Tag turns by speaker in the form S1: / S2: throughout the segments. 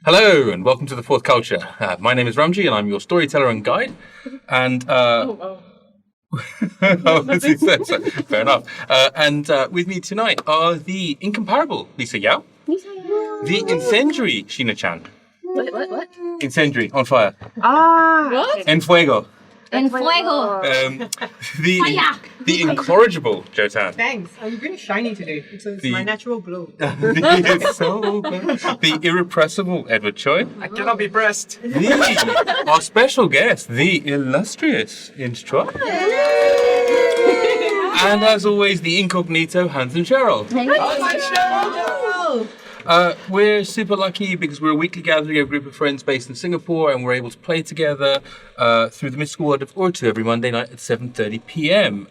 S1: Hello and welcome to The Fourth Culture. My name is Ramji and I'm your storyteller and guide. And fair enough. And with me tonight are the incomparable Lisa Yao, the incendiary Sheena Chan.
S2: What?
S1: Incendiary, on fire.
S2: What?
S1: En fuego.
S2: En fuego.
S1: The incorrigible Jotan.
S3: Thanks. I'm really shiny today. It's my natural glow.
S1: It's so good. The irrepressible Edward Choy.
S4: I cannot be pressed.
S1: Our special guest, the illustrious Inch Chua. And as always, the incognito Hans and Cheryl. We're super lucky because we're a weekly gathering of a group of friends based in Singapore, and we're able to play together through the mystical World of Urtu every Monday night at 7:30 p.m.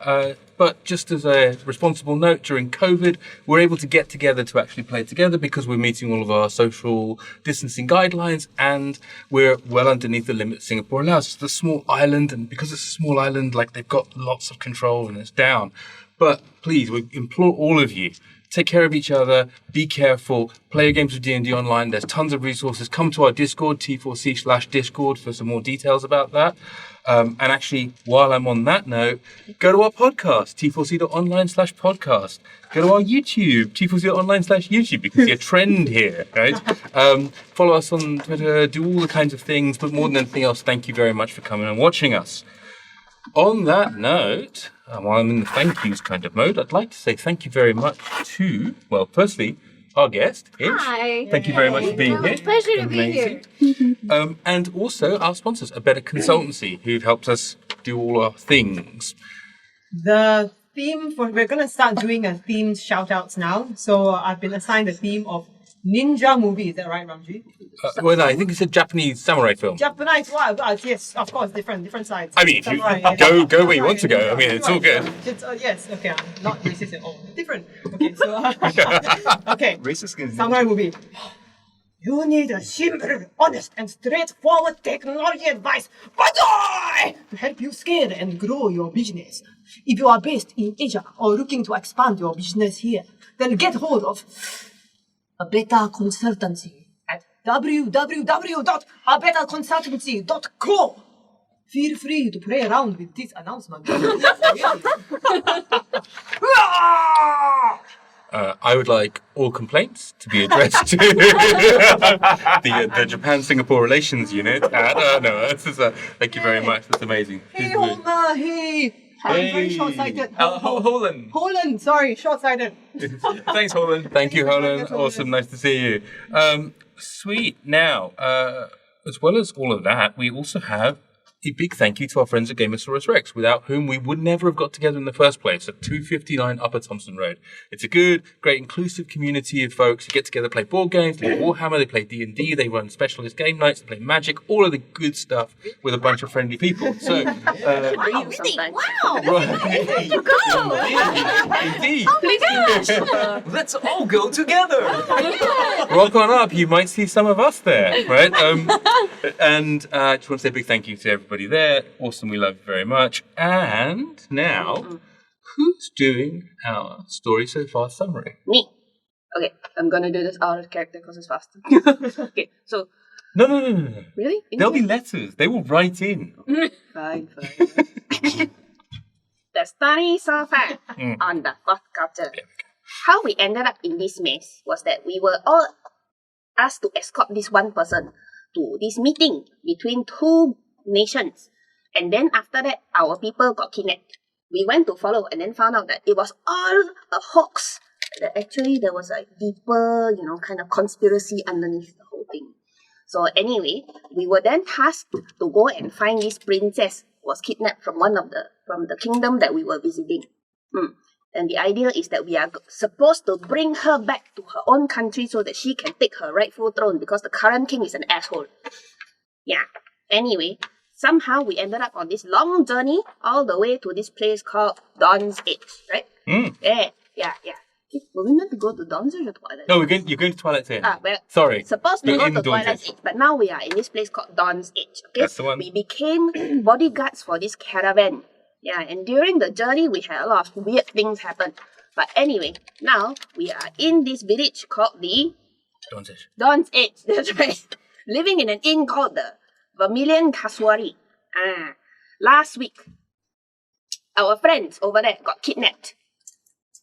S1: But just as a responsible note, during COVID, we're able to get together to actually play together because we're meeting all of our social distancing guidelines, and we're well underneath the limit Singapore allows. It's a small island, and because it's a small island, like, they've got lots of control and it's down. But please, we implore all of you, take care of each other, be careful, play your games of D&D online. There's tons of resources. Come to our Discord, T4C/Discord, for some more details about that. And actually, while I'm on that note, go to our podcast, T4C.online/podcast. Go to our YouTube, T4C.online/YouTube. You can see a trend here, right? Follow us on Twitter, do all the kinds of things. But more than anything else, thank you very much for coming and watching us. On that note, while I'm in the thank yous kind of mode, I'd like to say thank you very much to, well, firstly, our guest, Inch.
S2: Hi.
S1: Thank you very much for being here.
S2: Pleasure to be here.
S1: And also our sponsors, A Better Consultancy, who've helped us do all our things.
S3: The theme we're going to start doing a themed shout-outs now. So I've been assigned the theme of ninja movie. Is that right, Ramji?
S1: Well, no, I think it's a Japanese samurai film.
S3: Japanese, yes, of course, different sides.
S1: I mean, if you go where you want to go. I mean, it's all good.
S3: Yes, okay, I'm not racist at all. Different. Okay, so okay.
S4: Racist
S3: Samurai movie. You need a simple, honest, and straightforward technology advice to help you scale and grow your business. If you are based in Asia or looking to expand your business here, then get hold of A Better Consultancy at www.abetterconsultancy.co. Feel free to play around with this announcement.
S1: I would like all complaints to be addressed to the Japan-Singapore Relations Unit. Thank you very much. That's amazing.
S3: Hey, Homer, hey. I'm very short-sighted. Holland, sorry, short-sighted.
S4: Thanks, Holland.
S1: Thank you, Holland. Awesome, nice to see you. Sweet. Now, as well as all of that, we also have a big thank you to our friends at Gamosaurus Rex, without whom we would never have got together in the first place, at 259 Upper Thompson Road. It's a good, great, inclusive community of folks who get together, play board games, play Warhammer, they play D&D, they run specialist game nights, they play Magic, all of the good stuff with a bunch of friendly people. So,
S2: Wow.
S1: right.
S2: Where you go?
S1: Indeed.
S2: Oh my gosh.
S4: Let's all go together.
S1: Rock on up, you might see some of us there, right? And I just want to say a big thank you to everybody there. Awesome, we love you very much. And now, who's doing our story so far summary?
S2: Me. Okay, I'm gonna do this out of character because it's faster. Okay, so.
S1: No.
S2: Really?
S1: There'll be letters. They will write in.
S2: Fine. The story so far on the fourth culture. How we ended up in this mess was that we were all asked to escort this one person to this meeting between two nations. And then after that, our people got kidnapped. We went to follow and then found out that it was all a hoax. That actually there was a deeper, kind of conspiracy underneath the whole thing. So anyway, we were then tasked to go and find this princess who was kidnapped from from the kingdom that we were visiting. And the idea is that we are supposed to bring her back to her own country so that she can take her rightful throne because the current king is an asshole. Yeah. Anyway, somehow we ended up on this long journey all the way to this place called Dawn's Edge, right? Yeah. Were we meant to go to Dawn's Edge or Twilight?
S1: No, you're going to Twilight Zone.
S2: Sorry. Supposed to
S1: We're
S2: go
S1: in
S2: to
S1: Dawn's
S2: Twilight
S1: Edge.
S2: Edge, but now we are in this place called Dawn's Edge, okay?
S1: That's the one.
S2: We became bodyguards for this caravan. Yeah, and during the journey, we had a lot of weird things happen. But anyway, now we are in this village called the
S1: Dawn's Edge.
S2: Dawn's Edge. That's right. living in an inn called the Vermilion Kasuari. Last week, our friends over there got kidnapped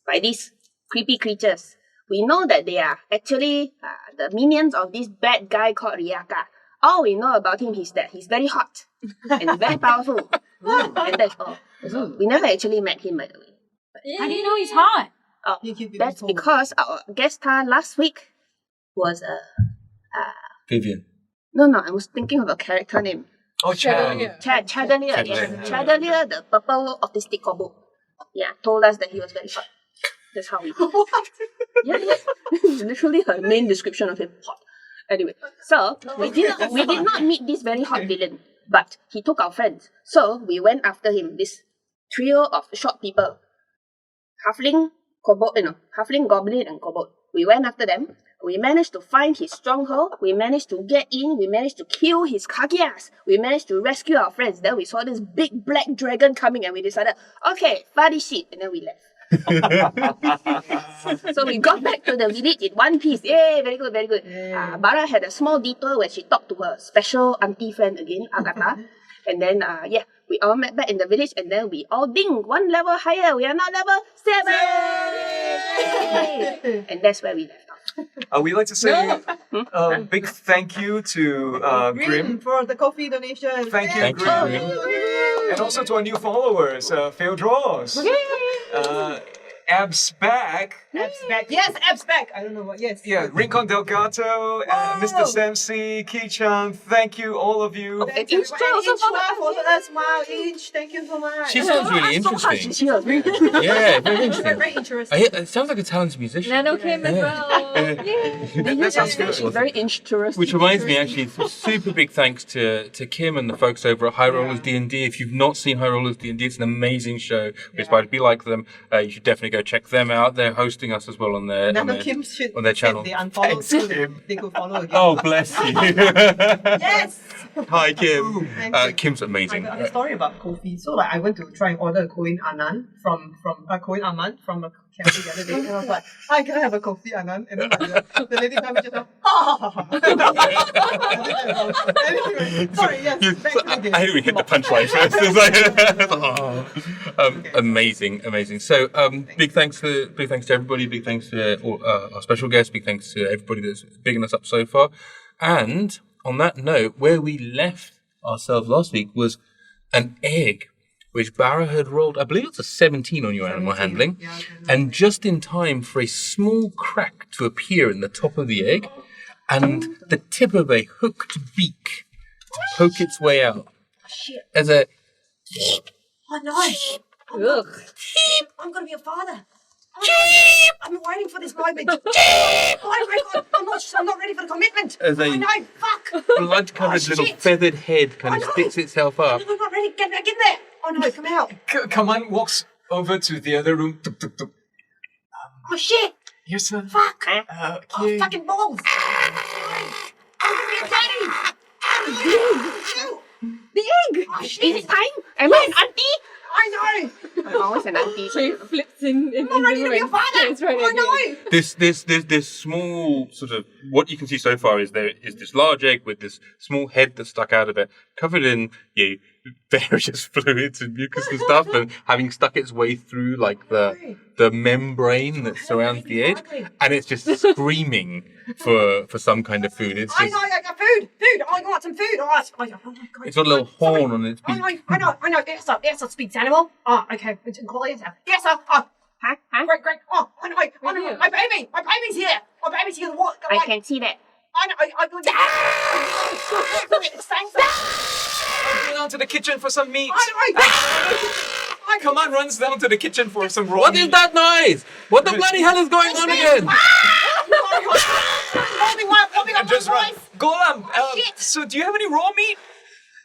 S2: by these creepy creatures. We know that they are actually the minions of this bad guy called Riyaka. All we know about him is that he's very hot and very powerful. And that's all. So we never actually met him, by the way.
S5: How do you know he's hot?
S2: Oh, that's because our guest star last week was
S1: Vivian.
S2: No, I was thinking of a character name.
S4: Oh, Chad.
S2: Chadelier, yes. Chadelier, the purple autistic kobo. Yeah, told us that he was very hot. That's how we Yeah. Literally her main description of him, hot. Anyway, so we did not meet this very hot villain, but he took our friends. So we went after him, this trio of short people. Halfling, goblin, and kobold. We went after them. We managed to find his stronghold. We managed to get in. We managed to kill his kagias. We managed to rescue our friends. Then we saw this big black dragon coming and we decided, okay, party shit. And then we left. So we got back to the village in one piece. Yay, very good, very good. Barra had a small detour where she talked to her special auntie friend again, Agatha. And then, we all met back in the village and then we all ding, one level higher. We are now level 7! And that's where we left off.
S4: We'd like to say a big thank you to Grim.
S3: for the coffee donation.
S4: Thank you,
S1: Thank you,
S4: Grim.
S1: Grim.
S4: And also to our new followers, Fail Draws. Abs Back.
S3: Abs back. Yes, abs back. I don't know what. Yes.
S4: Yeah, Rincon Delgato, Mr. Samsi, Ki-chan, thank you, all of you.
S3: Thank
S2: Inch
S3: you.
S2: Chua also
S3: Follow us. Wow, Inch. Thank you so much.
S1: She sounds really interesting. Yeah, very interesting.
S3: Very interesting.
S1: It sounds like a talented musician.
S5: Nano came as well.
S4: That sounds good.
S2: She's very interesting.
S1: Which reminds me, actually, super big thanks to Kim and the folks over at High Rollers D&D. If you've not seen High Rollers D&D, it's an amazing show. We aspire to be like them. You should definitely go check them out. They're hosting us as well on their
S3: Kim should
S1: on their channel.
S3: They unfollowed, so they could follow again.
S1: Oh, bless you.
S3: Yes.
S1: Hi, Kim.
S3: Thank you.
S1: Kim's amazing.
S3: I got a story about coffee. So I went to try and order a Koin Anand from Koin Aman from a cafe the other day, and I was like, "Hi, can I have a coffee Anand?" And then the lady told me just like, Anyway, sorry. Yes. Back to the game.
S1: I think we hit the punchline first. It was like, amazing. So, big thanks to everybody. Big thanks to all, our special guests. Big thanks to everybody that's bigging us up so far. And on that note, where we left ourselves last week was an egg, which Barra had rolled. I believe it's a 17 on your animal handling, and just in time for a small crack to appear in the top of the egg, and the tip of a hooked beak to poke its way out as a.
S3: Oh no!
S5: Ugh.
S3: I'm gonna be a father. I've been waiting for this moment. Oh my god! I'm not ready for the commitment.
S1: As a
S3: oh no! Fuck!
S1: blood-covered little feathered head kind of sticks itself up.
S3: I'm not ready. Get back in there. Oh no! Come out.
S4: Kaman walks over to the other room. Tuk, tuk, tuk.
S3: Oh shit!
S4: Yrsa.
S3: Fuck!
S4: Oh,
S3: Oh fucking balls! I'm gonna be a daddy.
S2: The egg! Is it time? Am I an auntie?
S3: I know.
S2: I'm always an auntie.
S5: She flips in
S3: I'm ready to be a
S5: room.
S3: father.
S5: It's right
S3: I
S5: at you.
S3: know.
S1: This small sort of, what you can see so far is there is this large egg with this small head that stuck out of it, covered in various fluids and mucus and stuff, and having stuck its way through like the membrane that surrounds the egg, and it's just screaming for some kind of food. It's
S3: I
S1: just
S3: know. I got food. I want some food. Oh my god.
S1: it's got a little horn on its
S3: I
S1: beak.
S3: know. Yrsa speaks animal. Oh, okay. We can call Yrsa. Yrsa. Oh,
S2: Huh?
S3: great. Oh, I know. My baby's here. My baby's here. What?
S2: I can see that.
S3: I know. Thanks.
S4: Go down to the kitchen for some meat.
S3: I
S4: Kaman runs down to the kitchen for some raw
S1: What
S4: meat.
S1: is that noise? What the bloody hell is going on again?
S4: And just run. Golam, so do you have any raw meat?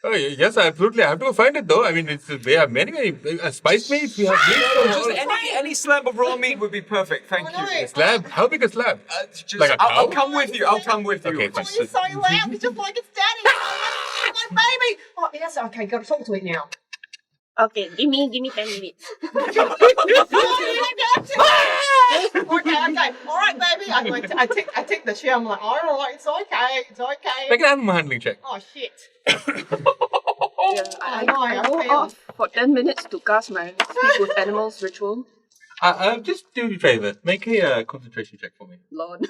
S1: Oh, yes, absolutely. I have to find it though. I mean, we have many spice meats. We have
S4: Just any slab of raw meat would be perfect. Thank you.
S1: a slab. How big a slab?
S4: Just,
S1: Like a
S4: I'll
S1: cow?
S4: come with you.
S1: Okay,
S3: It's so loud. It's just like it's daddy. My baby. Oh, yes. Okay, gotta talk to it now.
S2: Okay, give me 10 minutes.
S3: Okay. All right, baby. I take the share. I'm like, all right, it's okay.
S1: Make an animal handling check.
S3: Oh shit.
S2: Yeah, I go off for 10 minutes to cast my speak with animals ritual.
S1: Just do me a favour. Make a concentration check for me.
S2: Lord.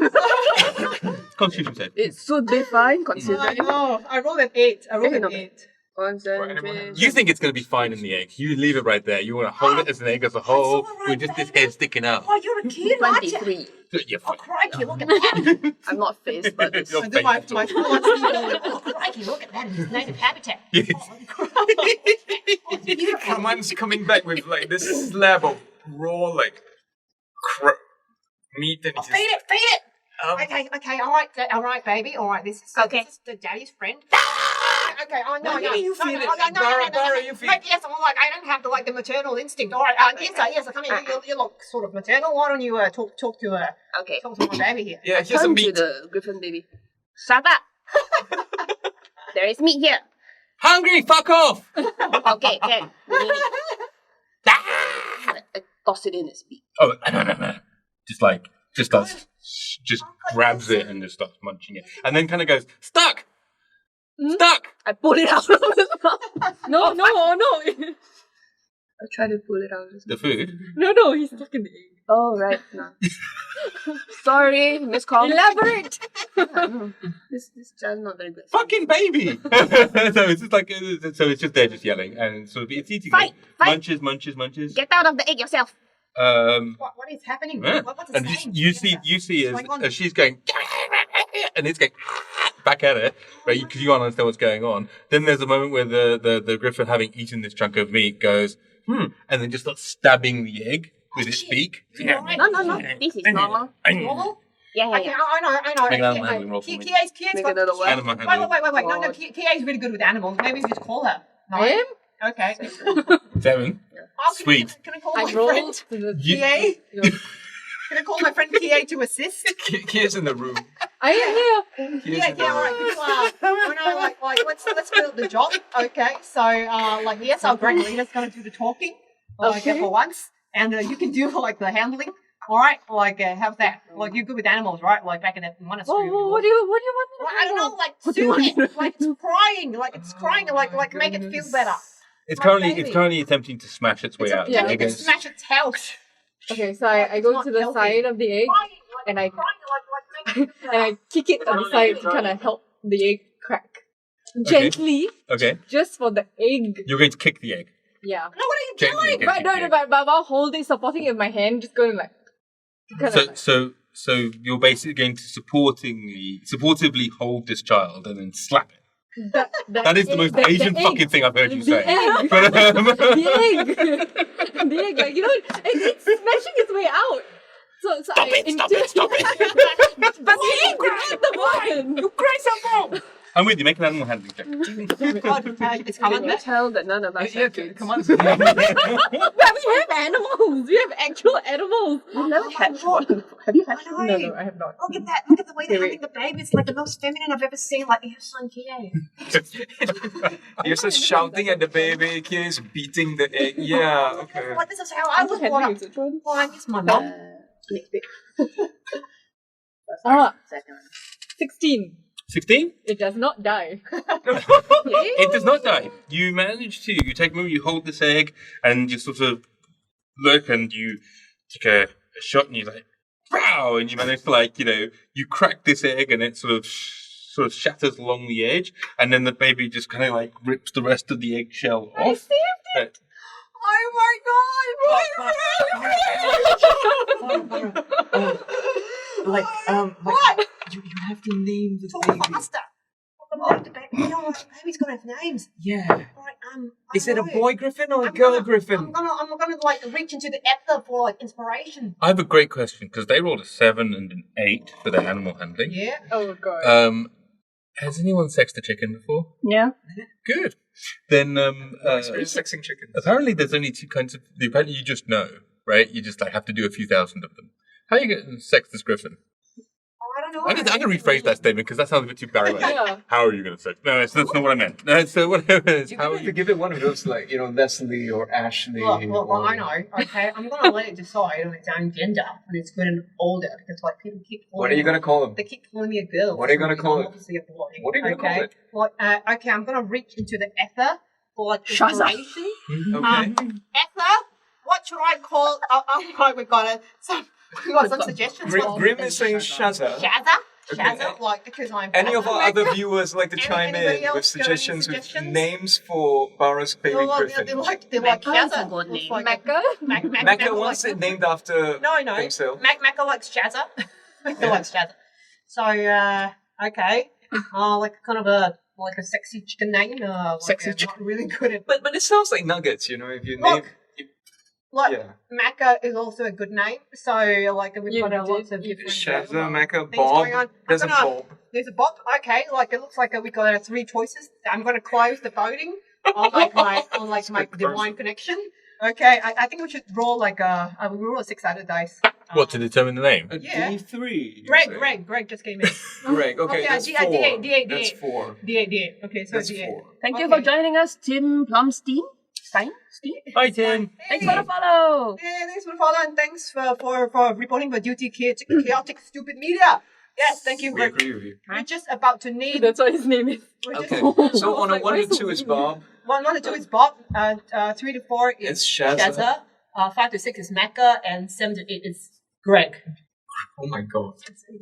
S1: Constitution save.
S2: It should be fine considering.
S3: I rolled an 8.
S2: no.
S3: 8.
S2: Concentration.
S1: You think it's going to be fine in the egg. You leave it right there. You want to hold it as an egg as a whole with just this head sticking out.
S3: Oh, you're a kid, aren't you?
S2: 23.
S1: You're
S3: Oh,
S1: fine.
S3: crikey, look at that.
S2: I'm not phased, but it's...
S1: You're
S3: I do my
S1: faithful.
S3: oh, crikey, look at that. His native habitat.
S1: Yes.
S4: Kaman's coming back with like this slab of raw like meat and
S3: Feed it. Okay, all right, baby. All right, this is the daddy's friend. Okay, I know.
S4: Why do you feed it?
S3: No.
S4: Barra, you feed
S3: Yes, I'm like, I don't have the maternal instinct. All right, yes, come here. You look sort of maternal. Why don't you talk to
S2: Okay.
S3: my baby here?
S4: Yeah, here's some
S2: Turn to
S4: meat.
S2: the griffin baby. Shut up! There is meat here.
S1: Hungry, fuck off!
S2: Okay, okay. I toss it in his beak.
S1: Oh, no. Just grabs it and just starts munching it. And then kind of goes, stuck! Stuck!
S2: I pull it out of his mouth.
S5: No.
S2: I try to pull it out of his
S1: The
S2: mouth.
S1: food?
S5: No, he's stuck in the egg.
S2: Oh, right. No. Sorry, Miss Kong.
S5: Elaborate!
S2: This child's not very good.
S1: Fucking baby! So it's just like, so it's just there just yelling. And so it's eating
S2: Fight!
S1: it. Munches.
S2: Get out of the egg yourself.
S3: What is happening?
S1: Yeah.
S3: What's it
S1: And
S3: saying?
S1: you see as she's going, and it's going back at it, right? Because you can't understand what's going on. Then there's a moment where the griffin, having eaten this chunk of meat, goes, and then just starts stabbing the egg with its beak.
S2: No. This is normal.
S3: Normal?
S2: Yeah.
S3: Okay, I know.
S1: Make an animal handling roll for me.
S3: Kia's
S2: Make
S3: got...
S2: another one.
S1: Animal handling.
S3: Wait. No, Kia's really good with animals. Maybe we just call her. No?
S5: I am?
S3: Okay.
S1: 7.
S3: Oh,
S1: Sweet.
S3: Can I call
S5: I
S3: my
S5: rolled
S3: friend
S5: to the...
S3: Kia? Can I call my friend Kia to assist?
S4: Kia's in the room.
S5: I am here.
S4: Kia's in the
S3: All
S4: room.
S3: right. Let's build the job. Okay, so yes, our great leader's gonna do the talking.
S5: Okay.
S3: For once, and you can do like the handling. All right, how's that? Like you're good with animals, right? Like back in that monastery.
S5: What do you want me to
S3: I don't
S5: do?
S3: know, like
S5: What do you want
S3: soothe
S5: me
S3: it,
S5: to
S3: like it's crying, like make it feel better.
S1: It's
S3: My
S1: currently
S3: baby.
S1: attempting to smash its way out.
S5: yeah.
S1: It goes,
S3: Smash its house.
S5: Okay, so I go to the side of the egg and I and I kick it on the side to kind of help the egg crack. Gently,
S1: okay,
S5: just for the egg.
S1: you're going to kick the egg.
S5: Yeah.
S3: No, what are you
S1: Gently
S3: doing?
S1: kick
S5: But
S1: the egg.
S5: but while holding, supporting it with my hand, just going like... Kind of
S1: So you're basically going to supportively hold this child and then slap it. That is the most Asian fucking thing I've heard you say.
S5: Egg.
S1: But,
S5: The egg, like, it's smashing its way out. So
S1: Stop it.
S5: But the egg grabbed the button. You crazy bro.
S1: I'm with you. Make an animal handling check.
S3: It's coming
S2: Can you tell that none of us
S4: Yeah,
S2: have kids?
S4: come on.
S5: But we have animals. We have actual animals.
S2: You've never had one. Have you had one?
S5: No, I have not.
S3: Look at that! Look at the way they're
S5: Wait.
S3: having the baby. It's like the most feminine I've ever seen. Like Yrsa and Kia.
S4: You're just shouting at the baby. Kia's beating the egg. Yeah, okay.
S3: Like this is how I was brought up. Well, I miss my mom.
S2: Next bit.
S5: 16.
S1: 16?
S5: It does not die.
S1: It does not die. You manage to. You take a moment, you hold this egg, and you sort of look, and you take a shot, and you're like, wow! And you manage to, you crack this egg, and it sort of shatters along the edge, and then the baby just kind of like rips the rest of the eggshell off.
S5: I saved it.
S3: What?
S4: You have to name the
S3: Talk faster. The baby, baby's got to have names.
S4: Yeah.
S3: All right,
S4: Is it a
S3: know.
S4: boy griffin or a
S3: I'm
S4: girl
S3: gonna-
S4: griffin?
S3: I'm gonna like reach into the ether for like inspiration.
S1: I have a great question, because they rolled a 7 and an 8 for their animal handling.
S3: Yeah.
S5: Oh god.
S1: Has anyone sexed a chicken before?
S2: Yeah.
S1: Good. Then,
S4: Experience sexing chickens.
S1: apparently there's only two kinds of, apparently you just know, right? You just have to do a few thousand of them. How are you going to sex this griffin?
S3: I don't know.
S1: I'm going to rephrase that statement because that sounds a bit too barren.
S5: Yeah.
S1: How are you going to say? No, that's not what I meant. No, so whatever it is,
S4: You
S1: how are
S4: have to
S1: you?
S4: give it one of those, like, you know, Leslie or Ashley.
S3: Well,
S4: or...
S3: I know. Okay, I'm gonna let it decide on its own gender when it's getting older because like people keep calling
S4: What are you going to call them?
S3: They keep calling me a girl.
S4: What are you gonna call
S3: I'm
S4: it?
S3: obviously a boy.
S4: What are you gonna call it?
S3: Well, okay, I'm gonna reach into the ether for like
S2: Shazza.
S3: inspiration.
S4: Okay.
S3: Ether, what should I call? We got some suggestions.
S4: Grim is saying Shazza.
S3: Shazza?
S4: Okay.
S3: Shazza, like because I'm.
S4: Any of our other viewers like to chime
S3: Anybody
S4: in
S3: else
S4: with
S3: got any
S4: suggestions with
S3: suggestions?
S4: names for Barra's baby griffin?
S3: They're like
S2: Mecca is
S3: Shazza.
S2: a good name.
S3: Like
S5: Mecca?
S4: Mecca wants it named after
S3: No.
S4: himself.
S3: Mecca likes Shazza. Mecca likes Shazza. So okay, like kind of a sexy chicken name.
S2: Sexy chicken.
S3: Not really good at.
S4: But it sounds like nuggets, you know, if you
S3: Look,
S4: name...
S3: Like
S4: Yeah.
S3: Mecca is also a good name. So like we've
S5: You
S3: got lots of
S5: did.
S3: different
S4: Shazza, Mecca,
S3: things
S4: Bob.
S3: going on.
S4: There's a
S3: I'm gonna-
S4: Bob.
S3: There's a Bob. Okay, like it looks like we got 3 choices. I'm gonna close the voting on my divine connection. Okay, I think we should roll we roll a 6-sided dice.
S1: What, to determine the name?
S4: A
S3: Yeah.
S4: D3. you say?
S3: Greg just came in.
S4: Greg, okay,
S3: Okay,
S4: that's
S3: D8,
S4: 4.
S3: D8.
S4: That's 4.
S3: D8. Okay, so
S4: That's
S3: D8.
S4: 4.
S2: Thank you
S3: Okay.
S2: for joining us, Tim Plumstein. Stein?
S1: Hi, Tim.
S2: Thanks for the follow.
S3: Yeah, thanks for the follow and thanks for reporting for duty chaotic stupid media. Yes, thank you.
S4: We agree with you.
S3: We're just about to need.
S5: That's what his name is.
S3: We're just,
S4: Okay, so on a
S5: Like,
S4: 1
S5: where's
S4: to 2
S5: the
S4: is
S5: wing?
S4: Bob.
S3: 1 to 2 is Bob. 3 to 4 is
S4: It's Shazza.
S3: 5 to 6 is Mecca, and 7 to 8 is Greg.
S4: Oh my god.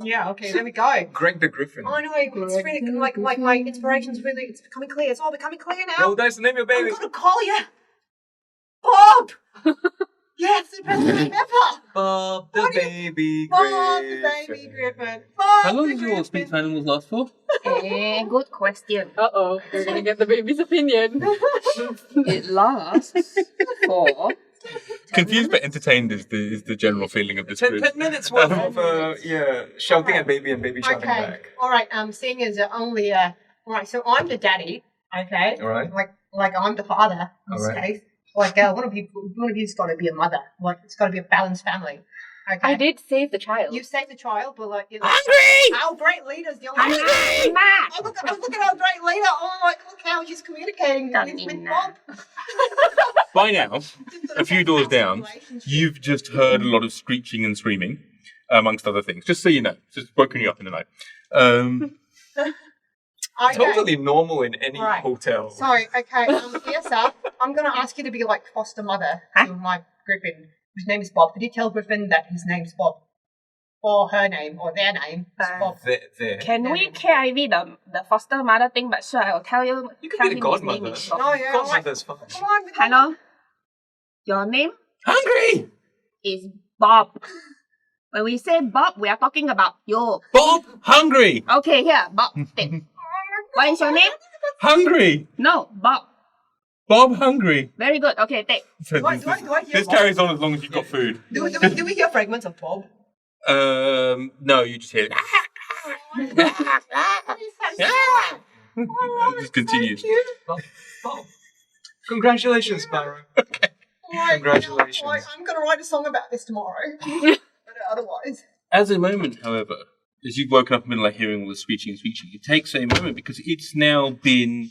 S3: Yeah. Okay. There we go.
S4: Greg the Griffin.
S3: Oh no, it's really like my inspiration's really it's becoming clear. It's all becoming clear now.
S4: Well, that's the name of your
S3: I'm
S4: baby.
S3: gonna call you Bob. Yes, the best name ever.
S4: Bob the
S3: What do you-
S4: baby
S3: Bob the
S4: Griffin.
S3: baby Griffin. Bob
S1: How long
S3: the
S1: does your
S3: Griffin.
S1: speech animals last for?
S2: Good question.
S5: Uh-oh, we're gonna get the baby's opinion.
S2: It lasts for
S1: Confused but entertained is the general feeling of this
S4: 10
S1: group.
S4: minutes worth of shouting at baby and baby shouting
S3: Okay.
S4: back.
S3: All right. Seeing as only all right. So I'm the daddy. Okay.
S4: All right.
S3: Like I'm the father in this
S4: All right.
S3: case. Like one of you's got to be a mother. Like it's got to be a balanced family. Okay.
S2: I did save the child.
S3: You saved the child, but like
S1: Hungry!
S3: our great leader's the only.
S2: Hungry! Matt!
S3: Oh, look at our great leader. Oh, look how she's communicating with Bob.
S1: By now, a few doors down, you've just heard a lot of screeching and screaming, amongst other things. Just so you know, just woken you up in the night.
S3: Okay.
S4: Totally normal in any
S3: Right.
S4: hotel.
S3: So, okay, Yrsa, I'm going to ask you to be like foster mother to my Griffin, whose name is Bob. Could you tell Griffin that his name's Bob? Or her name, or their name is Bob.
S4: There.
S2: Can we KIV the foster mother thing? But sure, I will tell you.
S4: You can
S2: tell
S4: be the
S2: him his name
S4: godmother.
S2: is Bob.
S3: Oh, yeah.
S4: Godmother's fine.
S3: Come on.
S2: Hello? Your name
S1: Hungry!
S2: is Bob. When we say Bob, we are talking about you.
S1: Bob, hungry!
S2: Okay, here, Bob. Take. What is your name?
S1: Hungry!
S2: No, Bob.
S1: Bob, hungry!
S2: Very good. Okay, take.
S1: So
S3: Do I
S1: this
S3: hear Bob?
S1: carries on as long as you've got food.
S3: Do we hear fragments of Bob?
S1: No, you just hear it. It just continues.
S4: Bob. Congratulations, Barra. Congratulations.
S3: I'm going to write a song about this tomorrow. Otherwise.
S1: As a moment, however, as you've woken up in the middle of hearing all the screeching and screeching, it takes a moment because it's now been,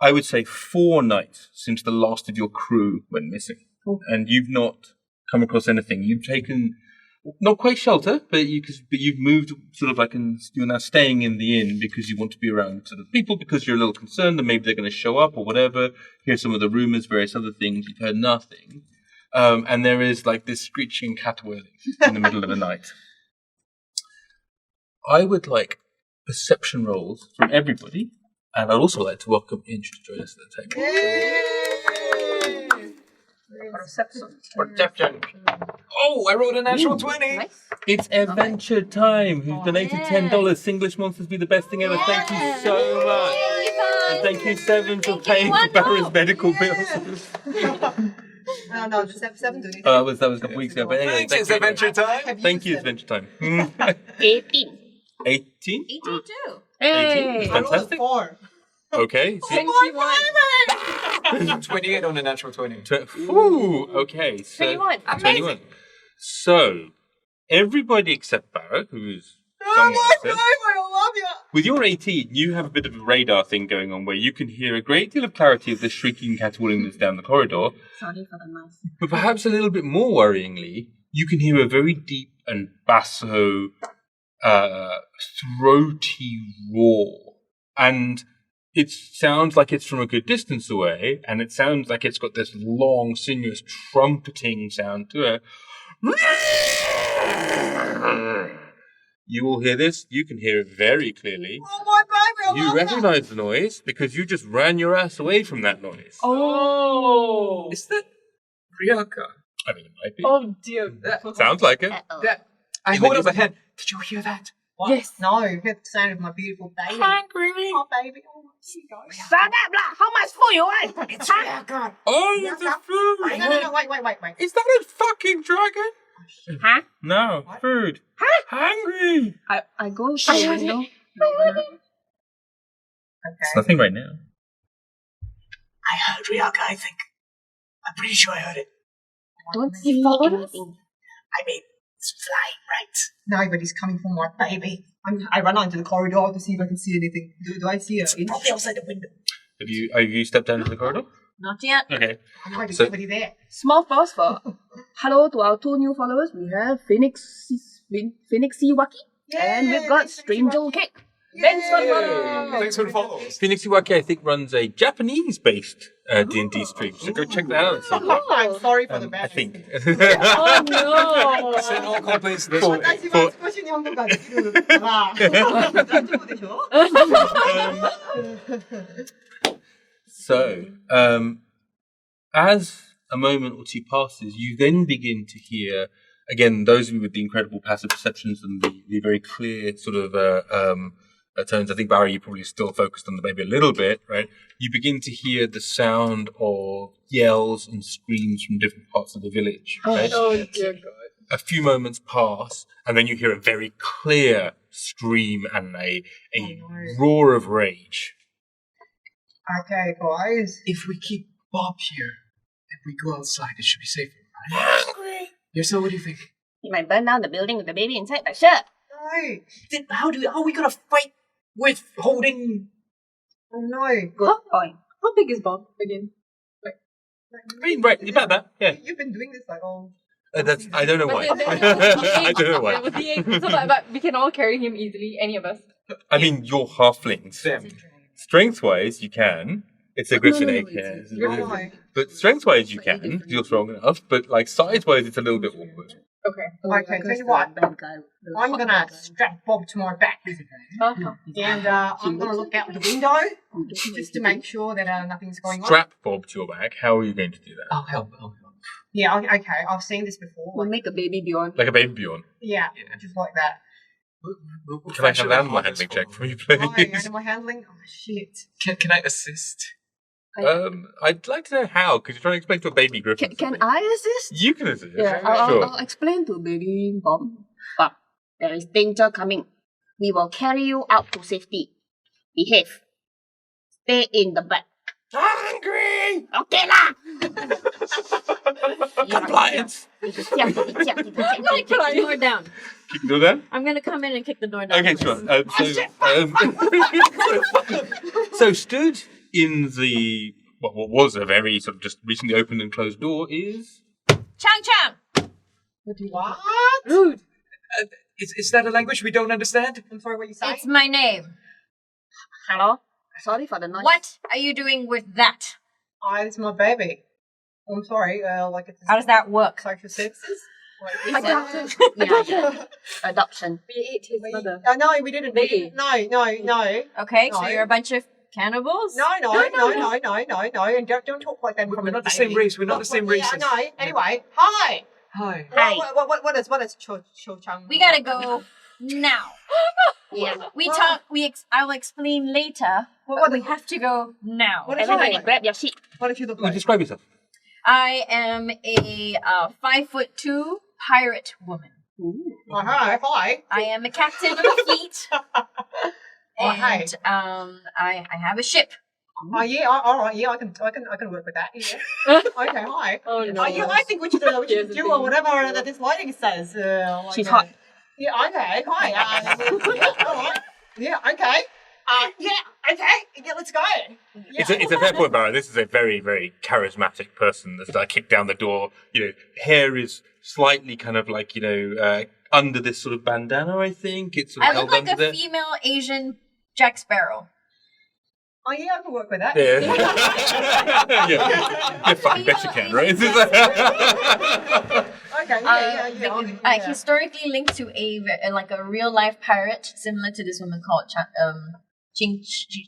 S1: I would say, 4 nights since the last of your crew went missing. And you've not come across anything. You've taken, not quite shelter, but you've moved sort of like, and you're now staying in the inn because you want to be around sort of people because you're a little concerned that maybe they're going to show up or whatever. Hear some of the rumors, various other things. You've heard nothing. And there is like this screeching caterwauling in the middle of the night. I would like perception rolls from everybody, and I'd also like to welcome Inch to join us at the table.
S4: Perception. Oh, I rolled a natural 20.
S2: Nice.
S1: It's Adventure Time, who's donated $10. English Monsters be the best thing ever. Thank you so much. And thank you, Seven, for paying for Barra's medical bills.
S3: No, just have 7 doing it.
S1: That was a couple weeks ago, but anyway.
S4: Thanks, it's Adventure Time.
S1: Thank you, Adventure Time.
S2: 18.
S1: 18?
S2: 82.
S1: 18?
S2: Hey.
S1: Fantastic.
S3: 4.
S1: Okay. So
S5: 21.
S4: 28 on a natural 20.
S1: Ooh, okay. So
S2: 21.
S1: 21. So, everybody except Barra, who is someone has said.
S3: I love you.
S1: With your 18, you have a bit of a radar thing going on where you can hear a great deal of clarity of the shrieking catwalling that's down the corridor.
S2: Sorry for the noise.
S1: But perhaps a little bit more worryingly, you can hear a very deep and basso, throaty roar. And it sounds like it's from a good distance away, and it sounds like it's got this long, sinuous trumpeting sound to it. You will hear this. You can hear it very clearly.
S3: Oh my baby, I
S1: You
S3: love
S1: recognize the noise because you just ran your ass away from that noise.
S5: Oh.
S4: Is that Riyaka?
S1: I mean, it might be.
S5: Oh dear.
S1: Sounds like it.
S2: Uh-oh.
S4: That I hold up a hand. Did you hear that?
S3: What?
S5: Yes.
S3: No, you heard the sound of my beautiful baby.
S4: Hungry.
S3: Oh, baby. Oh, here you go.
S2: Shut up, lah! How much food you want?
S3: It's Riyaka.
S1: Oh,
S3: Yeah,
S1: it's a
S3: yeah.
S1: food.
S3: No, wait.
S1: Is that a fucking dragon?
S2: Huh?
S1: No,
S3: What?
S1: food.
S2: Huh?
S1: Hungry.
S2: I go to the window.
S3: Okay.
S1: It's nothing right now.
S3: I heard Riyaka, I think. I'm pretty sure I heard it.
S2: Don't see
S5: followed us?
S2: anything.
S3: I mean, it's flying, right? No, but he's coming for my baby. I run out into the corridor to see if I can see anything. Do I see her? It's probably outside the window.
S1: Have you stepped down to the corridor?
S2: Not yet.
S1: Okay.
S3: I know there's
S1: So-
S3: somebody there.
S2: Small pause for hello to our 2 new followers. We have Phoenix Iwaki, and we've got Stranger Cake. Thanks for following.
S4: Thanks for the follows.
S1: Phoenix Iwaki, I think, runs a Japanese-based D&D stream, so go check that out. And see what-
S3: I'm sorry for the
S1: I
S3: bad.
S1: think.
S5: Oh no.
S4: Send all complaints this
S1: For-
S4: way.
S3: 私は少し日本語ができるから大丈夫でしょ
S1: So, as a moment or two passes, you then begin to hear, again, those of you with the incredible passive perceptions and the very clear sort of tones. I think, Barra, you probably still focused on the baby a little bit, right? You begin to hear the sound of yells and screams from different parts of the village, right?
S5: Oh dear God.
S1: A few moments pass, and then you hear a very clear scream and a roar of rage.
S3: Okay, guys.
S4: If we keep Bob here and we go outside, it should be safer, right? Hungry. Yrsa, what do you think?
S2: You might burn down the building with the baby inside, but sure.
S3: No.
S4: Then how are we gonna fight with holding?
S3: Oh no.
S2: Good point.
S5: How big is Bob again?
S1: I mean, right, about that, yeah.
S3: You've been doing this like all.
S1: That's, I don't know why.
S5: But
S1: I don't know why.
S5: With the egg, so but we can all carry him easily, any of us.
S1: I mean, you're halflings.
S4: Them.
S1: Strength-wise, you can. It's a griffin egg, yeah.
S3: No.
S1: But strength-wise, you can. You're strong enough. But, like, size-wise, it's a little bit awkward.
S5: Okay.
S3: Okay, tell you what. I'm gonna strap Bob to my back.
S5: Uh-huh.
S3: And I'm gonna look out the window just to make sure that nothing's going on.
S1: Strap Bob to your back. How are you going to do that?
S4: I'll help.
S3: Yeah, okay. I've seen this before.
S2: We'll make a baby Bjorn.
S1: Like a baby Bjorn.
S3: Yeah, just like that.
S1: Can I have an animal handling check for you,
S3: Oh,
S1: please?
S3: animal handling? Oh, shit.
S4: Can I assist?
S1: I'd like to know how, because you're trying to explain to a baby griffin.
S2: Can I assist?
S1: You can assist.
S2: Yeah,
S1: Sure.
S2: I'll explain to baby Bob. Bob, there is danger coming. We will carry you out to safety. Behave. Stay in the back.
S1: Hungry!
S2: Okay lah!
S1: Compliance!
S6: Kick the door down.
S1: Keep the door down?
S6: I'm gonna come in and kick the door down.
S1: Okay, sure. So stood in the what was a very sort of just recently opened and closed door is
S6: Chang Chang!
S3: What?
S5: Rude.
S4: Is that a language we don't understand?
S3: I'm sorry, what you saying?
S6: It's my name.
S2: Hello? Sorry for the noise.
S6: What are you doing with that?
S3: It's my baby. I'm sorry, like it's
S6: How does that work?
S3: social services?
S2: Adoption. Yeah. Adoption.
S5: We ate his mother.
S3: No, we didn't.
S5: Baby.
S3: No.
S6: Okay, so
S3: No.
S6: you're a bunch of cannibals?
S3: No, and don't talk like that.
S4: We're not the same race. We're not the same races.
S3: Yeah, no. Anyway, hi.
S4: Hi.
S2: Hi.
S3: What is Cho Chang?
S6: We gotta go now.
S2: Yeah.
S6: I'll explain later, but
S3: What-
S6: we have to go now.
S3: What is
S2: Everybody
S3: your
S2: grab your seat.
S3: What if you look
S1: well,
S3: like?
S1: describe yourself.
S6: I am a 5'2" pirate woman.
S3: Hi.
S6: I am a captain of a fleet.
S3: Oh, hi.
S6: And I have a ship.
S3: Oh yeah, all right, yeah, I can work with that. Yeah. Okay, hi.
S5: Oh no.
S3: Yeah, I think we should do or whatever that this lighting says.
S2: She's hot.
S3: Yeah, okay, hi. Yeah, all right. Yeah, okay. Yeah, okay. Yeah, let's go. Yeah.
S1: It's a fair point, Barra. This is a very, very charismatic person that's kicked down the door. Hair is slightly kind of like, under this sort of bandana, I think. It's sort of
S6: I look
S1: held
S6: like
S1: under
S6: a female Asian Jack Sparrow.
S3: Oh, yeah, I can work with that.
S1: Yeah. Yeah. You fucking bet you can, right?
S3: Okay,
S6: Historically linked to a real life pirate similar to this woman called Jing Shi.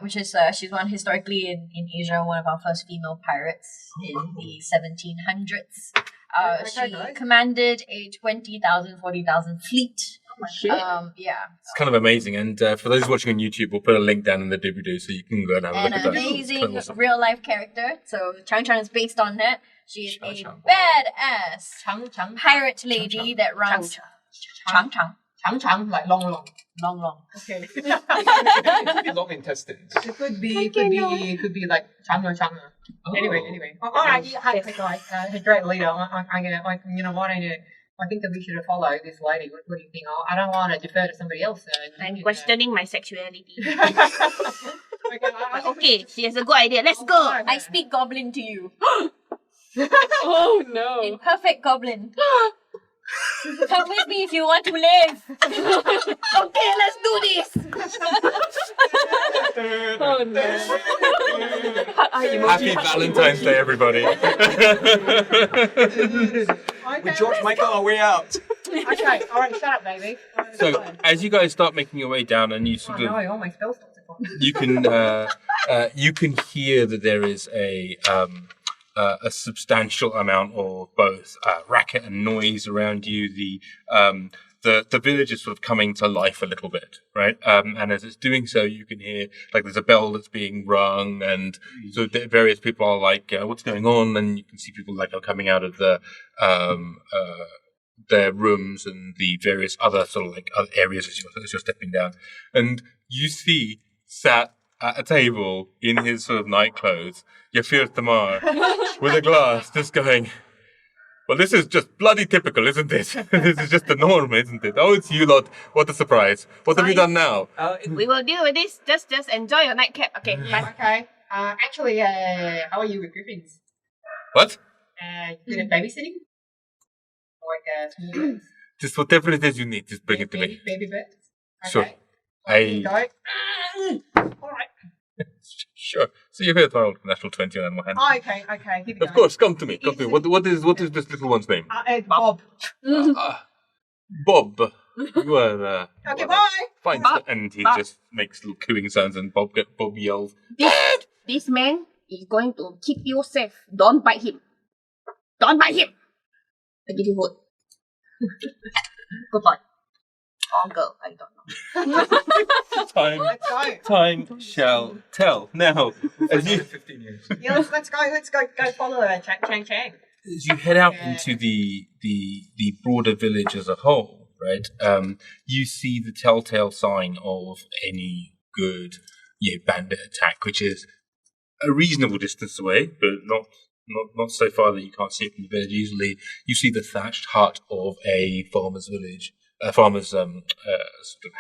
S6: Which is she's one historically in Asia, one of our first female pirates in the 1700s. She commanded a 20,000, 40,000 fleet.
S1: It's kind of amazing. And for those watching on YouTube, we'll put a link down in the doobly-doo so you can go and have a look at that.
S6: An amazing
S1: Kind of awesome.
S6: real life character. So Chang Chang is based on that. She is a badass pirate lady that runs Chang Chang.
S3: like long.
S6: Long.
S3: Okay.
S4: Could be long intestines.
S3: It could be like changa.
S4: Oh.
S3: Anyway. All right, hi guys. Great leader. I think that we should follow this lady. What do you think? I don't want to defer to somebody else.
S2: I'm questioning my sexuality.
S3: Okay,
S2: Okay, she has a good idea. Let's go.
S6: I speak goblin to you.
S5: Oh no.
S6: In perfect goblin. Come with me if you want to live.
S2: Okay, let's do this.
S5: Oh no.
S1: Happy Valentine's Day, everybody.
S4: With George Michael on our way out.
S3: Okay, all right, shut up, baby.
S1: So, as you guys start making your way down, and you sort of,
S3: all my spells stopped.
S1: you can hear that there is a substantial amount of both racket and noise around you. The village is sort of coming to life a little bit, right? And as it's doing so, you can hear like there's a bell that's being rung, and so various people are like, "What's going on?" And you can see people like are coming out of their rooms and the various other sort of like other areas as you're stepping down, and you see sat at a table in his sort of night clothes, Yrsa Tamar, with a glass, just going, "Well, this is just bloody typical, isn't it? This is just the norm, isn't it? Oh, it's you lot. What a surprise. What have you done now?"
S2: We will deal with this. Just enjoy your nightcap. Okay, bye.
S3: Okay. Actually, how are you with griffins?
S1: What?
S3: Good at babysitting? Like small birds?
S1: Just whatever it is you need, just bring it to me.
S3: Baby birds?
S1: Sure.
S3: Okay. Go. All right.
S1: Sure. So you've heard our natural 20 on animal hand.
S3: Oh, okay. Keep it
S1: Of course, come to me. What is this little one's name?
S3: Bob.
S1: Bob. You are
S3: Okay, bye.
S1: fine.
S2: Bob.
S1: And he
S2: Bob.
S1: just makes little cooing sounds, and Bob yells.
S2: This man is going to keep you safe. Don't bite him. Don't bite him. I give you food. Good boy. Or girl, I don't know.
S3: Let's go.
S1: Time shall tell. Now, as you
S4: 15 years.
S3: Yeah, let's go follow Chang.
S1: as you head out into the broader village as a whole, right? You see the telltale sign of any good bandit attack, which is a reasonable distance away, but not so far that you can't see it from the village easily. You see the thatched hut of a farmer's village, a farmer's sort of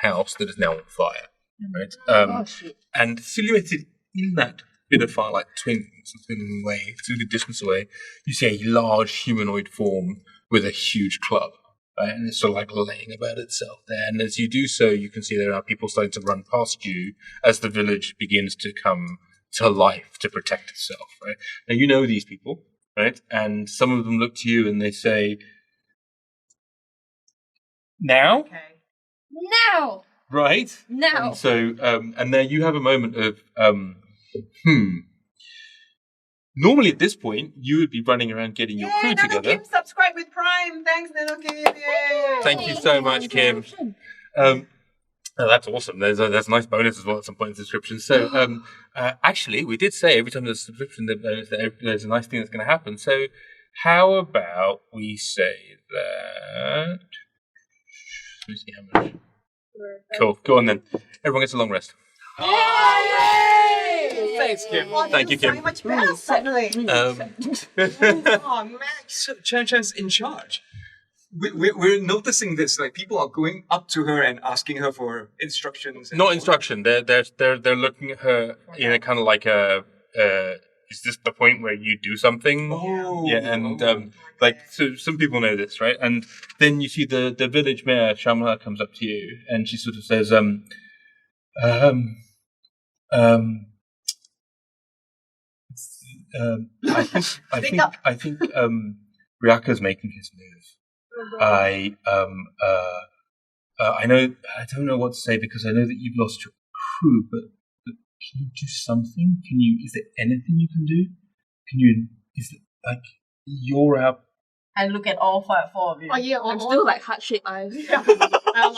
S1: house that is now on fire, right? And silhouetted in that bit of fire, like twin away, through the distance away, you see a large humanoid form with a huge club, right? And it's sort of like laying about itself there. And as you do so, you can see there are people starting to run past you as the village begins to come to life to protect itself, right? Now, you know these people, right? And some of them look to you and they say, "Now?"
S3: Okay.
S6: Now!
S1: Right?
S6: Now!
S1: And so, and there you have a moment of, Normally at this point, you would be running around getting your crew together.
S3: Kim, subscribe with Prime. Thanks, little Kim. Yay.
S1: Thank you so much, Kim. Oh, that's awesome. There's a nice bonus as well at some point in the description. So, actually, we did say every time there's a subscription, there's a nice thing that's going to happen. So, how about we say that? Let me see how much. Cool. Go on then. Everyone gets a long rest.
S4: Thanks, Kim.
S1: Thank you, Kim.
S3: So much better suddenly. Oh man.
S4: So Chan Chan's in charge. we're noticing this. Like people are going up to her and asking her for instructions.
S1: Not instruction. They're looking at her in a kind of like a. Is this the point where you do something?
S4: Oh.
S1: Yeah, and so some people know this, right? And then you see the village mayor Shamla comes up to you, and she sort of says, I think Riyaka's making his move. I know I don't know what to say because I know that you've lost your crew, but can you do something? Is there anything you can do? Is it like you're out?
S6: I look at all four of you.
S3: Oh yeah,
S5: I'm still like heart-shaped eyes.
S3: I'm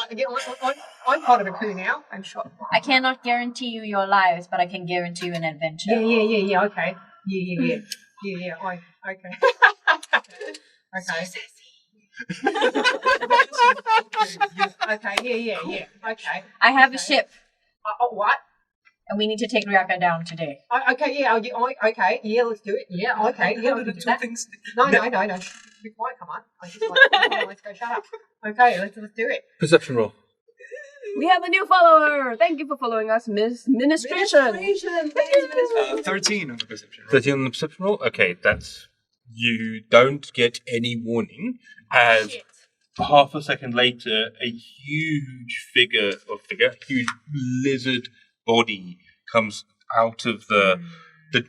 S3: part of the crew now. I'm sure.
S6: I cannot guarantee you your lives, but I can guarantee you an adventure.
S3: Yeah. Okay. Yeah. Okay. Okay. Okay. Yeah. Okay.
S6: I have a ship,
S3: What?
S6: and we need to take Riyaka down today.
S3: Okay. Yeah. Okay. Yeah. Let's do it. Yeah. Okay. Yeah.
S4: The
S3: Let's do
S4: two
S3: that.
S4: things.
S3: No. Be quiet. Come on. I just let's go. Shut up. Okay. Let's do it.
S1: Perception roll.
S5: We have a new follower. Thank you for following us, Miss Ministration.
S4: 13 on the perception.
S1: 13 on the perception roll? Okay, that's... You don't get any warning as half a second later, a huge huge lizard body comes out of the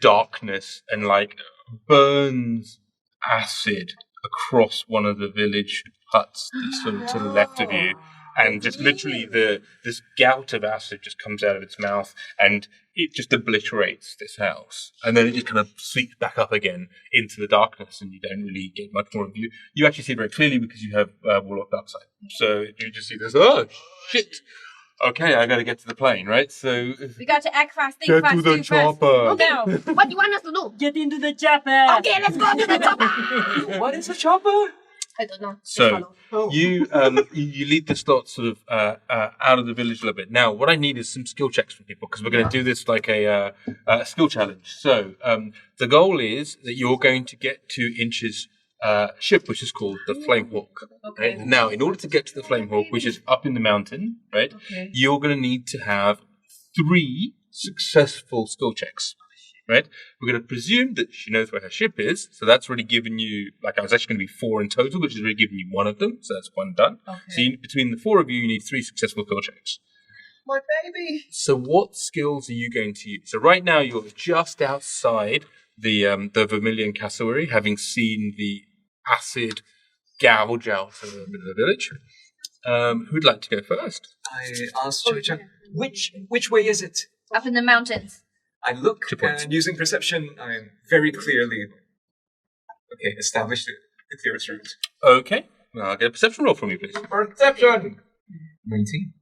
S1: darkness and like burns acid across one of the village huts that's sort of to the left of you. And just literally this gout of acid just comes out of its mouth and it just obliterates this house. And then it just kind of sweeps back up again into the darkness and you don't really get much more of you. You actually see it very clearly because you have Wall of Dark Side. So you just see this, oh, shit. Okay, I gotta get to the plane, right? So...
S6: We got to act fast, think
S1: Get
S6: fast,
S1: to the
S6: do
S1: chopper.
S6: fast. Now.
S2: What do you want us to do?
S7: Get into the chopper.
S2: Okay, let's go to the chopper.
S1: What is a chopper?
S2: I don't know.
S1: So you lead this lot sort of out of the village a little bit. Now, what I need is some skill checks from people because we're going to do this like a skill challenge. So the goal is that you're going to get to Inch's ship, which is called the Flame Hawk.
S6: Okay.
S1: Right? Now, in order to get to the Flame Hawk, which is up in the mountain, right, you're going to need to have 3 successful skill checks. Right, we're going to presume that she knows where her ship is, so that's already given you. Like, I was actually going to be 4 in total, which has already given you 1 of them, so that's 1 done.
S6: Okay.
S1: So between the 4 of you, you need 3 successful skill checks.
S3: My baby.
S1: So what skills are you going to use? So right now you're just outside the Vermilion Cassowary, having seen the acid gouge out of the middle of the village. Who'd like to go first?
S4: I asked Choy Chan, which way is it?
S6: Up in the mountains.
S4: I look
S1: 2 points.
S4: and using perception, I'm very clearly established the clearest route.
S1: Okay, well, I'll get a perception roll from you, please.
S4: Perception. 19.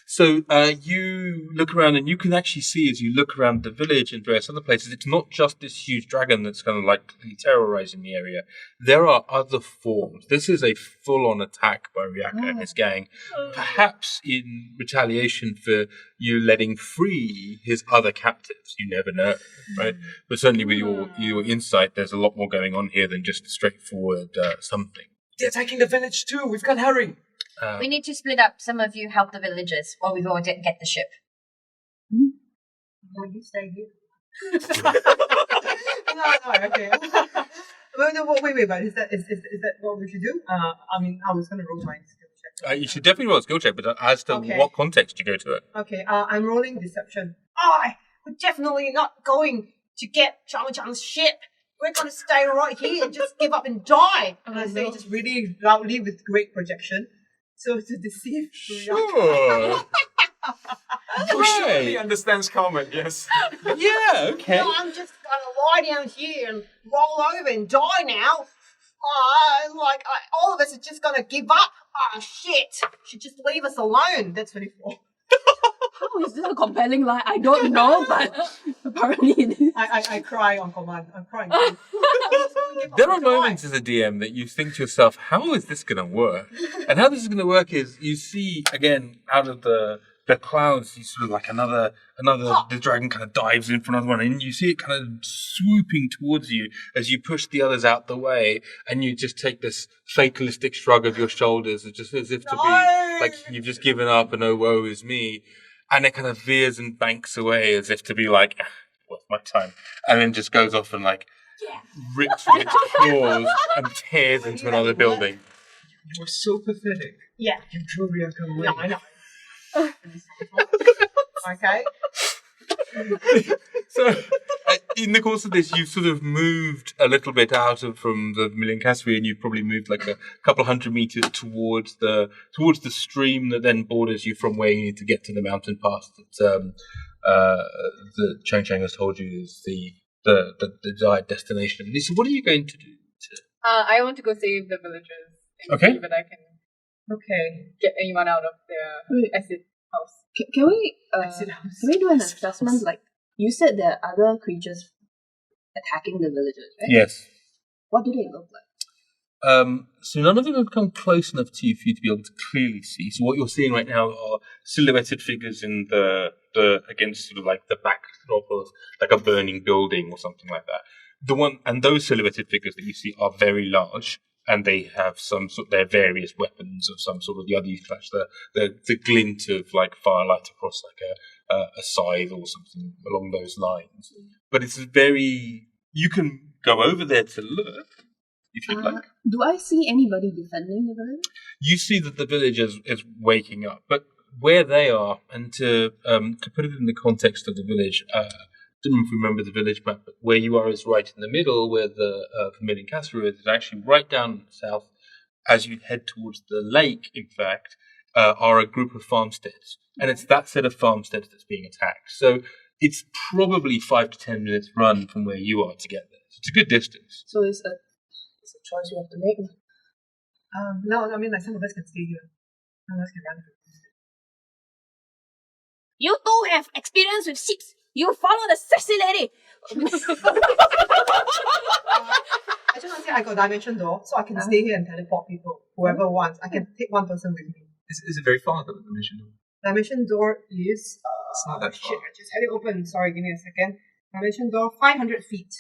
S1: So you look around and you can actually see as you look around the village and various other places, it's not just this huge dragon that's kind of like terrorizing the area. There are other forms. This is a full-on attack by Riyaka and his gang, perhaps in retaliation for you letting free his other captives. You never know, right? But certainly with your insight, there's a lot more going on here than just a straightforward something.
S4: They're attacking the village too. We've got to hurry.
S6: We need to split up. Some of you help the villagers while we go and get the ship.
S3: No, you stay here. No, okay. Wait, but is that what we should do? I mean, I was gonna roll my skill check.
S1: You should definitely roll a skill check, but as to what context you go to it.
S3: Okay, I'm rolling deception. We're definitely not going to get Chan's ship. We're gonna stay right here and just give up and die. And I say just really loudly with great projection. So to deceive
S1: Sure.
S4: Who surely understands common, yes.
S1: Yeah, okay.
S3: No, I'm just gonna lie down here and roll over and die now. All of us are just gonna give up. Shit. Should just leave us alone. That's 24.
S5: How is this a compelling lie? I don't know, but apparently it is.
S3: I cry on command. I'm crying.
S1: There are moments as a DM that you think to yourself, how is this going to work? And how this is going to work is you see, again, out of the the clouds, you sort of like another the dragon kind of dives in for another one, and you see it kind of swooping towards you as you push the others out the way, and you just take this fatalistic shrug of your shoulders, just as if to be like you've just given up and oh woe is me, and it kind of veers and banks away as if to be like, what's my time, and then just goes off and like rips with its claws and tears into another building.
S4: You were so pathetic.
S3: Yeah.
S4: You drew Riyaka away.
S3: No, I know. Okay.
S1: So, in the course of this, you've sort of moved a little bit from the Million Cassowary, and you've probably moved like a couple 100 meters towards the stream that then borders you from where you need to get to the mountain pass that Chang has told you is the desired destination. Lisa, what are you going to do?
S5: I want to go save the villagers. And
S1: Okay.
S5: see if I can get anyone out of their acid house.
S2: Can we do an assessment? Like you said, there are other creatures attacking the villagers, right?
S1: Yes.
S2: What do they look like?
S1: So none of them have come close enough to you for you to be able to clearly see. So what you're seeing right now are silhouetted figures in the against sort of like the backdrop of like a burning building or something like that. Those silhouetted figures that you see are very large, and they have their various weapons of some sort. Of the other you flash the glint of like firelight across like a scythe or something along those lines. But it's you can go over there to look if you'd like.
S2: Do I see anybody defending the village?
S1: You see that the village is waking up, but where they are, and to put it in the context of the village, didn't remember the village map, but where you are is right in the middle, where the Million Cassowary is actually right down south. As you head towards the lake, in fact, are a group of farmsteads, and it's that set of farmsteads that's being attacked. So it's probably 5 to 10 minutes run from where you are to get there. So it's a good distance.
S2: So it's a choice we have to make.
S3: No, I mean, like, some of us can stay here. Some of us can run.
S2: You two have experience with ships. You follow the sexy lady.
S3: I just want to say I got dimension door, so I can stay here and teleport people. Whoever wants. I can take one person with me.
S4: Is it very far, the dimension door?
S3: Dimension door is...
S4: It's not that
S3: shit,
S4: far.
S3: I just had it open. Sorry, give me a second. Dimension door, 500 feet.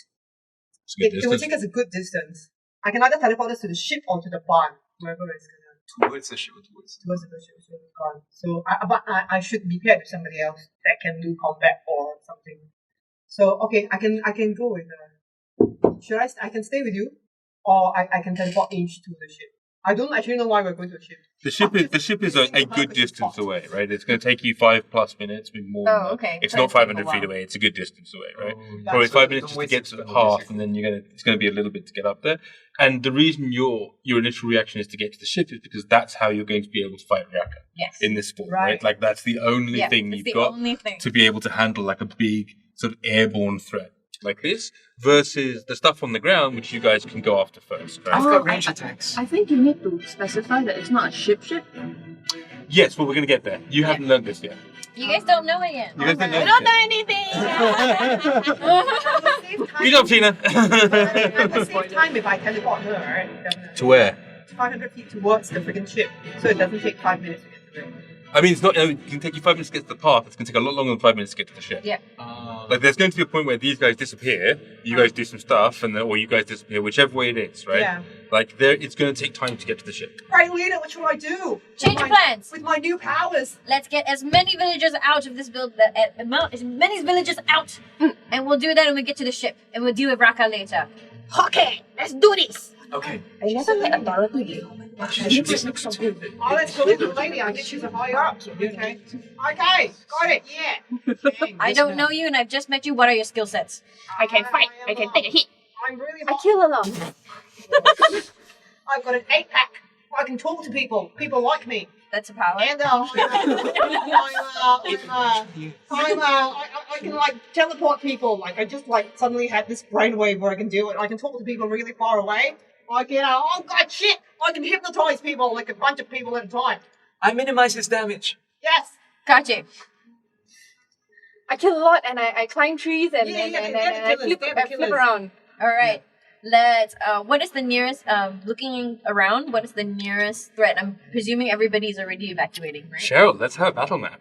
S1: It's a good
S3: It will
S1: distance.
S3: take us a good distance. I can either teleport us to the ship or to the barn. Whoever is going to...
S4: Towards the ship or towards the...
S3: Towards the ship, so it's gone. So, but I should be paired with somebody else that can do combat or something. So, okay, I can go with... I can stay with you, or I can teleport Inch to the ship. I don't actually know why we're going to a ship.
S1: The ship is a good distance away, right? It's going to take you 5+ minutes, maybe more.
S6: Oh,
S1: than that.
S6: okay.
S1: It's
S6: But
S1: not
S6: it's taking a
S1: 500
S6: while.
S1: feet away. It's a good distance away, right?
S4: Oh,
S1: Probably
S4: so
S1: 5
S4: don't
S1: minutes just to
S4: waste
S1: get
S4: it
S1: to the
S4: for the
S1: path, and then it's going to be a little bit to get up there. And the reason your initial reaction is to get to the ship is because that's how you're going to be able to fight Riyaka
S6: Yes.
S1: in this form,
S3: Right.
S1: right? Like that's the only
S6: Yeah,
S1: thing
S6: it's
S1: you've
S6: the
S1: got
S6: only thing.
S1: to be able to handle like a big sort of airborne threat like this, versus the stuff on the ground, which you guys can go after first, right?
S4: I've got range attacks.
S2: I think you need to specify that it's not a ship.
S1: Yes, well, we're going to get there. You haven't learned this yet.
S6: You guys don't know it yet.
S1: You guys don't know
S2: We
S1: this
S2: don't know
S1: yet.
S2: anything.
S1: Good job, Sheena.
S3: At the same time, if I teleport her, right? Definitely.
S1: To where?
S3: 500 feet towards the freaking ship, so it doesn't take 5 minutes to get to it.
S1: I mean, it's not. It can take you 5 minutes to get to the path. It's going to take a lot longer than 5 minutes to get to the ship.
S6: Yeah.
S1: Like, there's going to be a point where these guys disappear, you guys do some stuff, and then, or you guys disappear, whichever way it is, right?
S3: Yeah.
S1: Like, it's going to take time to get to the ship.
S3: Right, leader, what should I do?
S6: Change
S3: With
S6: your plans.
S3: With my new powers.
S6: Let's get as many villagers out of this build, as many villagers out, and we'll do that when we get to the ship, and we'll deal with Raka later.
S2: Okay, let's do this.
S4: Okay.
S2: I never met a Dorothy before.
S4: She just looks stupid.
S3: Oh, let's go with the lady. I think she's a higher up. Okay. Okay, got it, yeah. Dang,
S6: I don't know you, and I've just met you. What are your skill sets?
S2: I can fight. I can take a hit.
S3: I'm really
S2: I kill a lot.
S3: I've got an 8-pack. I can talk to people. People like me.
S6: That's a power.
S3: And I can like teleport people. Like I just like suddenly had this brainwave where I can do it. I can talk to people really far away. I can oh god shit! I can hypnotize people like a bunch of people at a time.
S4: I minimize his damage.
S3: Yes.
S6: Gotcha.
S5: I kill a lot and I climb trees and,
S3: Yeah,
S5: and,
S3: yeah,
S5: and,
S3: they're
S5: and,
S3: the
S5: I
S3: killers, they're the
S5: flip
S3: killers.
S5: around.
S6: All right. Let's. What is the nearest? Looking around. What is the nearest threat? I'm presuming everybody's already evacuating, right?
S1: Cheryl, let's have a battle map.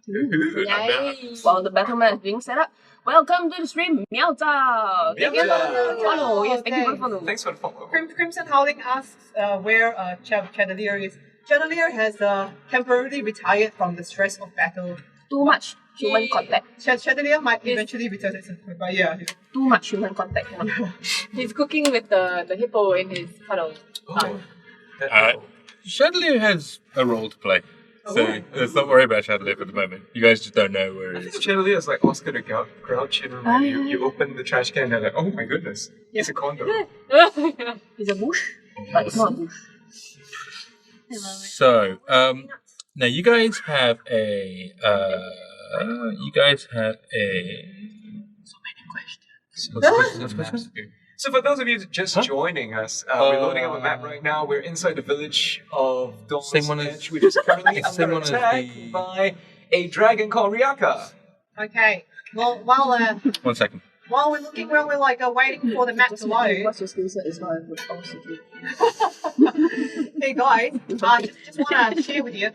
S5: Yay.
S2: While the battleman is being set up, welcome to the stream, Miao Zhao. Thank you for the follow. Yes, thank you for the follow.
S4: Thanks for the follow.
S3: Crimson Howling asks where Chandelier is. Chandelier has temporarily retired from the stress of battle.
S2: Too much human contact.
S3: Chandelier might eventually return it, but yeah.
S2: Too much human contact.
S5: He's cooking with the hippo in his puddle.
S1: Chandelier has a role to play. So let's not worry about Chandelier for the moment. You guys just don't know where
S4: I
S1: it
S4: think
S1: is.
S4: Chandelier is like Oscar the Grouch, you know, you open the trash can and they're like, oh my goodness, it's a condo.
S2: It's a bush, but it's not a bush.
S1: So, now you guys have a. What's the question?
S4: So for those of you just joining us, we're loading up a map right now. We're inside the village of Dawn's
S1: Same one as-
S4: Edge, which is currently
S1: Same
S4: under
S1: one as
S4: attack
S1: the-
S4: by a dragon called Riyaka.
S3: Okay. Well,
S1: One second.
S3: while we're looking, while we're like waiting for the map to load.
S2: What's your skill set is hard with OCD.
S3: Hey guys, just want to share with you,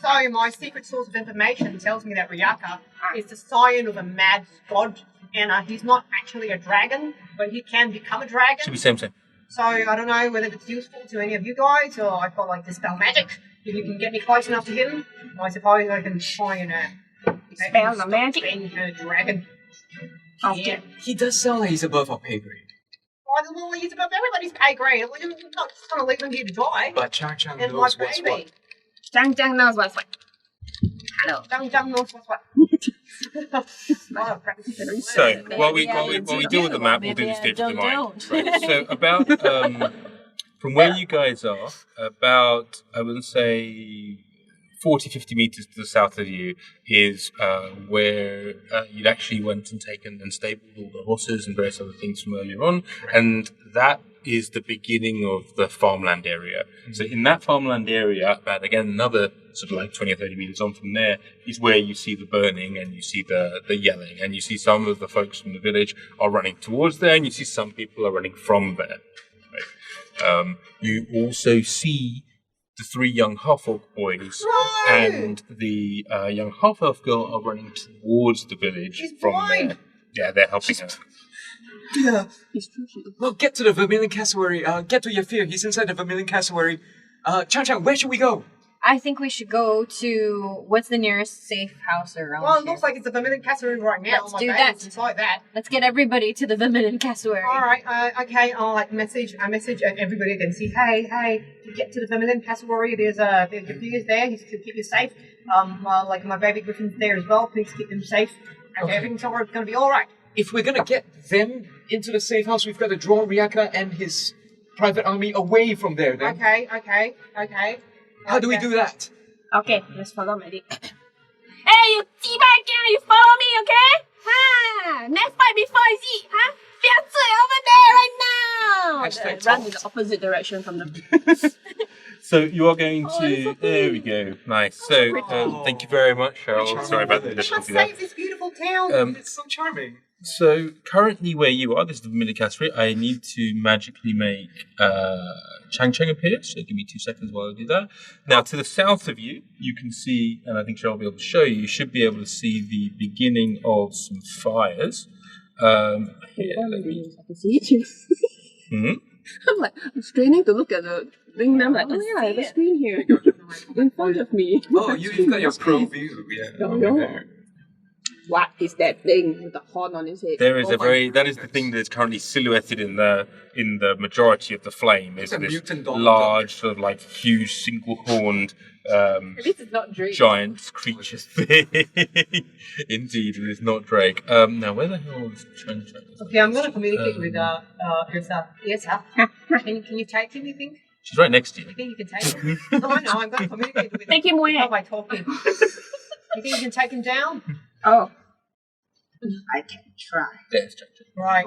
S3: so my secret source of information tells me that Riyaka is the scion of a mad god, and he's not actually a dragon, but he can become a dragon.
S1: Should be same.
S3: So I don't know whether it's useful to any of you guys, or I've got like dispel magic. If you can get me close enough to him, I suppose I can try and
S2: Dispel the magic?
S3: change a dragon.
S2: Okay.
S4: He does sound like he's above our pay grade.
S3: Well, he's above everybody's pay grade. We're not just going to leave him here to die.
S4: But Chang
S3: And
S4: knows
S3: my
S4: what's
S3: baby.
S4: what.
S2: Zhang knows what's what. Hello.
S3: Zhang knows what's what.
S1: So while we deal with the map, we'll do the state of the mind. Right? So about from where you guys are, about I would say 40, 50 meters to the south of you is where you'd actually went and taken and stabled all the horses and various other things from earlier on, and that is the beginning of the farmland area. So in that farmland area, about again another sort of like 20 or 30 meters on from there, is where you see the burning and you see the yelling, and you see some of the folks from the village are running towards there, and you see some people are running from there. Right? You also see the three young half-orc boys and the young half-elf girl are running towards the village from there. Yeah, they're helping her.
S4: Yeah. Well, get to the Vermilion Cassowary. Get to Yafir. He's inside the Vermilion Cassowary. Chang, where should we go?
S6: I think we should go to what's the nearest safe house around
S3: Well, it
S6: here.
S3: looks like it's the Vermilion Cassowary right now.
S6: Let's
S3: My
S6: do
S3: baby's
S6: that.
S3: inside that.
S6: Let's get everybody to the Vermilion Cassowary.
S3: All right. Okay. I'll message everybody and say, hey, to get to the Vermilion Cassowary, there's Yafir's there. He's to keep you safe. My baby Griffin's there as well. Please keep them safe. Okay. Everything's going to be all right.
S4: If we're gonna get them into the safe house, we've got to draw Riyaka and his private army away from there. Then
S3: Okay.
S4: how do we do that?
S2: Okay, let's follow medic. Hey, you T-bag gang, you follow me, okay? Ha! Next fight before I see, huh? 不要醉 over there right now! Run in the opposite direction from the...
S1: So you are going to. There we go. Nice. So thank you very much, Cheryl. Sorry about the
S3: We must
S1: difficulty there.
S3: save this beautiful town.
S4: It's so charming.
S1: So currently, where you are, this is the Vermilion Cassowary. I need to magically make Chang appear. So give me 2 seconds while I do that. Now, to the south of you, you can see, and I think Cheryl will be able to show you. You should be able to see the beginning of some fires. Here, let me.
S2: I can see it.
S1: Hmm?
S2: I'm straining to look at the thing, and I'm like, oh yeah, I have a screen here in front of me.
S4: Oh, you've got your pro view. Yeah.
S2: No. What is that thing with the horn on his head?
S1: There is
S2: Oh my
S1: that is the thing that is currently silhouetted in the majority of the flame. Is
S4: a
S1: this
S4: mutant Donald
S1: large, sort of like huge, single-horned,
S5: At least it's not Drake.
S1: giant creature thing? Indeed, it is not Drake. Now, where the hell is Chang?
S3: Okay, I'm going to communicate with Yrsa. Yrsa, can you take him, you think?
S1: She's right next to you.
S3: You think you can take him? No, I'm going to communicate with him.
S2: Take him where?
S3: By talking. You think you can take him down?
S2: Oh. I can try.
S1: There's Chang.
S3: Right.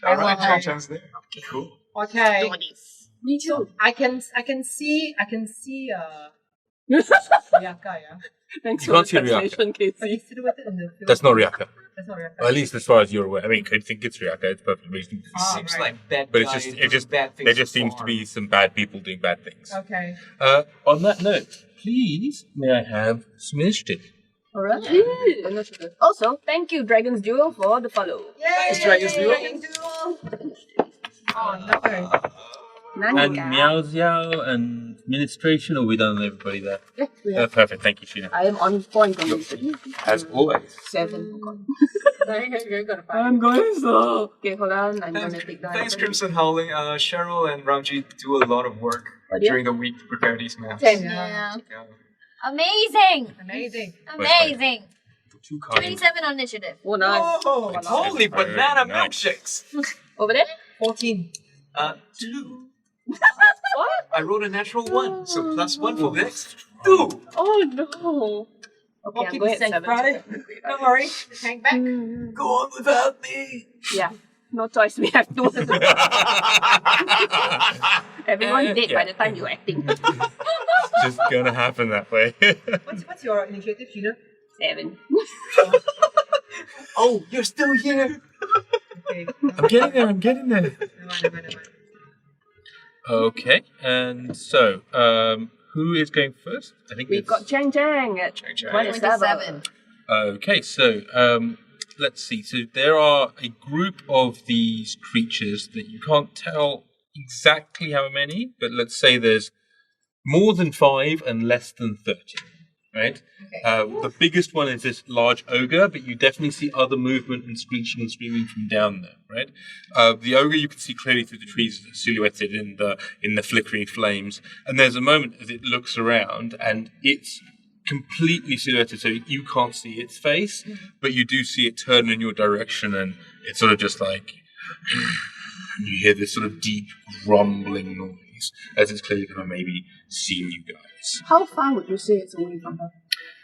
S4: All right, Chang's there. Cool.
S3: Okay.
S2: Do this. Me too.
S3: I can see Riyaka, yeah.
S2: Thanks
S1: You
S2: for
S1: can't
S2: the
S1: see Riyaka.
S2: translation,
S3: Are you
S2: Casey.
S3: silhouetted in the
S1: That's not Riyaka.
S3: That's not Riyaka.
S1: Well, at least as far as you're aware. I mean, I think it's Riyaka. It's perfectly reasonable.
S4: Seems
S3: right.
S4: like bad
S1: But
S4: guys
S1: it just
S4: doing bad things
S1: there just
S4: for
S1: seems to
S4: farm.
S1: be some bad people doing bad things.
S3: Okay.
S1: On that note, please may I have some initiative?
S2: Alright.
S5: I'm not sure.
S2: Also, thank you, Dragon's Duo, for the follow.
S4: Thanks, Dragon's Duo.
S3: Oh no.
S1: And Meow Xiao and administration, or we done with everybody there?
S2: Yeah, we have.
S1: Perfect, thank you, Sheena.
S2: I am on point on this.
S1: As always.
S2: 7.
S5: You're gonna find
S2: I'm going slow. Okay, hold on. I'm gonna take that.
S4: Thanks, Crimson Howling. Cheryl and Ramji do a lot of work during the week to prepare these maps.
S5: Same.
S6: Yeah.
S4: Yeah.
S6: Amazing!
S3: Amazing.
S6: Amazing!
S1: Too kind.
S6: 27 on initiative.
S2: Oh, nice.
S4: Oh, holy
S1: Very
S4: banana
S1: nice.
S4: milkshakes!
S2: Over there?
S3: 14.
S4: 2.
S5: What?
S4: I rolled a natural 1, so +1 for this. 2!
S5: Oh no.
S2: Okay, I'm going at 7.
S3: Friday. Don't worry. Hang back.
S4: Go on without me!
S2: Yeah. No choice, we have to. Everyone's dead by the time you're acting.
S1: Just gonna happen that way.
S3: What's your initiative, Sheena?
S2: 7.
S4: Oh, you're still here!
S3: Okay.
S1: I'm getting there.
S3: Never mind.
S1: Okay, and so, who is going first? I think
S2: We've got Chang Chang at
S4: Chang Chang.
S2: 27.
S1: Okay, so let's see. So there are a group of these creatures that you can't tell exactly how many, but let's say there's more than 5 and less than 30. Right? The biggest one is this large ogre, but you definitely see other movement and screeching and screaming from down there. Right? The ogre you can see clearly through the trees, silhouetted in the flickering flames. And there's a moment as it looks around, and it's completely silhouetted, so you can't see its face, but you do see it turn in your direction, and it's sort of just like, and you hear this sort of deep grumbling noise as it's clearly kind of maybe seen you guys.
S2: How far would you say it's away from her?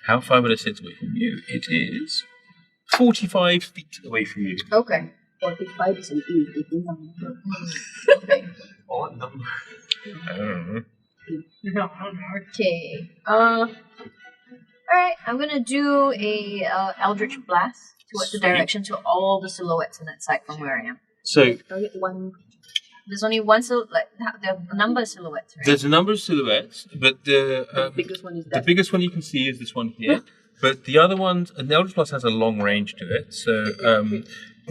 S1: How far would I say it's away from you? It is 45 feet away from you.
S2: Okay. 45 is an irritating number.
S4: Odd number.
S1: I don't know.
S6: Okay. Alright, I'm gonna do a Eldritch Blast towards the direction to all the silhouettes on that side from where I am.
S1: So
S2: Target 1.
S6: There's only one silhouette, there are a number of silhouettes, right?
S1: there's a number of silhouettes, but
S2: The biggest one is
S1: the
S2: that.
S1: biggest one you can see is this one here. But the other ones, and the Eldritch Blast has a long range to it, so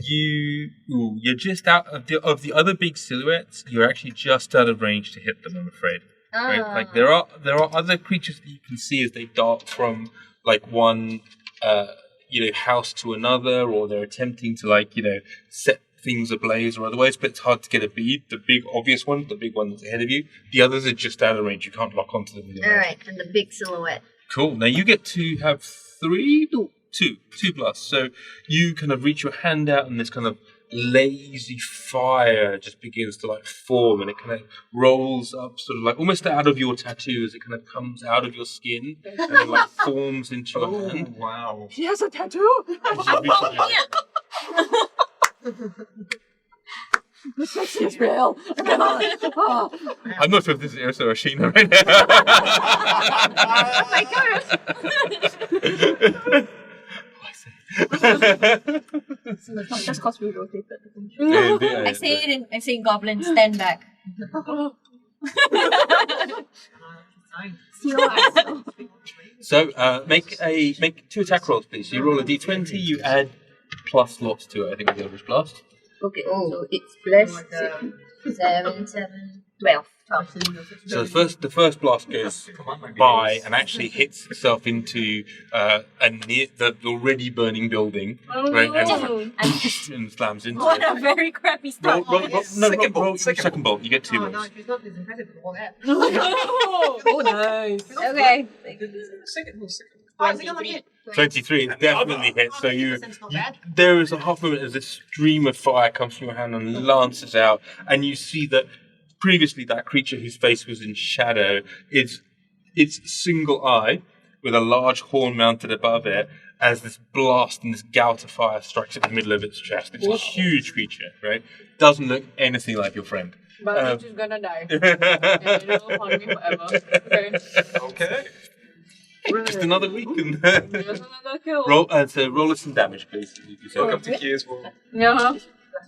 S1: you're just out of the other big silhouettes. You're actually just out of range to hit them, I'm afraid. Right? Like there are other creatures that you can see as they dart from like one house to another, or they're attempting to set things ablaze or otherwise, but it's hard to get a bead. The big obvious one, the big one that's ahead of you, the others are just out of range. You can't lock onto them with your magic.
S6: Alright, and the big silhouette.
S1: Cool. Now you get to have 3, 2 plus. So you kind of reach your hand out, and this kind of lazy fire just begins to form, and it kind of rolls up, sort of almost out of your tattoo as it kind of comes out of your skin and then forms into your hand.
S4: Wow.
S2: She has a tattoo!
S1: As you reach your hand.
S2: The sex is real! I cannot! Oh.
S1: I'm not sure if this is Yrsa or Sheena right now.
S2: Oh my god! Just cause we rotated.
S6: I say in Goblin, stand back.
S1: So make 2 attack rolls, please. You roll a d20, you add plus lots to it, I think, with the Eldritch Blast.
S2: Okay, so it's plus
S6: 7.
S2: 12.
S1: So the first blast goes by and actually hits itself into the already burning building, right? And slams into
S6: What
S1: it.
S6: a very crappy start.
S1: Roll second bolt. You get 2
S3: Oh, no,
S1: rolls.
S3: she's not as impressive as all that.
S2: Oh, nice.
S6: Okay.
S4: Second.
S3: Oh, it's gonna hit.
S1: 23, it definitely hits. So
S3: It's not bad.
S1: there is a half moment as this stream of fire comes from your hand and lances out, and you see that previously that creature whose face was in shadow, its single eye with a large horn mounted above it, as this blast and this gout of fire strikes at the middle of its chest. It's a huge creature, right? Doesn't look anything like your friend.
S5: But she's gonna die. And it'll haunt me forever. Okay.
S4: Okay.
S1: Just another week. And
S5: Just another kill.
S1: roll us some damage, please.
S4: Welcome to Kia's world.
S5: Yeah.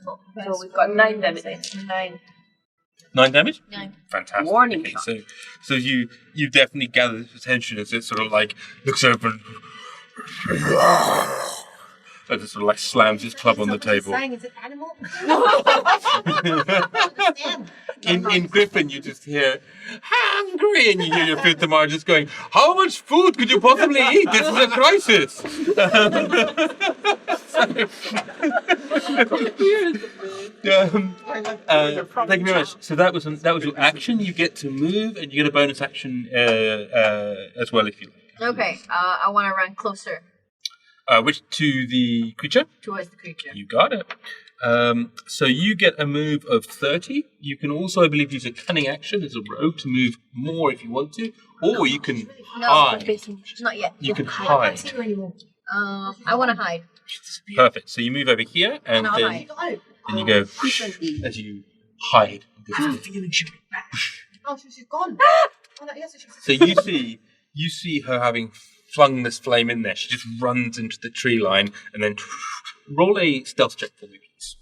S2: So we've got 9 damage.
S6: 9.
S1: 9 damage?
S6: 9.
S1: Fantastic.
S2: Warning
S1: Okay, so you definitely gather its attention as it sort of looks over and And just sort of like slams his club on the table.
S3: Saying, is it animal?
S1: In Griffin, you just hear hungry, and you hear your fifth Tamar just going, "How much food could you possibly eat? This is a crisis." Thank you very much. So that was your action. You get to move, and you get a bonus action as well if you like.
S6: Okay, I want to run closer
S1: Which to the creature?
S6: towards the creature.
S1: You got it. So you get a move of 30. You can also, I believe, use a cunning action as a rogue to move more if you want to, or you can hide.
S6: Not yet.
S1: You can
S3: I
S1: hide.
S3: can't see you anymore.
S6: I want to hide.
S1: Perfect. So you move over here, and
S6: I'll
S1: then
S6: hide.
S1: you go as you hide.
S3: Oh, she's gone. Oh, no, yes, she's
S1: So you see her having flung this flame in there. She just runs into the tree line, and then roll a stealth check for me, please.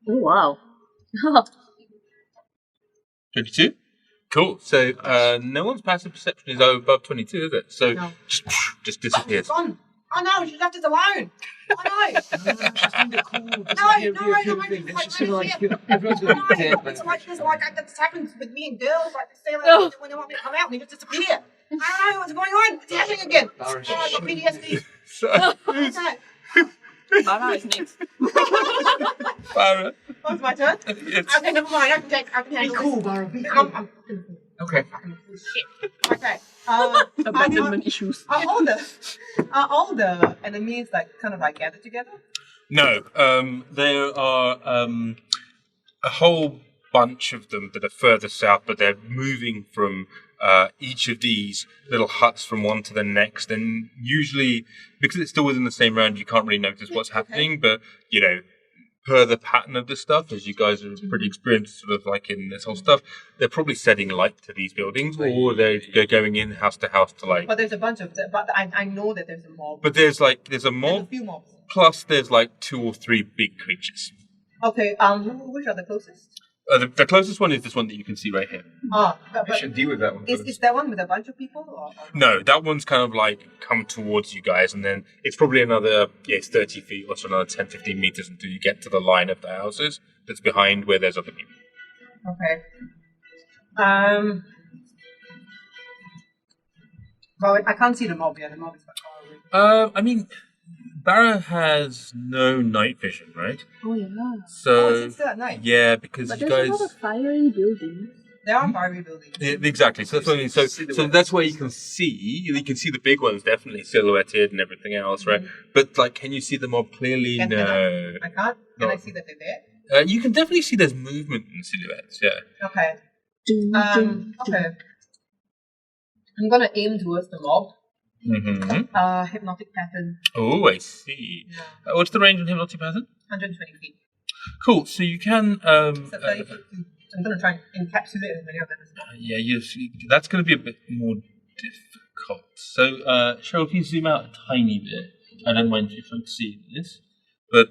S2: Oh, wow.
S1: 22? Cool. So no one's passive perception is above 22, is it? So
S3: No.
S1: just disappears.
S3: gone. Oh no, she left us alone. Oh no.
S4: She's doing the cool.
S3: Everyone's it's like this, like that happens with me and girls, like they say like when they want me to come out and they just disappear. I don't know what's going on. It's happening again. Oh, I got PTSD.
S1: So,
S2: Barra is next.
S1: Barra.
S3: Oh, it's my turn?
S1: It's,
S3: Okay, never mind. I can handle
S4: Cool,
S3: this.
S4: Barra. Be
S3: I'm
S4: cool.
S3: fucking cool.
S4: Okay.
S3: Fucking cool shit. Okay.
S2: Abandonment issues.
S3: Are all the enemies like kind of like gathered together?
S1: no, there are a whole bunch of them that are further south, but they're moving from each of these little huts from one to the next, and usually because it's still within the same round, you can't really notice what's happening. But you know, per the pattern of the stuff, as you guys are pretty experienced, sort of like in this whole stuff, they're probably setting light to these buildings, or they're going in house to house to like.
S3: But there's a bunch of them. But I know that there's a mob.
S1: But there's a
S3: There's a
S1: mob,
S3: few mobs.
S1: plus there's like 2 or 3 big creatures.
S3: Okay. Which are the closest?
S1: The closest one is this one that you can see right here.
S4: We should deal with that one.
S3: Is that one with a bunch of people? Or?
S1: No, that one's kind of like come towards you guys, and then it's probably another, it's 30 feet or so, another 10, 15 meters until you get to the line of the houses that's behind where there's other people.
S3: Okay. Well, I can't see the mob yet. The mob is quite far away.
S1: I mean, Barra has no night vision, right?
S2: Oh, yeah.
S1: So,
S3: It's still at night.
S1: yeah, because
S2: But
S1: you
S2: there's
S1: guys...
S2: a lot of fiery buildings.
S3: There are fiery buildings.
S1: Yeah, exactly. So that's what I mean. So that's where you can see the big ones definitely silhouetted and everything else, right? But like, can you see them more clearly?
S3: Can
S1: No.
S3: I can't. Can
S1: No.
S3: I see that they're there?
S1: You can definitely see there's movement in silhouettes. Yeah.
S3: Okay.
S2: Okay.
S3: I'm gonna aim towards the mob.
S1: Mm-hmm.
S3: Hypnotic pattern.
S1: Oh, I see.
S3: Yeah.
S1: What's the range on hypnotic pattern?
S3: 120 feet.
S1: Cool. So you can.
S3: So 30 feet. I'm gonna try and encapsulate as many of them as possible.
S1: Yeah, that's going to be a bit more difficult. So, Cheryl, if you zoom out a tiny bit, I don't mind if folks see this, but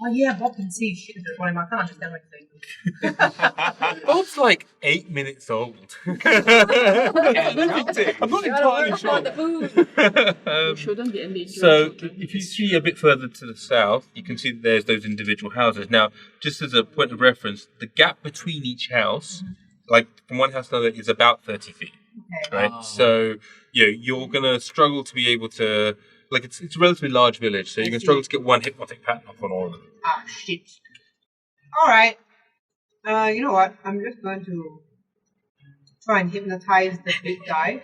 S3: Oh yeah, Bob can see shit at the time. I can't understand what you're saying.
S1: Bob's like 8 minutes old. I'm not entirely sure.
S2: You shouldn't be endangered.
S1: So, if you see a bit further to the south, you can see that there's those individual houses. Now, just as a point of reference, the gap between each house, like from one house to another, is about 30 feet.
S3: Okay.
S1: Right? So, you're going to struggle to be able to, like, it's a relatively large village, so you're going to struggle to get one hypnotic pattern off on all of them.
S3: Ah, shit. Alright. You know what? I'm just going to try and hypnotize the big guy.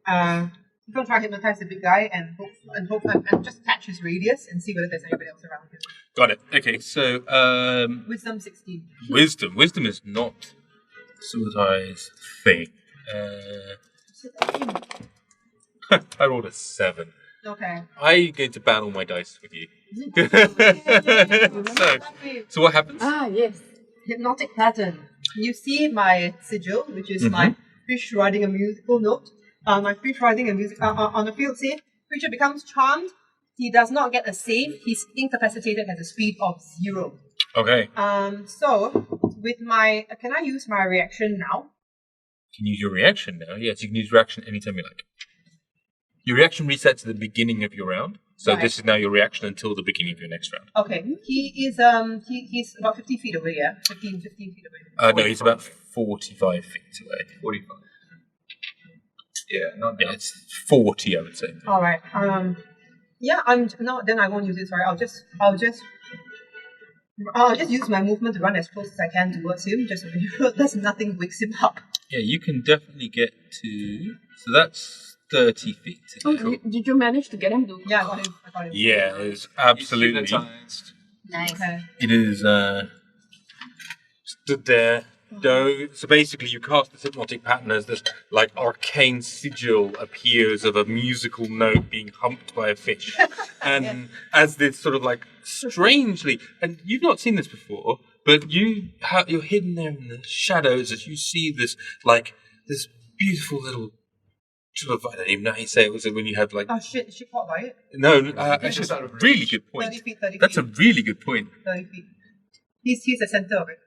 S3: I'm going to try and hypnotize the big guy and hope and just catch his radius and see whether there's anybody else around him.
S1: Got it. Okay, so,
S3: Wisdom 16.
S1: Wisdom. Wisdom is not Suatai's thing. I rolled a 7.
S3: Okay.
S1: I'm going to ban all my dice with you. So what happens?
S2: Ah, yes.
S3: Hypnotic pattern. You see my sigil, which is my fish riding a musical note. My fish riding a music on a field save. Creature becomes charmed. He does not get a save. He's incapacitated, has a speed of 0.
S1: Okay.
S3: So with my, can I use my reaction now?
S1: You can use your reaction now. Yes, you can use reaction anytime you like. Your reaction resets at the beginning of your round. So
S3: Right.
S1: this is now your reaction until the beginning of your next round.
S3: Okay, he is he's about 50 feet away, yeah? 15 feet away.
S1: No, he's about 45 feet away.
S4: 45. Yeah, not
S1: Yeah, it's 40, I would say.
S3: Alright. Yeah, then I won't use it, sorry. I'll just use my movement to run as close as I can towards him, just so there's nothing wakes him up.
S1: Yeah, you can definitely get to... So that's 30 feet.
S2: Did you manage to get him to?
S3: Yeah, I got him.
S1: Yeah, it's absolutely...
S4: hypnotized.
S6: Nice.
S3: Okay.
S1: It is stood there. So basically, you cast this hypnotic pattern as this like arcane sigil appears of a musical note being humped by a fish, and as this sort of like strangely, and you've not seen this before, but you're hidden there in the shadows as you see this like this beautiful little sort of, I don't even know how you say it, was it when you had like
S3: Oh shit, is she caught by it?
S1: no, actually,
S4: out of
S1: it's a really good point.
S3: 30 feet, 30
S1: That's a
S3: feet.
S1: really good point.
S3: 30 feet. He's the center of it.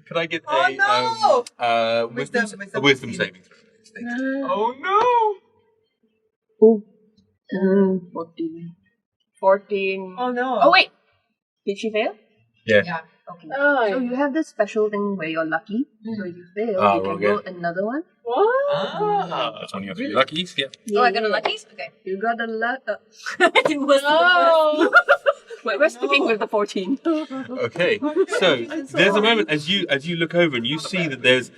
S1: Can I get
S3: Oh,
S1: a
S3: Wisdom
S1: wisdom
S3: saving.
S1: saving throw?
S4: Oh no!
S2: 14.
S3: Oh no.
S2: Oh wait, did she fail?
S1: Yeah.
S3: Yeah.
S2: Okay.
S5: Oh,
S2: So you have this special thing where you're lucky. So if you fail,
S1: Ah,
S2: you can
S1: okay.
S2: roll another one.
S5: what?
S1: That's one of your three luckies. Yeah.
S6: Oh, I got a luckies? Okay.
S2: You got a luck.
S6: It was
S5: Oh.
S2: We're sticking with the 14.
S1: Okay. So there's a moment as you look over and you see that there's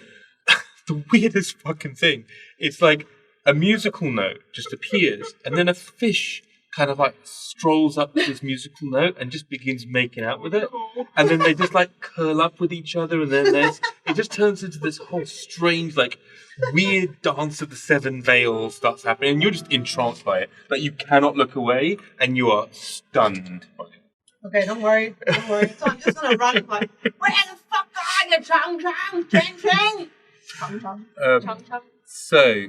S1: the weirdest fucking thing. It's like a musical note just appears, and then a fish kind of like strolls up to this musical note and just begins making out with it, and then they just like curl up with each other, and then it just turns into this whole strange like weird dance of the seven veils starts happening, and you're just entranced by it. Like you cannot look away, and you are stunned by it.
S3: Okay, don't worry. So I'm just gonna run like, where the fuck are you, Chang Chang? Chang Chang?
S1: So,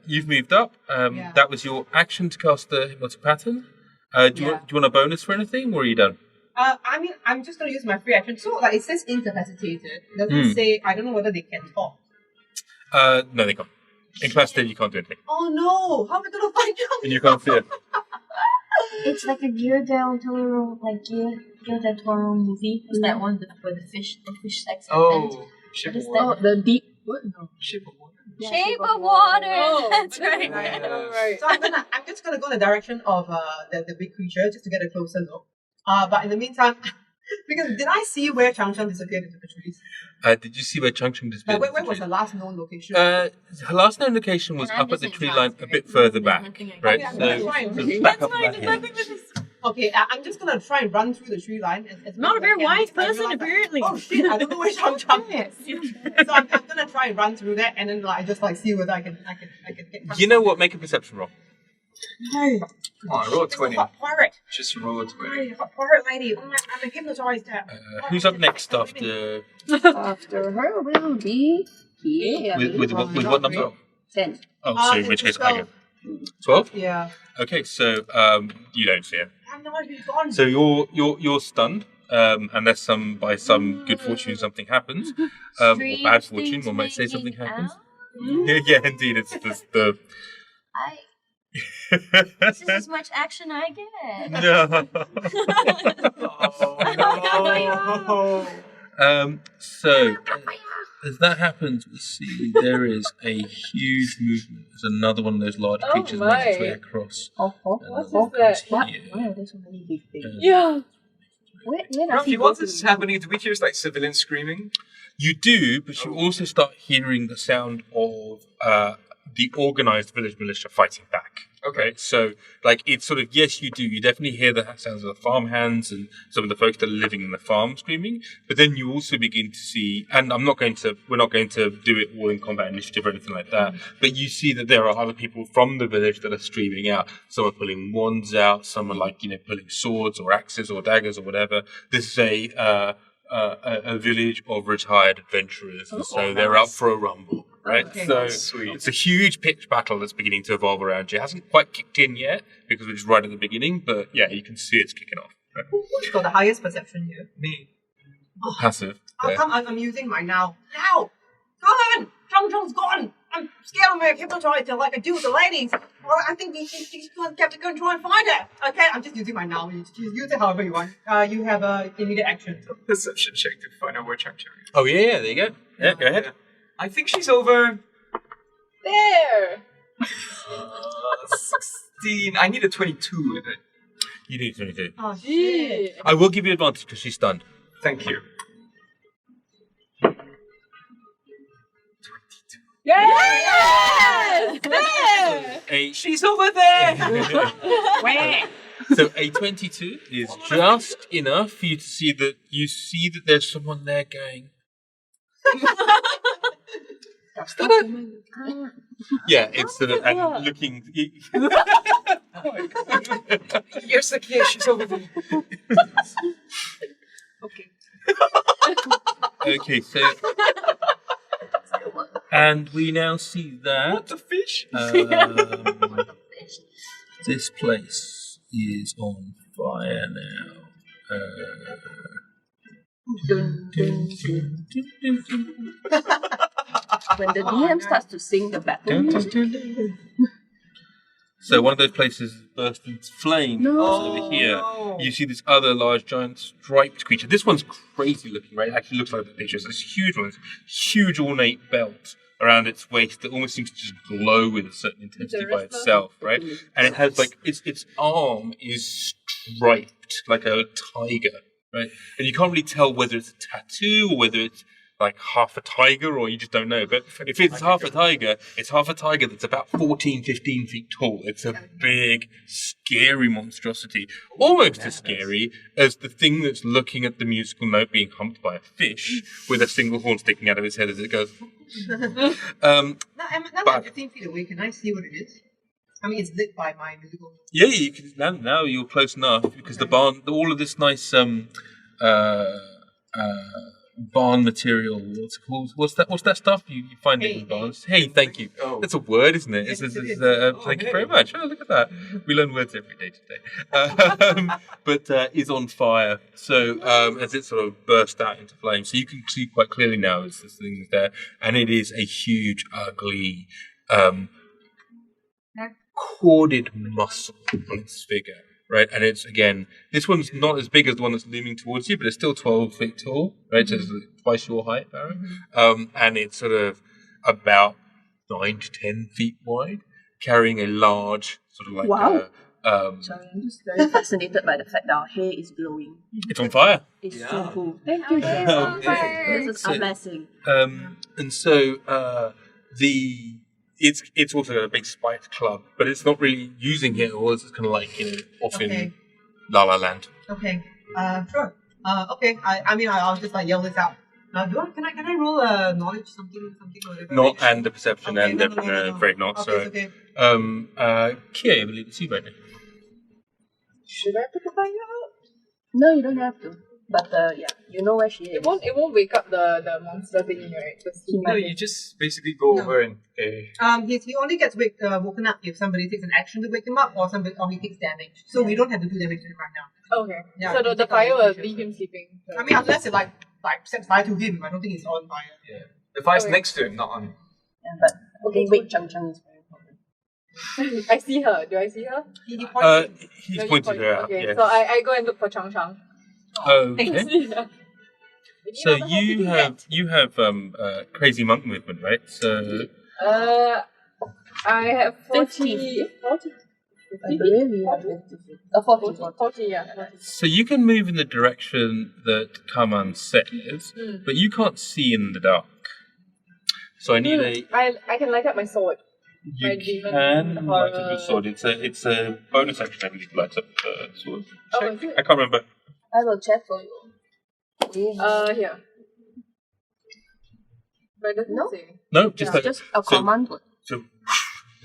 S1: you've moved up.
S3: Yeah.
S1: That was your action to cast the hypnotic pattern. Do you want a bonus for anything, or are you done?
S3: I mean, I'm just gonna use my free action. So, like, it says incapacitated. It doesn't say, I don't know whether they can talk.
S1: No, they can't. Incapacitated, you can't do anything.
S3: Oh no! How am I gonna find out?
S1: And you can't see it.
S6: It's like a Guillermo del Toro, movie. Was that one where the fish sex?
S4: Oh, ship
S6: What
S4: of
S6: is
S4: water.
S2: The deep. What? No.
S4: Ship of water.
S6: Shape of Water.
S5: Oh,
S6: That's right.
S5: Right.
S3: So I'm just gonna go in the direction of the big creature just to get a closer look. But in the meantime, because did I see where Chang Chang disappeared into the trees?
S1: Did you see where Chung Chung disappeared?
S3: Like, where was the last known location?
S1: Her last known location was
S6: And I'm
S1: up at
S6: just
S1: the
S6: in
S1: tree
S6: charge
S1: line
S6: of
S1: a
S6: it.
S1: bit further
S6: There's
S1: back,
S6: nothing I can
S1: right?
S3: do.
S1: So,
S3: That's fine.
S1: sort of back up
S6: That's fine.
S1: that
S6: There's
S1: hill.
S6: nothing with this.
S3: Okay, I'm just gonna try and run through the tree line. As
S6: Not a very wise
S3: I
S6: person,
S3: realize that-
S6: apparently.
S3: Oh shit! I don't know where Chang Chang is. So I'm gonna try and run through that, and then like just like see whether I can get.
S1: You know what? Make a perception roll.
S3: Hey,
S4: Come on, roll a
S3: it's a
S4: 20.
S3: hot pirate.
S4: Just roll a 20.
S3: Hey, hot pirate lady. I'm hypnotized.
S1: Who's up next after
S2: After her will be here.
S1: with what number?
S2: 10.
S1: Oh, so in which case I go.
S3: 12.
S1: 12?
S3: Yeah.
S1: Okay, so you don't see it.
S3: I'm not even gone.
S1: So you're stunned, unless by some good fortune something happens, or bad fortune, one might say something happens. Yeah, indeed, it's the
S6: This is as much action I get.
S1: no. So as that happens, we see there is a huge movement. There's another one of those large
S5: Oh
S1: creatures making its way
S5: my.
S1: across.
S5: What's
S1: Another
S5: that?
S1: comes here.
S2: Why are there so many big things?
S5: Yeah.
S2: Where
S4: Bro,
S2: does he go
S4: once
S2: to?
S4: this is happening, do we hear like civilians screaming?
S1: You do, but you also start hearing the sound of the organized village militia fighting back.
S4: Okay.
S1: So, like, it's sort of, yes, you do. You definitely hear the sounds of the farmhands and some of the folks that are living in the farm screaming. But then you also begin to see, and we're not going to do it all in combat initiative or anything like that, but you see that there are other people from the village that are streaming out. Some are pulling wands out, some are like, pulling swords or axes or daggers or whatever. This is a village of retired adventurers, and so they're up for a rumble. Right,
S3: Okay.
S1: so
S4: Sweet.
S1: it's a huge pitched battle that's beginning to evolve around you. It hasn't quite kicked in yet because we're just right at the beginning, but yeah, you can see it's kicking off. Right?
S3: Who's got the highest perception here?
S4: Me.
S1: Passive.
S3: How
S1: there.
S3: come I'm using my now? Now! Come on! Chang Chang's gone! I'm scared I'm going to keep on trying to like deal with the ladies. Well, I think she's going to have to go and try and find her. Okay, I'm just using my knowledge. Use it however you want. You have immediate action.
S4: Perception check to find out where Chang Chang is.
S1: Oh yeah, there you go. Yeah, go ahead.
S4: I think she's over
S5: There!
S4: 16. I need a 22 with it.
S1: You need 22.
S3: Oh, shit.
S5: Gee.
S1: I will give you advantage because she's stunned.
S4: Thank you.
S5: Yes! There!
S4: She's over there!
S1: So a 22 is just enough for you to see that there's someone there going. Yeah, it's sort of and looking.
S4: Yrsa, yeah, she's over there.
S1: Okay, so and we now see that
S4: The fish?
S1: this place is on fire now.
S2: When the DM starts to sing the battle music.
S1: So one of those places burst into flames.
S2: No.
S1: Over here, you see this other large, giant, striped creature. This one's crazy looking, right? It actually looks like the picture. It's this huge one, this huge ornate belt around its waist that almost seems to just glow with a certain intensity by itself, right? And it has like its arm is striped like a tiger, right? And you can't really tell whether it's a tattoo or whether it's like half a tiger or you just don't know. But if it's half a tiger, it's half a tiger that's about 14, 15 feet tall. It's a big, scary monstrosity. Almost as scary as the thing that's looking at the musical note being humped by a fish with a single horn sticking out of its head as it goes.
S3: Now I'm 15 feet away. Can I see what it is? I mean, it's lit by my musical.
S1: Yeah, you can. Now you're close enough because the barn, all of this nice barn material. What's it called? What's that stuff you find it in barns? Hay. Thank you.
S4: Oh.
S1: That's a word, isn't it?
S3: Yes,
S1: It's-
S3: it
S1: it's,
S3: is.
S1: thank you very much. Oh, look at that. We learn words every day today. But is on fire. So as it sort of burst out into flame, so you can see quite clearly now as this thing is there, and it is a huge, ugly, corded muscle on its figure. Right, and it's again, this one's not as big as the one that's looming towards you, but it's still 12 feet tall, right? So it's twice your height, Barra. And it's sort of about 9 to 10 feet wide, carrying a large sort of like.
S2: Wow. Sorry, I'm just very fascinated by the fact that our hair is glowing.
S1: It's on fire.
S2: It's
S4: Yeah.
S2: so cool. Thank you,
S6: Hair
S2: Sheena.
S6: on fire.
S2: This is
S1: So-
S2: amazing.
S1: And so it's also got a big spiked club, but it's not really using it, or it's kind of like off
S3: Okay.
S1: in La La Land.
S3: Okay. Sure. Okay. I mean, I'll just like yell this out. Can I roll a knowledge something or whatever?
S1: Not and the perception
S3: Okay,
S1: and
S3: no,
S1: the
S3: no, no.
S1: afraid not.
S3: Okay,
S1: Sorry.
S3: it's okay.
S1: Kia, I believe it's you right now.
S5: Should I put the fire out?
S2: No, you don't have to. But yeah, you know where she is.
S5: It won't wake up the monster thingy, right?
S4: No, you just basically go
S3: No.
S4: over and
S3: He only gets woken up if somebody takes an action to wake him up or he takes damage. So we don't have to do damage to him right now.
S5: Okay.
S3: Yeah,
S5: So
S3: you
S5: the
S3: take out
S5: fire will
S3: the
S5: leave him sleeping.
S3: I mean, unless it like set fire to him, I don't think it's on fire.
S4: the fire's
S5: Okay.
S4: next to him, not on.
S2: Yeah, but okay, wait, Chang Chang is very important.
S5: I see her. Do I see her?
S3: He
S1: He's
S5: No, you
S1: pointed
S5: point-
S1: her out.
S5: Okay,
S1: Yes.
S5: so I go and look for Chang Chang.
S1: Okay.
S5: Yeah.
S1: So you have crazy monk movement, right? So
S5: I have
S2: 50.
S5: 40.
S2: I believe we have 40.
S5: 40, yeah. 40.
S1: so you can move in the direction that Kaman says, but you can't see in the dark. So I need
S5: I can light up my sword.
S1: you
S5: my demon
S1: can light up your
S5: horror-
S1: sword. It's a bonus action, I believe, light up the sword.
S5: Oh,
S1: Check.
S5: is it?
S1: I can't remember.
S2: I will check for you.
S5: Here. But it doesn't
S2: No.
S5: say.
S1: No, just
S2: It's
S1: like
S2: just a
S1: so-
S2: command word.
S1: So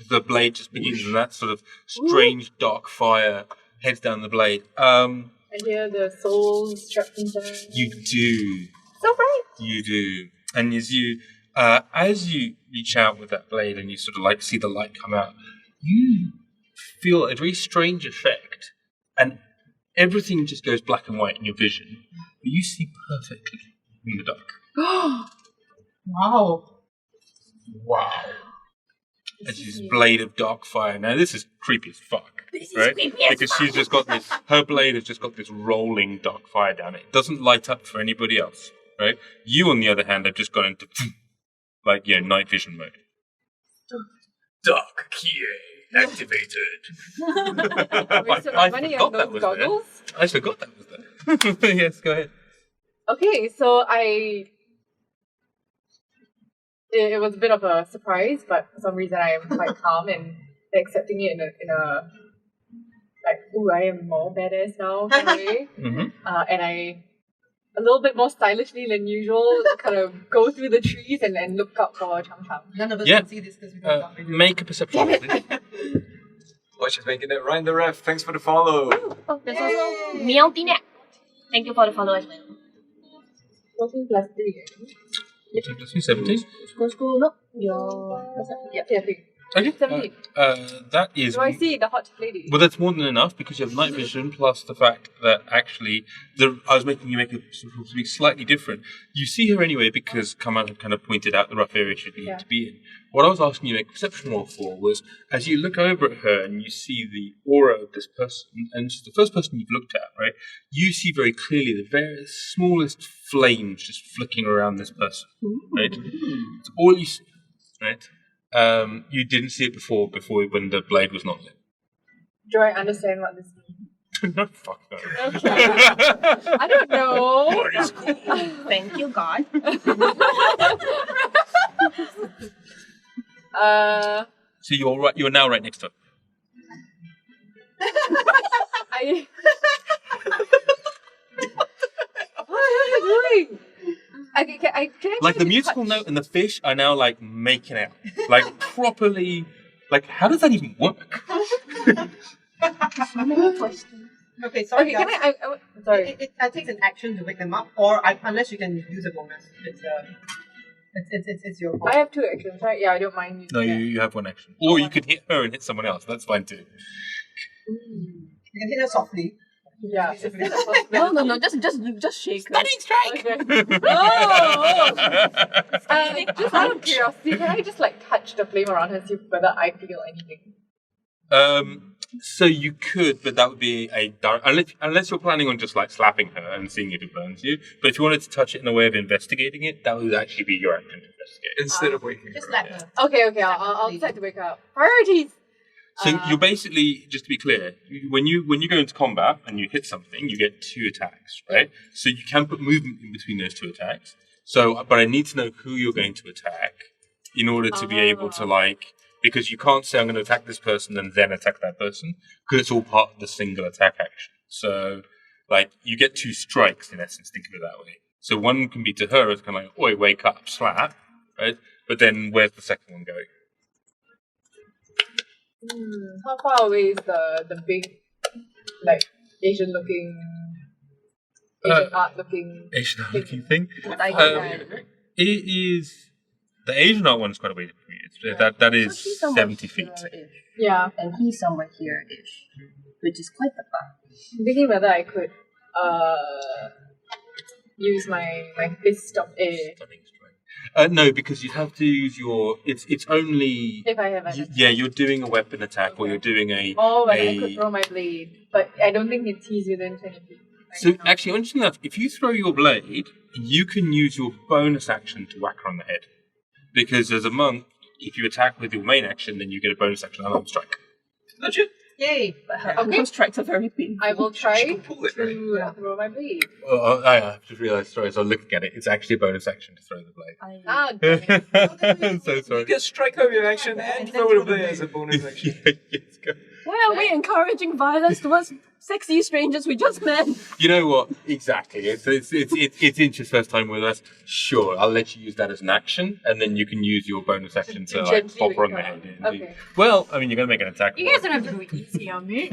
S1: the blade just begins, and that sort of strange dark fire heads down the blade.
S5: I hear the soul strapped inside.
S1: You do.
S5: So bright.
S1: You do. And as you reach out with that blade and you sort of like see the light come out, you feel a very strange effect. And everything just goes black and white in your vision. But you see perfectly in the dark.
S3: Wow.
S1: Wow. And she's this blade of dark fire. Now this is creepy as fuck,
S2: This is
S1: right?
S2: creepy as
S1: Because
S2: fuck.
S1: she's just got this. Her blade has just got this rolling dark fire down it. It doesn't light up for anybody else, right? You, on the other hand, have just gone into night vision mode. Dark key activated. I
S5: Money
S1: forgot
S5: on
S1: that
S5: those
S1: was
S5: goggles.
S1: there. I forgot that was there. Yes, go ahead.
S5: Okay, so it was a bit of a surprise, but for some reason I am quite calm and accepting it in a like, ooh, I am more badass now kind of way.
S1: Mm-hmm.
S5: And I, a little bit more stylishly than usual, kind of go through the trees and look out for Cham Cham.
S3: None of us
S1: Yeah.
S3: can see this because we don't have video.
S1: Make a perception roll, please.
S4: Oh, she's making it right in the ref. Thanks for the follow.
S2: Oh, there's also Meowtinet. Thank you for the follow as well.
S5: 14 plus 3.
S1: 14 plus 3, 17.
S2: School, no. Your
S5: Yeah, 3.
S1: Okay.
S5: 17.
S1: That is.
S5: Do I see the hot lady?
S1: Well, that's more than enough because you have night vision plus the fact that actually I was making you make it something slightly different. You see her anyway because Kaman had kind of pointed out the rough area she needed to be in. What I was asking you to make a perception roll for was as you look over at her and you see the aura of this person, and it's the first person you've looked at, right? You see very clearly the very smallest flames just flicking around this person, right? It's all you see, right? You didn't see it before when the blade was not lit.
S5: Do I understand what this means?
S1: No, fuck no.
S5: Okay. I don't know.
S1: What is cool?
S2: Thank you, God.
S1: So you're right. You're now right next to her.
S5: I. What are you doing? Can I
S1: Like the
S5: actually
S1: musical
S5: touch?
S1: note and the fish are now like making out, like properly. Like how does that even work?
S2: So many questions.
S3: Okay, sorry
S5: Okay,
S3: guys.
S5: can sorry.
S3: It takes an action to wake them up, or unless you can use a bonus. It's your fault.
S5: I have 2 actions, right? Yeah, I don't mind using
S1: No,
S5: that.
S1: you have one action, or you could hit her and hit someone else. That's fine too.
S3: You can hit her softly.
S5: Yeah. Is that a possibility?
S2: No, just shake her.
S1: Stunning strike.
S5: Okay. Just out of curiosity, can I just like touch the flame around her and see whether I feel anything?
S1: So you could, but that would be unless you're planning on just like slapping her and seeing if it burns you. But if you wanted to touch it in a way of investigating it, that would actually be your action to investigate.
S4: Instead of waking
S3: Just
S4: her
S3: slap
S4: up.
S3: her.
S5: Okay, I'll decide to wake her up. Priorities!
S1: So you're basically, just to be clear, when you go into combat and you hit something, you get 2 attacks, right? So you can put movement in between those 2 attacks. So, but I need to know who you're going to attack in order to be able to because you can't say I'm going to attack this person and then attack that person because it's all part of the single attack action. So, you get 2 strikes in essence. Think of it that way. So one can be to her, it's kind of like, "Oi, wake up, slap," right? But then where's the second one going?
S5: How far away is the big, like, Asian art looking
S1: Asian looking thing.
S2: Tiger.
S1: It is the Asian art one is quite a way from you. That is
S2: So she's somewhere
S1: 70 feet.
S2: here-ish,
S5: Yeah.
S2: and he's somewhere here-ish, which is quite the far.
S5: I'm thinking whether I could use my fist of air
S1: No, because you'd have to use your. It's only.
S5: if I have an
S1: Yeah, you're doing a weapon attack or you're doing a.
S5: or whether I could throw my blade. But I don't think he's within 20 feet.
S1: So actually, interesting enough, if you throw your blade, you can use your bonus action to whack her on the head. Because as a monk, if you attack with your main action, then you get a bonus action unarmed strike.
S4: Legit.
S3: Yay!
S2: But her uncle strikes are very painful.
S5: I will try
S4: can pull it,
S5: to throw my blade.
S1: I've just realised, sorry, as I was looking at it, it's actually a bonus action to throw the blade.
S5: Ah, damn it.
S1: I'm so sorry.
S4: You can strike her with your action and throw the blade as a bonus action.
S1: Yes, go.
S2: Why are we encouraging violence towards sexy strangers we just met?
S1: You know what? Exactly. It's Inch's first time with us. Sure, I'll let you use that as an action, and then you can use your bonus action to
S5: gently
S1: pop her on the
S5: wake
S1: head.
S5: her up. Okay.
S1: Well, I mean, you're going to make an attack.
S6: You guys don't have to go easy on me.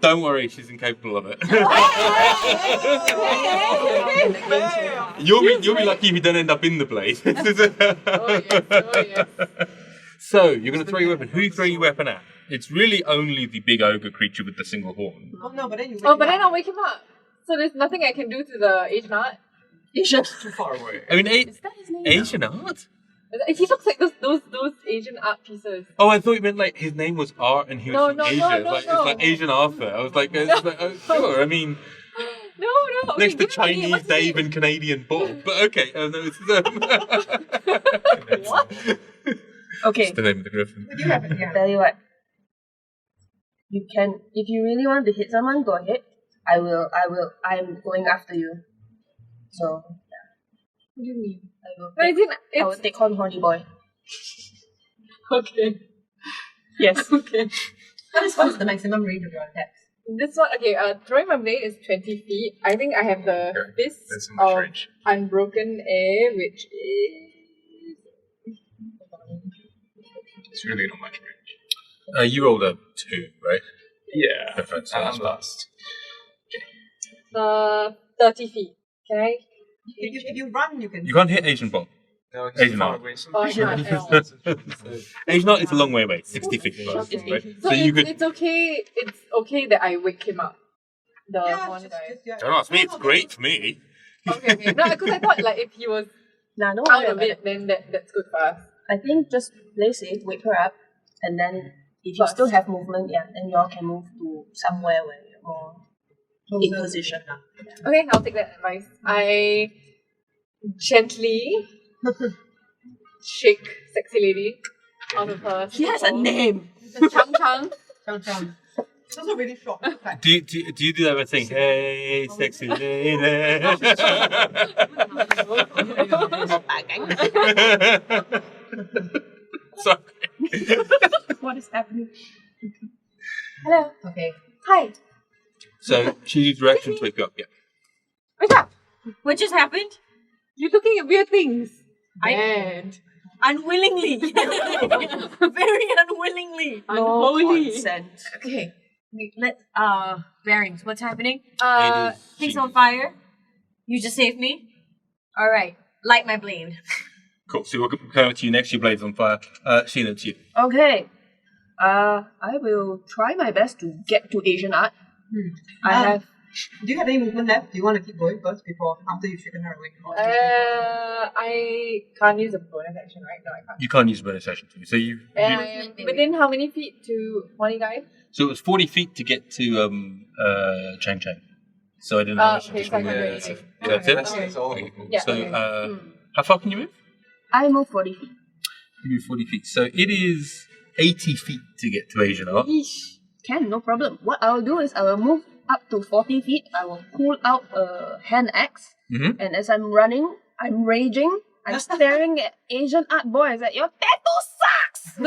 S1: Don't worry, she's incapable of it. You'll be lucky if you don't end up in the blade.
S5: Oh yes.
S1: So you're going to throw your weapon. Who are you throwing your weapon at? It's really only the big ogre creature with the single horn.
S3: Oh no, but then you.
S5: Oh, but then I'll wake him up. So there's nothing I can do to the Asian art?
S2: Asian.
S4: Too far away.
S1: I mean,
S2: Is that his name?
S1: Asian art?
S5: He looks like those Asian art pieces.
S1: Oh, I thought you meant like his name was Art and he was from Asia. It's like Asian Arthur. I was like, oh, sure. I mean,
S5: No. Okay,
S1: next to
S5: give me money,
S1: Chinese
S5: what's
S1: Dave
S5: his
S1: and Canadian Bob. But okay, no, it's
S5: What?
S2: Okay.
S1: the name of the griffin.
S3: Would you have it? Yeah.
S2: Tell you what. You can, if you really want to hit someone, go ahead. I'm going after you. So,
S5: What do you mean?
S2: I will
S5: No,
S2: take, I will
S5: it's
S2: take on Horny Boy.
S5: okay.
S2: Yes.
S5: Okay.
S3: What's the maximum range of your attacks?
S5: This one, okay, throwing my blade is 20 feet. I think I have the fist
S4: That's so much
S5: of
S4: range.
S5: Unbroken Air, which is...
S4: It's really not much range.
S1: You rolled a 2, right?
S4: Yeah.
S1: Different, so
S4: I'm
S1: that's
S4: last.
S5: 30 feet. Can I?
S3: If you run, you can.
S1: You can't hit Asian Bob.
S4: No,
S1: Asian
S4: he's far
S1: art.
S4: away. So
S5: Oh, no,
S1: Asian Art is a long way away, 60 feet. Right?
S5: So,
S1: So you could.
S5: it's okay that I wake him up. The one guy.
S1: Don't ask me. It's great for me.
S5: Okay. No, because I thought like if he was
S2: Nah, no
S5: out
S2: worry
S5: of
S2: about it.
S5: it, then that's good for us.
S2: I think just play safe, wake her up, and then if you
S5: First.
S2: still have movement, yeah, then y'all can move to somewhere where you're more in position.
S5: Okay, I'll take that advice. I gently shake sexy lady out of her.
S2: He has a name.
S5: Chang Chang.
S3: Chang. It's also really short. Like,
S1: Do you do that thing? Hey, sexy lady. Sorry.
S2: What is happening?
S5: Hello.
S3: okay.
S5: Hi.
S1: So she used reaction to wake you up. Yeah.
S5: What's up?
S6: What just happened?
S5: You're looking at weird things.
S6: And unwillingly. Very unwillingly.
S5: Unholy.
S2: Consent.
S6: Okay. Let bearings. What's happening?
S1: It is
S6: Things
S1: Sheena.
S6: on fire. You just saved me. All right. Light my blade.
S1: Cool. So we'll come to you next. Your blade's on fire. Sheena, it's you.
S2: Okay. I will try my best to get to Asian art. I have.
S3: Do you have any movement left? Do you want to keep going first after you've shaken her away?
S5: I can't use a bonus action right now. I can't.
S1: You can't use a bonus action to me. So you.
S5: And I am within how many feet to Horny Guy?
S1: So it was 40 feet to get to Chang Chang. So I didn't know.
S5: Okay, so I can do it.
S1: Yeah, that's it.
S4: That's all.
S5: Yeah,
S1: So
S5: okay.
S1: how far can you move?
S2: I move 40 feet.
S1: You move 40 feet. So it is 80 feet to get to Asian art.
S2: Can, no problem. What I will do is I will move up to 40 feet. I will pull out a hand axe.
S1: Mhm.
S2: And as I'm running, I'm raging. I'm staring at Asian art boys like, your tattoo sucks!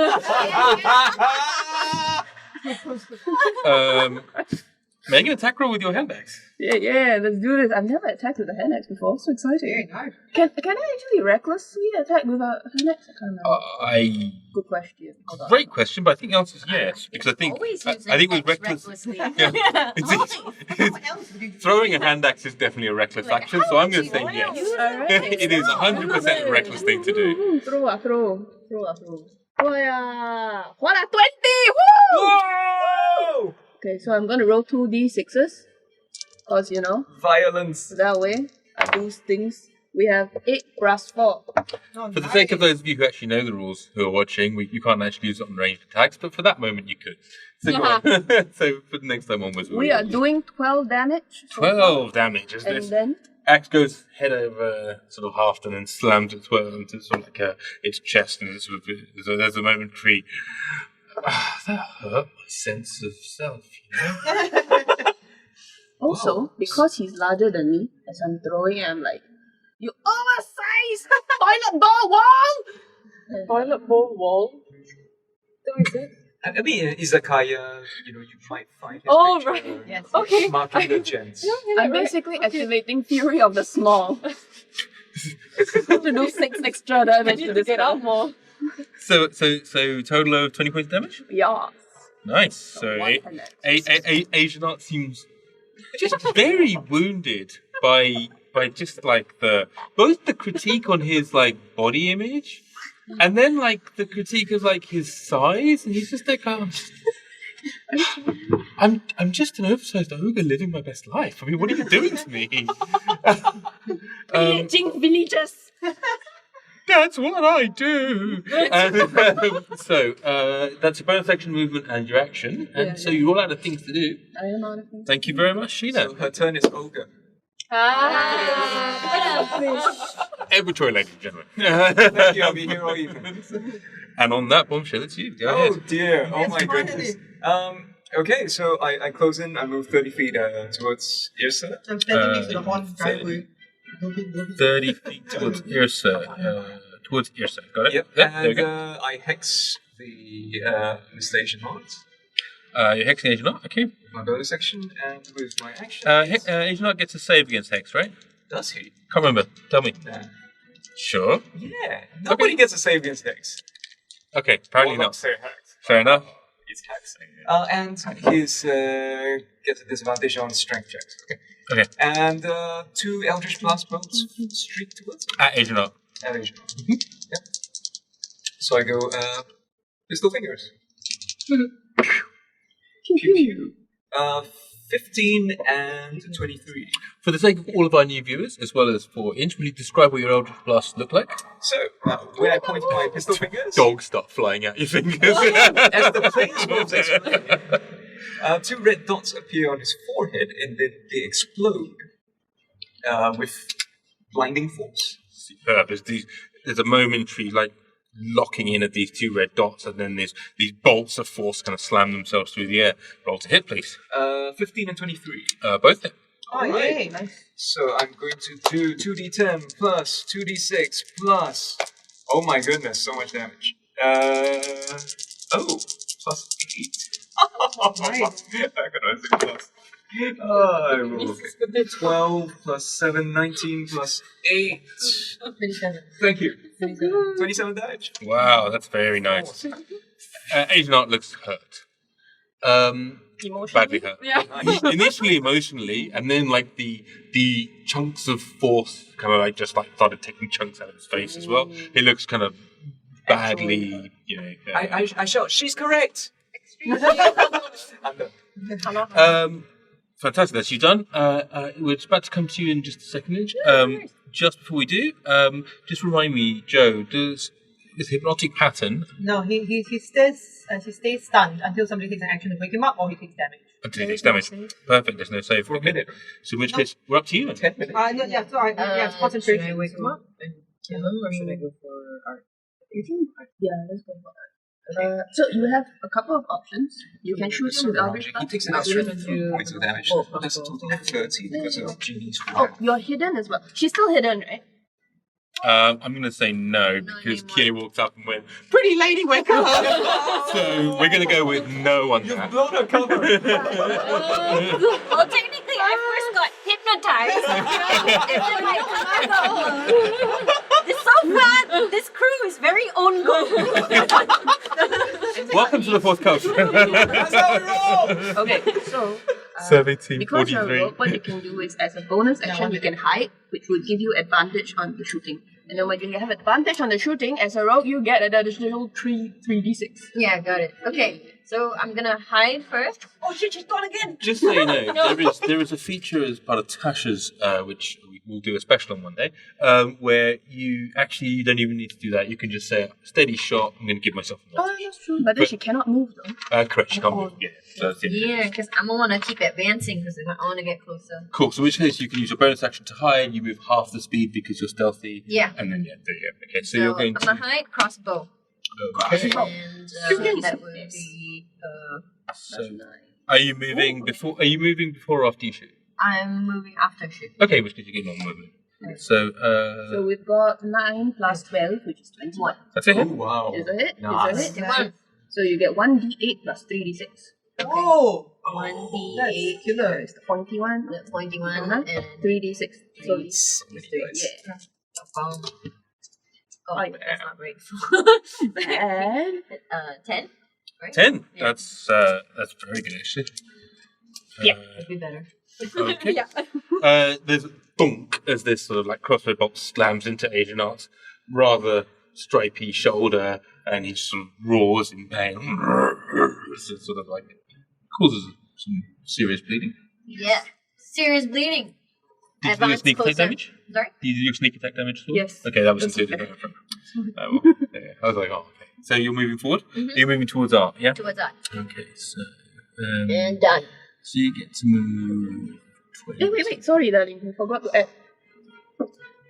S1: Make an attack roll with your hand axe.
S2: Yeah, let's do this. I've never attacked with a hand axe before. So exciting. Can I actually recklessly attack with a hand axe? I can't remember. Good question. Hold on.
S1: Great question, but I think the answer is yes, because I think
S6: Always
S1: I
S6: use
S1: think with
S6: an axe
S1: reckless,
S6: recklessly.
S1: yeah, throwing a hand axe is definitely a reckless action. So I'm going to say yes.
S2: Alright.
S1: It is 100% a reckless thing to do.
S2: Throw. Oh yeah. What a 20! Woo!
S1: Whoa!
S2: Okay, so I'm gonna roll 2d6s. Cause
S4: Violence.
S2: that way I do things. We have 8 plus 4.
S3: Oh,
S1: For the sake of those of you who actually know the rules, who are watching, you can't actually use it on ranged attacks, but for that moment you could. So go on. So for the next time onwards,
S2: We are doing 12 damage. so
S1: 12 damage. Is
S2: And
S1: this?
S2: then
S1: Axe goes head over sort of half and then slams its well into sort of like its chest, and it's sort of, there's a momentary. That hurt my sense of self,
S2: also, because he's larger than me, as I'm throwing, I'm like, you oversized toilet bowl wall!
S5: Toilet bowl wall. So is it?
S4: I mean, in Izakaya, you might find his
S5: Oh,
S4: picture
S5: right.
S3: Yes.
S5: Okay.
S4: marking the gents.
S2: I'm basically activating Fury of the Small. to do 6 extra
S5: I
S2: damage
S5: need
S2: to
S5: to
S2: this
S5: get
S2: guy.
S5: out more.
S1: So total of 20 points of damage.
S2: Yeah.
S1: Nice. So
S2: One hand axe.
S1: Asian Art seems just very wounded by just like both the critique on his like body image, and then like the critique of like his size, and he's just like, I'm just an oversized ogre living my best life. I mean, what are you doing to me?
S2: Pillaging villagers.
S1: That's what I do. And, so that's your bonus action movement and your action. And so you're all out of things to do.
S5: I am out of things.
S1: Thank you very much, Sheena.
S4: So her turn is ogre.
S1: Every Choy, ladies and gentlemen.
S4: Thank you, I'll be here all evening.
S1: And on that bombshell, it's you. Go
S4: Oh
S1: ahead.
S4: dear, oh my goodness. Okay, so I close in, I move 30 feet towards Yrsa.
S3: I'm standing next to the horn driveway. Don't be
S1: 30 feet towards Yrsa. Towards Yrsa. Got it?
S4: Yep,
S1: There we
S4: and
S1: go.
S4: I hex the station horns.
S1: You're hexing Agent Art, okay.
S4: With my bonus action and with my action.
S1: Agent Art gets a save against Hex, right?
S4: Does he?
S1: Can't remember. Tell me.
S4: Nah.
S1: Sure.
S4: Yeah, nobody gets a save against hex.
S1: Okay, apparently
S4: Well,
S1: not.
S4: say hex.
S1: Fair enough.
S4: It's hexing. And he's gets a disadvantage on strength checks. Okay.
S1: Okay.
S4: And 2 Eldritch Blast bolts streak towards him.
S1: At Agent Art.
S4: Evasion. Yep. So I go pistol fingers. Pew pew. 15 and 23.
S1: For the sake of all of our new viewers, as well as for Inch, will you describe what your Eldritch Blast look like?
S4: So when I point my pistol fingers,
S1: Dogs start flying out your fingers.
S4: as the planes moves explode, 2 red dots appear on his forehead and then they explode with blinding force.
S1: Superb. There's a momentary, locking in of these 2 red dots, and then these bolts of force kind of slam themselves through the air. Roll to hit, please.
S4: 15 and 23.
S1: Both hit.
S3: Oh, yay, nice.
S4: So I'm going to do 2d10 plus 2d6 plus. Oh my goodness, so much damage. Plus 8.
S3: Nice.
S4: I got a plus. I rolled 12 plus 7, 19 plus 8.
S6: 27.
S4: Thank you. 27 damage.
S1: Wow, that's very nice. Agent Art looks hurt. Badly hurt.
S5: Yeah.
S1: Initially emotionally, and then the chunks of force kind of just started taking chunks out of his face as well. He looks kind of badly,
S4: I shout, she's correct! I'm done.
S1: Fantastic, that's you done. We're about to come to you in just a second. Just before we do, just remind me, Joe, does this hypnotic pattern
S3: No, he stays stunned until somebody takes an action to wake him up or he takes damage.
S1: until he takes damage? Perfect, there's no save.
S4: For a minute.
S1: So in which case, we're up to you then.
S4: 10 minutes.
S3: Yeah, so it's concentration.
S6: Should I wake him up and kill him, or should I go for art?
S2: Yeah, let's go for that. So you have a couple of options. You can shoot him with Eldritch
S4: He
S2: Blast.
S4: takes an extra 3 points of damage. That's a total of 30 because of Genie's
S2: Oh, you're hidden as well. She's still hidden, right?
S1: I'm going to say no because Kie walked up and went, "Pretty lady, wake up!" So we're going to go with no on that.
S4: blown her cover.
S6: Well, technically, I first got hypnotized. And then I It's so fun! This crew is very own goal.
S1: Welcome to the fourth coast.
S4: That's how we roll!
S2: Okay, so because you're a
S1: 1743.
S2: rogue, what you can do is, as a bonus action, you can hide, which will give you advantage on the shooting. And then when you have advantage on the shooting, as a rogue, you get an additional 3d6.
S6: Yeah, got it. Okay, so I'm gonna hide first.
S3: Oh shit, she's gone again!
S1: Just so you know, there is a feature as part of Tasha's, which we'll do a special on one day, where you don't even need to do that. You can just say, "Steady shot. I'm going to give myself a
S2: Oh, that's true. But then she cannot move though.
S1: Correct. She can't move. Yeah. So that's it.
S6: Yeah, because I'm gonna wanna keep advancing because I wanna get closer.
S1: Cool. So in which case you can use your bonus action to hide. You move half the speed because you're stealthy.
S6: Yeah.
S1: And then there you go. Okay. So
S6: So
S1: you're going
S6: I'm gonna
S1: to.
S6: hide crossbow.
S1: Okay.
S6: And that would be
S1: So are you moving before? Are you moving before or after you shoot?
S6: I'm moving after shoot.
S1: Okay, which gives you get normal movement. So
S2: So we've got 9 plus 12, which is 21.
S1: that's it.
S4: Oh, wow.
S2: Is it?
S4: Nice.
S2: Is it? So you get 1d8 plus 3d6.
S3: Oh!
S6: 1d8
S3: Killer.
S2: It's the pointy one.
S6: the pointy one
S2: Uh-huh.
S6: and
S2: 3d6. So
S6: yeah. Oh,
S2: Oh,
S6: that's not great.
S2: and
S6: 10? Right?
S1: 10.
S6: Yeah.
S1: That's very good actually.
S6: Would be better.
S1: Okay.
S5: Yeah.
S1: There's a thunk as this sort of crossbow bolt slams into Agent Art's rather stripy shoulder, and he sort of roars in pain. It sort of causes some serious bleeding.
S6: Yeah. Serious bleeding.
S1: Did you do
S6: advance
S1: sneak attack
S6: closer.
S1: damage?
S6: Sorry?
S1: Did you do sneak attack damage at all?
S5: Yes.
S1: Okay, that was
S5: That's
S1: included.
S5: okay.
S1: Well, yeah, I was like, oh, okay. So you're moving forward?
S6: Mhm.
S1: You're moving towards Art, yeah?
S6: Towards that.
S1: Okay, so...
S6: And done.
S1: so you get to move... 20.
S2: Wait, sorry, darling. We forgot to add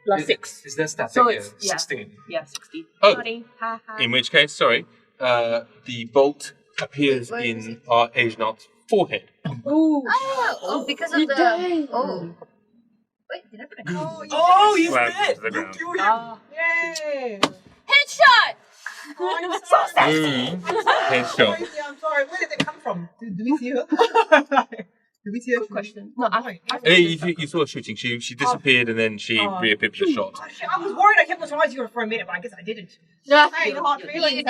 S2: +6.
S4: Is that static?
S3: So it's- yeah.
S4: 16.
S3: Yeah, 60.
S1: Oh,
S2: Sorry. Ha ha.
S1: in which case, sorry, the bolt appears
S6: Where is
S1: in
S6: it?
S1: our Asian Art's forehead.
S6: Oh, because of
S5: You
S6: the.
S5: died.
S6: Oh. Wait, did I put a
S4: Oh, he's
S1: Slammed
S4: dead!
S1: into the ground.
S4: Don't kill him!
S3: Ah, yay!
S6: headshot?
S3: Oh, I'm sorry.
S1: Headshot.
S3: I'm sorry. Where did it come from? Do we see her? Do we see her?
S2: Good question.
S3: No,
S1: Hey, you saw her shooting. She disappeared and then she reappeared with a shot.
S3: Oh, shit, I was worried I hypnotized you for a minute, but I guess I didn't.
S5: Yeah.
S3: Hey, the hot
S6: You
S3: feelings.
S6: did.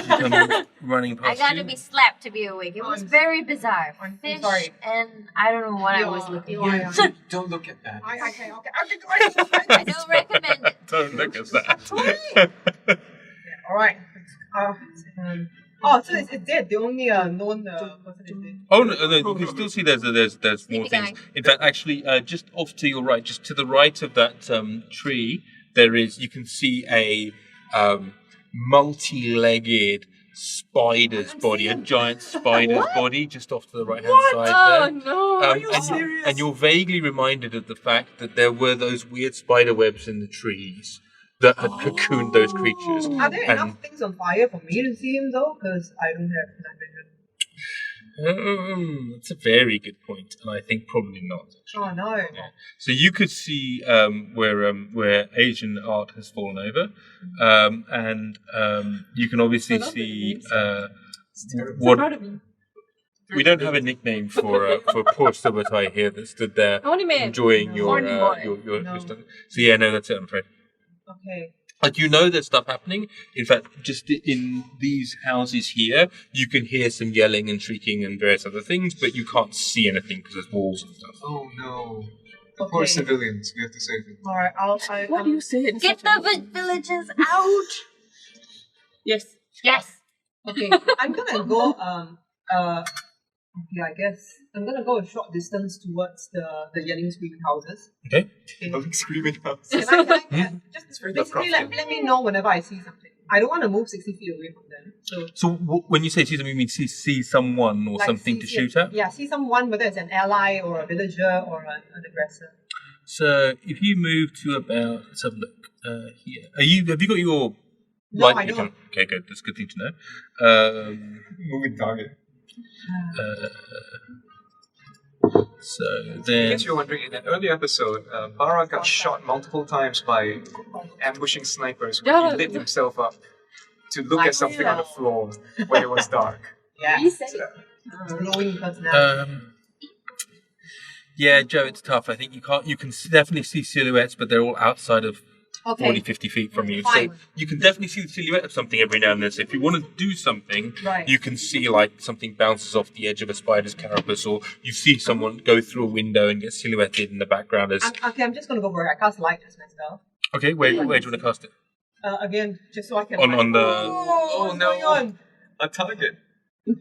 S1: She comes running
S6: I
S1: past
S6: got
S1: you.
S6: to be slapped to be awake. It was
S3: I'm-
S6: very bizarre.
S3: I'm
S6: Fish
S3: sorry.
S6: and I don't know what I
S3: You
S6: was
S3: are-
S6: looking
S3: you are-
S6: at.
S4: Don't look at that.
S3: Okay.
S6: I don't recommend it.
S1: Don't look at that.
S3: All right. So it's dead. The only known person is dead.
S1: Oh no, you can still see there's more
S6: Sleepy
S1: things.
S6: guy.
S1: In fact, actually, just off to your right, just to the right of that tree, you can see a multi-legged spider's body, a giant spider's body, just off to the right hand side
S5: Oh
S1: there.
S5: no.
S1: And you're vaguely reminded of the fact that there were those weird spider webs in the trees that had cocooned those creatures.
S3: Are there
S1: And-
S3: enough things on fire for me to see him though? Because I don't have night vision.
S1: That's a very good point, and I think probably not.
S3: Oh no.
S1: So you could see where Asian art has fallen over, and you can obviously see what we don't have a nickname for poor Subotai here that stood there
S5: Horny man.
S1: enjoying your
S5: Horny boy.
S1: your stuff. So yeah, no, that's it. I'm afraid.
S3: Okay.
S1: Like, you know there's stuff happening. In fact, just in these houses here, you can hear some yelling and shrieking and various other things, but you can't see anything because there's walls and stuff.
S4: Oh no. Poor civilians, we have to save them.
S3: All right.
S2: What do you say? in
S6: Get
S2: such a-
S6: the villagers out.
S2: Yes.
S6: Yes.
S3: Okay. I'm gonna go. Okay, I guess I'm gonna go a short distance towards the yelling, screaming houses.
S1: Okay.
S4: Don't screaming house.
S3: Can I just
S4: very
S3: basically
S4: Lovecraftian.
S3: let me know whenever I see something. I don't want to move 60 feet away from them. So
S1: When you say see something, you mean see someone or
S3: like,
S1: something to shoot at?
S3: Yeah, see someone, whether it's an ally or a villager or an aggressor.
S1: So if you move to about, let's have a look here. Have you got your
S3: No,
S1: light
S3: I
S1: beacon?
S3: don't.
S1: Okay, good. That's a good thing to know.
S4: Moving target.
S1: So
S4: In
S1: then,
S4: case you're wondering, in an earlier episode, Barra got shot multiple times by ambushing snipers when
S5: Yeah.
S4: he lit himself up to look at something on the floor when it was dark.
S3: Yeah,
S5: You said
S3: glowing personality.
S1: yeah, Joe, it's tough. I think you can definitely see silhouettes, but they're all outside of 40, 50 feet from you.
S3: Fine.
S1: So you can definitely see the silhouette of something every now and then. So if you want to do something,
S3: Right.
S1: you can see like something bounces off the edge of a spider's carapace, or you see someone go through a window and get silhouetted in the background as...
S3: I'm just gonna go for it. I cast light as myself.
S1: Okay, where do you want to cast it?
S3: Again, just so I can.
S1: On the...
S3: Oh, what's
S4: no.
S3: going on?
S4: A target.
S3: I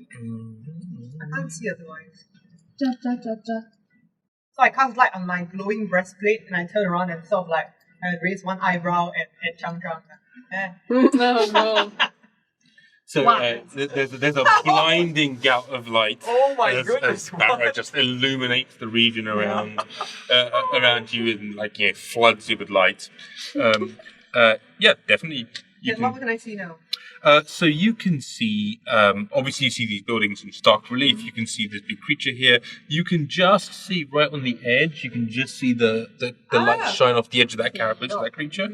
S3: can't see otherwise. So I cast light on my glowing breastplate, and I turn around and sort of like I raise one eyebrow at Chang Chang.
S5: no, no.
S1: So there's a blinding gout of light.
S4: Oh my
S1: as,
S4: goodness,
S1: As Barra just illuminates the region around around you and floods you with light. Yeah, definitely.
S3: Then what can I see now?
S1: So you can see, obviously you see these buildings in stark relief. You can see this big creature here. You can just see right on the edge, you can just see the light shine off the edge of that carapace of that creature.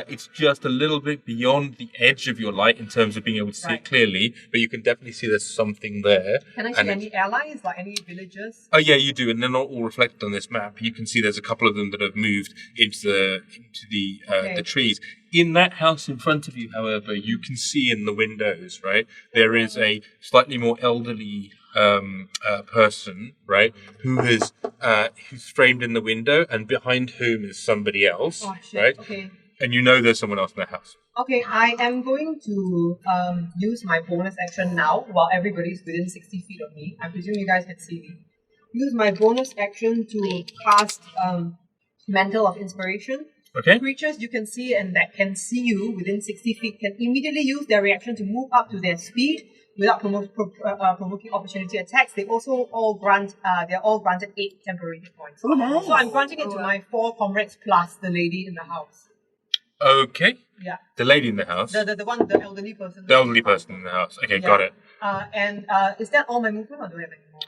S1: It's just a little bit beyond the edge of your light in terms of being able to see it clearly, but you can definitely see there's something there.
S3: Can I see any allies, like any villagers?
S1: Oh yeah, you do, and they're not all reflected on this map. You can see there's a couple of them that have moved into the trees. In that house in front of you, however, you can see in the windows, right? There is a slightly more elderly person, right, who's framed in the window, and behind whom is somebody else,
S3: Oh shit.
S1: right?
S3: Okay.
S1: And you know there's someone else in the house.
S3: Okay, I am going to use my bonus action now while everybody's within 60 feet of me. I presume you guys can see me. use my bonus action to cast Mantle of Inspiration.
S1: Okay.
S3: Creatures you can see and that can see you within 60 feet can immediately use their reaction to move up to their speed without provoking opportunity attacks. They also all grant they're all granted 8 temporary hit points.
S2: Oh, nice.
S3: So I'm granting it to my 4 comrades plus the lady in the house.
S1: Okay.
S3: Yeah.
S1: The lady in the house.
S3: The elderly person.
S1: The elderly person in the house. Okay,
S3: Yeah.
S1: got it.
S3: And is that all my movement or do I have any more?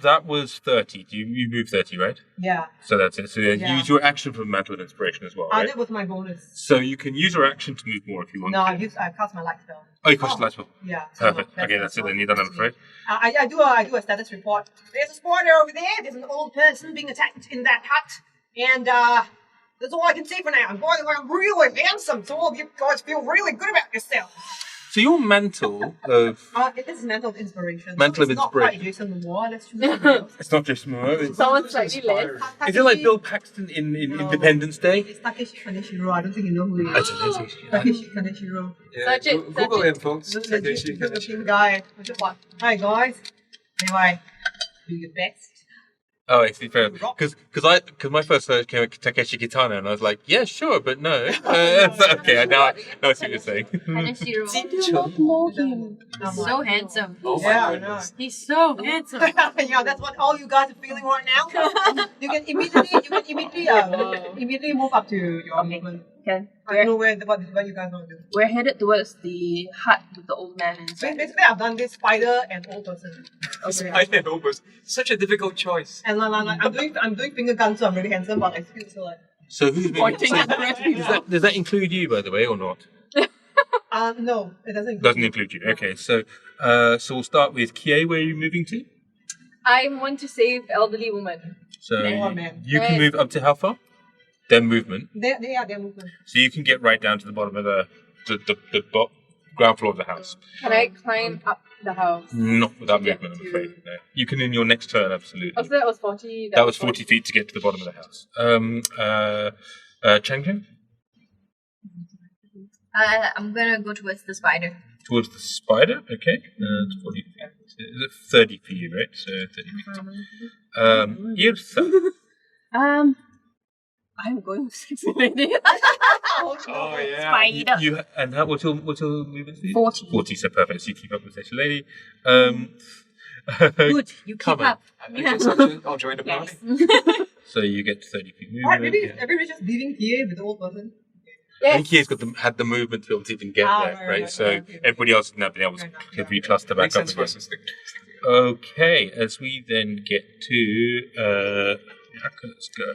S1: That was 30. You move 30, right?
S3: Yeah.
S1: So that's it. So
S3: Yeah.
S1: use your action for Mantle of Inspiration as well, right?
S3: That was my bonus.
S1: So you can use your action to move more if you want.
S3: No, I cast my light spell.
S1: Oh, you cast the light spell.
S3: Yeah. So
S1: Perfect. Okay, that's it. Then you're done, I'm afraid.
S3: I do a status report. There's a spoiler over there. There's an old person being attacked in that hut, and that's all I can say for now. I'm really handsome, so all of you guys feel really good about yourselves.
S1: So your mantle of...
S3: It is Mantle of Inspiration.
S1: Mantle of
S3: It's not
S1: Inspiration.
S3: quite Jason Momoa. Let's choose something else.
S1: It's not just Momoa. It's...
S5: Someone slightly less.
S1: Is it like Bill Paxton in
S3: No.
S1: Independence Day?
S3: It's Takeshi Kaneshiro. I don't think you know who he
S1: I
S3: is.
S1: don't know.
S3: Takeshi Kaneshiro.
S4: Yeah,
S5: Search it,
S4: Google
S5: search
S4: him, folks.
S3: This
S4: Takeshi
S3: legit
S4: Kaneshiro.
S3: looking guy. Hi guys. Anyway, do your best.
S1: Oh, I see. Fair. Because my first search came at Takeshi Kitano, and I was like, yeah, sure, but no. Okay, now I see what you're saying.
S6: Kaneshiro.
S5: Know him.
S6: So handsome.
S4: Oh my
S3: Yeah, I
S4: goodness.
S6: He's so handsome.
S3: Yeah, that's what all you guys are feeling right now. You can immediately move up to your movement.
S2: Okay.
S3: I don't know what you guys want to do.
S2: We're headed towards the hut with the old man inside.
S3: Basically, I've done this spider and old person. Okay.
S4: I know, almost such a difficult choice.
S3: And I'm doing finger guns, so I'm really handsome, but I feel so like.
S1: So who's moving? Does that include you, by the way, or not?
S3: No, it doesn't.
S1: Doesn't include you. Okay, so we'll start with Kie. Where are you moving to?
S5: I want to save elderly woman.
S1: So
S3: Oh, man.
S1: you can move up to how far? Their movement.
S3: They're movement.
S1: So you can get right down to the bottom of the ground floor of the house.
S5: Can I climb up the house?
S1: Not without
S5: Yeah,
S1: movement, I'm
S5: to-
S1: afraid. No. You can in your next turn, absolutely.
S5: Oh, so that was 40.
S1: That was 40 feet to get to the bottom of the house. Chang Chang?
S6: I'm gonna go towards the spider.
S1: Towards the spider? Okay. It's 40 feet. Is it 30 for you, right? So 30 feet. Yrsa.
S2: I'm going with sexy lady.
S4: Oh yeah.
S2: Spider.
S1: You and how, what's your movement speed?
S2: 40.
S1: 40, so perfect. So you keep up with this lady.
S2: Good, you keep
S1: Kaman.
S2: up.
S4: I guess I'll join the party.
S2: Yes.
S1: So you get 30 feet
S3: What?
S1: movement.
S3: Really?
S1: Yeah.
S3: Everybody's just leaving PA with the old person?
S1: I think Kie's had the movement to be able to even get there, right? So
S3: okay.
S1: everybody else has now been able to recluster back
S4: Makes
S1: up
S4: sense
S1: again.
S4: versus the.
S1: Okay, as we then get to let's go.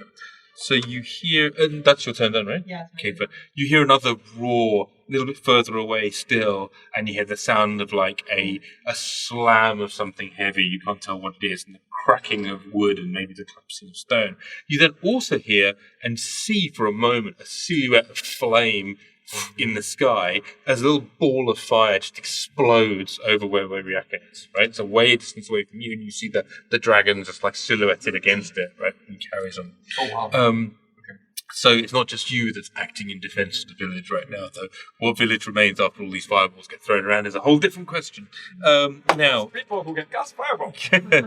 S1: So you hear, and that's your turn done, right?
S3: Yeah.
S1: Okay, but you hear another roar a little bit further away still, and you hear the sound of like a slam of something heavy. You can't tell what it is, and the cracking of wood and maybe the collapsing of stone. You then also hear and see for a moment a silhouette of flame in the sky as a little ball of fire just explodes over where Riyaka is, right? It's a way distance away from you, and you see the dragon just like silhouetted against it, right? And carries on.
S4: Oh wow.
S1: So it's not just you that's acting in defense of the village right now, though. What village remains after all these fireballs get thrown around is a whole different question. Now,
S4: People who get cast fireball.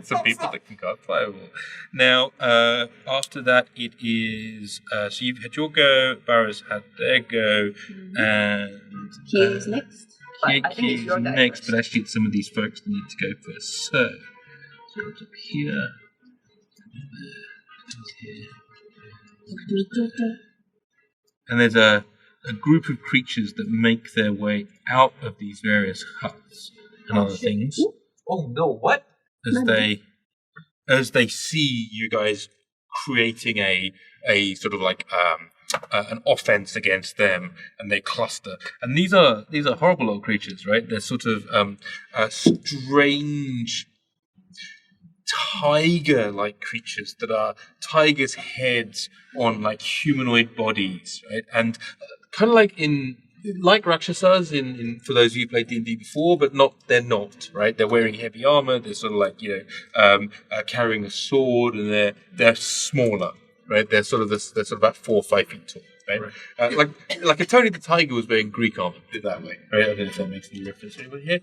S1: some people that can cast fireball. Now, after that, it is so you've had your go, Barra's had their go, and
S2: He is next. But I think it's your guy
S1: next.
S2: first.
S1: But actually, it's some of these folks that need to go first. So it's up here. And there's a group of creatures that make their way out of these various huts and other things
S4: Oh no! What?
S1: as they see you guys creating a sort of like an offense against them, and they cluster. And these are horrible old creatures, right? They're sort of strange tiger-like creatures that are tigers' heads on like humanoid bodies, right? And kind of like Rakshasas in for those of you who played D&D before, but they're not, right? They're wearing heavy armor. They're sort of like carrying a sword, and they're smaller, right? They're sort of about 4 or 5 feet tall, right? Like if Tony the Tiger was wearing Greek armor, put it that way, right? I don't know if that makes any reference to anybody here.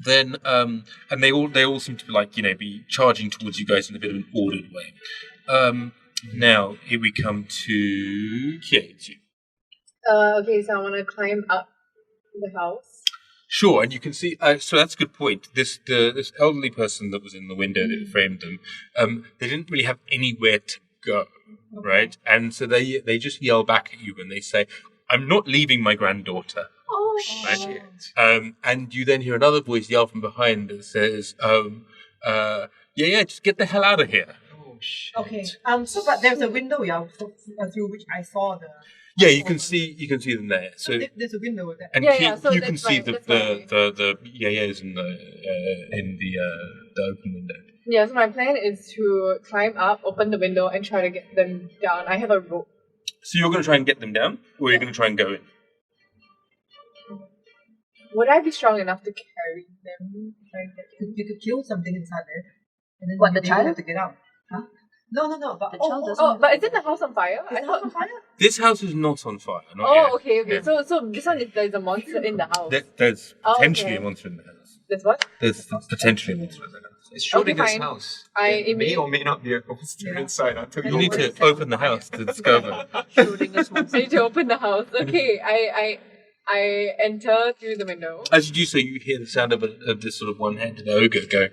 S1: Then and they all seem to be like be charging towards you guys in a bit of an ordered way. Now here we come to Kieju.
S5: Okay, so I want to climb up the house.
S1: Sure, and you can see. So that's a good point. This elderly person that was in the window that framed them, they didn't really have anywhere to go, right? And so they just yell back at you when they say, "I'm not leaving my granddaughter."
S5: Oh,
S1: Right? And you then hear another voice yell from behind that says, yeah, just get the hell out of here.
S4: Oh shit.
S3: Okay. So but there's a window, through which I saw the.
S1: Yeah, you can see them there. So
S3: There's a window there.
S1: and
S5: so
S1: you
S5: that's
S1: can see
S5: fine, that's fine.
S1: the yeah-yeahs in the open window.
S5: Yeah, so my plan is to climb up, open the window, and try to get them down. I have a rope.
S1: So you're going to try and get them down, or you're going to try and go in?
S5: Would I be strong enough to carry them? If I get them?
S3: You could kill something inside there. And then
S2: What, the
S3: they
S2: child?
S3: have to get out. Huh? No. But
S2: The child doesn't-
S5: Oh, but isn't the house on fire?
S3: Is the house on fire?
S1: This house is not on fire. Not
S5: Oh,
S1: yet.
S5: okay.
S1: Yeah.
S5: So this one is there's a monster in the house.
S1: There's
S5: Oh,
S1: potentially
S5: okay.
S1: a monster in the house.
S5: There's what?
S1: There's potentially a monster in the house.
S4: It's Schrodinger's
S5: fine.
S4: house.
S5: I
S4: It may or may not be a monster inside until
S1: You need to open the house to discover.
S5: I need to open the house. Okay, I enter through the window.
S1: As you do so, you hear the sound of this sort of one-handed ogre go,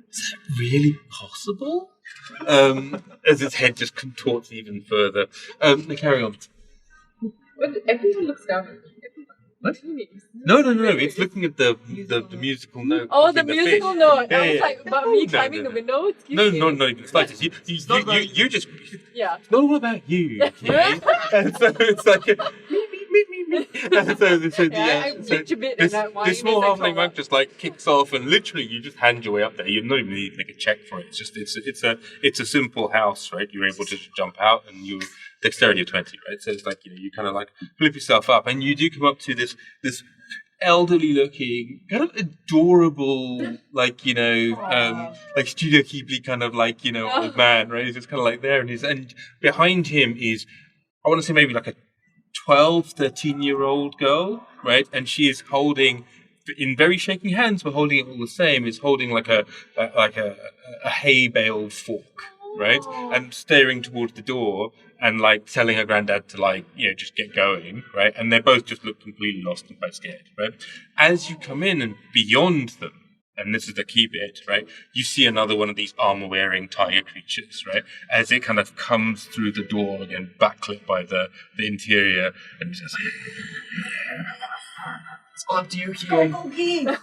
S1: "Is that really possible?" As its head just contorts even further. Now carry on.
S5: But everyone looks down at me.
S1: What?
S5: Everyone.
S1: No. It's looking at the musical note.
S5: Oh, the
S1: in
S5: musical
S1: fish.
S5: note.
S1: Yeah,
S5: I was
S1: yeah.
S5: like, but me
S1: No,
S5: climbing
S1: no.
S5: the window? Excuse
S1: No,
S5: me.
S1: not even the slightest. You just.
S5: Yeah.
S1: It's not all about you, okay? And so it's like me. And so
S5: I pitch a bit
S1: this,
S5: and that whine
S1: this small
S5: as I
S1: halfling
S5: crawl
S1: monk
S5: up.
S1: just like kicks off and literally you just hand your way up there. You're not even need to make a check for it. It's just it's a simple house, right? You're able to just jump out and you dexterity of 20, right? So it's like you kind of like flip yourself up and you do come up to this elderly looking, kind of adorable, like Studio Ghibli kind of like old man, right? He's just kind of like there, and behind him is, I want to say maybe like a 12, 13-year-old girl, right? And she is holding, in very shaking hands, but holding it all the same, is holding like a hay bale fork, right? And staring towards the door and like telling her granddad to just get going, right? And they both just look completely lost and quite scared, right? As you come in and beyond them, and this is the key bit, right? You see another one of these armor-wearing tiger creatures, right? As it kind of comes through the door, again, backlit by the interior, and says,
S4: It's all up to you, Kiyoy.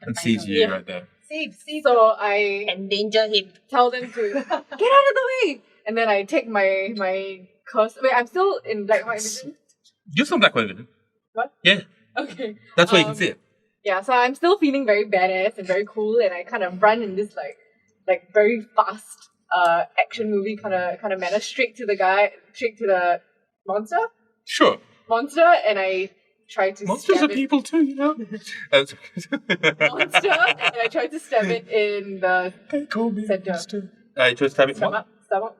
S1: and sees you right there.
S3: Save.
S5: So I
S2: Endanger him.
S5: tell them to get out of the way, and then I take my curse. Wait, I'm still in black and white vision.
S1: You're some black women.
S5: What?
S1: Yeah,
S5: Okay.
S1: that's why you can see it.
S5: Yeah, so I'm still feeling very badass and very cool, and I kind of run in this like very fast action movie kind of manner, straight to the monster, and I try to
S1: Monsters
S5: stab
S1: are
S5: it.
S1: people too,
S5: Monster, and I try to stab it in the
S1: Call me
S5: center.
S1: monster. Just stab it.
S5: stomach,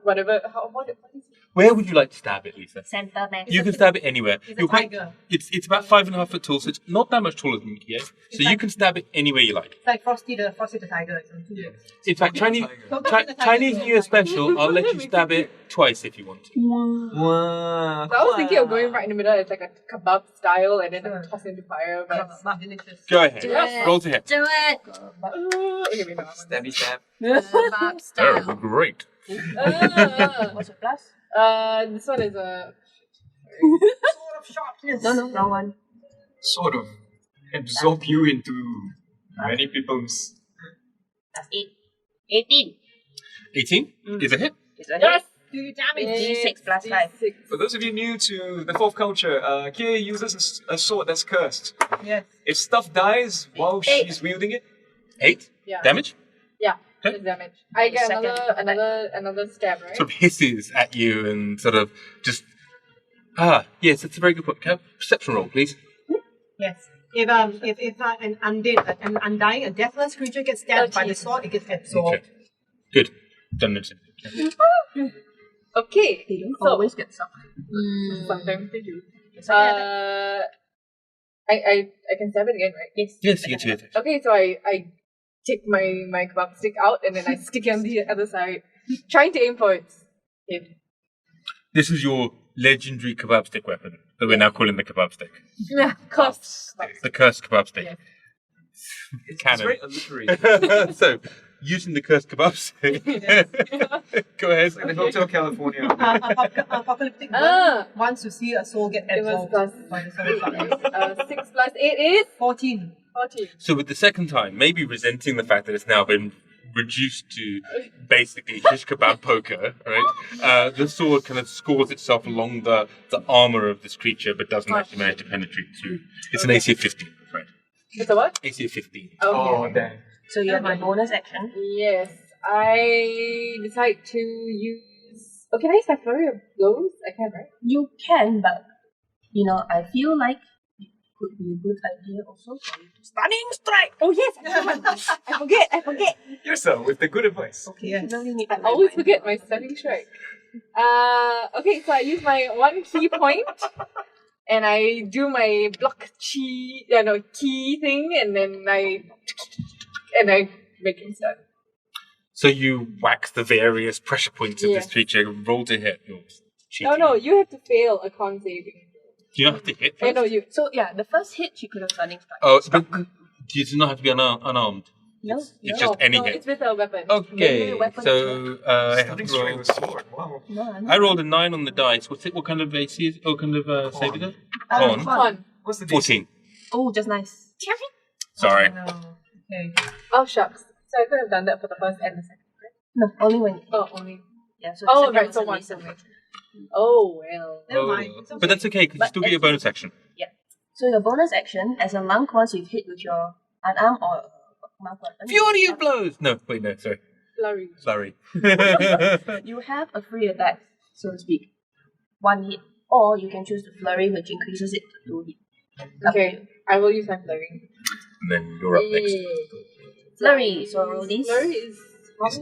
S5: whatever. What is it?
S1: Where would you like to stab it, Lisa?
S2: Center man.
S1: You can stab it anywhere.
S3: It's a tiger.
S1: It's about 5.5 foot tall, so it's not that much taller than Mickey. So you can stab it anywhere you like.
S3: It's like Frosty the Tiger. It's on 2 legs.
S1: In fact, Chinese
S3: Don't touch the tiger.
S1: Chinese New Year special, I'll let you stab it twice if you want to.
S4: Wow.
S5: So I was thinking of going right in the middle. It's like a kebab style, and then toss it into fire. But
S3: Not delicious.
S1: Go ahead.
S6: Do it.
S1: Roll to hit.
S6: Do it.
S5: okay, wait, no.
S4: Stabby stab.
S6: Bob
S1: Oh,
S6: style.
S1: great.
S2: What's your plus?
S5: This one is a.
S3: Sword of sharpness.
S2: No, wrong one.
S4: Sort of absorb you into many people's.
S2: That's 8. 18.
S1: 18 is a hit.
S2: Is a
S5: Yes!
S3: Do you damage?
S2: D6 plus 5.
S5: D6.
S4: For those of you new to the fourth culture, Kiyoy uses a sword that's cursed.
S3: Yes.
S4: If stuff dies while
S2: Eight.
S4: she's wielding it,
S1: 8
S5: Yeah.
S1: damage.
S5: Yeah.
S1: Okay.
S5: That's damage. I get
S2: Second.
S5: another stab, right?
S1: Sort of hisses at you and sort of just. Yes, that's a very good point. Can I have a perception roll, please?
S3: Yes. If an undead, an undying, a deathless creature gets stabbed by the sword, it gets absorbed.
S1: Okay. Good. Done it.
S5: Okay.
S2: They don't
S5: So
S2: always get something.
S5: sometimes they do.
S2: So yeah,
S5: Uh, I can stab it again, right?
S2: Yes.
S1: Yes, you get to hit.
S5: Okay, so I take my kebab stick out and then I stick it on the other side, trying to aim for its head.
S1: This is your legendary kebab stick weapon that we're now calling the kebab stick.
S5: Yeah, cursed.
S1: The cursed kebab stick.
S5: Yes.
S4: It's
S1: Canon.
S4: very alliterative.
S1: So, using the cursed kebab stick. Go ahead.
S4: Like the Hotel California.
S3: Apocalyptic
S5: Ah.
S3: once you see a soul get
S5: It was
S3: absorbed
S5: plus
S3: by the soul fire.
S5: 6 plus 8 is
S3: 14.
S5: 14.
S1: So with the second time, maybe resenting the fact that it's now been reduced to basically shish kebab poker, right? The sword kind of scores itself along the armor of this creature, but doesn't actually manage to penetrate through. It's an AC of 15, right?
S5: It's a what?
S1: AC of 15.
S5: Okay.
S4: Oh, damn.
S2: So you have your bonus action.
S5: Yes, I decide to use. Oh, can I use my flurry of blows? I can, right?
S2: You can, but I feel like it could be a good idea also for you to stunning strike.
S5: Oh yes, I forget.
S4: Yrsa, with the good advice.
S3: Okay, yes.
S2: You don't really need
S5: I
S2: to
S5: always
S2: remind
S5: forget my stunning strike. Okay, so I use my 1 key point, and I do my block key thing, and then I make him stun.
S1: So you whack the various pressure points of this
S5: Yes.
S1: creature, roll to hit. You're cheating.
S5: No, you have to fail a con saving.
S1: Do you not have to hit
S5: I
S1: first?
S5: know you.
S2: So yeah, the first hit you could have stunning strike.
S1: Oh, but do you not have to be unarmed?
S2: No,
S1: It's just any hit.
S5: It's with a weapon.
S1: Okay,
S2: Melee weapon
S1: so I have
S4: Stunning
S1: to
S4: strike
S1: roll.
S4: with sword. Wow.
S2: no.
S1: I rolled a 9 on the dice. What kind of AC is it? What kind of save is it? Con.
S5: Con.
S4: What's the DC?
S1: 14.
S2: Oh, just nice.
S1: Sorry.
S3: No. Okay.
S5: Oh shucks. So I could have done that for the first and the second.
S2: No, only when.
S5: Oh, only.
S2: Yeah. So the
S5: Oh,
S2: second
S5: right.
S2: was
S5: So
S2: a
S5: one.
S2: recent one.
S5: Oh well.
S3: Never mind. It's
S1: But that's okay, because you
S2: But
S1: still get your
S2: actually-
S1: bonus action.
S2: So your bonus action as a monk, once you've hit with your unarmed or monk weapon,
S1: Furious blows! No, wait, no, sorry.
S5: Flurry.
S1: Sorry.
S2: you have a free attack, so to speak. 1 hit. Or you can choose the flurry, which increases it to 2 hit. Up to you.
S5: Okay, I will use my flurry.
S1: And then you're up next.
S2: Flurry. So roll this.
S5: Flurry is.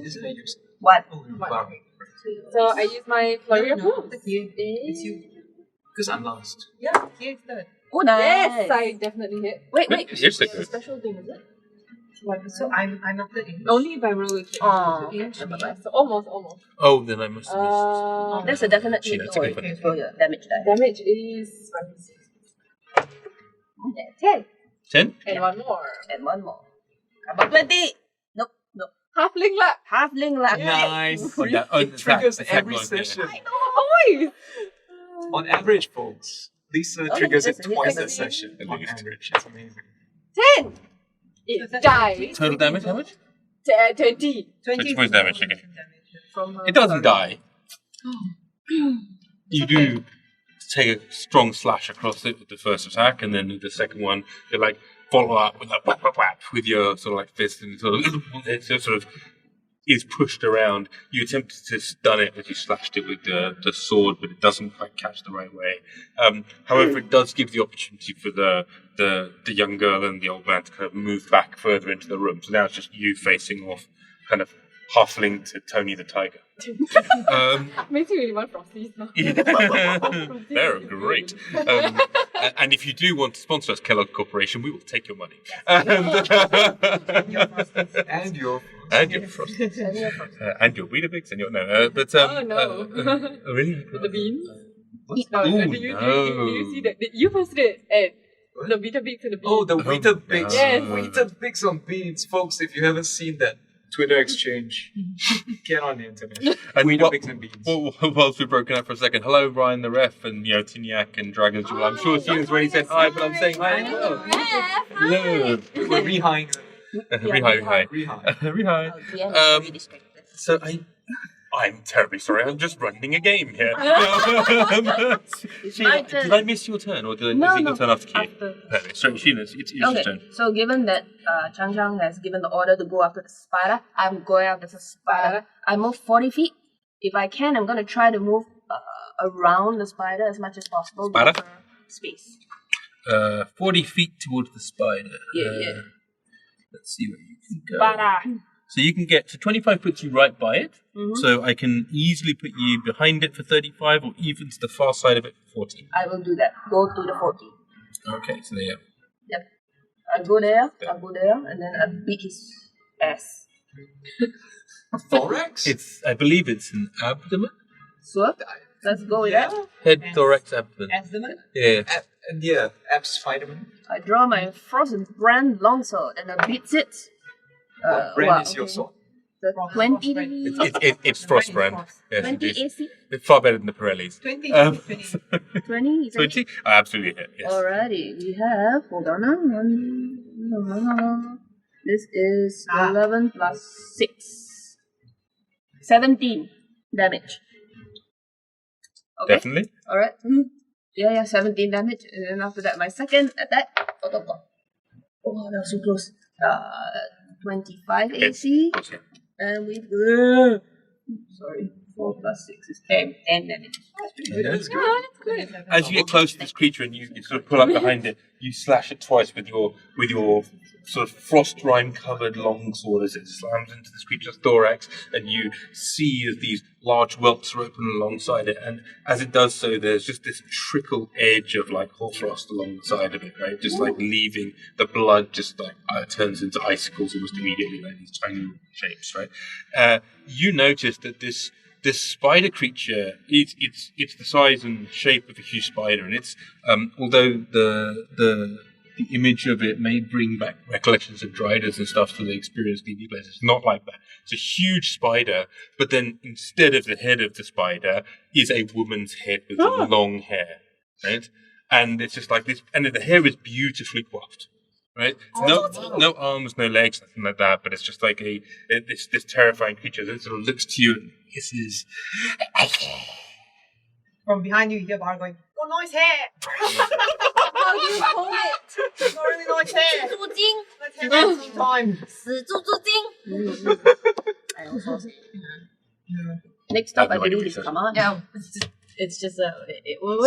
S4: Is it a use?
S2: 1.
S4: Oh, wow.
S5: So I use my flurry of
S3: No,
S5: blows.
S3: it's you. It's you.
S4: Because I'm last.
S3: Yeah, here's third.
S2: Oh, nice.
S5: Yes, I definitely hit.
S2: Wait.
S1: Here's the
S2: It's a
S1: good.
S2: special thing, is it?
S3: So I'm after Inch.
S5: Only if I roll it.
S2: Oh,
S3: Inch.
S5: So almost.
S1: Oh, then I must have missed.
S2: That's a definite hit.
S1: Sheena, it's a good one.
S2: Roll your damage die.
S5: Damage is 10.
S1: 10?
S5: And one more.
S2: And one more. About 20. Nope.
S5: Halfling luck.
S2: Halfling luck.
S4: Nice.
S1: On that-
S4: It triggers
S1: attack
S4: every
S1: roll, yeah.
S4: session.
S5: Always.
S4: On average, folks, Lisa
S2: Oh,
S4: triggers it
S2: that's a hit,
S4: twice
S2: that's
S4: a
S2: a hit.
S4: session.
S1: At
S4: On
S1: least.
S4: average, it's amazing.
S5: 10. It dies.
S1: Total damage, how much?
S5: 20.
S3: 20
S1: points damage, okay.
S2: From her
S1: It doesn't
S2: flurry.
S1: die. You do take a strong slash across it with the first attack, and then with the second one, you like follow up with a whap whap whap with your sort of like fist, and it sort of is pushed around. You attempt to stun it as you slashed it with the sword, but it doesn't quite catch the right way. However, it does give the opportunity for the young girl and the old man to kind of move back further into the room. So now it's just you facing off, kind of halfling to Tony the Tiger.
S5: Makes me really want frosties now.
S1: They're great. And if you do want to sponsor us, Kellogg Corporation, we will take your money.
S4: And your
S1: And your Frosties. And your Weetabix and your... No, but...
S5: Oh, no.
S1: Oh, really?
S5: The beans.
S1: What?
S5: No,
S1: Ooh,
S5: do you
S1: no.
S5: see that? You posted it at the Vita Bix and the beans.
S4: Oh, the Weetabix.
S5: Yes.
S4: Weetabix on beans. Folks, if you haven't seen that Twitter exchange, get on the internet.
S1: And
S4: Weetabix and beans.
S1: whilst we've broken up for a second, hello, Ryan the Ref, and, Tinyak and Dragon Jewel. I'm sure Sheena's already said hi, but I'm saying hi as well. Hello.
S4: We're re-hiring them.
S1: Re-hi.
S4: Re-hire.
S1: Re-hi.
S2: Oh, DM is very distracted.
S1: So I'm terribly sorry. I'm just running a game here.
S2: It's my
S1: Sheena,
S2: turn.
S1: did I miss your turn, or did
S2: No,
S1: is it
S2: no,
S1: your turn after Q?
S2: after.
S1: Perfect. Sorry, Sheena, it's your
S2: Okay,
S1: turn.
S2: so given that Chang Chang has given the order to go after the spider, I'm going after the spider. I move 40 feet. If I can, I'm going to try to move around the spider as much as possible.
S1: Spider?
S2: Give her space.
S1: 40 feet towards the spider.
S2: Yeah.
S1: Let's see where you can go.
S2: Spider.
S1: So you can get to 25 puts you right by it.
S2: Mhm.
S1: So I can easily put you behind it for 35 or even to the far side of it for 40.
S2: I will do that. Go to the 40.
S1: Okay, so there you go.
S2: Yep. I go there, and then I beat his ass.
S4: Thorax?
S1: I believe it's an abdomen.
S2: So, let's go with that.
S1: Head, thorax, abdomen.
S3: Abdomen.
S1: Yeah.
S4: And yeah, Abs Spiderman.
S2: I draw my frozen brand longsword and I beat it.
S4: What brand is your sword?
S2: The 20,
S1: It's Frostbrand. Yes,
S2: 20
S1: it is.
S2: AC?
S1: It's far better than the Pirellis.
S3: 20.
S2: 20? Is that it?
S1: 20? Oh, absolutely hit, yes.
S2: Alrighty, we have, hold on, this is 11 plus 6. 17 damage. Okay.
S1: Definitely.
S2: Alright. Yeah, 17 damage. And then after that, my second attack. Oh, that was so close. 25 AC.
S1: Okay.
S2: And with 4 plus 6 is 10 damage. That's pretty good.
S4: That's good.
S5: Oh, that's good.
S1: As you get close to this creature and you sort of pull up behind it, you slash it twice with your sort of frost rime covered longsword as it slams into this creature's thorax, and you see as these large whelps are open alongside it, and as it does so, there's just this trickle edge of like hoarfrost along the side of it, right? Just like leaving the blood just like turns into icicles almost immediately, like these tiny shapes, right? You notice that this spider creature, it's the size and shape of a huge spider, and it's although the image of it may bring back recollections of Driders and stuff to the experience D&D players. It's not like that. It's a huge spider, but then instead of the head of the spider is a woman's head with long hair, right? And it's just like this, and the hair is beautifully coiffed, right? No arms, no legs, nothing like that. But it's just like this terrifying creature that sort of looks to you and hisses.
S3: From behind you, you hear Barra going, "Oh, nice hair!"
S6: How do you call it?
S3: Not really nice hair.
S6: 猪精
S3: Let's have that sometime.
S6: 死猪猪精
S2: I also say. Next up, I believe is Kaman.
S5: Yeah, it's just a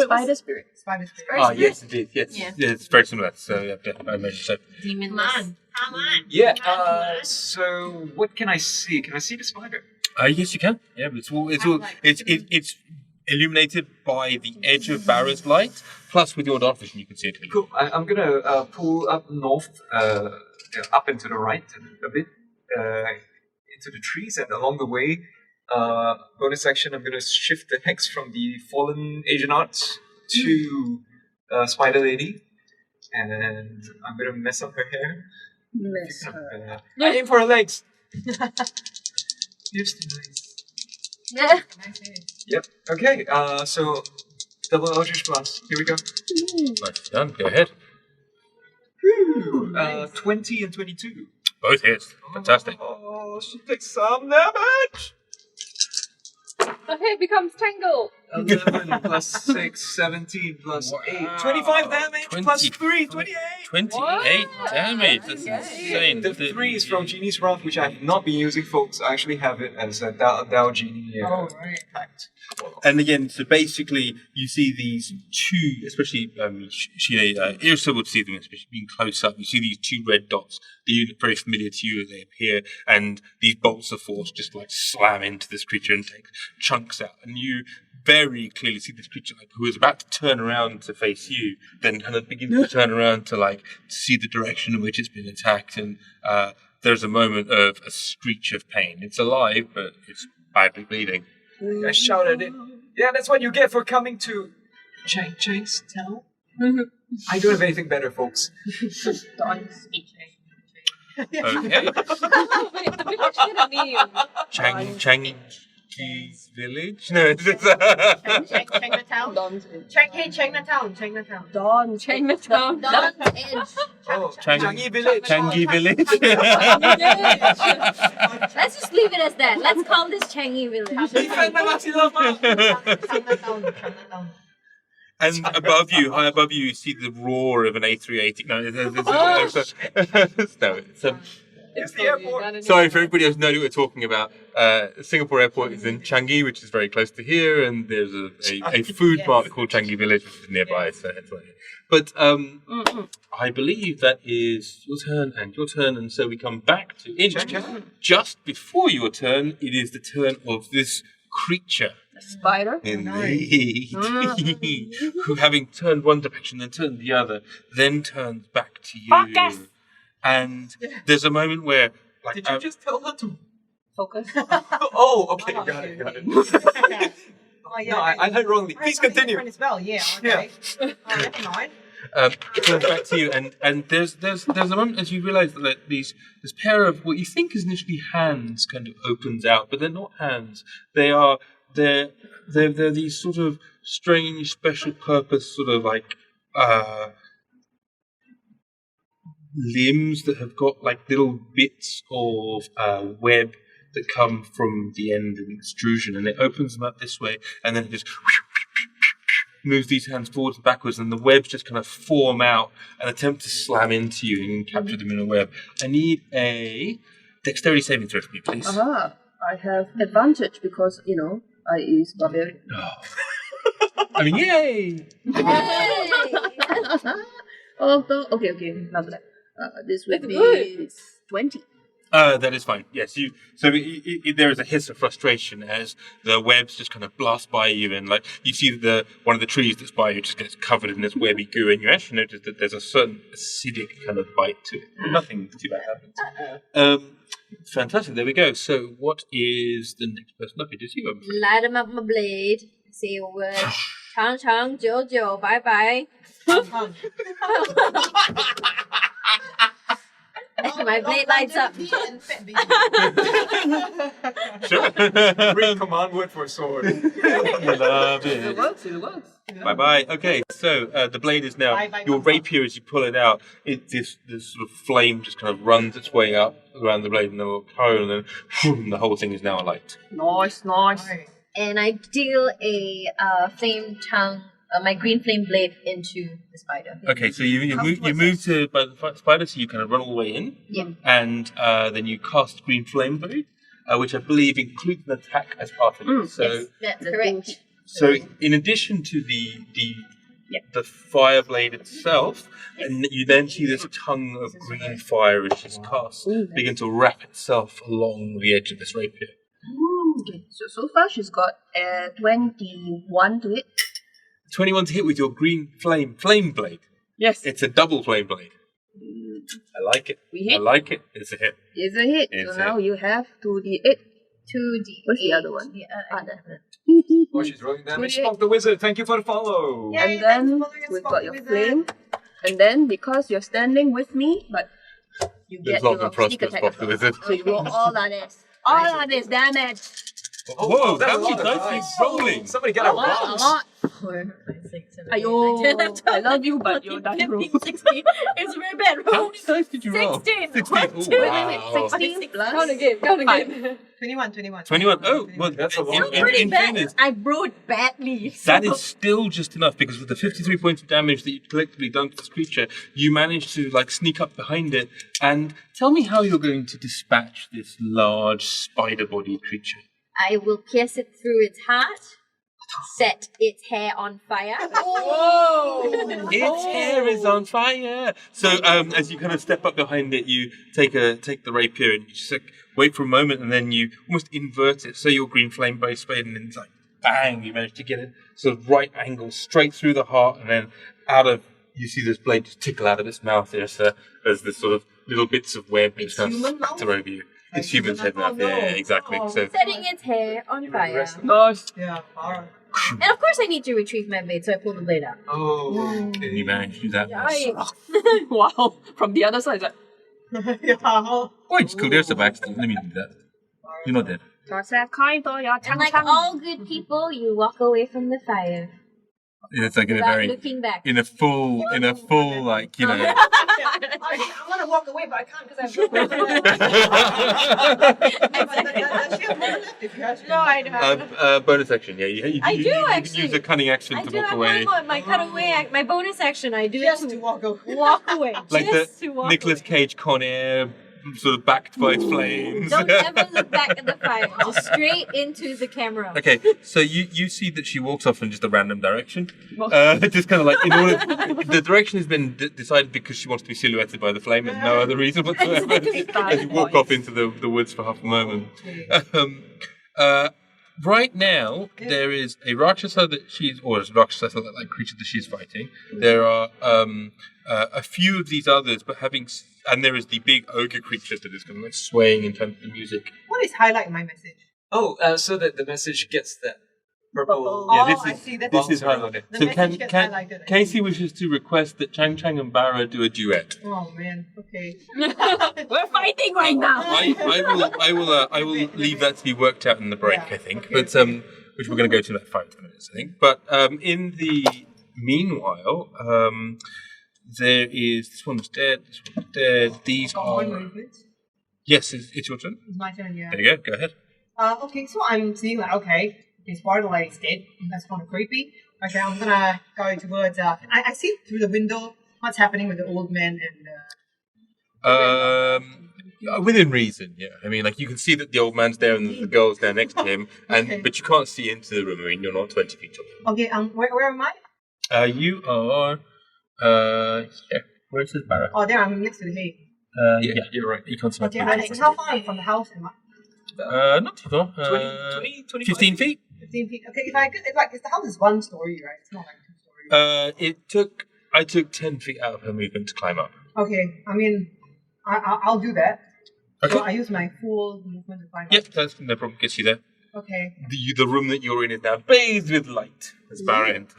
S2: Spider spirit.
S3: Spider spirit.
S1: Ah, yes, indeed. Yes,
S6: Yeah.
S1: it's very similar. So yeah, I imagine so.
S6: demon.
S3: Come on.
S4: Yeah, so what can I see? Can I see the spider?
S1: Yes, you can. Yeah, but it's illuminated by the edge of Barra's light. Plus, with your dark vision, you can see it.
S4: Cool. I'm gonna pull up north, up and to the right a bit, into the trees, and along the way, bonus action, I'm gonna shift the hex from the fallen Asian arts to Spider Lady, and I'm gonna mess up her hair. I aim for her legs. Here's the nice.
S6: Yeah.
S4: Yep. Okay. So double Eldritch Blast. Here we go.
S1: Nice done. Go ahead.
S4: 20 and 22.
S1: Both hits. Fantastic.
S4: Oh, she takes some damage.
S5: The hair becomes tangled.
S4: 11 plus 6, 17 plus 8. 25 damage plus 3, 28.
S1: 28 damage. That's insane.
S4: The 3 is from Genie's Wrath, which I have not been using, folks. I actually have it as a Dao Genie pact.
S1: And again, so basically, you see these two, especially Yrsa would see them, especially being close up. You see these two red dots. They're very familiar to you as they appear, and these bolts of force just like slam into this creature and take chunks out. And you very clearly see this creature like who is about to turn around to face you, then kind of begins to turn around to like see the direction in which it's been attacked, and there's a moment of a screech of pain. It's alive, but it's badly bleeding.
S4: I shout at it. Yeah, that's what you get for coming to Chang's town. I don't have anything better, folks.
S2: Don't speak.
S1: Okay.
S5: Wait, the village had a name.
S1: Changi's village? No, it's
S3: Chinatown.
S2: Don's
S3: Chinatown.
S2: Don.
S5: Chinatown.
S6: Don't edge.
S4: Oh, Changi Village.
S1: Changi village.
S6: Let's just leave it as that. Let's call this Changi Village.
S4: Defend my Nasi Lemak.
S3: Chinatown.
S1: And above you, high above you, you see the roar of an A380. No,
S4: It's the airport.
S1: sorry for everybody else who knows what we're talking about. Singapore Airport is in Changi, which is very close to here, and there's a food mart called Changi Village, which is nearby. So it's like, but I believe that is your turn and your turn, and so we come back to Inch. Just before your turn, it is the turn of this creature.
S2: Spider.
S1: Indeed. Who, having turned one direction, then turned the other, then turns back to you.
S2: Focus!
S1: And there's a moment where, like,
S4: Did you just tell her to?
S2: Focus.
S4: Oh, okay, got it.
S3: Oh, yeah.
S4: No, I heard wrongly. Please continue.
S3: As well. Yeah. Okay. Never mind.
S1: it turns back to you, and there's a moment as you realise that this pair of what you think is initially hands kind of opens out, but they're not hands. They're these sort of strange special purpose sort of like limbs that have got like little bits of web that come from the end of extrusion, and it opens them up this way, and then it just moves these hands forwards and backwards, and the webs just kind of form out and attempt to slam into you and capture them in a web. I need a dexterity saving throw from you, please.
S2: Aha, I have advantage because, I use barbarian.
S1: I mean, yay!
S2: Okay, lovely. This would be
S5: good.
S2: 20.
S1: That is fine. Yes, there is a hiss of frustration as the webs just kind of blast by you, and like you see one of the trees that's by you just gets covered in this webby goo, and you actually notice that there's a certain acidic kind of bite to it. Nothing too bad happens. Fantastic. There we go. So, what is the next person up? It is you.
S6: Light him up my blade. Say a word. Chang Chang, Jojo, bye bye. My blade lights up.
S1: Sure.
S4: Great command word for sword.
S1: Love it.
S2: It works.
S1: Bye bye. Okay, so the blade is now your rapier. As you pull it out, this sort of flame just kind of runs its way up around the blade in a little cone, and then the whole thing is now alight.
S2: Nice.
S6: And I deal a flame tongue, my green flame blade into the spider.
S1: Okay, so you move to by the spider, so you kind of run all the way in.
S6: Yeah.
S1: And then you cast green flame blade, which I believe includes an attack as part of it. So.
S6: Yes, that's correct.
S1: So, in addition to the fire blade itself, and you then see this tongue of green fire as she's cast begin to wrap itself along the edge of this rapier.
S2: Okay. So far she's got 21 to hit.
S1: 21 to hit with your green flame blade.
S2: Yes.
S1: It's a double flame blade. I like it.
S2: We hit.
S1: I like it. It's a hit.
S2: It's a hit.
S1: It's
S2: so
S1: a
S2: now
S1: hit.
S2: you have 2d8.
S6: 2d8.
S2: What's the other one?
S6: That.
S4: Oh, she's rolling damage.
S2: 28.
S4: Spock the wizard. Thank you for the follow.
S3: Yeah.
S2: And then
S3: thanks for
S2: we've
S3: following
S2: got
S3: us,
S2: your
S3: Wizard.
S2: flame. And then because you're standing with me, but you
S1: There's
S2: get
S1: long
S2: your
S1: and
S2: sneak
S1: prosperous
S2: attack
S1: Spock
S2: as
S1: the
S2: well.
S1: wizard.
S2: So you roll all of this. All of this damage.
S1: Whoa,
S4: that's
S1: how
S4: a
S1: many
S4: lot of
S1: dice are you
S4: dice.
S1: rolling?
S4: Somebody get a
S2: A
S4: bronze.
S2: lot.
S6: 4, 5, 6, 7,
S2: Ayo, I love you, but your dice roll.
S6: 16. It's a very bad
S1: How
S6: roll.
S1: many dice did you roll?
S6: 16.
S1: 16. Oh,
S2: Wait,
S1: wow.
S2: 16 plus.
S5: Count again.
S3: 21.
S1: 21. Oh, well,
S4: That's a lot.
S6: Pretty
S1: in
S6: bad.
S1: fairness,
S6: I rode badly.
S1: that is still just enough, because with the 53 points of damage that you've collectively done to this creature, you managed to like sneak up behind it. And tell me how you're going to dispatch this large spider-bodied creature.
S6: I will pierce it through its heart, set its hair on fire.
S1: Its hair is on fire. So as you kind of step up behind it, you take the rapier and you just like wait for a moment, and then you almost invert it. So your green flame blade, and then it's like bang, you manage to get it sort of right angle straight through the heart, and then you see this blade just tickle out of its mouth. As this sort of little bits of web just kind of splatter over you. It's human's head mouth.
S3: Oh, no.
S1: Yeah, exactly.
S3: Oh.
S1: So
S6: Setting its hair on fire.
S2: Nice.
S3: Yeah. Alright.
S6: And of course I need to retrieve my blade, so I pull the blade out.
S4: Oh, okay.
S1: you manage to do that.
S2: Wow. From the other side, it's like,
S3: Yeah.
S1: Oh, you just killed Yrsa by accident. Let me do that. You're not dead.
S6: And like all good people, you walk away from the fire
S1: It's like
S6: without looking back.
S1: in a full like, you know.
S3: I want to walk away, but I can't because I have no idea.
S1: Bonus action, yeah. You
S6: I do,
S1: you
S6: actually.
S1: can use a cunning action
S6: I
S1: to
S6: do
S1: walk
S6: have
S1: away.
S6: my cutaway, my bonus action. I do
S3: Just
S6: it
S3: to
S6: to
S3: walk away.
S6: walk away.
S1: Like
S6: just
S1: the
S6: to walk
S1: Nicolas
S6: away.
S1: Cage Con Air, sort of backed by flames.
S6: Don't ever look back at the fire. Just straight into the camera.
S1: Okay, so you see that she walks off in just a random direction. Just kind of like, the direction has been decided because she wants to be silhouetted by the flame. There's no other reason whatsoever. As you walk off into the woods for half a moment. right now, there is a Rakshasa that she's, or a Rakshasa, like creature that she's fighting. There are a few of these others, but and there is the big ogre creature that is kind of like swaying in terms of the music.
S3: What is highlight my message?
S4: Oh, so that the message gets that purple.
S1: Yeah,
S3: Oh, I see. That's
S1: this is highlighted.
S3: The
S1: So
S3: message gets highlighted.
S1: Casey wishes to request that Chang Chang and Barra do a duet.
S3: Oh man. Okay.
S2: We're fighting right now.
S1: I will leave that to be worked out in the break,
S3: Yeah,
S1: I think.
S3: okay.
S1: But which we're going to go to in about 5 minutes, I think. But in the meanwhile, there is this one's dead. This one's dead. These
S3: One
S1: are
S3: moment, please.
S1: yes. It's your turn.
S3: It's my turn. Yeah.
S1: There you go. Go ahead.
S3: Okay, so I'm seeing like, okay, this part of the lady's dead. That's kind of creepy. Okay, I'm gonna go towards, I see through the window what's happening with the old man and,
S1: Within reason, yeah. I mean, like you can see that the old man's there and the girl's there next to him,
S3: Okay.
S1: but you can't see into the room. I mean, you're not 20 feet tall.
S3: okay, where am I?
S1: You are here. Where's his Barra?
S3: Oh, there, I'm next to the hay.
S1: Yeah, you're right. You can't see.
S3: Okay, and how far from the house am I?
S1: Not too far.
S4: 20,
S1: 15 feet.
S3: 15 feet. Okay, if the house is 1 story, right? It's not like 2 stories.
S1: I took 10 feet out of her movement to climb up.
S3: Okay, I mean, I'll do that.
S1: Okay.
S3: So I use my full movement to climb
S1: Yep,
S3: up.
S1: that's no problem. Gets you there.
S3: Okay.
S1: The room that you're in is now bathed with light. As Barra enters.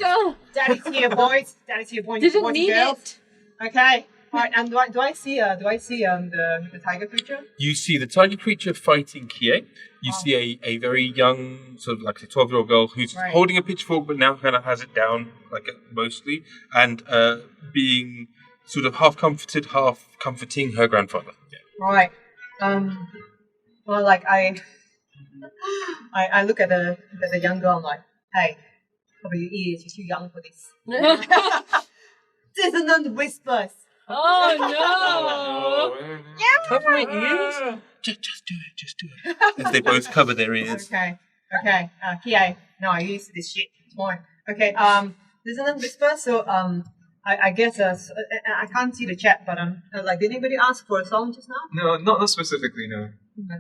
S3: Daddy's here, boys. Daddy's here, boys.
S2: Didn't
S3: boys and
S2: need
S3: girls.
S2: it.
S3: Okay. Alright, and do I see the tiger creature?
S1: You see the tiger creature fighting Kie. You see a very young, sort of like a 12-year-old girl who's
S3: Right.
S1: holding a pitchfork but now kind of has it down, like mostly, and being sort of half comforted, half comforting her grandfather. Yeah.
S3: Right. Well, like I look at the young girl. I'm like, hey, cover your ears. You're too young for this. Dissonant whispers.
S2: Oh no!
S1: Cover my ears? Just do it, just do it. As they both cover their ears.
S3: Okay. Kia. No, I used to this shit. It's fine. Okay. Dissonant whispers. So I guess I can't see the chat, but like, did anybody ask for a song just now?
S4: No, not specifically, no.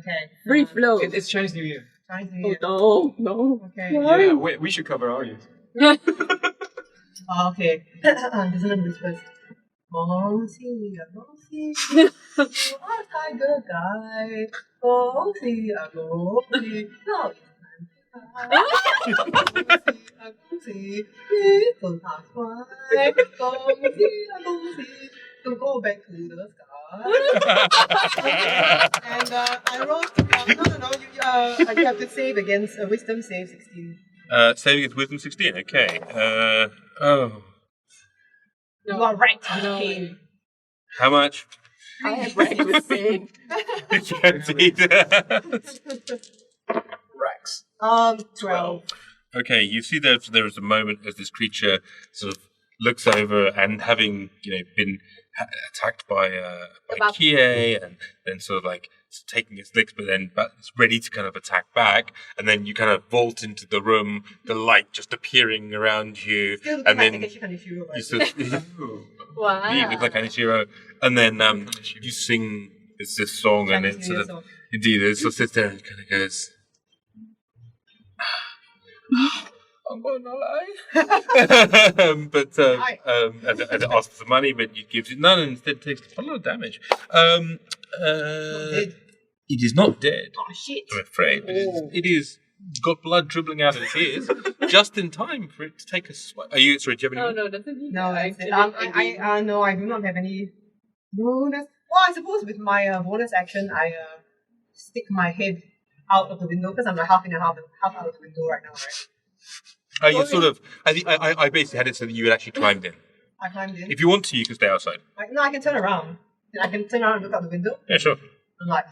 S3: Okay.
S2: Free flow.
S4: It's Chinese New Year.
S3: Chinese New Year.
S2: No.
S3: Okay.
S4: Yeah, we should cover our ears.
S3: Okay. Dissonant whispers. Oh, see, you are tiger guy. Oh, see, no, to go back to the sky. And I rolled. No. You have to save against wisdom save 16.
S1: Saving is wisdom 16. Okay.
S3: You are right, King.
S1: How much?
S2: I have ready with pain.
S1: Guaranteed.
S4: Rex.
S3: 12.
S1: Okay, you see there is a moment as this creature sort of looks over and having been attacked by Kie and then sort of like taking its licks, but it's ready to kind of attack back, and then you kind of vault into the room, the light just appearing around you,
S3: Still
S1: and
S3: like
S1: then
S3: Takeshi Kaneshiro, right?
S1: you sort of
S2: Wow.
S1: you look like Anishiro, and then you sing this song, and
S3: Chinese
S1: it
S3: New
S1: sort
S3: Year
S1: of
S3: song.
S1: indeed it sort of sits there and kind of goes. I'm going to lie. But and it asks for money, but you gives it none, and instead takes a lot of damage.
S3: Dead.
S1: It is not dead,
S3: Oh shit.
S1: I'm afraid. But it is got blood dribbling out of its ears, just in time for it to take a swipe. Are you? Sorry, do you have any?
S2: No, that's a
S3: No, that's it. No, I do not have any bonus. Well, I suppose with my bonus action, I stick my head out of the window because I'm like half out of the window right now, right?
S1: You sort of. I basically had it so that you had actually climbed in.
S3: I climbed in.
S1: If you want to, you can stay outside.
S3: No, I can turn around. I can turn around and look out the window.
S1: Yeah, sure.
S3: I'm like,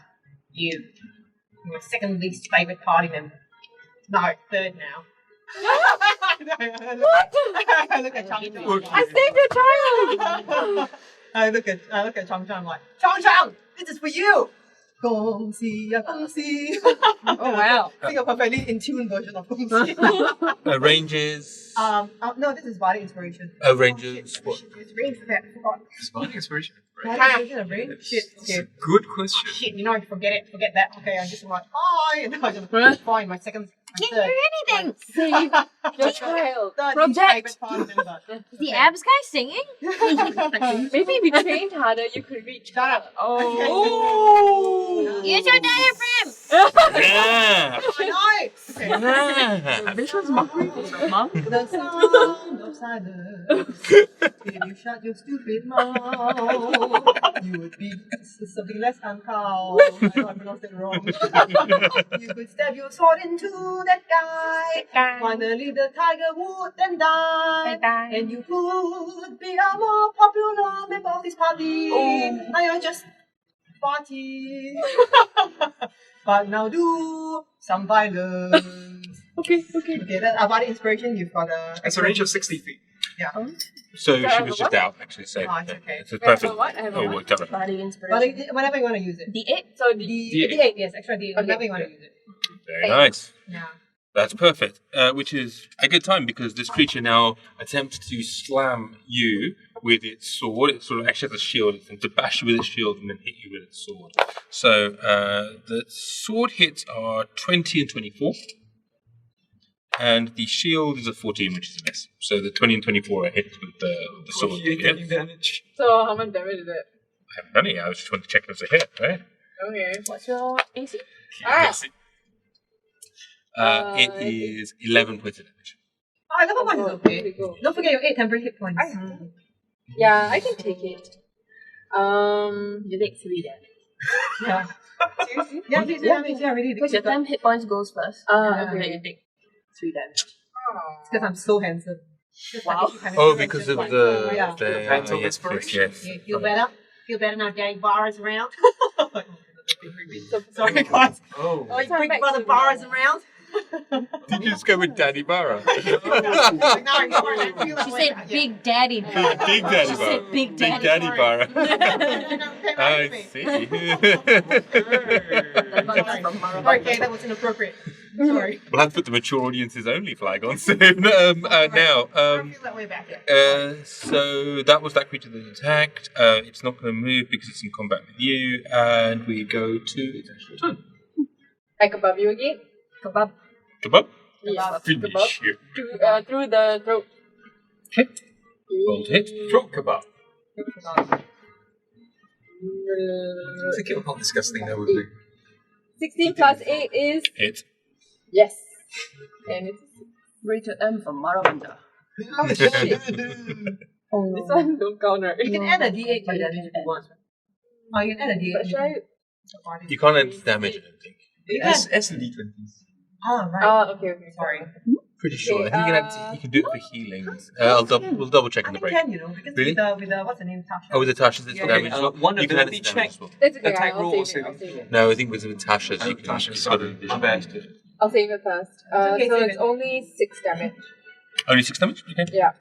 S3: you're my second least favourite party member. No, third now. I look at Chang Chang.
S2: I saved your child.
S3: I look at Chang Chang like, Chang Chang, this is for you. Gong xi ya gong xi.
S2: Oh wow.
S3: I think a perfectly in tune version of gong xi.
S1: Ranges.
S3: No, this is body inspiration.
S1: Ranges.
S3: Oh, shit, it's range for that. I forgot.
S4: Spotting inspiration.
S3: Body inspiration of range. Shit. Okay.
S4: Good question.
S3: Shit, I forget that. Okay, I just like, hi, and I just find my second
S6: Can't hear anything.
S5: Save your child.
S6: Project.
S3: Project.
S6: Is the abs guy singing?
S5: Maybe if you trained harder, you could reach.
S3: Shut up.
S1: Oh!
S6: Use your diaphragm.
S1: Yeah!
S3: Nice. Okay.
S1: Yeah!
S2: This was mockery from the monk.
S3: The sound of silence. If you shut your stupid mouth, you would be something less uncouth. I know I pronounced it wrong. You could stab your sword into that guy. Finally, the tiger would then die. And you could be a more popular member of this party. Now you're just party. But now do some violence.
S5: Okay.
S3: Okay, that's about inspiration. You've got a.
S4: It's a range of 60 feet.
S3: Yeah.
S1: So she was just out, actually, so
S3: Oh, it's okay.
S1: it's a
S5: I have a
S1: perfect.
S5: what? I have a
S1: Oh,
S5: what?
S1: worked out.
S2: Body
S3: But
S2: inspiration.
S3: whenever you want to use it.
S2: D8?
S5: So
S3: D8, yes, extra D8. Whenever you want to use it.
S1: Very nice.
S3: Yeah.
S1: That's perfect. Which is a good time because this creature now attempts to slam you with its sword. It sort of actually has a shield. It's going to bash you with its shield and then hit you with its sword. So the sword hits are 20 and 24. And the shield is a 14, which is a miss. So the 20 and 24 are hits with the sword.
S4: Taking damage.
S5: So how much damage is it?
S1: I haven't done it yet. I just wanted to check if it was a hit, right?
S5: Okay.
S2: What's your AC?
S1: Yes. It is 11 points of damage.
S3: Oh, 11 points is
S5: There
S3: okay.
S5: we go.
S3: Don't forget your 8 temporary hit points.
S5: Yeah, I can take it.
S2: You take 3 damage.
S3: Yeah. Seriously? Yeah, yeah, really.
S2: Because your time hit points goes first.
S5: Ah,
S2: and then
S5: okay.
S2: you take 3 damage.
S3: It's because I'm so handsome. Just like
S2: Wow.
S3: if you kind
S1: Oh, because of
S3: like-
S1: the...
S3: Yeah.
S1: the
S4: Phantom
S1: yes,
S4: inspiration.
S1: yes.
S3: Yeah, feel better? Feel better now Daddy Barra's around?
S5: So,
S3: Sorry, guys.
S4: Oh.
S3: Oh,
S5: Time
S3: big
S5: back
S3: brother
S5: to
S3: Barra's
S5: normal.
S3: around?
S1: Did you just go with Daddy Barra?
S3: Like, now I know where I feel that
S6: She
S3: way.
S6: said Big Daddy.
S1: Big Daddy
S6: She
S1: Barra.
S6: said Big
S1: Big
S6: Daddy.
S1: Daddy Barra. I
S3: I
S1: see.
S3: Okay, that was inappropriate. Sorry.
S1: We'll have to put the mature audiences only flag on soon. Now,
S3: I feel that way back here.
S1: so that was that creature that attacked. It's not going to move because it's in combat with you, and we go to its actual turn.
S5: like above you again?
S2: Kebab.
S1: Kebab.
S5: Yeah.
S1: Finish you.
S5: Through the throat.
S1: Okay. Roll to hit.
S4: Throat kebab. Thinking of how disgusting that would be.
S5: 16 plus 8 is
S1: Hit.
S5: yes. And it's
S2: Rated M for Marabanda.
S5: oh shit.
S2: Oh
S5: This one don't count right.
S3: You can add a D8 to that if you want. Oh, you can add a D8.
S5: But should I?
S1: You can't add damage, I don't think.
S3: You can.
S4: S and D20s.
S3: Ah, right.
S5: Ah, okay.
S3: Sorry.
S1: Pretty sure.
S5: Okay,
S1: I think you can do it for healing. We'll double check
S3: I
S1: in the
S3: think
S1: break.
S3: you can, you know, because
S1: Really?
S3: with the, what's the name, Tasha?
S1: Oh, with the Tasha's, it's
S3: Yeah,
S1: damage.
S4: okay,
S1: as well.
S4: one
S1: You can add it
S4: ability
S1: to damage
S4: check.
S1: as well.
S5: That's okay.
S4: Attack roll
S5: I'll
S4: or
S5: save it. I'll
S4: saving
S5: save it.
S1: No, I think with Tasha's, you can.
S4: Tasha,
S1: it's
S4: sorry.
S1: got
S4: My bad.
S5: I'll save it first.
S3: okay,
S5: So
S3: save
S5: it's
S3: it.
S5: only 6 damage.
S1: Only 6 damage? Okay.
S5: Yeah.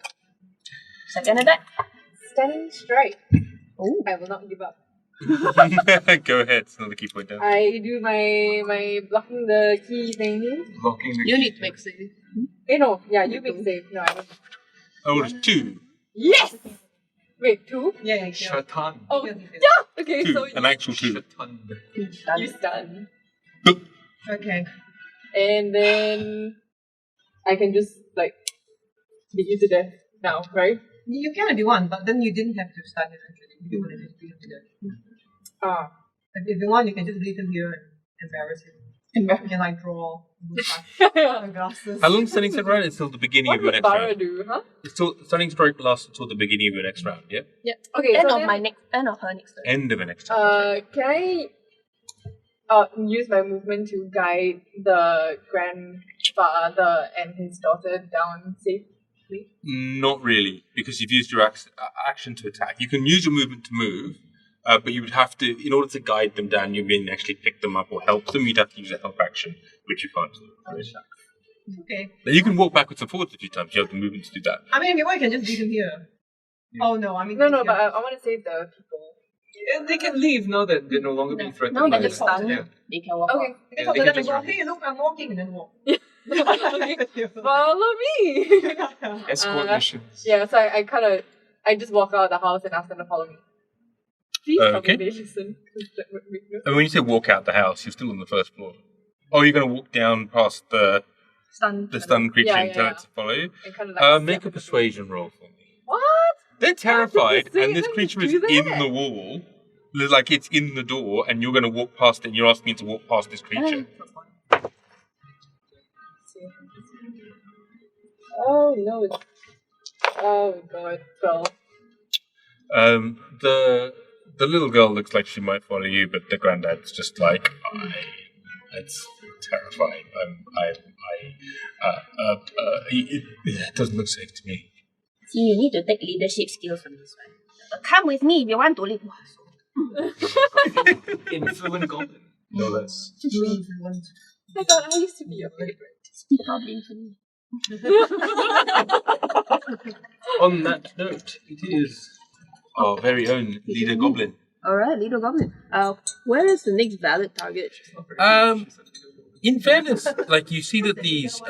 S2: Second attack.
S5: Stunning strike. I will not give up.
S1: Go ahead. It's another key point down.
S5: I do my blocking the key thing.
S4: Blocking the
S2: You need to make save.
S5: No, yeah, you make save. No, I don't.
S1: Oh, it's 2.
S5: Yes! Wait, 2?
S3: Yeah, yeah, yeah.
S4: Shatan.
S5: Oh,
S3: Yeah.
S5: yeah! Okay,
S1: 2.
S5: so
S1: An actual 2.
S4: Shatan.
S5: you stun.
S3: Okay.
S5: And then I can just, like, beat you to death now, right?
S3: You can if you want, but then you didn't have to start it actually. If you want to just leave him there.
S5: Ah.
S3: If you want, you can just leave him here and embarrass him. You can like draw the glasses.
S1: How long does Stunning Strike run? Until the beginning
S5: What
S1: of your
S5: would
S1: next
S5: Barra
S1: round.
S5: do, huh?
S1: It's till, Stunning Strike lasts until the beginning of your next round, yeah?
S5: Okay,
S2: End
S5: so
S2: of
S5: then,
S2: my next. End of her next turn.
S1: End of your next round.
S5: can I use my movement to guide the grandfather and his daughter down safely?
S1: Not really, because you've used your action to attack. You can use your movement to move, but you would have to, in order to guide them down, you mean actually pick them up or help them, you'd have to use a help action, which you can't do.
S3: Okay.
S1: Now, you can walk backwards and forwards a few times. You have the movement to do that.
S3: I mean, if you want, you can just leave him here.
S4: Yeah.
S3: Oh no, I mean.
S5: No, but I want to save the people.
S4: Yeah, they can leave now that they're no longer being threatened.
S2: Now
S4: by
S2: that they're
S4: the-
S2: stunned,
S4: Yeah.
S2: they can walk
S5: Okay.
S2: out.
S3: You can talk
S4: they
S3: to
S4: can
S3: them and
S4: just
S3: go,
S4: run.
S3: hey, look, I'm walking, and then walk.
S5: Okay. Follow me!
S4: Escort missions.
S5: Yeah, so I just walk out of the house and ask them to follow me. Please tell
S1: Okay.
S5: me they listen. 'cause that would make no
S1: And when you say walk out the house, you're still on the first floor. Oh, you're going to walk down past the
S2: Stun.
S1: the stun creature
S5: Yeah,
S1: and tell
S5: yeah.
S1: it to follow you.
S5: And kind of like
S1: Make a persuasion roll for me.
S5: What?
S1: They're terrified,
S5: say
S1: and this
S5: them to
S1: creature is
S5: do
S1: in
S5: that?
S1: the wall. Like it's in the door, and you're going to walk past it, and you're asking me to walk past this creature.
S5: Oh no! Oh god, 12.
S1: The little girl looks like she might follow you, but the granddad's just like, it's terrifying. It doesn't look safe to me.
S2: See, you need to take leadership skills from this one. Come with me if you want to live.
S4: Influent goblin. No less.
S5: I thought I used to be your favorite.
S2: Speak goblin for me.
S1: On that note, it is our very own leader goblin.
S2: Alright, leader goblin. Where is the next valid target?
S1: In fairness, like you see that these,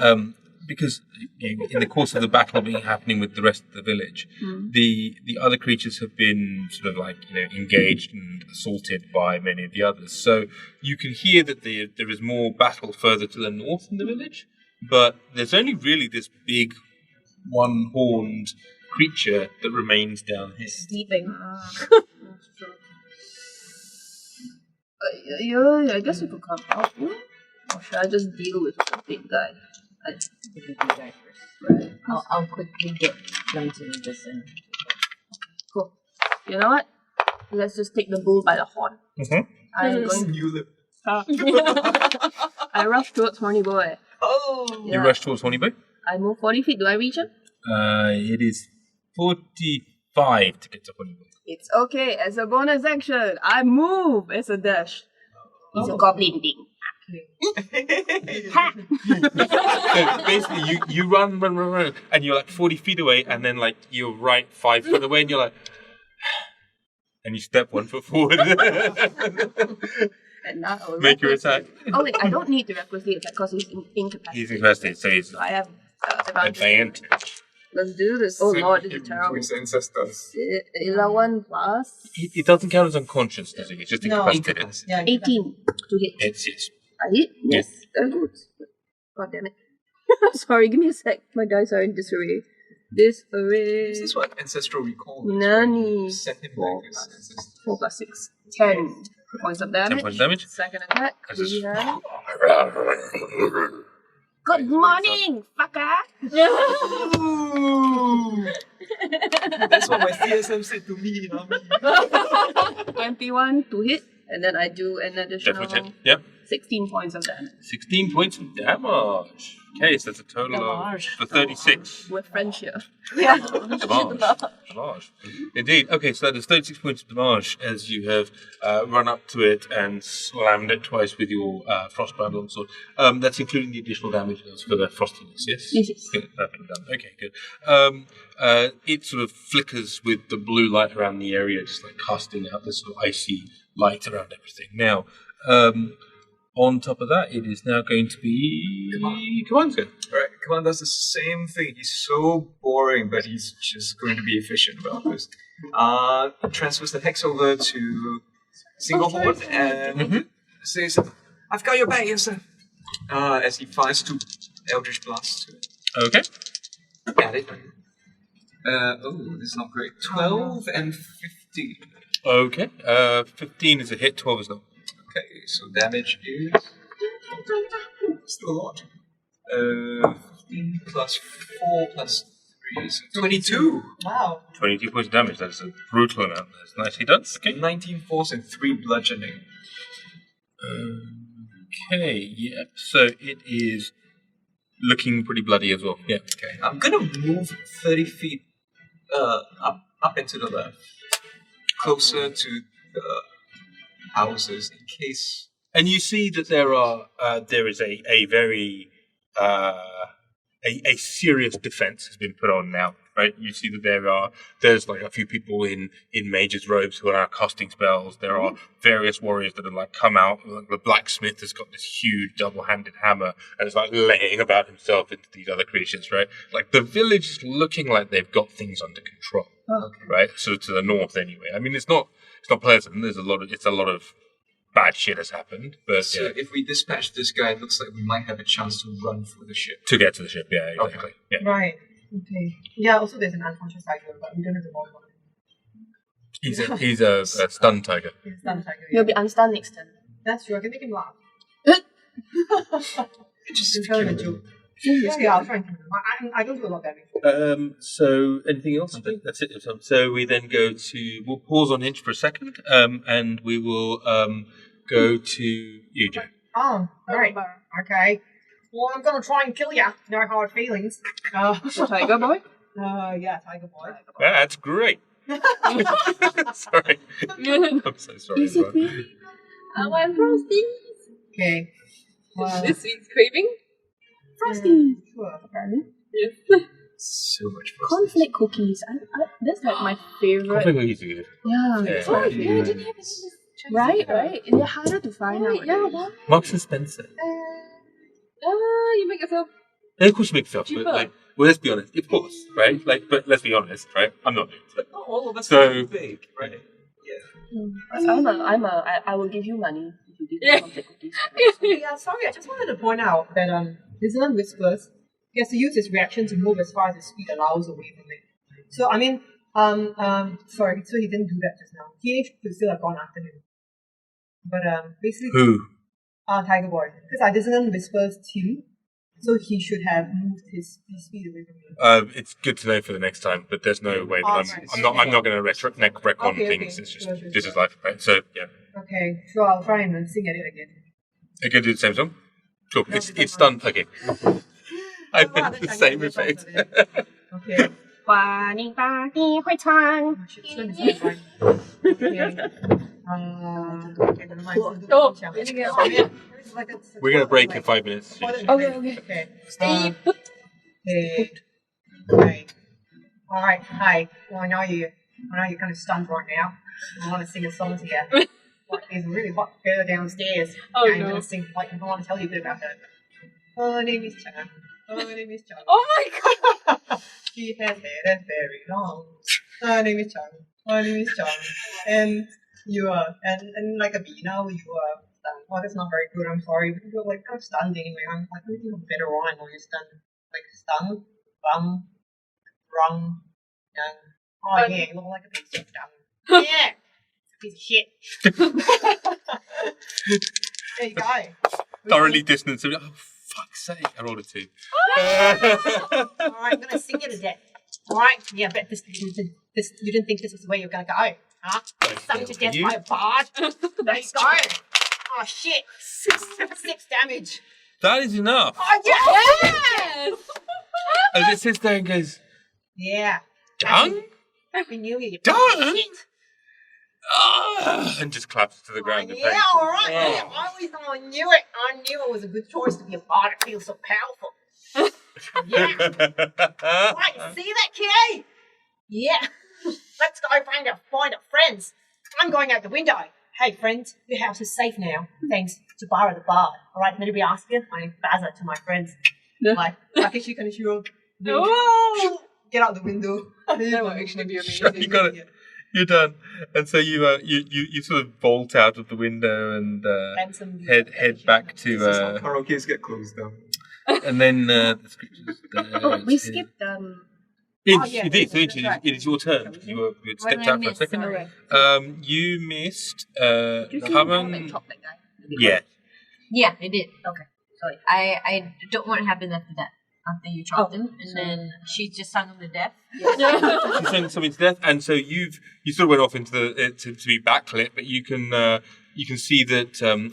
S1: because in the course of the battle being happening with the rest of the village, the other creatures have been sort of like engaged and assaulted by many of the others. So you can hear that there is more battle further to the north in the village, but there's only really this big one-horned creature that remains down here.
S6: Sleeping.
S2: Yeah, I guess you could come help you. Or should I just deal with the big guy? Right.
S7: I'll quickly get them to listen.
S2: Cool. You know what? Let's just take the bull by the horn. I'm going.
S4: Ulip.
S2: I rush towards Horny Boy.
S4: Oh!
S1: You rush towards Horny Boy?
S2: I move 40 feet. Do I reach him?
S1: It is 45 to get to Horny Boy.
S2: It's okay. As a bonus action, I move. It's a dash. It's a goblin thing. Ha!
S1: So basically, you run, and you're like 40 feet away, and then like you're right 5 foot away, and you're like, and you step 1 foot forward.
S2: And now I will
S1: Make your attack.
S2: Oh wait, I don't need to recklessly attack because he's incapacitated.
S1: He's incapacitated, so he's
S2: So I have advantage.
S1: advantage.
S2: Let's do this. Oh lord, this is terrible.
S4: His ancestors.
S2: 11 plus
S1: It doesn't count as unconscious, does it? It's just
S7: No.
S1: incapacitated.
S7: Yeah,
S2: 18 to hit.
S1: It's yes.
S2: I hit? Yes. Very good. God damn it. Sorry, give me a sec. My dice are in disarray. Disarray.
S4: Is this what ancestral recall is?
S2: Nani.
S4: Send him
S2: 4
S4: back his ancestors.
S2: 4 plus 6. 10 points of damage.
S1: 10 points of damage.
S2: Second attack.
S1: This is-
S2: We have... Good morning, fucker!
S4: That's what my CSM said to me in army.
S2: 21 to hit. And then I do an additional
S1: Definitely. Yep.
S2: 16 points of damage.
S1: 16 points of damage. Okay, so that's a total of 36.
S2: With French here.
S1: Damage. Indeed. Okay, so that is 36 points of damage as you have run up to it and slammed it twice with your frostbound longsword. That's including the additional damage for the frostiness, yes?
S2: Yes, yes.
S1: Okay, that's been done. Okay, good. It sort of flickers with the blue light around the area, just like casting out this sort of icy light around everything. Now, on top of that, it is now going to be Kaman's go.
S4: Alright, Kaman does the same thing. He's so boring, but he's just going to be efficient about this. Transfers the hex over to Singlehorn and says, I've got your back, Yrsa. As he fires 2 Eldritch Blasts to it.
S1: Okay.
S4: Got it. This is not great. 12 and 15.
S1: Okay. 15 is a hit, 12 is not.
S4: Okay, so damage is still a lot. 15 plus 4 plus 3 is 22.
S7: Wow.
S1: 22 points of damage. That's a brutal amount. That's nicely done. Okay.
S4: 19 force and 3 bludgeoning.
S1: Okay, yeah. So it is looking pretty bloody as well. Yeah.
S4: Okay, I'm gonna move 30 feet up and to the left, closer to the houses in case.
S1: And you see that there is a very a serious defense has been put on now, right? You see that there's like a few people in mage's robes who are now casting spells. There are various warriors that have like come out. Like the blacksmith has got this huge double-handed hammer and is like laying about himself into these other creatures, right? Like the village is looking like they've got things under control, right? So to the north, anyway. I mean, it's not pleasant. It's a lot of bad shit has happened. But
S4: So
S1: yeah,
S4: if we dispatch this guy, it looks like we might have a chance to run for the ship.
S1: to get to the ship, yeah, exactly. Yeah.
S3: Right. Okay. Yeah, also there's an unconscious tiger, but we don't have the body on him.
S1: He's a stunned tiger.
S3: He's a stunned tiger.
S2: He'll be unstunned next turn.
S3: That's true. I can make him laugh.
S4: Just
S3: Tell him a joke. Yeah, I'll try and kill him. I don't do a lot of damage.
S1: So anything else? I think that's it. So we then go to, we'll pause on Inch for a second, and we will go to you, Joe.
S3: Oh, right. Okay. Well, I'm gonna try and kill ya. No hard feelings.
S2: Tiger boy?
S3: Yeah, tiger boy.
S1: That's great. Sorry. I'm so sorry.
S2: Is it really?
S6: I want frosty.
S3: Okay. Well,
S5: This week's craving?
S2: Frosty.
S3: sure.
S5: Yes.
S4: so much fun.
S2: Cornflake cookies. That's like my favorite.
S1: Conflict cookies are good.
S2: Yeah.
S1: Yeah.
S2: Oh,
S5: I
S2: yeah.
S5: didn't have any.
S2: Right. They're harder to find
S5: Right,
S2: out.
S5: yeah, what?
S1: Marks and Spencer.
S5: You make yourself.
S1: Of course, you make stuff,
S5: Cheaper.
S1: but like, well, let's be honest. Of course, right? Like, but let's be honest, right? I'm not doing it.
S4: Not all of us
S1: So-
S4: are big, right?
S2: I will give you money if you give me
S5: Yeah.
S2: cornflake cookies.
S3: Yeah, sorry, I just wanted to point out that Dissonant Whispers, he has to use his reaction to move as far as his speed allows away from it. So I mean, sorry, so he didn't do that just now. He could still have gone after him. But basically,
S1: Who?
S3: Tiger Boy, because I Dissonant Whispers him, so he should have moved his speed away from me.
S1: It's good to know for the next time, but there's no way that
S3: Right.
S1: I'm not going to wreck on
S3: Okay,
S1: things.
S3: okay.
S1: It's just
S3: Sure.
S1: this is life, right? So yeah,
S3: Okay, sure, I'll try and sing at it again.
S1: you can do the same song. Cool.
S3: No,
S1: It's done. Okay. I
S3: Oh, wow,
S1: did the
S3: that's
S1: same
S3: Chinese
S1: effect.
S3: song for that. Okay.
S2: 花你把你会唱。
S3: Oh, shit, this one is not right. Okay. Okay, never mind.
S5: Oh,
S3: It's like a-
S1: We're going to break in 5 minutes.
S3: Okay.
S5: okay.
S3: Okay. Okay. Okay. All right. Hi. Well, I know you're kind of stunned right now. I want to sing a song to you. Like, there's a really hot girl downstairs.
S5: Oh,
S3: and I'm
S5: no.
S3: gonna sing. Like, I want to tell you a bit about her. Her name is Chan. Her name is Chan.
S5: Oh my god!
S3: She has hair that's very long. Her name is Chan. Her name is Chan. And you are, and like a bee now, you are stunned. Oh, that's not very good. I'm sorry. But you're like kind of stunned anyway. I'm like, let me think of a better rhyme while you're stunned. Like stunned, bum, rung, young. Oh yeah, you look like a piece of dumb. Yeah, piece of shit. There you go.
S1: Thoroughly distanced. Oh, fuck's sake. I rolled a 2.
S3: All right, I'm gonna sing you to death. All right, yeah, bet you didn't think this was the way you're gonna go, huh? Sung to death
S1: You?
S3: by a bard. There you go. Oh shit, 6 damage.
S1: That is enough.
S3: Oh yeah.
S5: Yes!
S1: As it sits there and goes,
S3: Yeah.
S1: done?
S3: Happy New Year. You
S1: Done?
S3: piece of shit.
S1: And just claps to the ground in
S3: Yeah,
S1: pain.
S3: all right. Yeah, I knew it. I knew it was a good choice to be a bard. It feels so powerful. Yeah. Right, see that, kid? Yeah. Let's go find our friends. I'm going out the window. Hey, friends, your house is safe now. Thanks to Barra the Bard. All right, anybody ask you? My name's Bazza to my friends. Like, Takeshi Kaneshiro.
S5: Oh!
S3: Get out the window.
S5: That will actually be amazing.
S1: You got it. You're done. And so you sort of bolt out of the window and
S3: Ransom
S1: head back
S4: This is how
S1: to
S4: karaoke's get closed down.
S1: and then the scriptures.
S2: Oh, we skipped
S1: Inch,
S3: Oh, yeah,
S1: you did. So
S3: that's
S1: Inch,
S3: right.
S1: it is your turn. You had
S6: What
S1: stepped
S6: did I
S1: out for a
S6: miss?
S1: second.
S6: Sorry.
S1: You missed
S2: Did you see
S1: Kaman.
S2: like top that guy?
S1: Yeah.
S6: Yeah, I did.
S2: Okay. Sorry.
S6: I don't want to happen after that. After you chopped him, and then she just sung him to death.
S1: You sent something to death, and so you sort of went off into the to be backlit, but you can see that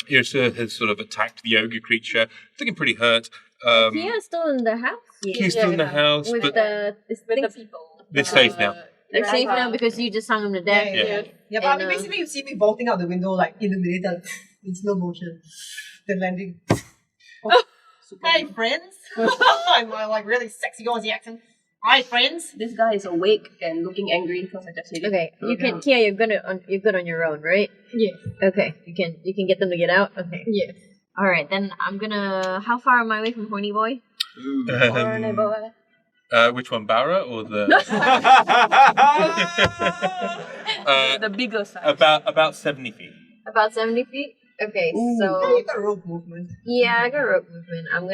S1: Yrsa has sort of attacked the ogre creature, looking pretty hurt.
S6: Kia's still in the house
S1: He's still in the house,
S6: with
S1: but
S6: the
S5: With the people.
S1: they're safe now.
S6: They're safe now because you just sung him to death.
S3: Yeah, but I mean,
S6: And,
S3: basically, you see me vaulting out the window, like in the middle, in slow motion, then landing. Hey, friends! I'm like really sexy Aussie accent. Hi, friends!
S2: This guy is awake and looking angry because I just hit him.
S6: Okay, you can, Kia. You're good on your own, right?
S5: Yes.
S6: Okay, you can get them to get out. Okay.
S5: Yes.
S6: All right, then I'm gonna. How far am I away from Horny Boy?
S2: Horny boy.
S1: Which one, Barra or the?
S2: The bigger side.
S1: about 70 feet.
S6: About 70 feet. Okay,
S3: Yeah,
S6: so
S3: you got rope movement.
S6: yeah, I got rope movement. I'm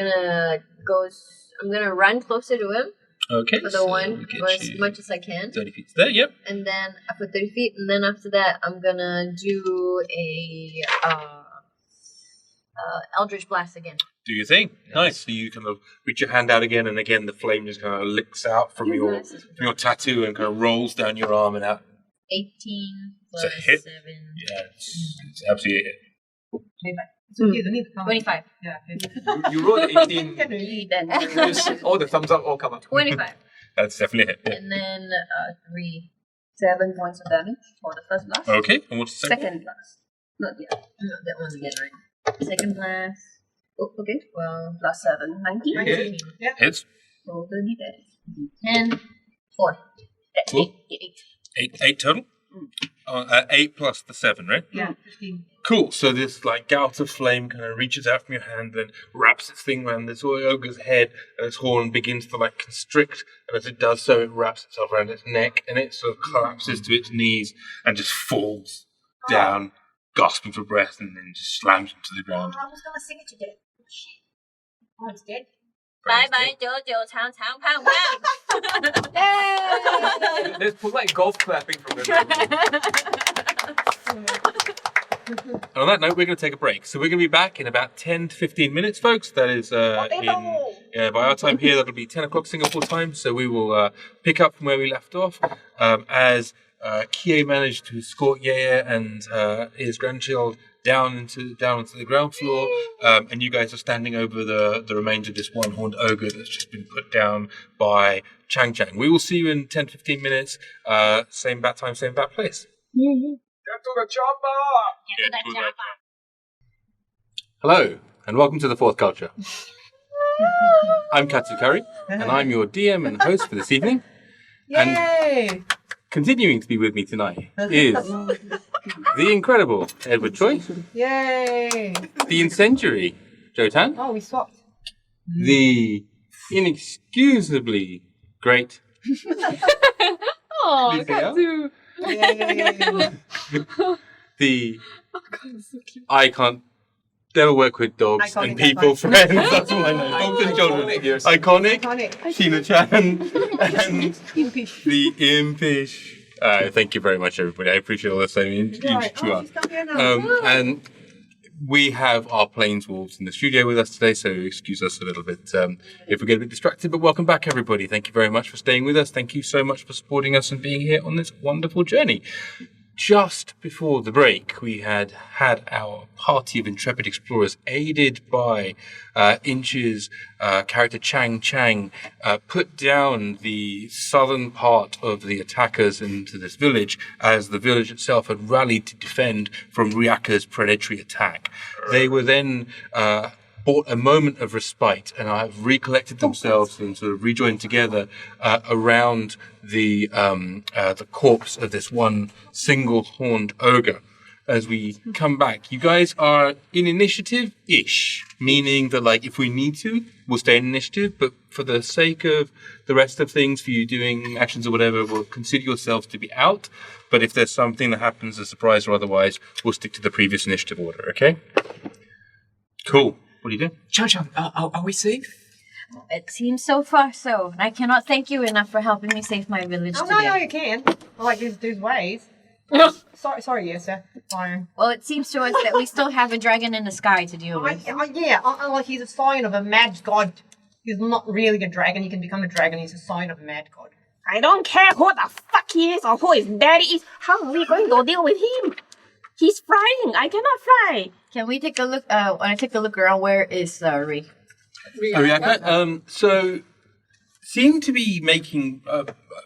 S6: gonna run closer to him
S1: Okay.
S6: for the
S1: so
S6: one
S1: we'll get
S6: for as
S1: you
S6: much as I can,
S1: 30 feet there, yep.
S6: and then for 30 feet, and then after that, I'm gonna do a Eldritch Blast again.
S1: Do your thing. Nice. So you kind of reach your hand out again, and again the flame just kind of licks out from your tattoo and kind of rolls down your arm and out.
S6: 18
S1: It's a
S6: plus
S1: hit.
S6: 7.
S1: Yeah, it's absolutely a hit.
S6: 25.
S3: So you don't need to come.
S6: 25.
S3: Yeah.
S4: You rolled 18.
S2: Then
S4: Just all the thumbs up all come up.
S6: 25.
S1: That's definitely a hit. Yeah.
S6: And then
S2: 7 points of damage for the first blast.
S1: Okay, and what's the second?
S2: Second blast. Not yet.
S6: no, that one again, right? Second blast.
S2: Oh, okay.
S6: 12.
S2: Plus 7, 19.
S6: 19.
S1: Hits.
S2: Roll the d10.
S6: 10. 4.
S1: Cool.
S2: 8.
S1: 8 total? 8 plus the 7, right?
S3: Yeah, 15.
S1: Cool. So this like gout of flame kind of reaches out from your hand, then wraps its thing around this ogre's head, and its horn begins to like constrict. And as it does so, it wraps itself around its neck, and it sort of collapses to its knees and just falls down, gasping for breath, and then just slams into the ground.
S2: I was gonna sing it today. Oh, shit. Oh, it's dead.
S6: Bye bye, Jojo, Chang Chang Pang Pang.
S4: There's polite golf clapping from everyone.
S1: And on that note, we're going to take a break. So we're going to be back in about 10 to 15 minutes, folks. That is by our time here, that'll be 10 o'clock Singapore time. So we will pick up from where we left off as Kie managed to escort Yaya and his grandchild down onto the ground floor, and you guys are standing over the remains of this one-horned ogre that's just been put down by Chang Chang. We will see you in 10 to 15 minutes. Same bat time, same bat place.
S4: Get to the chopper!
S1: Hello, and welcome to the Fourth Culture. I'm Katsukari, and I'm your DM and host for this evening.
S3: Yay!
S1: Continuing to be with me tonight is the incredible Edward Choy,
S3: Yay!
S1: the incendiary Joe Tan,
S3: Oh, we swapped.
S1: the inexcusably great
S5: Oh,
S1: Lisa Yao,
S5: Katsu.
S1: the I can't never work with dogs
S3: Iconic,
S1: and people
S3: iconic.
S1: friends. That's all I know. Dogs and children. Iconic.
S3: Iconic.
S1: Sheena Chan and
S3: Impish.
S1: the impish. Thank you very much, everybody. I appreciate all this. Inch Chua.
S3: she's come here now.
S1: And we have our Plains Wolves in the studio with us today, so excuse us a little bit if we get a bit distracted. But welcome back, everybody. Thank you very much for staying with us. Thank you so much for supporting us and being here on this wonderful journey. Just before the break, we had our party of intrepid explorers, aided by Inch's character Chang Chang, put down the southern part of the attackers into this village, as the village itself had rallied to defend from Riyaka's predatory attack. They were then bought a moment of respite and have recollected themselves and sort of rejoined together around the corpse of this one single-horned ogre. As we come back, you guys are in initiative-ish, meaning that, like, if we need to, we'll stay in initiative, but for the sake of the rest of things, for you doing actions or whatever, we'll consider yourselves to be out. But if there's something that happens, a surprise or otherwise, we'll stick to the previous initiative order, okay? Cool. What do you do?
S4: Chan, are we safe?
S6: It seems so far so. And I cannot thank you enough for helping me save my village
S3: Oh,
S6: today.
S3: no, you can. I like these ways. Sorry, Yrsa. Fine.
S6: Well, it seems to us that we still have a dragon in the sky to deal with.
S3: Like he's a sign of a mad god. He's not really a dragon. He can become a dragon. He's a sign of a mad god.
S2: I don't care who the fuck he is or who his daddy is. How are we going to deal with him? He's flying. I cannot fly.
S6: Can we take a look? When I take a look around, where is Ray?
S1: Riyaka, so seem to be making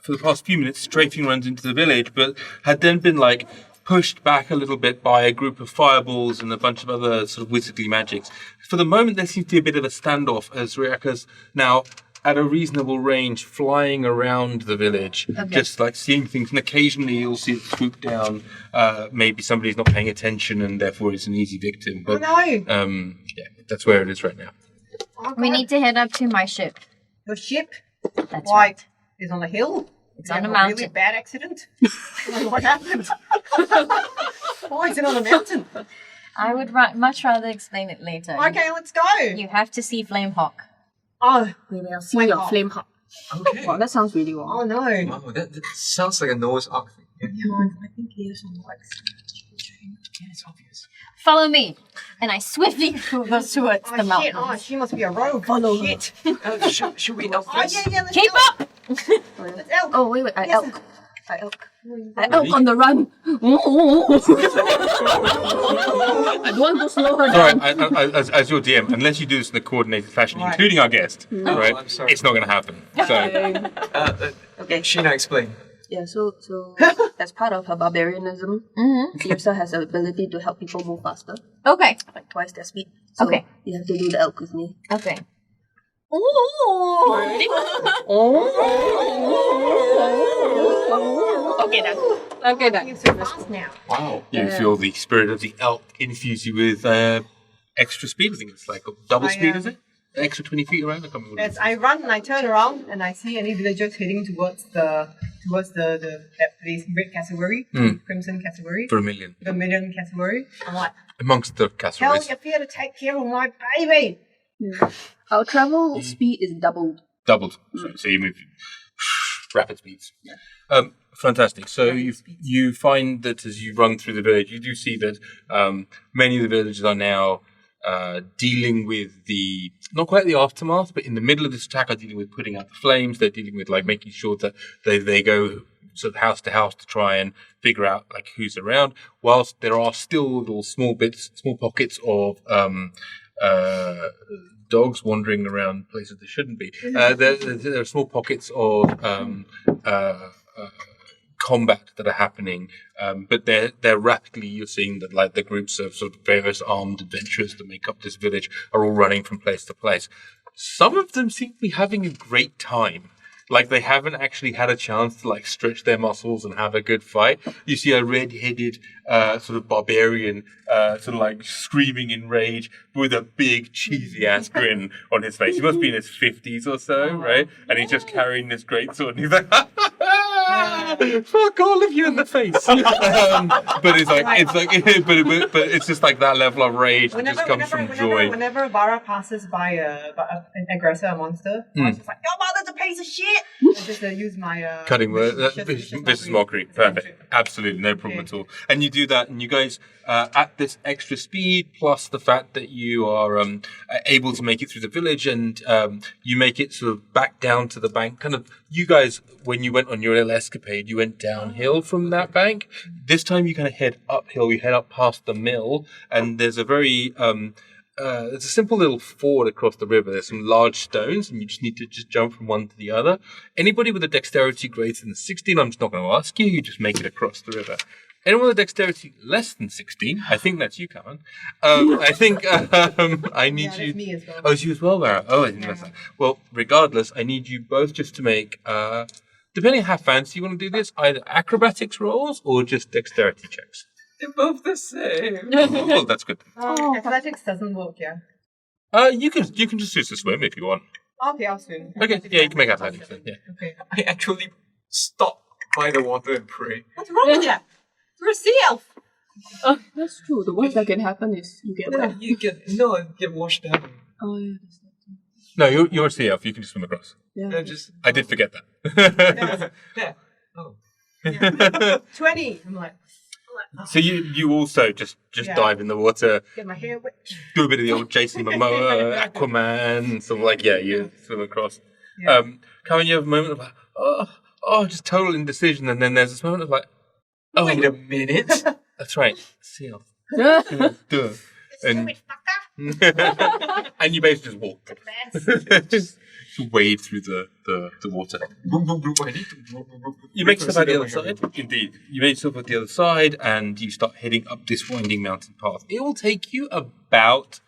S1: for the past few minutes strafing runs into the village, but had then been like pushed back a little bit by a group of fireballs and a bunch of other sort of wizardly magics. For the moment, there seems to be a bit of a standoff as Riyaka's now at a reasonable range, flying around the village, just like seeing things, and occasionally you'll see it swoop down. Maybe somebody's not paying attention, and therefore it's an easy victim. But yeah, that's where it is right now.
S6: We need to head up to my ship.
S3: Your ship,
S6: That's right.
S3: is on the hill.
S6: It's
S3: Did
S6: on
S3: you
S6: a
S3: have
S6: mountain.
S3: Really bad accident. What happened? Why is it on a mountain?
S6: I would much rather explain it later.
S3: Okay, let's go.
S6: You have to see Flamehawk.
S3: Oh,
S2: We will see your flame hawk.
S4: Okay.
S2: Wow, that sounds really wrong.
S3: oh no.
S4: Wow, that sounds like a Noah's Ark thing. Yeah,
S3: I think he has some like.
S4: yeah, it's obvious.
S6: Follow me. And I swiftly move us towards the
S3: Oh
S6: mountain.
S3: shit! Oh, she must be a rogue. Follow shit.
S4: Should we elk
S3: Oh
S4: this?
S3: yeah, let's
S6: Keep
S3: go.
S6: up!
S3: Let's elk.
S2: Oh, wait, I
S3: Yes,
S2: elk. I elk on the run. I don't want to slow her
S1: Sorry,
S2: down.
S1: as your DM, unless you do this in a coordinated fashion,
S3: Right.
S1: including our guest, right?
S4: I'm sorry.
S1: It's not going to happen. So,
S2: Okay.
S4: Sheena, explain.
S2: Yeah, so as part of her barbarianism, Yrsa has the ability to help people move faster,
S6: Okay.
S2: like twice their speed. So
S6: Okay.
S2: you have to do the elk with me.
S6: Okay.
S2: Okay, then.
S6: Okay, done.
S3: You're so fast now.
S4: Wow.
S1: you feel the spirit of the elk infuse you with extra speed. I think it's like double speed, is it? Extra 20 feet around? I can't remember.
S3: As I run and I turn around and I see any villagers heading towards the that place, Red Cassowary, Crimson Cassowary,
S1: Vermilion.
S3: Vermilion Cassowary. I'm like,
S1: Amongst the
S3: tell
S1: casseroles.
S3: your fear to take care of my baby.
S2: Our travel speed is doubled.
S1: Doubled. So you move rapid speeds. Fantastic. So you find that as you run through the village, you do see that many of the villagers are now dealing with the, not quite the aftermath, but in the middle of this attack are dealing with putting out the flames. They're dealing with like making sure that they go sort of house to house to try and figure out like who's around, whilst there are still little small pockets of dogs wandering around places they shouldn't be. There are small pockets of combat that are happening, but they're rapidly, you're seeing that like the groups of sort of various armed adventurers that make up this village are all running from place to place. Some of them seem to be having a great time. Like they haven't actually had a chance to like stretch their muscles and have a good fight. You see a red-headed sort of barbarian sort of like screaming in rage with a big cheesy ass grin on his face. He must be in his 50s or so, right? And he's just carrying this great sword and he's like, fuck all of you in the face. But it's like, but it's just like that level of rage that just comes from joy.
S3: Whenever Barra passes by an aggressor, a monster, I was just like, your mother's a piece of shit. I just use my
S1: Cutting word,
S3: vicious
S1: vicious mockery. Perfect. Absolutely, no problem at all. And you do that, and you guys, at this extra speed, plus the fact that you are able to make it through the village, and you make it sort of back down to the bank. Kind of, you guys, when you went on your little escapade, you went downhill from that bank. This time, you kind of head uphill. You head up past the mill, and there's a very it's a simple little ford across the river. There's some large stones, and you just need to just jump from one to the other. Anybody with a dexterity greater than 16, I'm just not going to ask you. You just make it across the river. Anyone with a dexterity less than 16, I think that's you, Kaman. I think I need you.
S3: Me as well.
S1: Oh, it's you as well, Barra. Oh, I didn't realize that. Well, regardless, I need you both just to make, depending on how fancy you want to do this, either acrobatics rolls or just dexterity checks.
S4: They're both the same.
S1: Oh, that's good.
S3: Athletics doesn't work, yeah.
S1: You can just use the swim if you want.
S3: Okay, I'll swim.
S1: Okay, yeah, you can make athletics then. Yeah.
S3: Okay.
S4: I actually stop by the water and pray.
S3: What's wrong with that? You're a sea elf.
S2: That's true. The worst that can happen is you get wet.
S4: You get washed out.
S2: Oh, yeah, that's not true.
S1: No, you're a sea elf. You can just swim across.
S2: Yeah.
S4: Just
S1: I did forget that.
S4: yeah. Oh.
S3: 20. I'm like,
S1: So you also just
S3: Yeah.
S1: dive in the water,
S3: get my hair wet.
S1: do a bit of the old Jason Momoa, Aquaman, sort of like, yeah, you swim across.
S3: Yeah.
S1: Kaman, you have a moment of like, just total indecision, and then there's this moment of like, oh,
S4: Wait a minute.
S1: that's right, sea elf. Duh. And, and you basically just walk. just wade through the water. You make yourself at the other side. Indeed. You make yourself at the other side and you start heading up this winding mountain path. It will take you about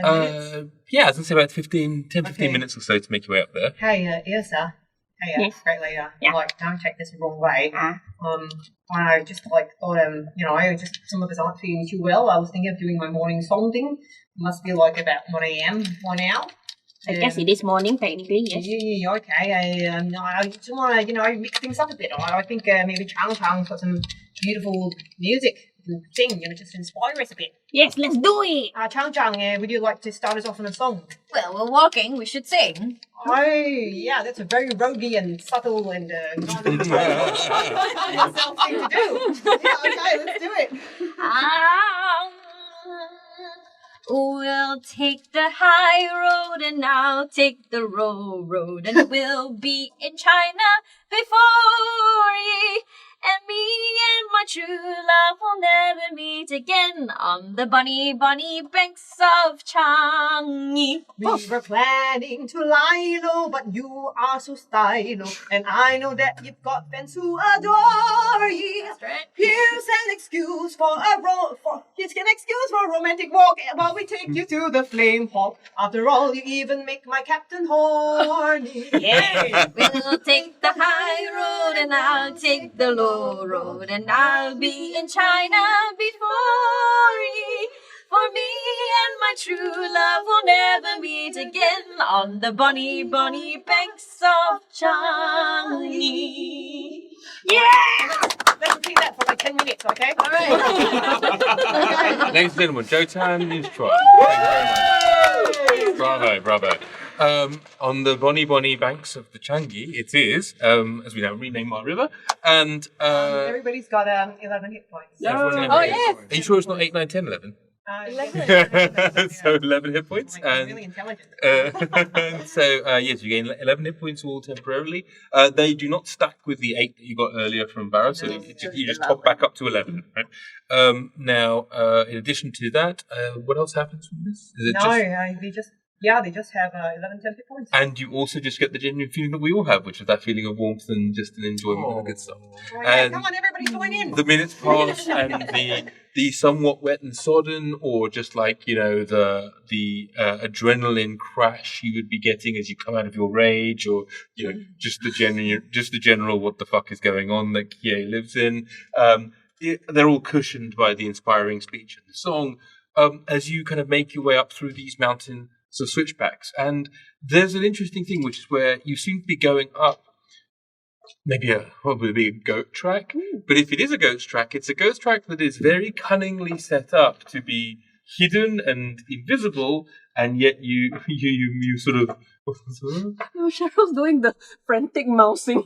S3: 10 minutes.
S1: I was going to say about 15 minutes or so to make your way up there.
S3: Hey, Yrsa. Hey,
S2: Yes.
S3: great lady.
S2: Yeah.
S3: Like, don't take this the wrong way. I just like thought, some of us aren't feeling too well. I was thinking of doing my morning song thing. It must be like about 1 a.m. by now.
S2: I guess it is morning, technically, yes.
S3: Yeah, okay. I just want to, mix things up a bit. I think maybe Chang's got some beautiful music sing, just inspire us a bit.
S2: Yes, let's do it.
S3: Chang Chang, would you like to start us off on a song?
S6: Well, we're walking, we should sing.
S3: Oh, yeah, that's a very roguey and subtle and thing to do. Yeah, okay, let's do it.
S6: We'll take the high road and I'll take the low road and we'll be in China before ye. And me and my true love will never meet again on the bonny, bonny banks of Changi.
S3: We were planning to lie low, but you are so stylo. And I know that you've got fans who adore ye.
S6: That's right.
S3: Here's an excuse for a romantic walk while we take you to the flame hawk. After all, you even make my captain horny. Yeah.
S6: We'll take the high road and I'll take the low road and I'll be in China before ye. For me and my true love will never meet again on the bonny, bonny banks of Changi.
S3: Let's repeat that for like 10 minutes, okay?
S6: All right.
S1: Ladies and gentlemen, Joe Tan, Inch Chua. Bravo, bravo. On the bonny bonny banks of the Changi, it is, as we now rename our river, and
S3: Everybody's got 11 hit points.
S1: everyone
S6: Oh,
S1: knows.
S6: yes.
S1: Are you sure it's not 8, 9, 10, 11?
S3: 11.
S1: So 11 hit points,
S3: I'm really intelligent.
S1: Yes, you gain 11 hit points all temporarily. They do not stack with the 8 that you got earlier from Barra, so you just top back up to 11. Right? Now, in addition to that, what else happens from this? Is it
S3: they just have 11 hit points.
S1: and you also just get the genuine feeling that we all have, which is that feeling of warmth and just an enjoyment of the good stuff. And
S3: Come on, everybody join in.
S1: the minutes pass, and the somewhat wet and sodden, or just like the adrenaline crash you would be getting as you come out of your rage, or just the general what the fuck is going on that Kie lives in. They're all cushioned by the inspiring speech and the song as you kind of make your way up through these mountain switchbacks. And there's an interesting thing, which is where you seem to be going up probably a goat track. But if it is a goat track, it's a goat track that is very cunningly set up to be hidden and invisible, and yet you sort of...
S7: Cheryl's doing the frantic mousing.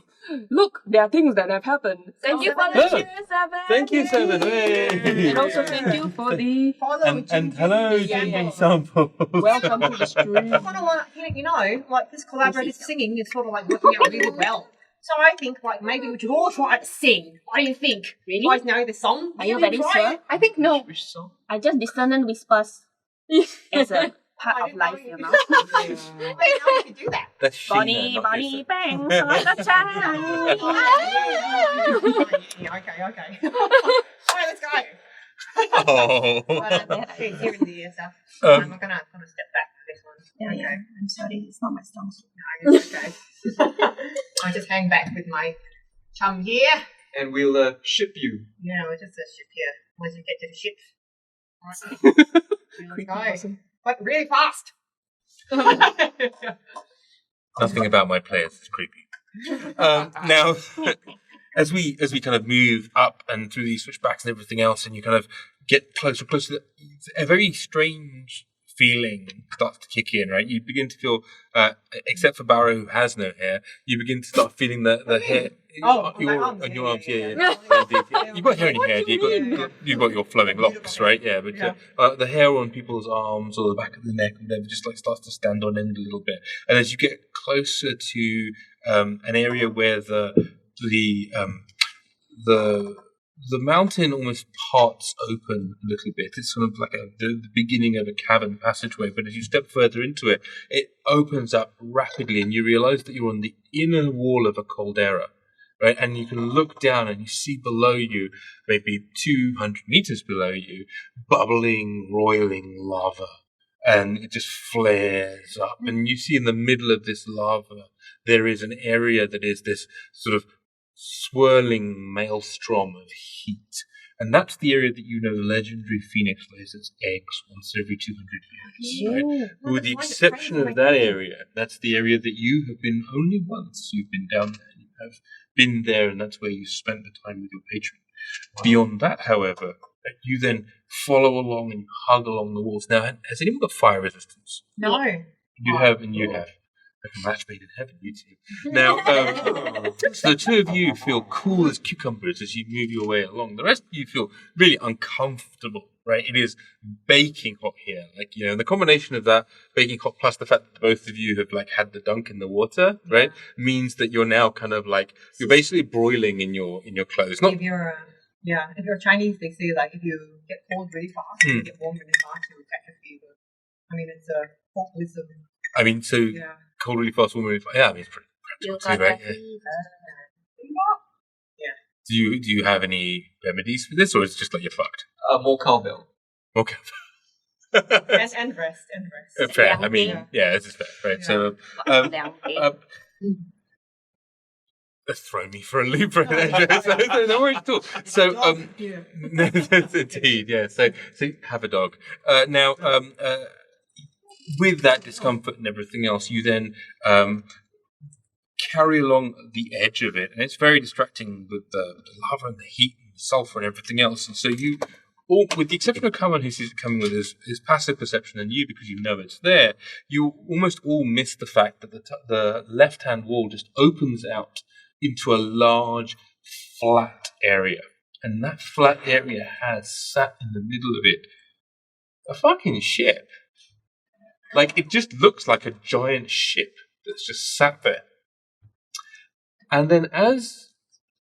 S7: Look, there are things that have happened.
S6: Thank you for the
S1: Oh.
S6: cheers, Evan.
S1: Thank you, Seven. Hey.
S7: And also thank you for the
S1: And hello, Jimmy Sample.
S7: welcome to the stream.
S3: This collaborative singing is sort of like working out really well. So I think maybe we should all try to sing. What do you think?
S2: Really?
S3: You guys know the song?
S2: Are you
S3: Can
S2: very
S3: try
S2: sure?
S3: it?
S5: I think no.
S4: Which song?
S2: I just dissonant whispers as a part of life,
S3: I didn't know you could do that.
S1: That's Sheena,
S2: Bonny,
S1: not
S2: bonny
S1: Yrsa.
S2: banks of the Changi.
S3: Yeah, okay. Alright, let's go.
S1: Oh.
S3: Here in the Yrsa.
S1: Um,
S3: I'm gonna step back for this one.
S2: Yeah, I'm sorry, it's not my song.
S3: No, it's okay. I just hang back with my chum here.
S4: And we'll ship you.
S3: Yeah, we're just a ship here. Once you get to the ship. Alright. Let's go. But really fast.
S1: Nothing about my players is creepy. Now, as we kind of move up and through these switchbacks and everything else, and you kind of get closer and closer, a very strange feeling starts to kick in, right? You begin to feel, except for Barra, who has no hair, you begin to start feeling the hair
S3: Oh,
S1: on your
S3: my
S1: arms.
S3: arms,
S1: Yeah.
S3: yeah.
S1: You've got hair in your hair. You've got your flowing locks, right? Yeah, but the hair on people's arms or the back of the neck or whatever just like starts to stand on end a little bit. And as you get closer to an area where the mountain almost parts open a little bit. It's sort of like the beginning of a cavern passageway, but as you step further into it, it opens up rapidly, and you realize that you're on the inner wall of a caldera, right? And you can look down and you see below you, maybe 200 meters below you, bubbling, roiling lava. And it just flares up. And you see in the middle of this lava, there is an area that is this sort of swirling maelstrom of heat. And that's the area that the legendary phoenix lays its eggs once every 200 years. Right? With the exception of that area, that's the area that you have been only once. You've been down there. You have been there, and that's where you spent the time with your patron. Wow. Beyond that, however, You then follow along and hug along the walls. Now, has anyone got fire resistance?
S3: No.
S1: You have, and you have. Like a match made in heaven, you two. Now, so the two of you feel cool as cucumbers as you move your way along. The rest of you feel really uncomfortable, right? It is baking hot here. Like, you know, the combination of that baking hot plus the fact that both of you have, like, had the dunk in the water, right, means that you're now kind of like, you're basically broiling in your clothes. Not
S3: If you're Chinese, they say like if you get cold really fast, you get warm really fast, you'll catch a fever. I mean, it's a folk wisdom.
S1: I mean, so cold really fast, warm really fast. Yeah, I mean, it's pretty practical too, right?
S3: Yeah.
S1: Do you have any remedies for this, or is it just like you're fucked?
S4: More cowbell.
S1: Okay.
S3: and rest.
S1: Fair. I mean, this is fair, right?
S3: Yeah.
S1: So, throw me for a loop right there. So no worries at all. So, no, indeed, yeah. So have a dog. Now, with that discomfort and everything else, you then carry along the edge of it, and it's very distracting with the lava and the heat and the sulfur and everything else. And so you, all, with the exception of Kaman, who sees it coming with his passive perception, and you, because you know it's there, you almost all miss the fact that the left-hand wall just opens out into a large, flat area. And that flat area has sat in the middle of it a fucking ship. Like, it just looks like a giant ship that's just sat there. And then as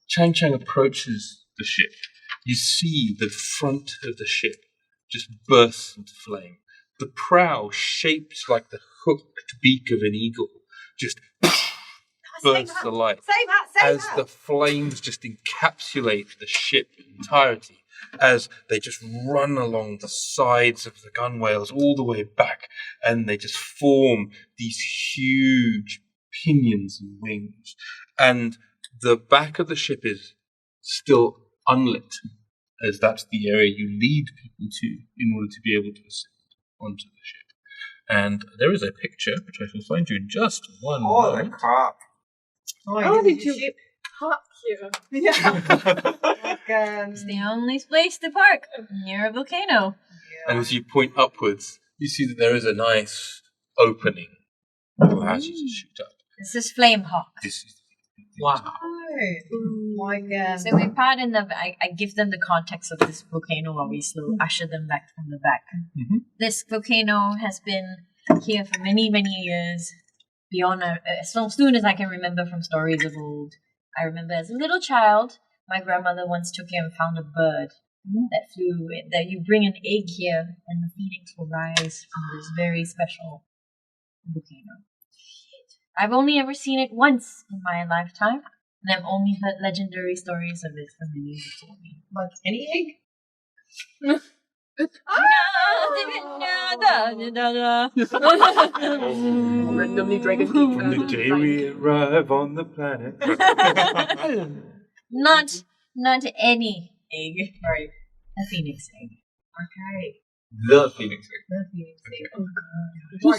S1: Chang Chang approaches the ship, you see the front of the ship just burst into flame. The prow, shaped like the hooked beak of an eagle, just bursts alight as the flames just encapsulate the ship entirety, as they just run along the sides of the gunwales all the way back, and they just form these huge pinions and wings. And the back of the ship is still unlit, as that's the area you lead people to in order to be able to ascend onto the ship. And there is a picture, which I shall find you in just one moment.
S4: The crap.
S5: How did you park here?
S6: It's the only place to park near a volcano.
S1: And as you point upwards, you see that there is a nice opening that allows you to shoot up.
S6: This is Flamehawk.
S1: This is
S3: Wow.
S6: So we part in the. I give them the context of this volcano while we usher them back from the back.
S1: Mm-hmm.
S6: This volcano has been here for many, many years. Beyond as soon as I can remember from stories of old. I remember as a little child, my grandmother once took here and found a bird that flew. That you bring an egg here, and the phoenix will rise from this very special volcano. I've only ever seen it once in my lifetime, and I've only heard legendary stories of it from the news before me.
S3: Like any egg?
S7: Randomly dragon
S1: on the day we arrive on the planet.
S6: Not any egg. Right. A phoenix egg.
S3: Okay.
S4: The phoenix egg.
S3: The phoenix egg. Oh god.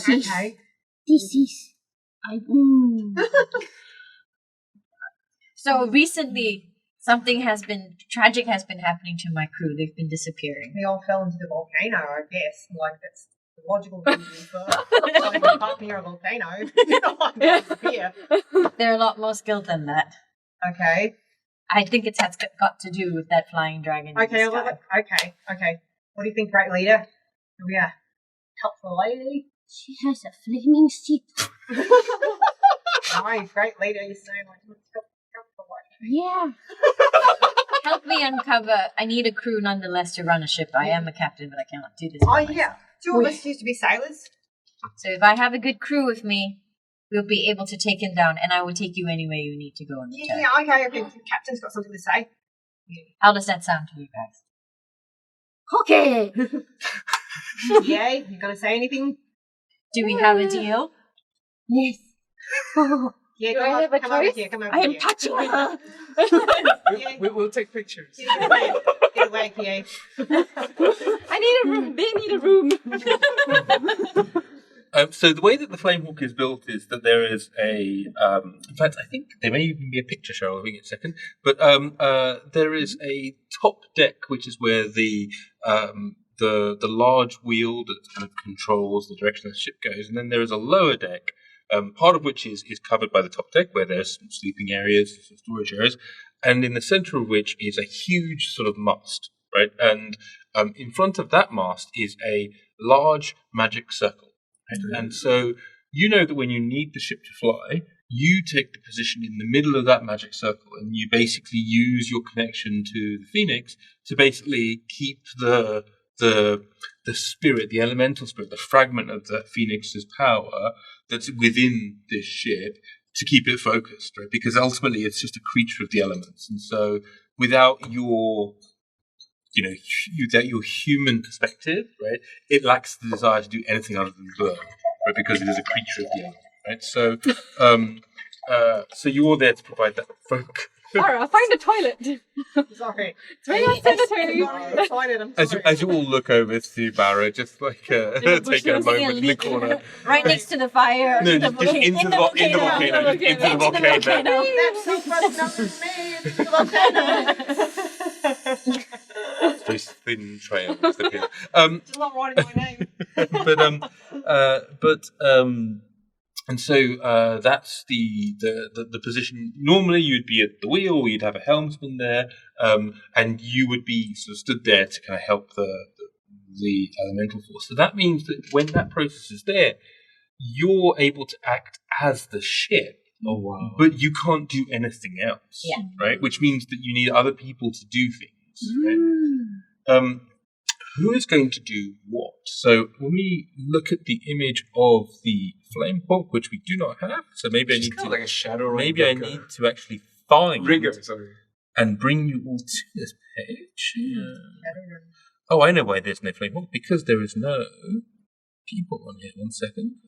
S2: This is.
S6: So recently, something tragic has been happening to my crew. They've been disappearing.
S3: They all fell into the volcano, I guess. Like, that's the logical thing to infer. So if you park near a volcano, you don't want to disappear.
S6: They're a lot more skilled than that.
S3: Okay.
S6: I think it's got to do with that flying dragon.
S3: Okay, okay. What do you think, great leader? Can we help the lady?
S2: She has a flaming ship.
S3: Nice, great leader. You say, like, let's help the lady.
S2: Yeah.
S6: Help me uncover. I need a crew nonetheless to run a ship. I am a captain, but I cannot do this.
S3: Oh, yeah. Two of us used to be sailors.
S6: So if I have a good crew with me, we'll be able to take him down, and I will take you anywhere you need to go in return.
S3: Yeah, okay. The captain's got something to say.
S6: How does that sound to you guys?
S2: Okay.
S3: Yeah, you gonna say anything?
S6: Do we have a deal?
S2: Yes.
S3: Yeah,
S5: Do I have a
S3: come over
S5: choice?
S3: here. Come over
S2: I am
S3: here.
S2: touching her.
S3: Yeah.
S4: We'll take pictures.
S3: Get away, PA.
S5: I need a room. They need a room.
S1: So the way that the Flamehawk is built is that there is a, in fact, I think there may even be a picture show of it in a second, but there is a top deck, which is where the large wheel that kind of controls the direction the ship goes, and then there is a lower deck, part of which is covered by the top deck, where there's some sleeping areas, some storage areas, and in the center of which is a huge sort of mast, right? And in front of that mast is a large magic circle. Right? And so you know that when you need the ship to fly, you take the position in the middle of that magic circle, and you basically use your connection to the Phoenix to basically keep the spirit, the elemental spirit, the fragment of the Phoenix's power that's within this ship to keep it focused, right? Because ultimately it's just a creature of the elements, and so without your that your human perspective, right, it lacks the desire to do anything other than burn, right, because it is a creature of the element, right? So, so you're there to provide that focus.
S5: Barra, find a toilet.
S3: Sorry.
S5: It's very unsanitary.
S1: As you all look over to Barra, just like take a moment in the corner.
S6: Right next to the fire.
S1: No, just into the volcano. Into the volcano. Those thin trails.
S3: It's not writing my name.
S1: And so that's the position. Normally, you'd be at the wheel. You'd have a helmsman there, and you would be sort of stood there to kind of help the elemental force. So that means that when that process is there, you're able to act as the ship.
S4: Oh wow!
S1: But you can't do anything else.
S6: Yeah.
S1: Right, which means that you need other people to do things. Right? Who is going to do what? So when we look at the image of the Flamehawk, which we do not have, so maybe I need to
S4: like a shadow.
S1: Maybe I need to actually find
S4: rigger, sorry,
S1: and bring you all to this page. Oh, I know why there's no Flamehawk, because there is no people on here. 1 second.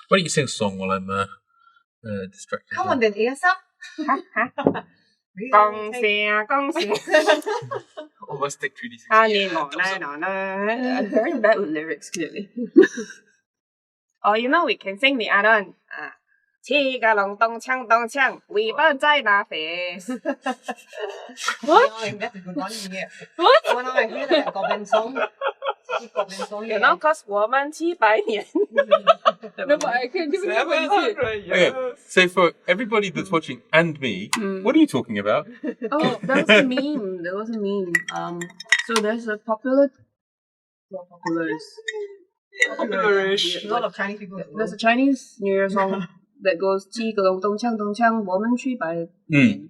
S1: Why don't you sing a song while I'm distracted?
S3: Come on then, Yrsa.
S4: almost take 3D.
S7: I'm very bad with lyrics, clearly.
S2: Oh, we can sing the other one. 七个龙咚锵咚锵 we burn 在那 face.
S3: What? That's a good one, yeah.
S5: What?
S3: When I hear that Goblin song,
S2: cause 我们700年.
S5: No, but I can't give it what
S1: Okay, so for everybody that's watching and me, what are you talking about?
S7: Oh, that was a meme. There was a meme. So there's a
S3: popularish. A lot of Chinese people.
S7: There's a Chinese New Year song that goes 七个龙咚锵咚锵我们700年.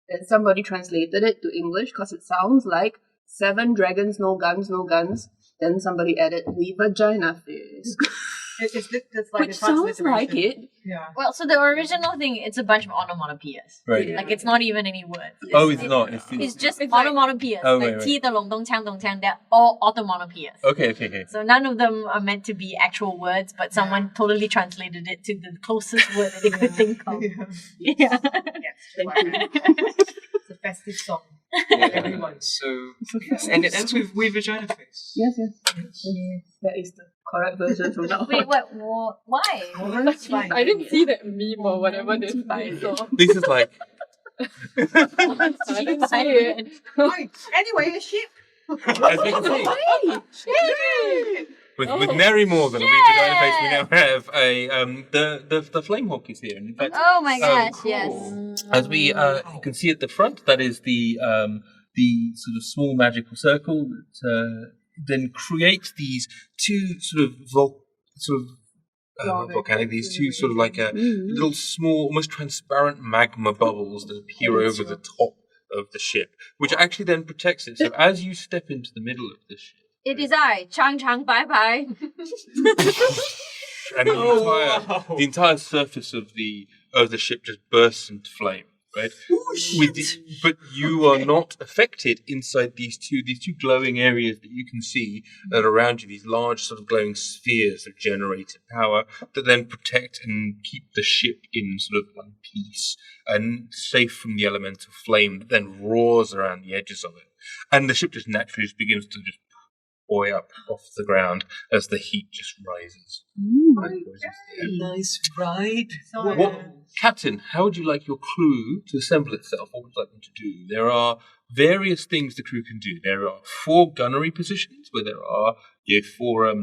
S7: And somebody translated it to English because it sounds like 7 dragons, no guns, no guns. Then somebody added, we vagina face.
S3: It's like
S7: Which sounds like it.
S3: Yeah.
S6: Well, so the original thing, it's a bunch of onomatopoeias.
S1: Right.
S6: Like, it's not even any words.
S1: It's not.
S6: It's just
S5: It's like-
S6: onomatopoeias.
S1: Oh,
S6: like,
S1: right.
S6: ti the long dong chang, they're all onomatopoeias.
S1: Okay.
S6: So none of them are meant to be actual words, but someone totally translated it to the closest word that they could think of. Yeah.
S3: It's a festive song.
S4: Everyone. So yes, and it ends with "we vagina face."
S7: Yes. That is the correct version from now.
S6: Wait, why?
S5: I didn't see that meme or whatever this guy saw.
S1: This is like
S5: I didn't see it.
S3: Right. Anyway, a ship.
S1: as we can see. With Nary more than a wee vagina face, we now have a the Flamehawk is here. And in fact,
S6: Oh my gosh,
S1: cool.
S6: yes.
S1: As we you can see at the front, that is the sort of small magical circle that then creates these two sort of volcanic, these two sort of like little small, almost transparent magma bubbles that appear over the top of the ship, which actually then protects it. So as you step into the middle of the ship,
S6: It is I, Chang Chang Bye Bye.
S1: and the entire surface of the ship just bursts into flame, right? But you are not affected inside these two glowing areas that you can see that are around you, these large sort of glowing spheres of generated power that then protect and keep the ship in sort of one piece and safe from the elemental flame that then roars around the edges of it. And the ship just naturally begins to just buoy up off the ground as the heat just rises.
S4: Nice ride.
S1: Captain, how would you like your crew to assemble itself? What would you like them to do? There are various things the crew can do. There are 4 gunnery positions where there are 4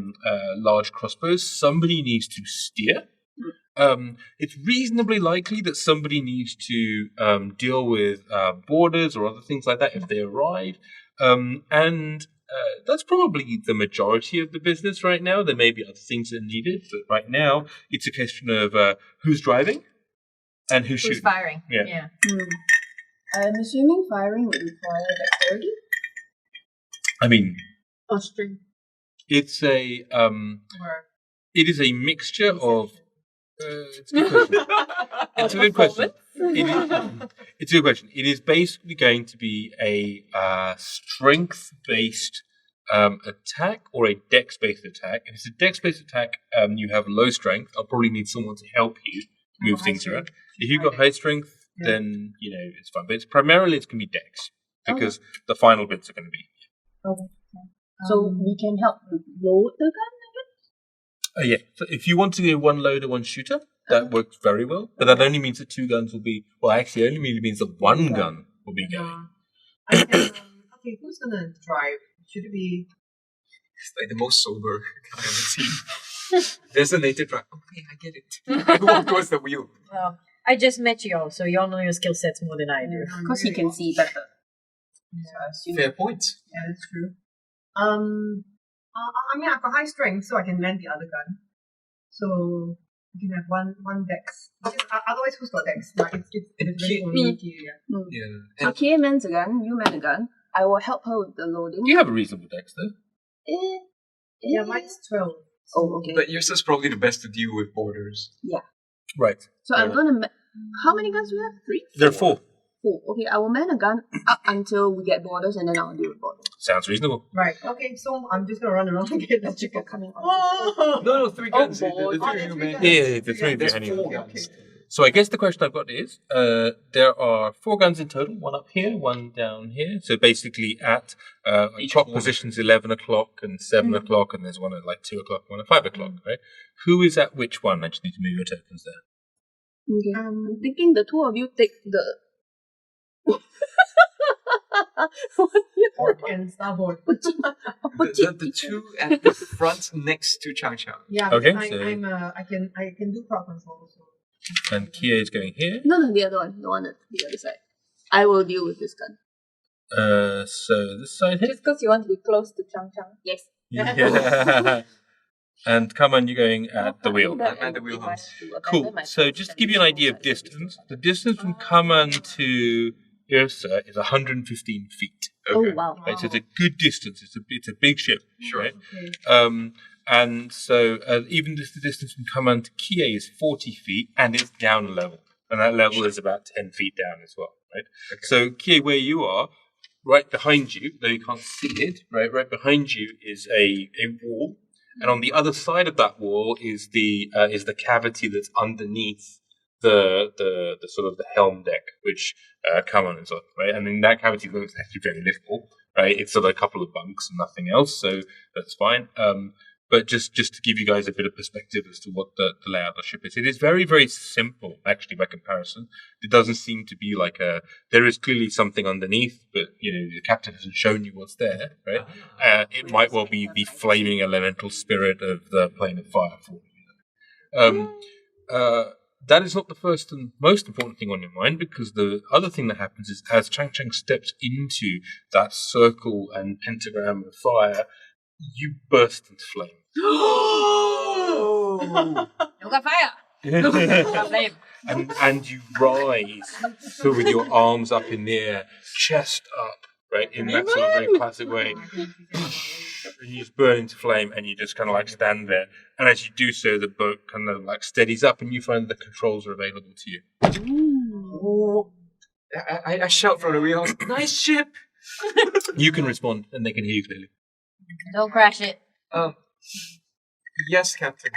S1: large crossbows. Somebody needs to steer. It's reasonably likely that somebody needs to deal with boarders or other things like that if they arrive. And that's probably the majority of the business right now. There may be other things that are needed, but right now it's a question of who's driving and who's shooting.
S6: firing?
S1: Yeah.
S7: I'm assuming firing would require dexterity.
S1: I mean,
S5: Or string.
S1: it's a
S5: Or
S1: it is a mixture of. It's a good question. It's a good question. It's a good question. It is basically going to be a strength-based attack or a dex-based attack. If it's a dex-based attack, you have low strength. I'll probably need someone to help you move things around. If you've got high strength, then it's fine. But it's going to be dex because the final bits are going to be.
S7: Okay. So we can help load the gun, I guess?
S1: Yeah. So if you want to do one loader, one shooter, that works very well. But that only means that 2 guns will be. Well, actually, it only means that 1 gun will be going.
S3: Okay, who's gonna drive? Should it be?
S4: It's like the most sober guy on the team. There's a native driver. Okay, I get it. I walk towards the wheel.
S6: Well, I just met y'all, so y'all know your skill sets more than I do.
S7: Because he can see better. So I assume.
S4: Fair point.
S3: Yeah, that's true. I mean, I've got high strength, so I can land the other gun. So you can have one dex. Because, otherwise, who's got dex? Like, it's really only Kia.
S4: Yeah.
S7: So Kia mans a gun, you man a gun. I will help her with the loading.
S1: You have a reasonable dex, though.
S3: Yeah, mine's 12.
S7: Oh, okay.
S4: But Yrsa's probably the best to deal with borders.
S1: Right.
S7: So I'm gonna. How many guns do we have? 3?
S1: There are 4.
S7: 4. Okay, I will man a gun up until we get borders, and then I'll deal with borders.
S1: Sounds reasonable.
S3: Right. Okay, so I'm just gonna run around and get the chicken.
S7: Coming on.
S3: Oh!
S4: No, 3 guns. The
S3: boy.
S4: 3 of you men.
S1: Yeah, the 3 of you
S4: There's
S1: anyway.
S4: 4 guns.
S1: So I guess the question I've got is, there are 4 guns in total, 1 up here, 1 down here. So basically at top
S4: one.
S1: positions 11 o'clock and 7 o'clock, and there's one at like 2 o'clock, one at 5 o'clock, right? Who is at which one? I just need to move your tokens there.
S7: Okay. I'm thinking the 2 of you take the.
S3: Port and starboard.
S4: The 2 at the front next to Chang Chang.
S3: Yeah.
S1: Okay,
S3: I,
S1: so-
S3: I can do crowd control. So.
S1: And Kia is going here.
S7: No, the other one. The one at the other side. I will deal with this gun.
S1: So this side here.
S5: just because you want to be close to Chang Chang.
S7: Yes.
S1: Yeah. And Kaman, you're going at the wheel.
S4: I'm at the wheel house.
S1: Cool. So just to give you an idea of distance, the distance from Kaman to Yrsa is 115 feet.
S7: Oh wow.
S1: Right, so it's a good distance. It's a big ship.
S4: Sure.
S1: Right?
S3: Okay.
S1: And so even just the distance from Kaman to Kia is 40 feet, and it's down a level. And that level is about 10 feet down as well, right?
S4: Okay.
S1: So Kia, where you are, right behind you, though you can't see it, right behind you is a wall. And on the other side of that wall is the cavity that's underneath the sort of the helm deck, which Kaman is on, right? And in that cavity looks actually very little, right? It's sort of a couple of bunks and nothing else, so that's fine. But just to give you guys a bit of perspective as to what the layout of the ship is, it is very, very simple, actually, by comparison. It doesn't seem to be like there is clearly something underneath, but, the captain hasn't shown you what's there, right? It might well be the flaming elemental spirit of the plane of fire for you. That is not the first and most important thing on your mind, because the other thing that happens is as Chang Chang steps into that circle and pentagram of fire, you burst into flame.
S6: You got fire! You got flame.
S1: and you rise, so with your arms up in the air, chest up, right, in that sort of very classic way. And you just burn into flame, and you just kind of like stand there. And as you do so, the boat kind of like steadies up, and you find the controls are available to you.
S4: Oh. I shout from the wheelhouse, nice ship!
S1: You can respond, and they can hear you clearly.
S6: Don't crash it.
S4: Yes, Captain.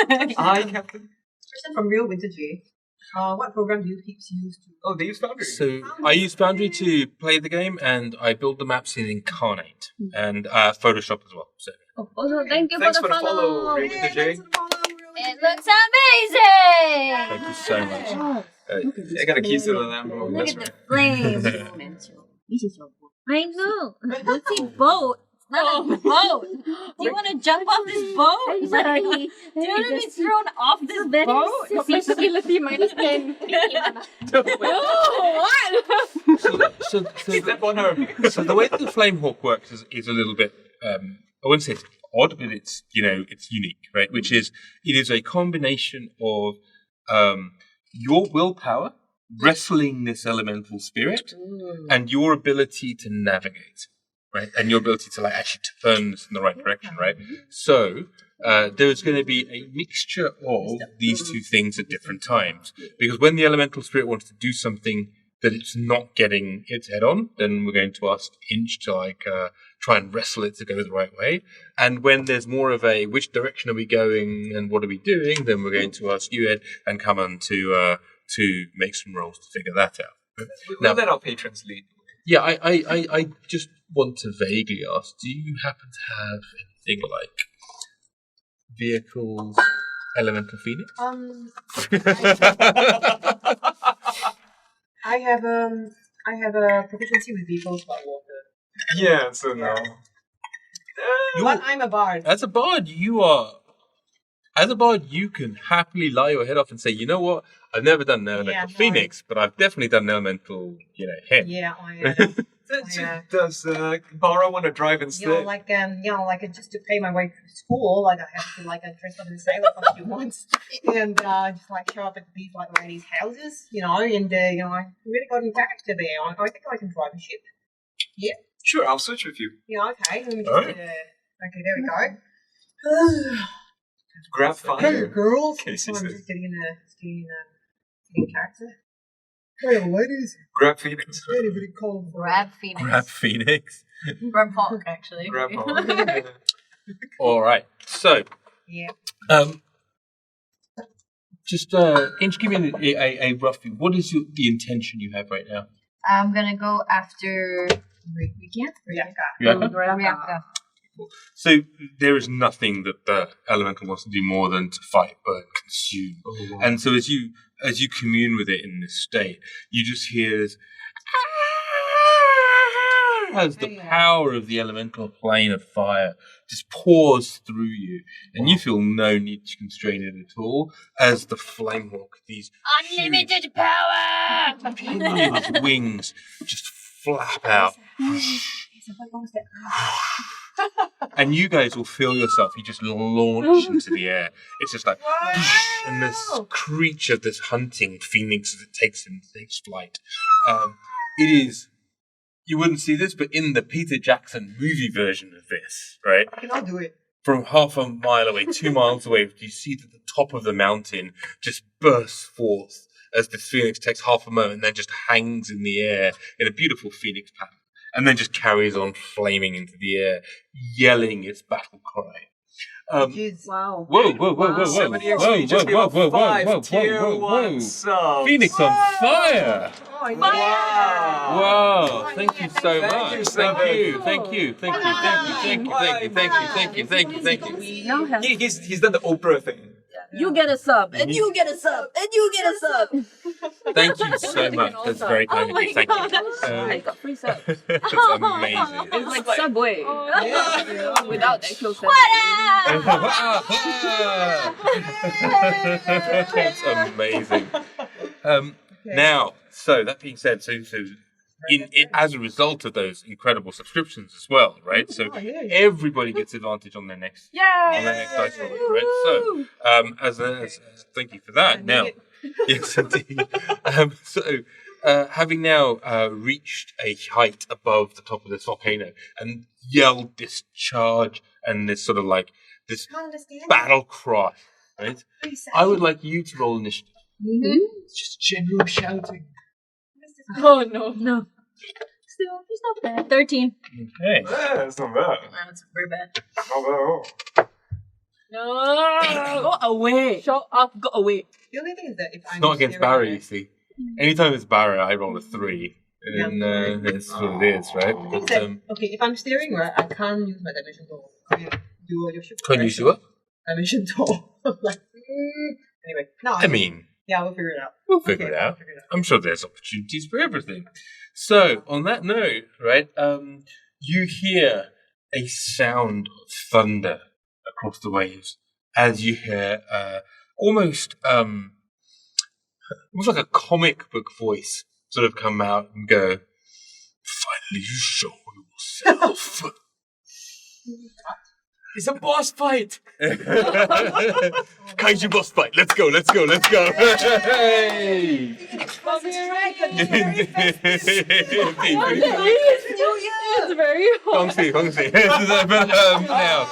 S4: Captain.
S3: Person from Real Winter J. What program do you tips use to?
S4: Oh, they use Foundry.
S1: So I use Foundry to play the game, and I build the maps in Incarnate and Photoshop as well. So
S2: Also, thank you
S4: Thanks
S2: for the follow.
S4: Ray with the J.
S6: It looks amazing!
S1: thank you so much.
S4: I got a keys to the Lambo.
S6: Look
S4: That's
S6: at the
S4: right.
S6: flames.
S2: This is your book.
S6: I know. What's a boat? It's not a boat. Do you want to jump off this boat?
S2: Sorry.
S6: Do you want to be thrown off this boat?
S5: Flexibility minus 10.
S1: So
S4: Step on her.
S1: So the way that the Flamehawk works is a little bit, I wouldn't say it's odd, but it's, it's unique, right? Which is, it is a combination of your willpower, wrestling this elemental spirit, and your ability to navigate, right? And your ability to actually turn this in the right direction, right? So there's going to be a mixture of these two things at different times. Because when the elemental spirit wants to do something that it's not getting its head on, then we're going to ask Inch to try and wrestle it to go the right way. And when there's more of a which direction are we going and what are we doing, then we're going to ask you, Ed, and Kaman to make some rolls to figure that out.
S4: We'll let our patrons lead.
S1: Yeah, I just want to vaguely ask, do you happen to have anything like vehicles, elemental phoenix?
S3: I have a proficiency with vehicles by water.
S4: Yeah, so no.
S3: But I'm a bard.
S1: As a bard, you can happily lie your head off and say, you know what, I've never done an elemental phoenix, but I've definitely done an elemental, head.
S3: Yeah,
S4: Does Barra want to drive instead?
S3: just to pay my way through school, I have to dress up in a sailor costume once, and just show up at these ladies' houses, and I really got in character there. I think I can drive a ship. Yeah.
S4: Sure, I'll switch with you.
S3: Yeah. Okay. Let me just.
S1: Alright.
S3: Okay. There we go.
S4: Grab fire.
S3: Hey, girls.
S4: Casey
S3: I'm
S4: said.
S3: just getting in character. Hey, ladies.
S4: Grab Phoenix.
S3: Anybody call
S6: Grab Phoenix.
S1: Grab Phoenix.
S6: Grab Hawk, actually.
S4: Grab Hawk.
S1: All right. So,
S3: Yeah.
S1: just Inch, give me a rough view. What is the intention you have right now?
S6: I'm gonna go after
S3: Riyaka.
S1: So there is nothing that the elemental wants to do more than to fight, burn, consume. And so as you commune with it in this state, you just hear this as the power of the elemental plane of fire just pours through you, and you feel no need to constrain it at all as the Flamehawk, these
S6: unlimited power.
S1: pinions wings just flap out. And you guys will feel yourself, you just launch into the air. It's just like, and this creature, this hunting phoenix as it takes flight. It is, you wouldn't see this, but in the Peter Jackson movie version of this, right?
S3: I cannot do it.
S1: From half a mile away, 2 miles away, you see that the top of the mountain just bursts forth as the phoenix takes half a moment and then just hangs in the air in a beautiful phoenix pattern. And then just carries on flaming into the air, yelling its battle cry.
S3: Wow.
S1: Whoa, whoa, whoa, whoa, whoa,
S4: 70
S1: whoa,
S4: XP, just
S1: whoa,
S4: give
S1: whoa,
S4: up
S1: whoa,
S4: 5
S1: whoa,
S4: tier
S1: whoa,
S4: 1
S1: whoa.
S4: subs.
S1: Phoenix on fire!
S3: Oh,
S4: Wow.
S1: Wow, thank you so
S4: Thank
S1: much.
S4: you,
S1: Thank
S4: Seven.
S1: you, thank you, thank you, thank you.
S7: We now have
S4: He's done the Oprah thing.
S7: you get a sub, and you get a sub, and you get a sub.
S1: Thank you so much. That's very kind of you. Thank you.
S7: I got free subs.
S1: That's amazing.
S7: It's like Subway. Without the actual sub.
S1: That's amazing. Now, so that being said, so as a result of those incredible subscriptions as well, right? So everybody gets advantage on their next dice roll, right? So as thank you for that. Now, yes, indeed. Having now reached a height above the top of this volcano and yelled this charge and this sort of this battle cry, right? I would like you to roll initiative.
S4: It's just general shouting.
S5: Oh no.
S6: No. Still, it's not bad. 13.
S1: Okay.
S4: Yeah, that's not bad.
S6: That's very bad.
S4: Not bad at all.
S5: No.
S7: Go away.
S5: Show up, go away.
S3: The only thing is that if I'm
S1: Not against
S3: steering,
S1: Barra,
S3: right,
S1: you see. Anytime it's Barra, I roll a 3. And it's what it is, right?
S3: the thing is that, okay, if I'm steering, right, I can't use my dimension door. Your ship.
S1: Can you see what?
S3: Dimension door. Like, anyway, no.
S1: I mean,
S3: yeah, we'll figure it out.
S1: we'll figure it
S3: We'll
S1: out.
S3: figure it out.
S1: I'm sure there's opportunities for everything. So, on that note, right, you hear a sound of thunder across the waves as you hear almost like a comic book voice sort of come out and go, "Finally, you show yourself." It's a boss fight. Kaiju boss fight. Let's go. Hey!
S5: It's very hot.
S1: Gongsi. Now,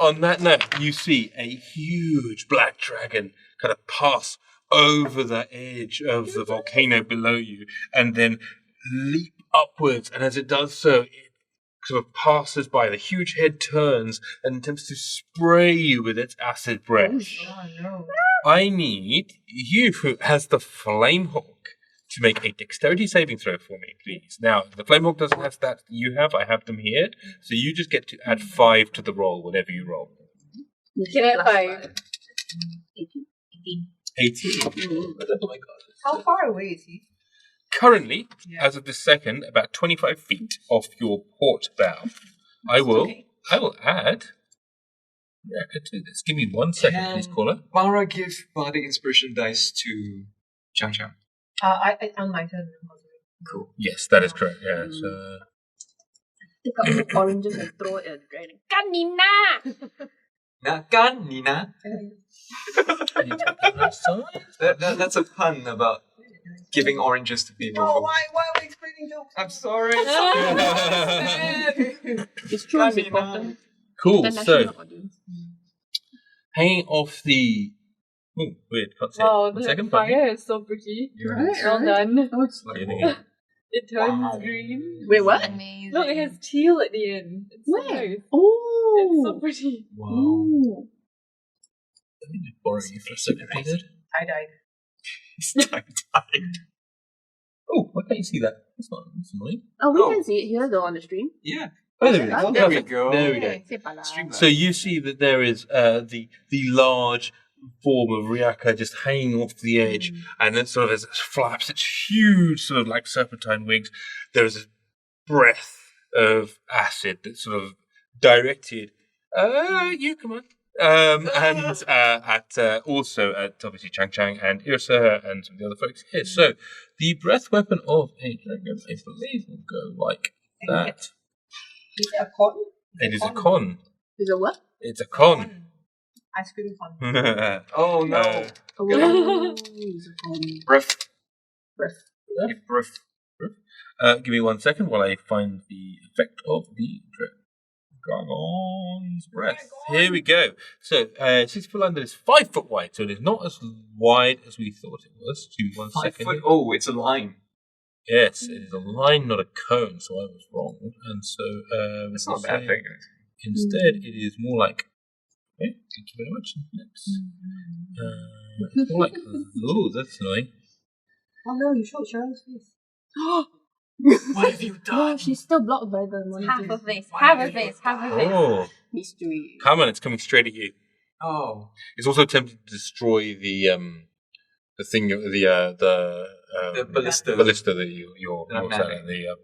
S1: on that note, you see a huge black dragon kind of pass over the edge of the volcano below you and then leap upwards. And as it does so, it sort of passes by. The huge head turns and attempts to spray you with its acid breath.
S3: Oh, no.
S1: I need you, as the Flamehawk, to make a dexterity saving throw for me, please. Now, the Flamehawk doesn't have stats that you have. I have them here. So you just get to add 5 to the roll whenever you roll.
S5: Can I have 5?
S1: 18. Oh my god.
S3: How far away is he?
S1: Currently, as of this second, about 25 feet off your port bow. I will add Yrsa to this. Give me 1 second, please, caller.
S4: Barra give Bardic Inspiration dice to Chang Chang.
S3: I on my turn.
S4: Cool.
S1: Yes, that is correct. Yeah, so
S7: Take out some oranges and throw it at the dragon.
S4: Nakan Nina. That's a pun about giving oranges to people.
S3: Oh, why are we explaining jokes?
S4: I'm sorry.
S7: It's true, it's important.
S1: cool.
S7: The
S1: So
S7: national audience.
S1: hanging off the weird, can't see
S5: Wow,
S1: it. 1
S5: the
S1: second, pardon.
S5: fire is so pretty.
S4: You're
S5: Well done.
S3: Oh, it's
S4: like,
S1: Yeah.
S5: It turns
S4: Wow.
S5: green.
S7: Wait, what?
S6: Amazing.
S5: Look, it has teal at the end. It's so
S7: Where?
S5: nice.
S7: Oh.
S5: It's so pretty.
S4: wow.
S7: Ooh.
S1: Let me just borrow you for a second, please.
S3: I died.
S1: It's tie-dyed. Oh, why can't you see that? That's annoying.
S7: Oh, we
S4: Oh.
S7: can see it here though on the stream.
S4: Yeah.
S1: Oh, there we go.
S7: Oh,
S4: there we
S1: Perfect.
S4: go.
S1: There we go.
S7: Say pala.
S4: Streamline.
S1: So you see that there is the large form of Riyaka just hanging off the edge, and then sort of as it flaps its huge sort of like serpentine wings, there is a breath of acid that's sort of directed. You come on. And also at obviously Chang Chang and Yrsa and some of the other folks here. So the breath weapon of a dragon, I believe, will go like that.
S3: Is it a con?
S1: It is a con.
S7: Is it what?
S1: It's a con.
S3: Ice cream con.
S4: Oh no.
S7: Oh, it's a con.
S4: Breath.
S7: Breath.
S4: Give breath.
S1: Give me 1 second while I find the effect of the dragon's breath. Here we go. So 6 foot under is 5 foot wide, so it is not as wide as we thought it was. Give me 1
S4: 5
S1: second.
S4: foot. Oh, it's a line.
S1: Yes, it is a line, not a cone, so I was wrong. And so
S4: It's not a bad thing.
S1: Instead, it is more like. Okay, thank you very much. Next. It's more like. Oh, that's annoying.
S3: Oh no, you showed Cheryl's face.
S4: What have you
S7: Oh,
S4: done?
S7: she's still blocked by the monitor.
S6: Half a face, half a face, half a face.
S1: Oh,
S7: Mystery.
S1: come on, it's coming straight at you.
S4: Oh.
S1: It's also attempting to destroy the thing,
S4: The ballista.
S1: ballista that you're
S4: That I'm
S1: sat
S4: manning.
S1: at,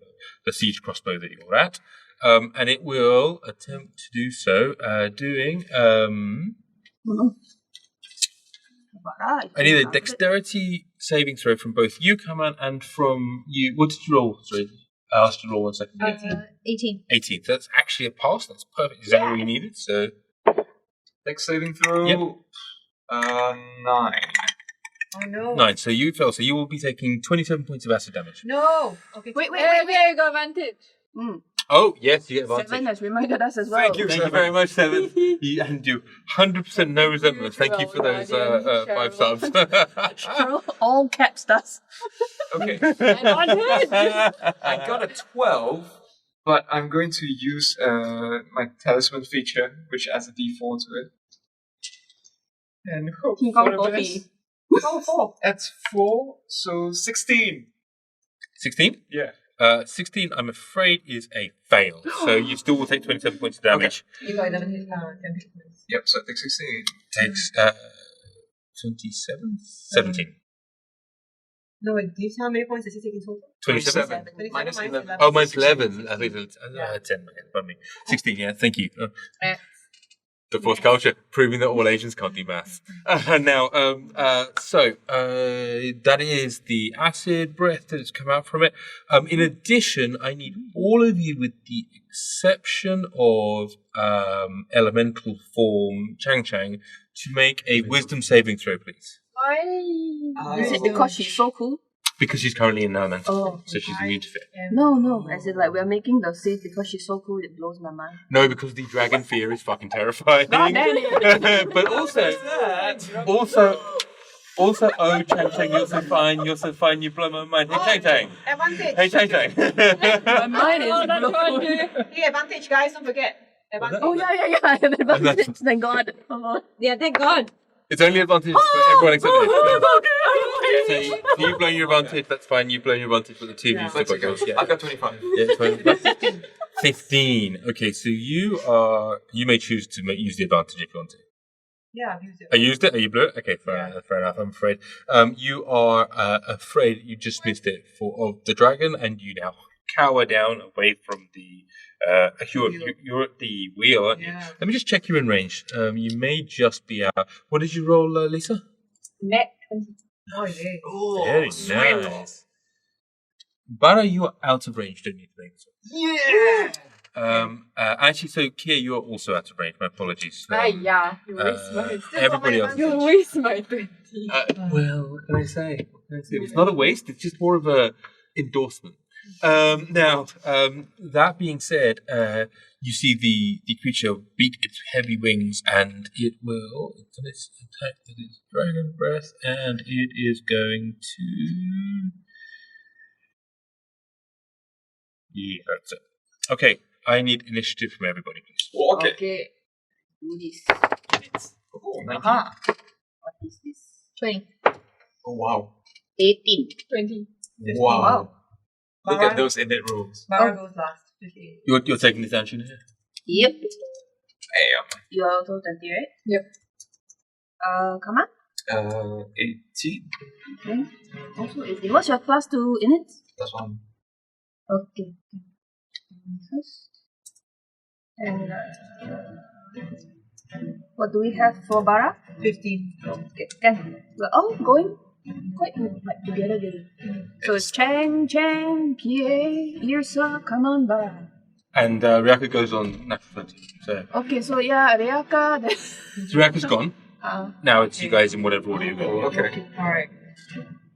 S1: the siege crossbow that you're at, and it will attempt to do so, doing I need a dexterity saving throw from both you, Kaman, and from you. What did you roll? Sorry, I asked you to roll 1 second.
S6: 18.
S1: 18. So that's actually a pass. That's perfect. Exactly what you needed. So
S4: Dex saving throw.
S1: Yep.
S4: 9.
S3: Oh no.
S1: 9. So you fail. So you will be taking 27 points of acid damage.
S3: No. Okay.
S7: Wait,
S5: There you got advantage.
S1: Oh yes, you get advantage.
S7: 7 has reminded us as well.
S4: Thank you.
S1: Thank you very much, Seven. And you 100% no resentment. Thank you for those 5 subs.
S7: Cheryl, all caps does.
S4: Okay.
S5: Advantage.
S4: I got a 12, but I'm going to use my talisman feature, which adds a d4 to it. And hope
S7: King
S4: for
S7: Kong
S4: the
S7: 40.
S4: best.
S3: Oh, 4.
S4: That's 4, so 16.
S1: 16?
S4: Yeah.
S1: 16, I'm afraid, is a fail. So you still will take 27 points of damage.
S5: You got 11 hit points.
S4: Yep, so I take 16.
S1: Takes 27? 17.
S3: No, wait, do you see how many points does he take in total?
S1: 27?
S3: 27
S4: Minus 11.
S1: Oh, minus 11. I think it's 10. Okay, pardon me. 16, yeah, thank you. The fourth culture, proving that all Asians can't do maths. Now, that is the acid breath that has come out from it. In addition, I need all of you, with the exception of elemental form Chang, to make a wisdom saving throw, please.
S7: Is it because she's so cool?
S1: Because she's currently in elemental
S7: Oh,
S1: form, so she's immune to fear.
S7: No. As in, like, we're making the save because she's so cool, it blows my mind.
S1: No, because the dragon fear is fucking terrifying. But also, oh, Chang, you're so fine, you blow my mind. Hey, Chang.
S3: Advantage.
S1: Hey, Chang.
S7: My mind is blown.
S3: Hey, advantage, guys, don't forget. Advantage.
S7: Oh, yeah. Advantage, thank God.
S6: Yeah, thank God.
S1: It's only advantage for everyone except me. So you blow your advantage, that's fine. You blow your advantage, but the two of you still got yours. Yeah.
S4: I've got 25.
S1: Yeah, it's fine. 15. Okay, so you may choose to use the advantage if you want to.
S3: Yeah, I've used it.
S1: I used it. You blew it. Okay, fair enough. I'm afraid. You are afraid you just missed it of the dragon, and you now cower down away from the. You're at the wheel, aren't you?
S3: Yeah.
S1: Let me just check you're in range. You may just be out. What did you roll, Lisa?
S5: Net 20.
S3: Oh, yeah.
S4: Oh,
S1: Very nice. Barra, you are out of range. Don't need to make it.
S3: Yeah!
S1: Actually, so Kia, you are also out of range. My apologies.
S5: Yeah, you waste my.
S1: Everybody else.
S5: You waste my 20.
S1: Well, what can I say? It's not a waste. It's just more of a endorsement. Now, that being said, you see the creature beat its heavy wings, and it will attack with its dragon breath, and it is going to. Yeah, that's it. Okay, I need initiative from everybody, please.
S4: Oh, okay.
S7: Okay. Do this.
S4: Oh, 19.
S7: Aha. What is this?
S6: 20.
S4: Oh, wow.
S7: 18.
S5: 20.
S4: Wow. Look
S3: Barra-
S4: at those innate rules.
S3: Barra goes last. 15.
S1: You're taking this action here?
S7: Yep.
S4: Damn.
S7: You are also 20, right?
S5: Yep.
S7: Come on.
S4: 18.
S7: Okay. Also 18. What's your class to in it?
S4: That's one.
S7: Okay. First. And what do we have for Barra?
S3: 15.
S7: Okay. Can we're all going quite like together. So it's Chang, Kie, Yrsa, Kaman, Barra.
S1: And Riyaka goes on natural 20. So
S7: Okay, so yeah, Riyaka. Then.
S1: Riyaka's gone. Now it's you guys in whatever order you go.
S4: Okay.
S3: Alright.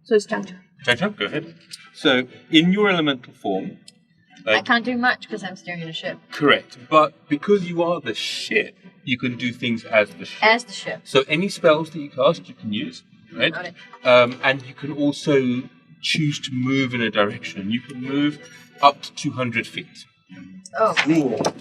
S7: So it's Chang.
S1: Chang, go ahead. So, in your elemental form,
S6: I can't do much because I'm steering the ship.
S1: correct, but because you are the ship, you can do things as the ship.
S6: As the ship.
S1: So, any spells that you cast, you can use, right?
S6: Got it.
S1: And you can also choose to move in a direction. You can move up to 200 feet.
S6: Oh,
S1: Cool.
S6: how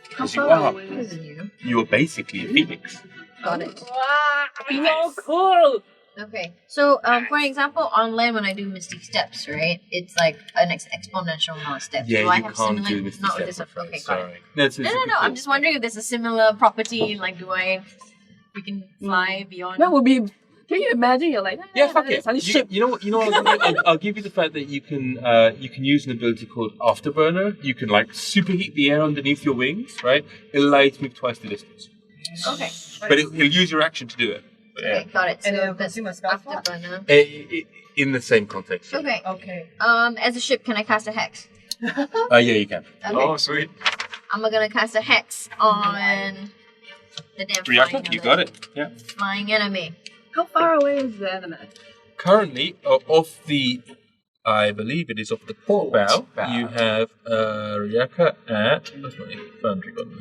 S1: Because you
S6: far
S1: are,
S6: away is you?
S1: you're basically a phoenix.
S6: Got it.
S5: So cool!
S6: Okay, so for example, on land when I do Mystic Steps, right? It's like an exponential amount of steps.
S1: Yeah,
S6: do I
S1: you
S6: have
S1: can't
S6: similar?
S1: do Mystic
S6: Not
S1: Step,
S6: with this.
S1: I'm afraid.
S6: Okay, got it.
S1: Sorry. No, it's a
S6: No.
S1: good
S6: I'm
S1: call.
S6: just wondering if there's a similar property. Like, do I freaking fly beyond?
S7: That would be. Can you imagine? You're like,
S1: Yeah, fuck it.
S7: suddenly ship.
S1: You know what? I'll give you the fact that you can use an ability called Afterburner. You can like superheat the air underneath your wings, right? It'll allow you to move twice the distance,
S6: Okay.
S1: but it'll use your action to do it. But, yeah.
S6: Okay, got it.
S3: And
S6: So
S3: it'll
S6: that's
S3: consume a spell slot?
S6: afterburner.
S1: In the same context. Yeah.
S6: Okay.
S3: Okay.
S6: As a ship, can I cast a hex?
S1: Yeah, you can.
S6: Okay.
S4: Oh, sweet.
S6: I'm gonna cast a hex on the damn flying.
S1: Riyaka, you got it. Yeah.
S6: Flying enemy.
S7: How far away is the element?
S1: Currently, off the, I believe it is off the port bow.
S4: bow.
S1: You have Riyaka at. Where's my foundry gone?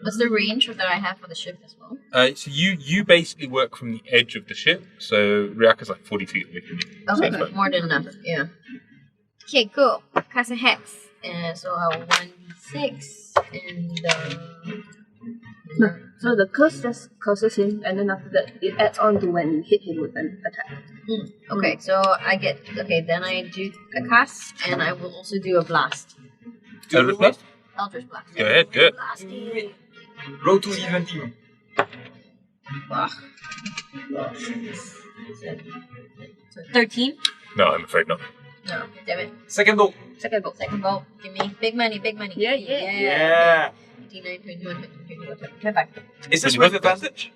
S6: What's the range that I have for the ship as well?
S1: So you basically work from the edge of the ship. So Riyaka's like 40 feet away from you. So
S6: Okay,
S1: that's fine.
S6: more than enough. Yeah. Okay, cool. Cast a hex, and so 1d6 and
S7: So the curse just curses him, and then after that, it adds on to when you hit him with an attack.
S6: Okay, so I get then I do a cast, and I will also do a blast.
S1: Eldritch Blast?
S6: Eldritch blast.
S1: Go ahead, good.
S6: Blasting.
S4: Roll to even team.
S6: So 13.
S1: No, I'm afraid not.
S6: No, damn it.
S4: Second bolt.
S6: Second vote. Give me big money.
S7: Yeah.
S4: Yeah.
S6: 89, 21, 22, 25.
S4: Is this with advantage?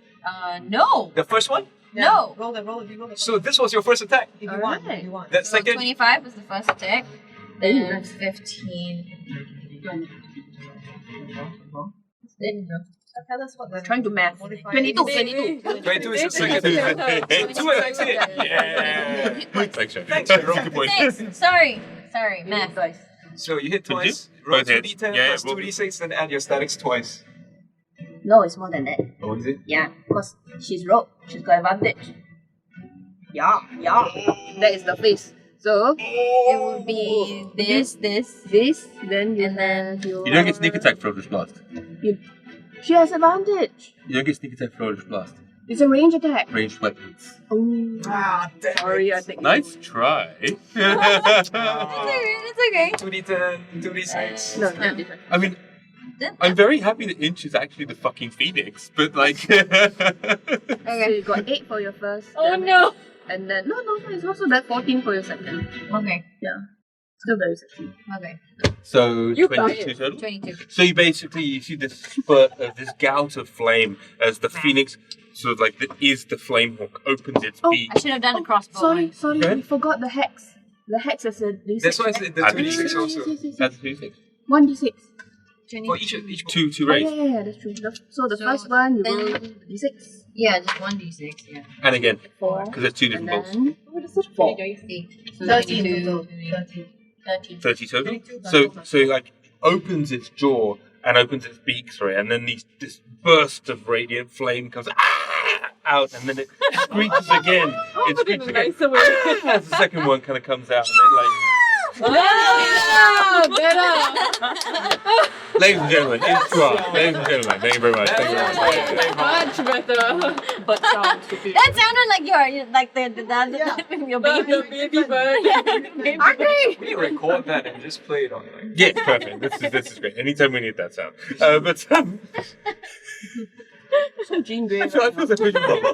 S6: No.
S4: The first one?
S6: No.
S3: Roll the.
S4: So this was your first attack.
S3: If you want, if you want.
S4: That
S6: So
S4: second.
S6: 25 was the first attack. Then 15. Then
S7: We're trying to math. 22.
S4: 22 is the second. Two attacks hit. Yeah.
S1: Thanks, Sean.
S4: Thanks, Jerome.
S1: Good point.
S6: Thanks. Sorry, math.
S4: So you hit
S1: 22?
S4: twice. Roll
S1: Both hits.
S4: 2d10
S1: Yeah,
S4: plus
S1: both
S4: 2d6, then add your statics twice.
S2: No, it's more than that.
S4: What is it?
S2: Yeah, because she's rogue. She's got advantage.
S7: Yeah. That is the face. So
S6: It would be this,
S7: this, then
S6: and then
S1: You don't get sneak attack for Eldritch Blast.
S7: she has advantage.
S1: You don't get sneak attack for Eldritch Blast.
S7: It's a range attack.
S1: Ranged weapons.
S7: Oh, sorry, I think.
S1: Nice try.
S6: it's okay.
S4: 2d10, 2d6.
S7: No, not different.
S1: I mean, I'm very happy that Inch is actually the fucking Phoenix, but like.
S7: So you got 8 for your first.
S6: Oh
S7: damage.
S6: no.
S7: And then no, it's also that 14 for your second.
S6: Okay.
S7: Still very sexy.
S6: Okay.
S1: So
S5: You got
S1: 22
S5: it.
S1: total.
S6: 22.
S1: So you see this spurt of this gout of flame as the Phoenix sort of like is the flame hawk opens its beak.
S6: I should have done a crossbow.
S7: Sorry,
S1: Go ahead.
S7: we forgot the hex. The hex is a d6.
S4: That's why I said the
S1: Add
S4: 2d6 also.
S1: That's 2d6.
S7: 1d6.
S4: For each
S1: Two
S7: Oh,
S1: raise.
S7: yeah, that's true. So the first one, you
S6: then-
S7: roll d6.
S6: Yeah, just 1d6. Yeah.
S1: And again,
S7: 4.
S1: because there's two
S7: And
S1: different bolts.
S7: then
S5: Oh, this is
S7: 4.
S6: 8. So
S7: 13
S6: 22,
S7: total.
S6: 13.
S1: 30 total. So like opens its jaw and opens its beak, and then this burst of radiant flame comes out, and then it screeches again. It screeches again.
S5: nicer way.
S1: As the second one kind of comes out, and it like.
S5: Better.
S1: Ladies and gentlemen, Inch Chua. Ladies and gentlemen, thank you very much. Thank you very much.
S5: Much better.
S3: But sounds stupid.
S6: That sounded like your baby.
S5: The baby bird.
S4: We record that and just play it on like.
S1: Yes, perfect. This is great. Anytime we need that sound.
S7: So Jean Grey.
S1: I feel so pigeonholed.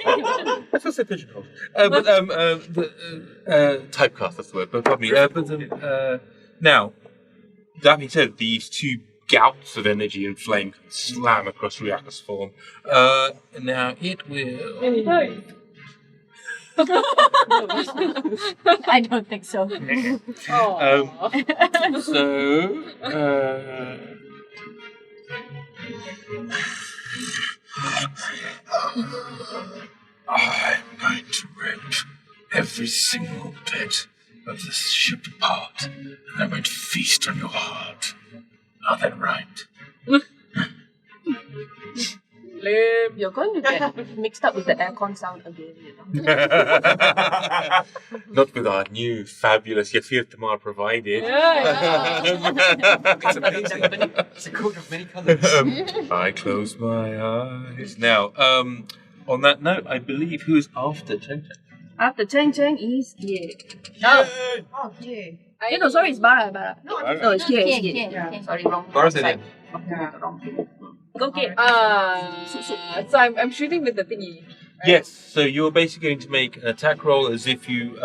S1: I feel so pigeonholed. Typecast, that's the word. But pardon me. Now, that being said, these two gouts of energy and flame slam across Riyaka's form. Now it will.
S6: I don't think so.
S1: I'm going to rip every single bit of this ship apart, and I'm going to feast on your heart. Not that right?
S5: Lame.
S7: You're going to get mixed up with the aircon sound again, you know.
S1: Not with our new fabulous Sihir Tabak provided.
S5: Yeah.
S4: It's amazing. It's a coat of many colors.
S1: I close my eyes. Now, on that note, I believe who is after Chen Chen?
S7: After Cheng Cheng is Ye.
S3: Oh, yeah.
S7: No, sorry, it's Barra. No, it's Ye. It's Ye.
S6: Yeah.
S7: Yeah, sorry, wrong.
S4: Barra's in
S7: side.
S4: it.
S7: Wrong thing. Go get.
S5: So I'm shooting with the thingy. Right?
S1: Yes, so you're basically going to make an attack roll as if you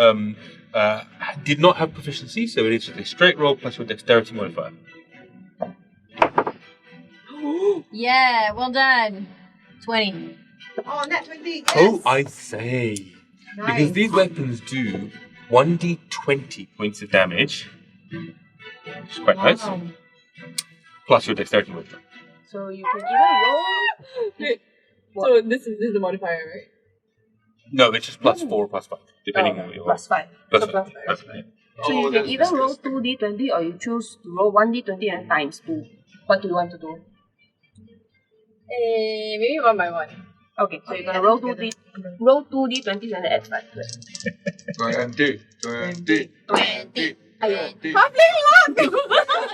S1: did not have proficiency, so it is just a straight roll plus your dexterity modifier.
S6: Yeah, well done. 20.
S3: Oh, net 20. Yes.
S1: Oh, I say. Because these weapons do 1d20 points of damage, which is quite nice, plus your dexterity modifier.
S7: So you can either roll.
S5: Wait, so this is the modifier, right?
S1: No, it's just plus 4 or plus 5, depending on what you're
S7: Plus 5.
S1: plus
S5: Oh, plus
S1: 5.
S5: five.
S1: Plus 5.
S7: So you can either roll 2d20 or you choose to roll 1d20 and times 2. What do you want to do?
S5: Maybe one by one.
S7: Okay, so you're gonna roll 2d20s and add 5 to it.
S4: 20.
S6: 20.
S5: Halfling luck!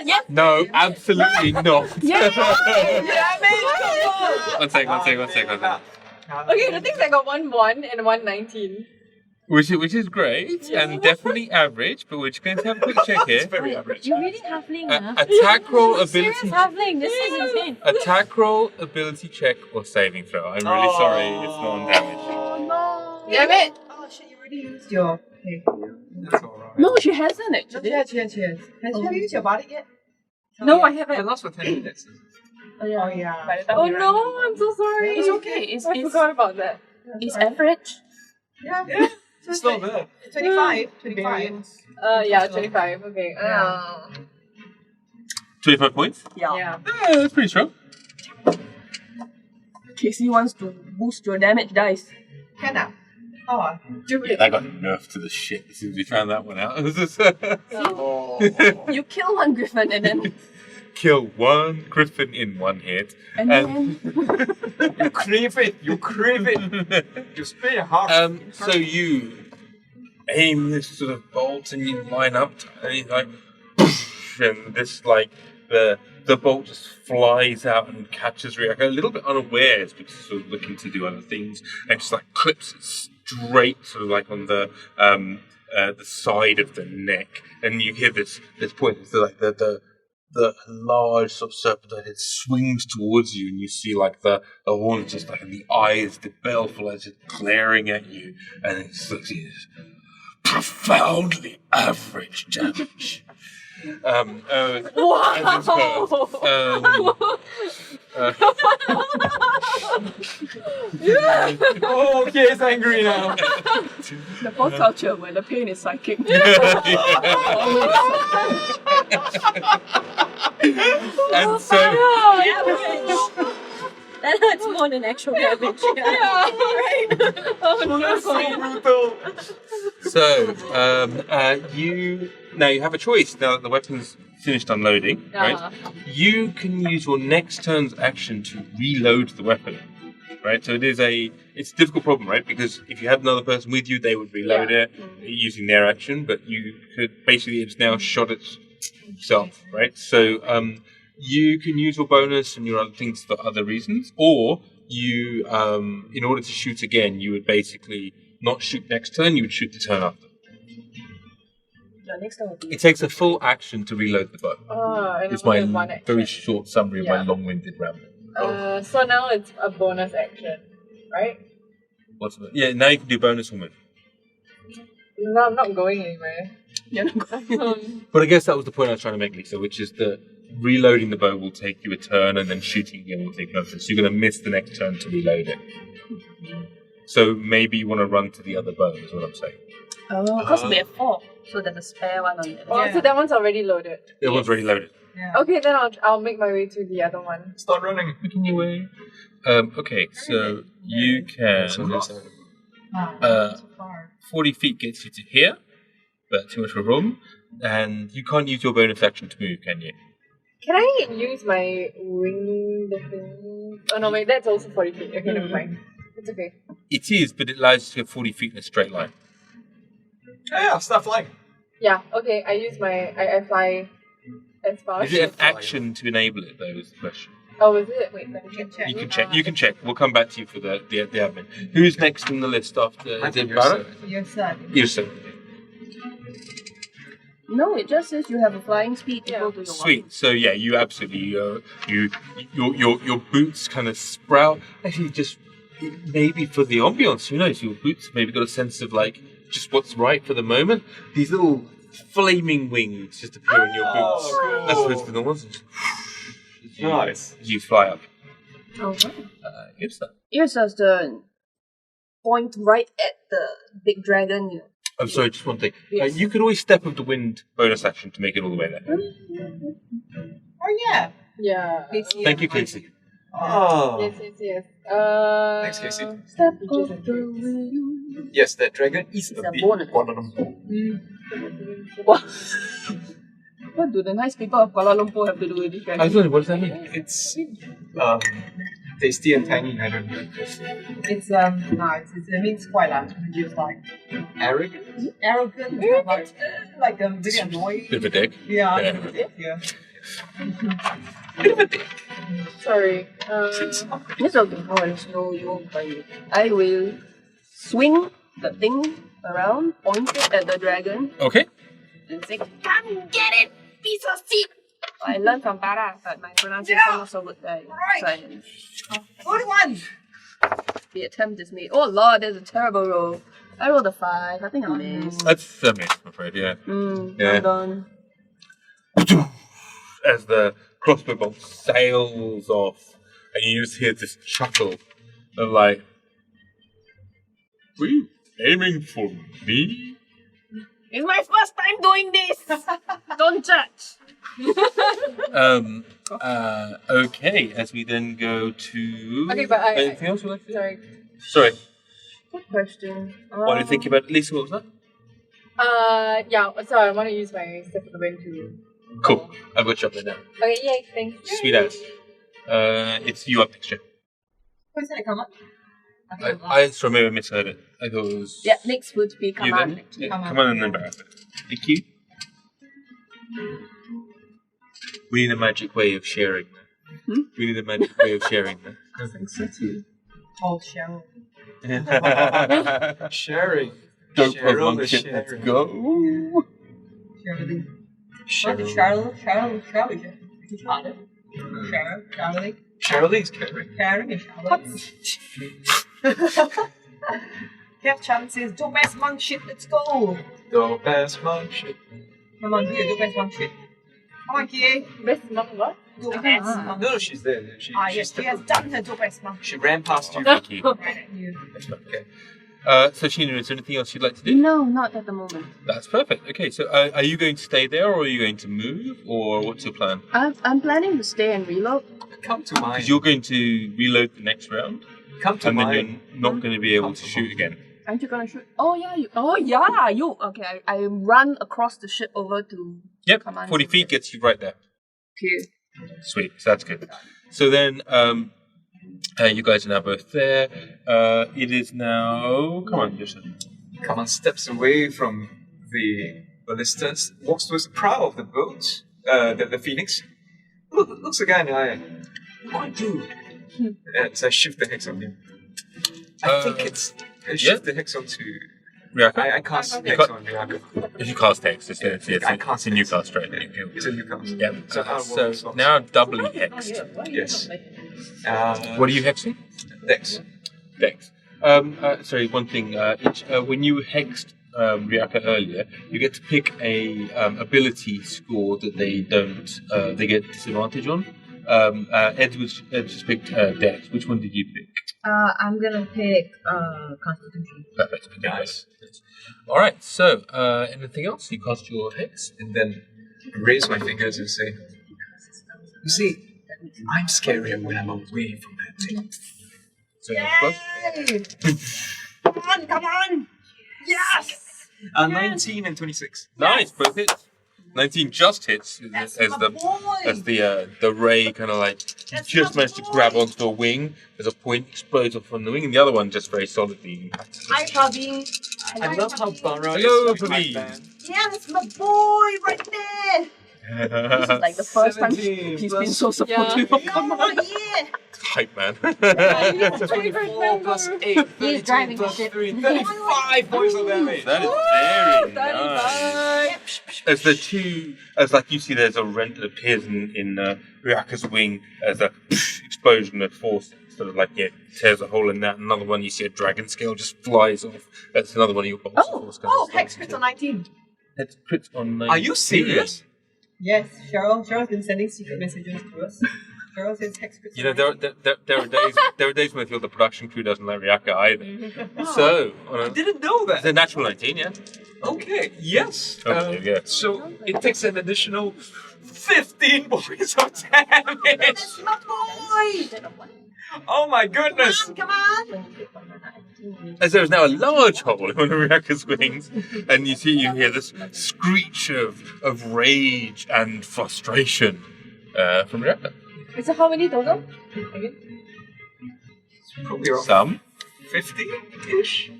S6: Yes.
S1: No, absolutely not.
S5: Yeah,
S1: One second.
S5: okay, the things I got 1-1 and 1-19.
S1: Which is great and definitely average, but we're just going to have a quick check here.
S4: Very average.
S6: You're reading halfling, huh?
S1: Attack roll
S6: Serious
S1: ability.
S6: halfling. This is insane.
S1: Attack roll, ability check, or saving throw. I'm really sorry, it's non-damage.
S5: Oh no!
S7: Damn it!
S3: Oh shit, you already used your. Okay.
S4: That's alright.
S7: No, she hasn't actually.
S3: Yes. Have you used your body yet?
S5: No, I
S4: It
S5: haven't.
S4: lasts for 10 minutes.
S3: Oh yeah.
S7: By the time
S5: Oh
S7: we run
S5: no, I'm so sorry.
S7: It's okay.
S5: I forgot about that.
S7: It's average.
S3: Yeah.
S4: It's not bad.
S3: 25.
S5: Yeah, 25. Okay.
S1: 25 points?
S7: Yeah.
S5: Yeah.
S1: That's pretty strong.
S7: Casey wants to boost your damage dice.
S3: Can I? Oh.
S7: Do it.
S1: I got nerfed to the shit as soon as we found that one out.
S7: You kill one griffin and then
S1: Kill one griffin in one hit.
S7: and then
S4: You crave it. You crave it. You spray your heart.
S1: So you aim this sort of bolt and you line up and you like, and this like the bolt just flies out and catches Riyaka a little bit unawares because he's sort of looking to do other things and just like clips it straight sort of like on the side of the neck, and you hear this point. It's like the large sort of serpentine head swings towards you, and you see like the horns just like, and the eyes, the baleful eyes just glaring at you, and it's like this profoundly average damage.
S5: Wow!
S4: Oh, okay, it's angry now.
S7: the folk culture where the pain is psychic.
S1: And so
S6: That hurts more than actual damage.
S1: you have a choice now that the weapon's finished unloading, right? You can use your next turn's action to reload the weapon, right? So it's a difficult problem, right? Because if you had another person with you, they would reload it using their action, but you could basically it's now shot itself, right? So you can use your bonus and your other things for other reasons, or you, in order to shoot again, you would basically not shoot next turn, you would shoot the turn after.
S7: The next one will be
S1: It takes a full action to reload the bow.
S5: And
S1: It's
S5: only
S1: my
S5: one action.
S1: very short summary of my
S5: Yeah.
S1: long-winded ramble.
S5: So now it's a bonus action, right?
S1: What's the, yeah, now you can do bonus or move.
S5: No, I'm not going anywhere.
S7: You're not going.
S1: But I guess that was the point I was trying to make, Lisa, which is that reloading the bow will take you a turn, and then shooting again will take another turn. So you're going to miss the next turn to reload it. So maybe you want to run to the other bow, is what I'm saying.
S7: Oh, because we have 4. So there's a spare one on the
S5: Oh, so that one's already loaded.
S1: The other one's already loaded.
S5: Okay, then I'll make my way to the other one.
S4: Start running.
S1: Making your way. Okay, so you can. 40 feet gets you to here, but too much of a problem. And you can't use your bonus action to move, can you?
S5: Can I use my wing thing? Oh no, wait, that's also 40 feet. Okay, never mind. It's okay.
S1: It is, but it allows you to get 40 feet in a straight line.
S4: Yeah, start flying.
S5: Yeah, okay, I use my. I fly as far.
S1: Is it an action to enable it, though, is the question?
S5: Oh, is it? Wait, let me check.
S1: You can check. You can check. We'll come back to you for the admin. Who's next on the list after? Is it Barra?
S3: Yrsa.
S1: Yrsa.
S7: No, it just says you have a flying speed equal to your
S1: Sweet. So yeah, you absolutely your boots kind of sprout. Actually, just maybe for the ambience, who knows? Your boots maybe got a sense of like just what's right for the moment. These little flaming wings just appear in your boots.
S4: cool.
S1: As opposed to the ones.
S4: Nice.
S1: You fly up.
S7: one.
S1: Yrsa.
S7: Yrsa's turn. Point right at the big dragon.
S1: I'm sorry, just one thing.
S7: Yes.
S1: You could always step of the wind bonus action to make it all the way there.
S3: Oh yeah.
S5: Yeah.
S1: Thank you, Casey.
S4: Oh.
S5: Yes.
S4: Thanks, Casey.
S7: Step
S5: Which is
S7: of the wind.
S4: Yes, that dragon is
S7: It's
S4: a
S7: a
S4: big
S7: bonus.
S4: Kuala Lumpur.
S7: What do the nice people of Kuala Lumpur have to do with this
S1: I
S7: dragon?
S1: don't know, what does that mean?
S4: It's Tasty and tangy, I don't know.
S3: It's nice. It means quite just like
S4: Arrogant?
S3: arrogant, like very annoying.
S1: Bit of a dick.
S3: Yeah.
S4: Yeah.
S5: Sorry.
S2: It's okay. Oh, it's no, you won't find it. I will swing the thing around, point it at the dragon,
S1: Okay.
S2: and say, "Come get it, piece of shit." I learned from Barra, but my pronunciation not so good.
S3: Good one.
S2: The attempt is made. Oh lord, there's a terrible roll. I rolled a 5. I think I missed.
S1: That's a miss, I'm afraid, yeah. Yeah.
S2: Well done.
S1: As the crossbow bolt sails off, and you just hear this chuckle of like, were you aiming for me?
S2: It's my first time doing this. Don't judge.
S1: Okay, as we then go to...
S5: Okay, but
S1: anything else you'd like to do?
S5: Sorry.
S1: Sorry,
S2: Good question.
S1: what do you think about Lisa? What was that?
S5: Yeah, so I want to use my step of the wind to...
S1: Cool, I've got you up there now.
S5: Okay, yay, thanks.
S1: Sweet ass. It's you up next year.
S3: Who's that come up?
S1: I sorry, maybe I misheard it. I thought it was...
S2: Yeah, next would be
S1: You
S2: Kaman.
S1: then? Yeah, come on and then Barra. Thank you. We need a magic way of sharing that. We need a magic way of sharing that.
S2: I think so too.
S3: Oh, Cheryl.
S4: Sharing.
S1: Don't
S4: Cheryl
S1: prolong
S4: the
S1: shit, let's
S4: sharing.
S1: go.
S3: Cheryl.
S4: Cheryl.
S3: Cheryl. Cheryl.
S4: Cheryl is caring.
S3: Caring and Charlotte. Have chances. Dope ass monk shit. Let's go.
S4: Dope ass monk shit.
S3: Come on, do your dope ass monk shit. Come on, Kier.
S5: Best monk what?
S3: Dope ass monk.
S4: No, she's there.
S3: Yes, she has done her dope ass monk.
S4: She ran past you.
S1: Thank you.
S3: Right at you.
S4: Okay.
S1: So Sheena, is there anything else you'd like to do?
S2: No, not at the moment.
S1: That's perfect. Okay, so are you going to stay there, or are you going to move, or what's your plan?
S2: I'm planning to stay and reload.
S4: Come to mine.
S1: Because you're going to reload the next round,
S4: Come to
S1: and then
S4: mine.
S1: you're not going to be able
S4: Come
S1: to
S4: to
S1: shoot
S4: mine.
S1: again.
S2: Aren't you gonna shoot? Oh yeah, you. Okay, I run across the ship over to.
S1: Yep,
S2: Kaman
S1: 40 feet gets you right there.
S2: Okay.
S1: Sweet, so that's good. So then, you guys are now both there. It is now. Come on, Yrsa.
S4: Kaman steps away from the ballistas, walks towards the prow of the boat, the Phoenix. Looks the guy in the eye. Quite rude. So I shift the hex on him. I think it's. I shift the hex onto.
S1: Riyaka?
S4: I cast hex on Riyaka.
S1: If you cast text, it's
S4: I cast
S1: a new
S4: hex.
S1: cast, right?
S4: It's a new cast.
S1: Yeah.
S4: So
S1: Now doubly hexed.
S4: Yes.
S1: What are you hexing?
S4: Dex.
S1: Dex. Sorry, one thing. When you hexed Riyaka earlier, you get to pick a ability score that they don't. They get disadvantage on. Ed just picked Dex. Which one did you pick?
S6: I'm gonna pick Constitution.
S1: Perfect.
S4: Nice.
S1: All right. So, anything else? You cast your hex.
S4: And then raise my fingers and say, "You see, I'm scarier when I'm away from that thing."
S1: So first.
S3: Come on! Yes!
S4: 19 and 26.
S1: Nice, both hits. 19 just hits
S3: That's
S1: as
S3: my
S1: the
S3: boy.
S1: the ray kind of like just managed to grab onto a wing as a point explodes off on the wing, and the other one just very solidly impacts.
S3: Hi, Bobby.
S4: I love how Barra
S1: Hello,
S4: is my
S1: Bobby.
S4: fan.
S3: Yeah, that's my boy right there.
S2: This is like the first time
S4: 17
S2: he's
S4: plus-
S2: been so supportive of
S3: Come
S2: Kaman.
S3: on, yeah.
S1: Hype man.
S4: 24 plus 8,
S6: He's driving
S4: 32 plus
S6: shit.
S4: 3, 35 points of damage.
S1: That is very nice. As the two, as like you see, there's a rent that appears in Riyaka's wing as a explosion of force sort of like tears a hole in that. Another one, you see a dragon scale just flies off. That's another one of your bolts of force.
S3: Hex crit on 19.
S1: Hex crit on 19.
S4: Are you serious?
S3: Yes, Cheryl's been sending secret messages to us. Cheryl says hex crit.
S1: You know, there are days when I feel the production crew doesn't like Riyaka either. So,
S4: I didn't know
S1: it's a
S4: that.
S1: natural 19, yeah.
S4: Okay, yes.
S1: Okay, yeah.
S4: So it takes an additional 15 points of damage.
S3: That's my boy.
S4: Oh my goodness.
S3: Come on.
S1: As there is now a large hole in one of Riyaka's wings, and you hear this screech of rage and frustration from Riyaka.
S5: So how many total? Again?
S4: Probably around
S1: Some
S4: 50-ish.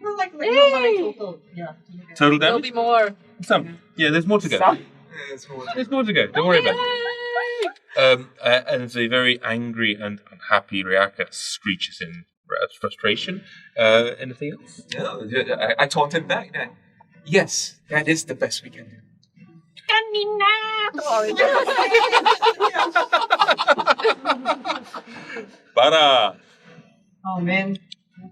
S3: No, like total. Yeah.
S1: total
S5: There'll
S1: damage.
S5: be more.
S1: Some. Yeah, there's more to go.
S3: Some?
S4: Yeah, it's more
S1: There's more to go. Don't worry about it. And it's a very angry and unhappy Riyaka screeches in frustration. Anything else?
S4: No, I taunted back then. Yes, that is the best we can do.
S1: Barra.
S3: Oh man.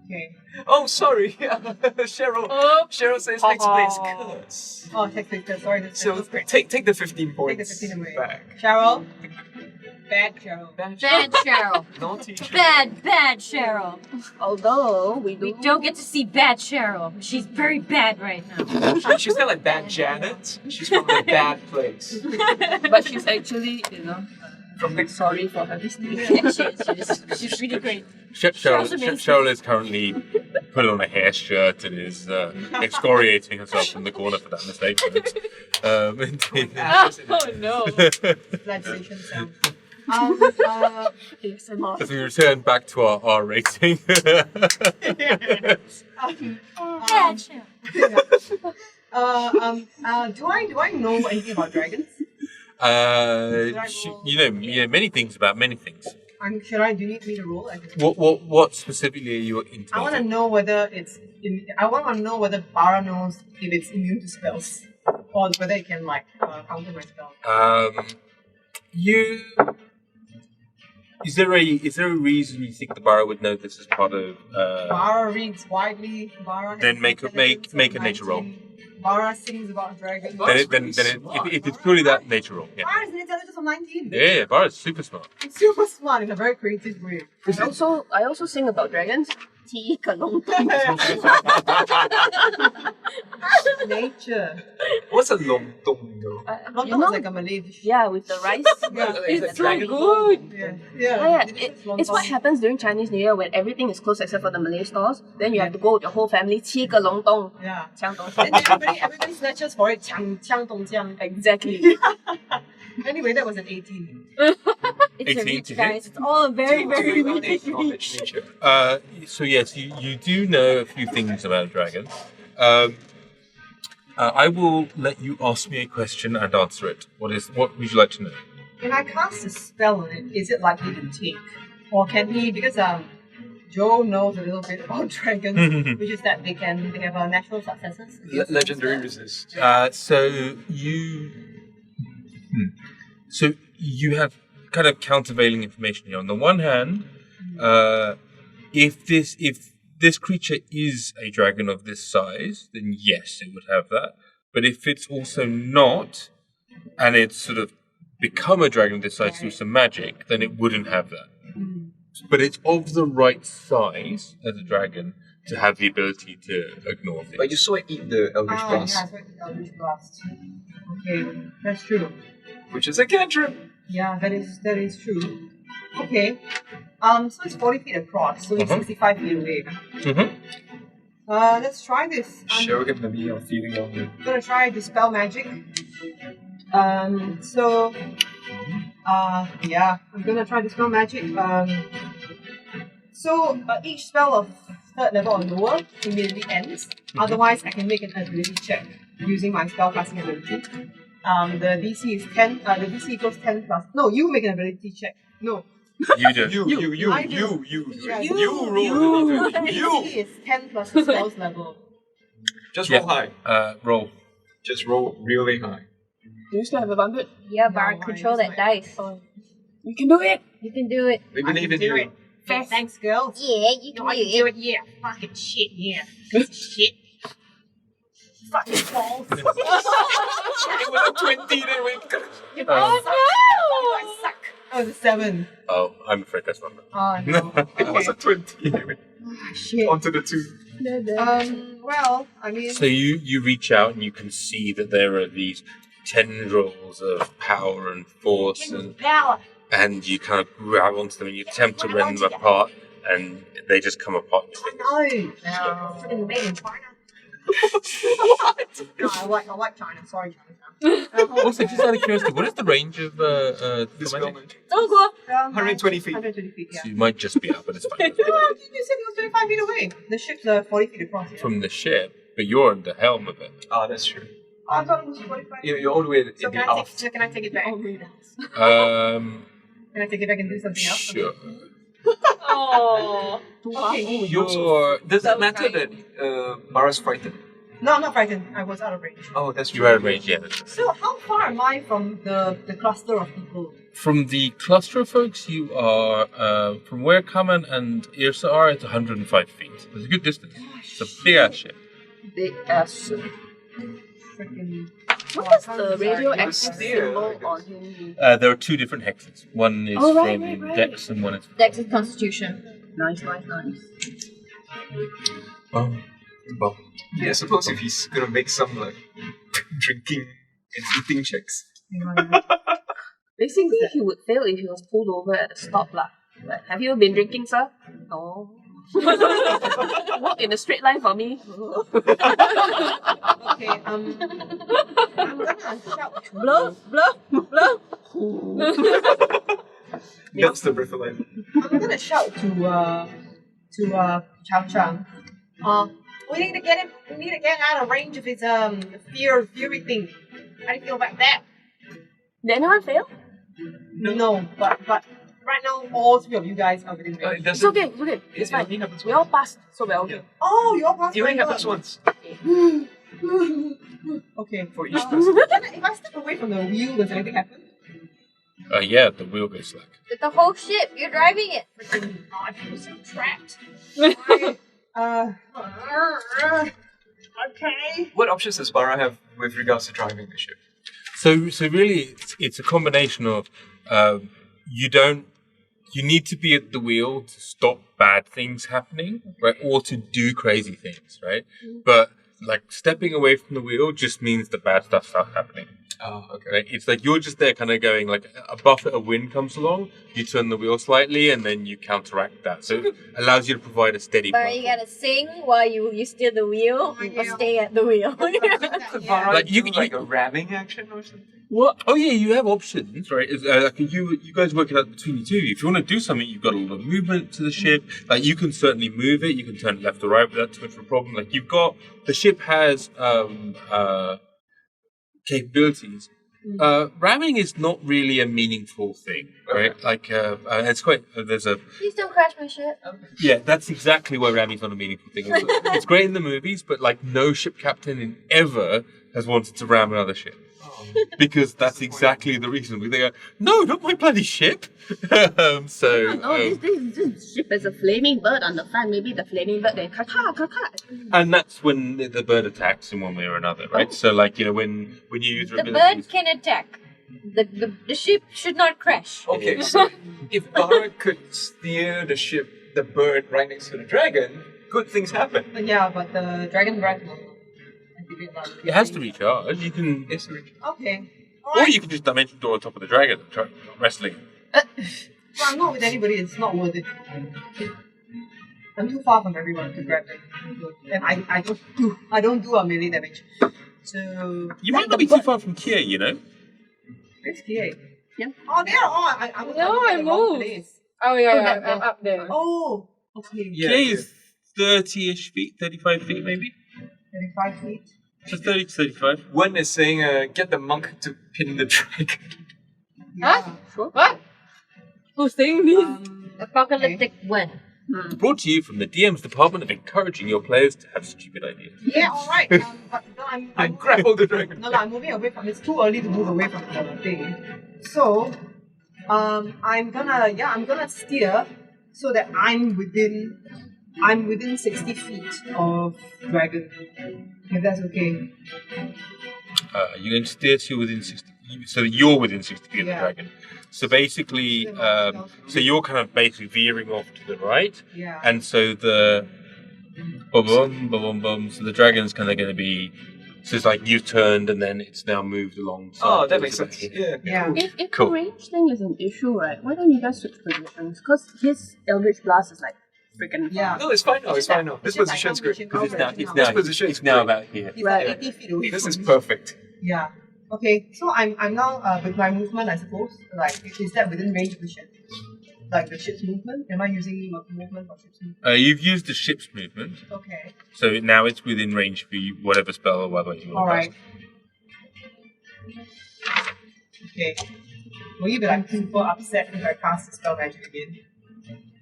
S3: Okay.
S4: Oh, sorry. Cheryl.
S5: Oh.
S4: Cheryl says next place curse.
S3: Oh, take sorry. That's
S4: So
S3: great.
S4: take the 15 points
S3: Take the 15 away.
S4: back.
S3: Cheryl. Bad Cheryl.
S6: Bad Cheryl.
S4: Naughty Cheryl.
S6: Bad Cheryl.
S2: Although we
S6: We
S2: do
S6: don't get to see bad Cheryl. She's very bad right now.
S4: She's not like bad Janet. She's from the bad place.
S7: But she's actually,
S4: From the
S7: sorry for her mistake.
S6: She's really great.
S1: Cheryl is currently putting on a hair shirt and is excoriating herself in the corner for that mistake. Indeed.
S5: Oh no.
S3: Legislation sound.
S1: As we return back to our R rating.
S6: Bad Cheryl.
S3: Do I know anything about dragons?
S1: Many things about many things.
S3: Do you need me to roll?
S1: What specifically are you into?
S3: I want to know whether I want to know whether Barra knows if it's immune to spells, or whether it can counter my spell.
S1: Is there a reason you think the Barra would know this as part of?
S3: Barra reads widely. Barra has
S1: Then make a
S3: intelligence of
S1: nature roll.
S3: 19. Barra sings about dragons.
S1: If it's purely that, nature roll. Yeah.
S3: Barra has an intelligence of 19.
S1: Yeah, Barra's super smart.
S3: It's super smart in a very creative way.
S2: I also sing about dragons.
S3: Nature.
S4: What's a lontong though?
S3: Lontong is like a Malay dish.
S2: Yeah, with the rice.
S3: Yeah.
S5: It's so good.
S3: Yeah.
S2: It's what happens during Chinese New Year when everything is closed except for the Malay stores. Then you have to go with your whole family, 7个龙洞.
S3: Yeah.
S2: 抢东西.
S3: Then everybody snatches for it. 抢东江.
S2: Exactly.
S3: Anyway, that was an 18.
S6: It's a
S1: 18
S6: reach,
S1: to hit.
S6: guys. It's all very, very
S4: Knowledge,
S6: rich.
S4: nature.
S1: So yes, you do know a few things about dragons. I will let you ask me a question and answer it. What would you like to know?
S3: When I cast a spell on it, is it likely to take? Or can he, because Joe knows a little bit about dragons, which is that they have natural successes. against
S4: Legendary
S3: spells.
S4: resist.
S1: So you have kind of countervailing information here. On the one hand, if this creature is a dragon of this size, then yes, it would have that. But if it's also not, and it's sort of become a dragon of this size through some magic, then it wouldn't have that. But it's of the right size as a dragon to have the ability to ignore things.
S4: But you saw it eat the Eldritch
S3: Yeah,
S4: Blast,
S3: it's like the Eldritch Blast. Okay, that's true.
S4: which is a cantrip.
S3: Yeah, that is true. Okay. So it's 40 feet across, so it's 65 feet away. Let's try this.
S4: Show him the me of feeling on you.
S3: I'm gonna try Dispel Magic. I'm gonna try Dispel Magic. Each spell of third level or lower immediately ends. Otherwise, I can make an ability check using my spellcasting ability. The DC is 10. The DC equals 10 plus. No, you make an ability check. No.
S1: You do.
S4: You
S3: I do.
S4: roll.
S3: The DC is 10 plus the spell's level.
S4: Just roll high.
S1: Roll.
S4: Just roll really high.
S7: Do you still have advantage?
S6: Yeah, Barra,
S3: No,
S6: control
S3: I
S6: that dice.
S7: You can do it!
S6: You can do it.
S4: We believe in
S3: do
S4: you.
S3: it. Thanks, girls.
S6: Yeah, you
S3: No,
S6: can
S3: I
S6: do
S3: can do
S6: it.
S3: it. Yeah. Fucking shit. Yeah. Piece of shit. Fucking balls.
S4: It was a 20 then we
S3: I suck. Oh, the 7.
S1: Oh, I'm afraid that's not.
S3: Oh no.
S4: It was a 20 then we
S3: Shit.
S4: onto the 2.
S3: Well, I mean.
S1: So you reach out and you can see that there are these tendrils of power and force, and you kind of grab onto them and you attempt to rend them apart, and they just come apart.
S3: No. Freaking made in China. No, I like China. Sorry, China.
S1: Also, just out of curiosity, what is the range of
S4: This
S1: Command?
S4: moment.
S6: Don't go.
S7: Around
S4: 120 feet.
S7: 120 feet, yeah.
S1: So you might just be out, but it's fine.
S7: No, you said it was 25 feet away. The ship's 40 feet across. Yeah.
S1: From the ship, but you're at the helm of it.
S4: Ah, that's true.
S7: I thought it was 45 feet.
S4: You're all the way in
S7: So
S4: the
S7: can I,
S4: aft.
S7: can I take it back? Can I take it back and do something else?
S1: Sure.
S5: Oh.
S7: Okay.
S1: You're.
S4: Does
S5: So
S4: it matter that Barra's frightened?
S7: No, I'm not frightened. I was out of range.
S4: Oh, that's true.
S1: You're out of range, yeah.
S7: So how far am I from the cluster of people?
S1: From the cluster of folks, you are from where Kaman and Yrsa are. It's 105 feet. It's a good distance. It's a big ass ship.
S7: Big ass. Freaking.
S2: What does the
S4: He
S2: radioactive
S4: was there, I
S2: symbol
S4: guess.
S2: on him mean?
S1: There are two different hexes. One is
S2: Oh, right,
S1: from
S2: right, right.
S1: Dex and one is.
S6: Dex is Constitution.
S2: Nice.
S1: Well,
S4: Yeah, I suppose if he's gonna make some like drinking and eating checks.
S2: Basically, he would fail if he was pulled over at a stop lah. Like, have you been drinking, sir? No. Walk in a straight line for me.
S7: Okay, I'm gonna shout to
S2: Bluff.
S4: That's the breathalyzer.
S7: I'm gonna shout to Chow Chang. We need to get him. We need to get out of range of his fury thing. How do you feel about that?
S2: Did anyone fail?
S7: No, but right now all three of you guys are within range.
S2: It's okay. It's fine.
S4: happens
S2: We all passed, so we're okay.
S7: Oh, you're passed.
S4: It only
S7: very
S4: happens
S7: good.
S4: once
S7: Okay.
S4: for each person.
S7: If I step away from the wheel, does anything happen?
S1: yeah, the wheel goes slack.
S6: It's the whole ship. You're driving it.
S7: Oh, I feel so trapped. Okay.
S4: What options does Barra have with regards to driving the ship?
S1: So really, it's a combination of you need to be at the wheel to stop bad things happening, right, or to do crazy things, right? But like stepping away from the wheel just means the bad stuff starts happening.
S4: Oh, okay.
S1: Right? It's like you're just there, kind of going like a buffet of wind comes along, you turn the wheel slightly, and then you counteract that. So it allows you to provide a steady.
S6: But you gotta sing while you steer the wheel or stay at the wheel.
S4: Could Barra
S1: Like, you
S4: do
S1: can-
S4: like a ramming action or something?
S1: What? Oh yeah, you have options, right? It's, like you guys work it out between you two. If you want to do something, you've got a lot of movement to the ship. Like you can certainly move it. You can turn it left or right without too much of a problem. Like you've got the ship has capabilities. Ramming is not really a meaningful thing, right? Like it's quite there's a
S6: Please don't crash my ship.
S1: yeah. That's exactly why ramming's not a meaningful thing. It's great in the movies, but like no ship captain ever has wanted to ram another ship. Because that's exactly the reason. They go, no, not my bloody ship.
S2: No, this ship has a flaming bird on the front. Maybe the flaming bird then kaka.
S1: and that's when the bird attacks in one way or another, right? So, like when you use your
S6: The
S1: abilities,
S6: bird can attack. The ship should not crash.
S4: Okay, so if Barra could steer the ship, the bird right next to the dragon, good things happen.
S7: Yeah, but the dragon breath will activate.
S1: it has to recharge. You can,
S4: Yes, Rich.
S7: Okay.
S1: or you can just dimension door on top of the dragon and try wrestling.
S7: Well, I'm not with anybody. It's not worth it. I'm too far from everyone to grab them, and I don't do a melee damage. So
S1: You might not be too far from Kia, you know.
S7: where's TA?
S2: Yeah.
S7: Oh, they're all. I was
S5: No,
S7: looking at
S5: I
S7: the wrong
S5: moved.
S7: place.
S5: Oh yeah,
S2: that
S5: I'm up there.
S7: Oh, okay.
S4: Yeah,
S1: Kia is 30-ish feet, 35 feet maybe.
S7: 35 feet.
S1: Just 30 to 35.
S4: One is saying, get the monk to pin the dragon.
S5: Huh? What? Who's saying this?
S6: Apocalyptic when?
S1: Brought to you from the DM's department of encouraging your players to have stupid ideas.
S7: Yeah, all right. But no,
S4: I grappled the dragon.
S7: No, I'm moving away from. It's too early to move away from the thing. So, I'm gonna steer so that I'm within 60 feet of dragon. If that's okay.
S1: You're going to steer to within 60, so that you're within 60 feet of the
S7: Yeah.
S1: dragon. So basically, so you're kind of basically veering off to the right,
S7: Yeah.
S1: and so the boom, so the dragon's kind of going to be, so it's like you've turned and then it's now moved alongside.
S4: Oh, that makes sense. Yeah.
S7: Yeah.
S2: If
S1: Cool.
S2: the range thing is an issue, right? Why don't you guys switch positions? Because his Eldritch Blast is like freaking
S7: Yeah.
S4: No, it's fine now. It's fine now. This
S7: It's just
S4: position's
S7: like
S4: good.
S7: I'm
S1: Because it's now,
S7: reaching
S1: it's
S7: out.
S1: now,
S4: This position
S1: it's
S4: is
S1: now
S4: great.
S1: about here.
S7: He's
S2: Right.
S7: like 80 feet away
S4: This
S7: from
S4: is
S7: me.
S4: perfect.
S7: Yeah.
S3: Okay, so I'm now with my movement, I suppose. Like, is that within range of the ship? Like the ship's movement? Am I using movement for ship's movement?
S1: You've used the ship's movement,
S3: Okay.
S1: so now it's within range for you, whatever spell or whatever you want to
S3: Alright. Okay. Will you be like super upset if I cast the spell magic again?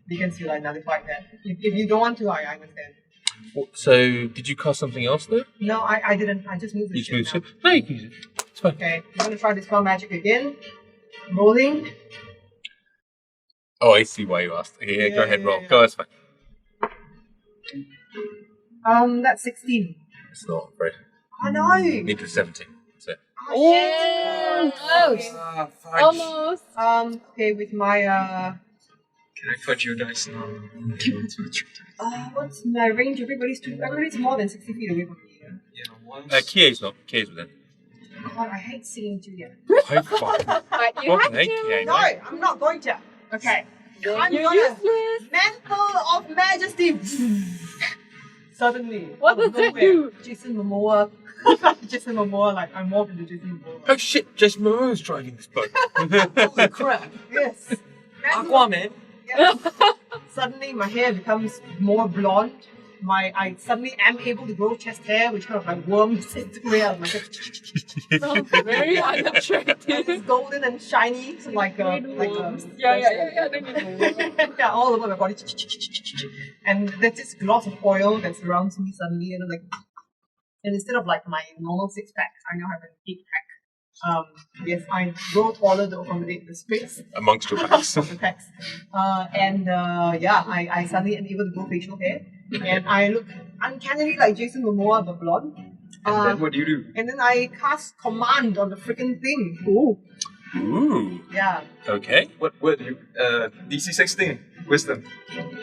S3: You can still like nullify that. If you don't want to, I understand.
S1: So, did you cast something else there?
S3: No, I didn't. I just moved the
S1: You
S3: ship.
S1: moved
S3: now.
S1: ship? No, you can use it. It's fine.
S3: Okay, I'm gonna try the spell magic again. Rolling.
S1: Oh, I see why you asked. Okay, go ahead, roll.
S3: Yeah.
S1: Go, that's fine.
S3: That's 16.
S1: It's not, right?
S3: Oh no!
S1: Need to 17. So.
S3: Oh,
S6: Close.
S4: Fudge.
S5: Almost.
S3: okay, with my
S4: Can I fudge your dice now?
S3: what's my range? Everybody's more than 60 feet away from me.
S4: Yeah, once.
S1: Kie's not. Kie's with it.
S3: God, I hate seeing you yet.
S1: I fucking,
S5: But you
S1: fucking
S5: have
S1: hate
S5: to.
S1: Kie,
S3: No,
S1: mate.
S3: I'm not going to. Okay. I'm
S5: You're
S3: gonna
S5: useless.
S3: mantle of majesty. Suddenly.
S5: What
S3: out of
S5: does it
S3: nowhere,
S5: do?
S3: Jason Momoa. Jason Momoa, like I'm more into Jason Momoa.
S1: Oh shit, Jason Momoa's driving this boat.
S4: Holy crap!
S3: Yes.
S4: Aquaman!
S3: Yes. Suddenly my hair becomes more blonde. I suddenly am able to grow chest hair, which kind of like worms its way out of my chest.
S5: Very
S3: And it's
S5: unattractive.
S3: golden and shiny, so like a
S5: Yeah. Then you
S3: yeah, all over my body. And there's this gloss of oil that surrounds me suddenly, and I'm like, and instead of like my normal 6 pack, I now have an 8 pack. Yes, I grow taller to accommodate the space
S1: Amongst your packs.
S3: of the packs. I suddenly am able to grow facial hair, and I look uncannily like Jason Momoa but blonde.
S4: And then what do you do?
S3: And then I cast command on the freaking thing.
S1: Ooh.
S3: Yeah.
S1: Okay.
S4: What word do you? DC 16. Wisdom.
S1: 1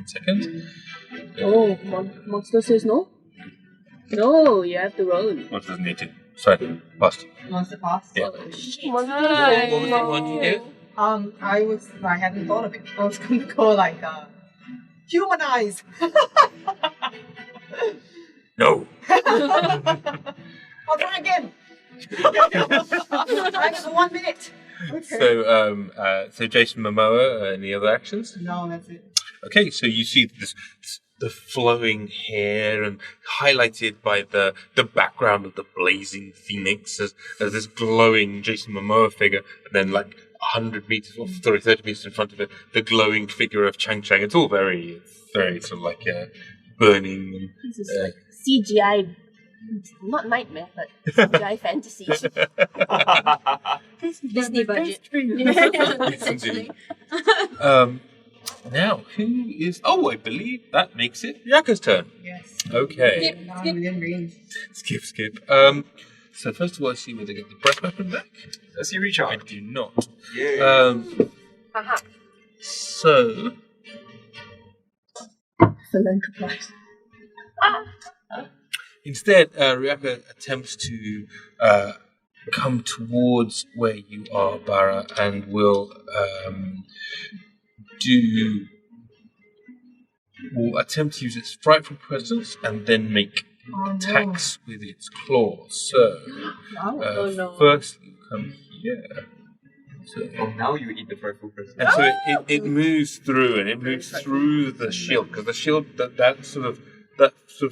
S1: second.
S7: Oh, monster says no? No, you have to roll.
S1: What doesn't need to? Sorry, lost.
S3: Monster pass.
S1: Yeah.
S7: Oh, shit.
S1: What was the one you did?
S3: I hadn't thought of it. I was going to go like humanize.
S1: No.
S3: I'll try again. I have 1 minute. Okay.
S1: So Jason Momoa, any other actions?
S3: No, that's it.
S1: Okay, so you see the flowing hair and highlighted by the background of the blazing phoenix as this glowing Jason Momoa figure, and then like 100 meters, or 30 meters in front of it, the glowing figure of Chang Chang. It's all very sort of like burning. And,
S2: This is like CGI, not nightmare, but CGI fantasy.
S6: Disney budget.
S1: Essentially. Now, who is... Oh, I believe that makes it Ryaka's turn.
S3: Yes.
S1: Okay.
S3: Now I'm within range.
S1: Skip. So first of all, I see whether they get the breath weapon back.
S4: Does he
S1: I
S4: recharge?
S1: do not.
S4: Yeah.
S1: So...
S2: Philanthropist.
S1: Instead, Riyaka attempts to come towards where you are, Barra, and will attempt to use its frightful presence and then make attacks with its claws. So, first you come here. So,
S4: Oh, now you eat the frightful present.
S1: and so it moves through, and it moves through the shield, because the shield, that sort of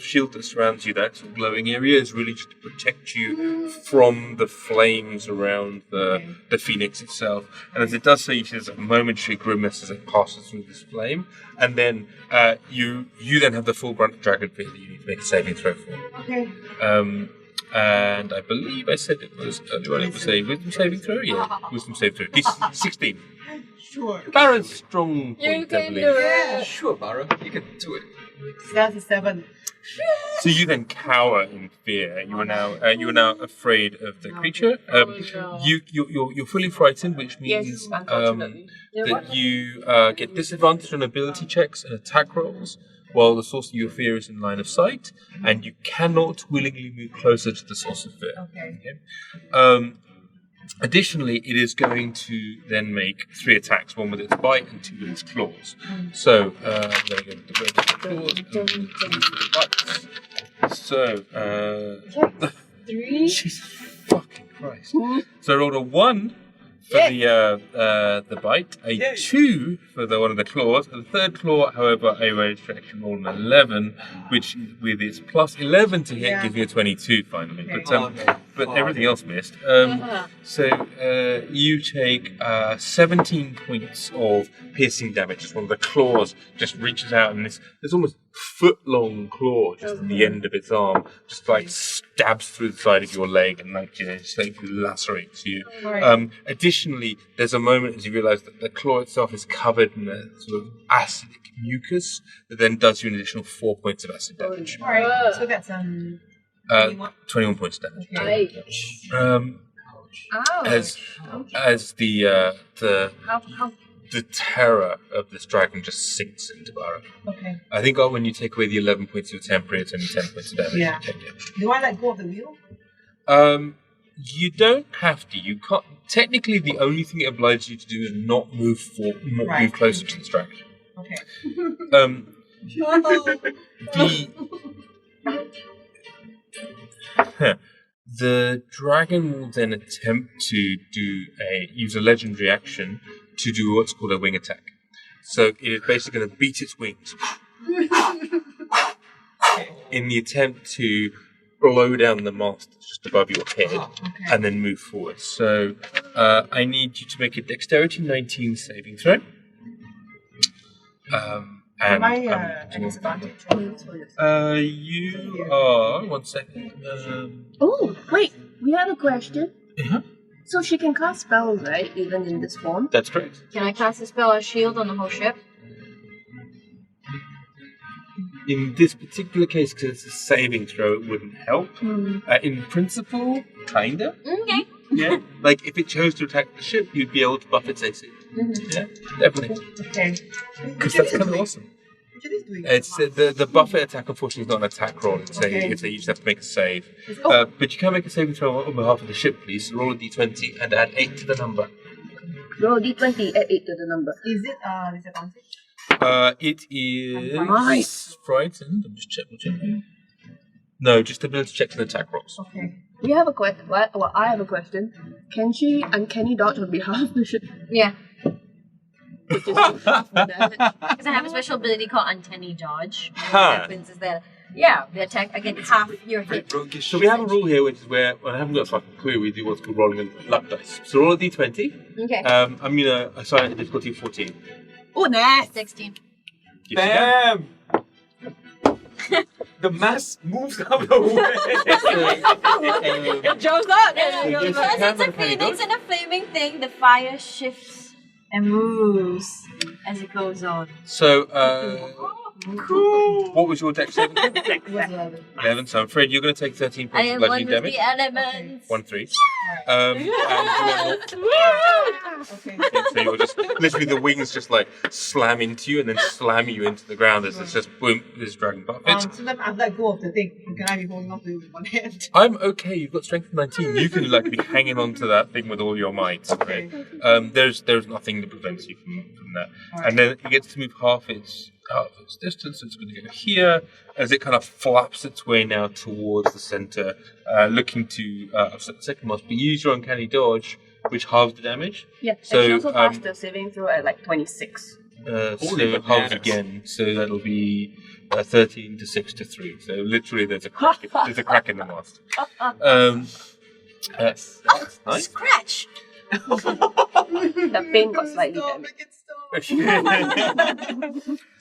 S1: shield that surrounds you, that sort of glowing area, is really just to protect you from the flames around the phoenix itself. And as it does so, you see there's a momentary grimace as it passes through this flame, and then you then have the full grunt of dragon fear that you need to make a saving throw for.
S3: Okay.
S1: And I believe I said it was earlier on, it was a wisdom saving throw? Yeah, wisdom saving throw. This 16.
S3: Sure.
S1: Barra's strong point,
S5: You
S1: I
S5: can
S1: believe.
S5: do it.
S3: Yeah.
S4: Sure, Barra, you can do it.
S3: That's a 7.
S1: So you then cower in fear. You are now afraid of the creature.
S5: no.
S1: You're fully frightened, which means
S7: Yes, unfortunately.
S1: that you get disadvantage on ability checks and attack rolls, while the source of your fear is in line of sight, and you cannot willingly move closer to the source of fear.
S3: Okay.
S1: Additionally, it is going to then make 3 attacks, 1 with its bite and 2 with its claws. So, I'm going to go with the claws and 2 with the bites. So,
S5: 3.
S1: Jesus fucking Christ. So I rolled a 1 for the bite, a 2 for the one of the claws, and the third claw, however, I rolled an 11, which with its plus 11 to hit gives me a 22 finally. But everything else missed. So you take 17 points of piercing damage. Just one of the claws just reaches out, and this almost foot-long claw just at the end of its arm just like stabs through the side of your leg and just like lacerates you. Additionally, there's a moment as you realise that the claw itself is covered in a sort of acidic mucus that then does you an additional 4 points of acid damage.
S3: Alright, so that's
S1: 21 points of damage.
S3: Okay.
S1: As the terror of this dragon just sinks into Barra.
S3: Okay.
S1: I think when you take away the 11 points of temporary, it's only 10 points of damage.
S3: Yeah.
S1: You take it.
S3: Do I let go of the wheel?
S1: You don't have to. You can't. Technically, the only thing it obliges you to do is not move move closer to this dragon.
S3: Okay.
S1: The dragon will then attempt to use a legendary action to do what's called a wing attack. So it is basically going to beat its wings in the attempt to blow down the mast that's just above your head and then move forward. So I need you to make a dexterity 19 saving throw.
S3: Am I at disadvantage?
S1: You are... One second.
S2: Oh, wait, we have a question.
S1: Yeah.
S2: So she can cast spells, right? Even in this form?
S1: That's correct.
S6: Can I cast a spell or shield on the whole ship?
S1: In this particular case, because it's a saving throw, it wouldn't help. In principle, kinda.
S6: Okay.
S1: Yeah. Like, if it chose to attack the ship, you'd be able to buff its AC. Yeah, definitely.
S3: Okay.
S1: Because that's kind of awesome. It's the buffet attack. Unfortunately, is not an attack roll. It's a you just have to make a save. But you can make a saving throw on behalf of the ship, please. So roll a d20 and add 8 to the number.
S2: Roll d20, add 8 to the number.
S3: Is it disadvantage?
S1: It is frightened. I'm just checking. No, just ability checks and attack rolls.
S3: Okay.
S2: We have a question. Well, I have a question. Can she uncanny dodge on behalf of the ship?
S6: Yeah.
S2: Which is half the damage.
S6: Because I have a special ability called Uncanny Dodge. What happens is that, the attack against half your hit.
S1: So we have a rule here, which is where, I haven't got a fucking clue, we do what's called rolling a luck dice. So roll a d20.
S6: Okay.
S1: I'm going to assign a difficulty of 14.
S3: Oh, nice!
S6: 16.
S4: Bam! The mass moves out of the way.
S5: It jumps out!
S6: Because it's a phoenix and a flaming thing, the fire shifts and moves as it goes on.
S1: So, cool. What was your dex saving? 11. So I'm afraid you're going to take 13
S6: I
S1: points of
S6: am one
S1: bludgeoning
S6: with
S1: damage.
S6: the elements.
S1: 1-3. And you are not.
S3: Okay.
S1: So you're just literally the wings just like slam into you and then slam you into the ground as it's just boom. This dragon buffet.
S3: So then I've let go of the thing. Can I be holding on to it with one hand?
S1: I'm okay. You've got strength of 19. You can like be hanging on to that thing with all your might. Okay. There's nothing that prevents you from that.
S3: Right.
S1: And then it gets to move half its distance. So it's going to go here as it kind of flaps its way now towards the center, looking to upset the second mouse. But use your uncanny dodge, which halves the damage.
S2: Yeah,
S1: So,
S2: and she also passed the saving throw at like 26.
S1: So
S4: Holy
S1: halves
S4: bananas.
S1: again. So that'll be 13 to 6 to 3. So literally, there's a crack. There's a crack in the mast. That's nice.
S6: Scratch!
S2: The pain got slightly damaged.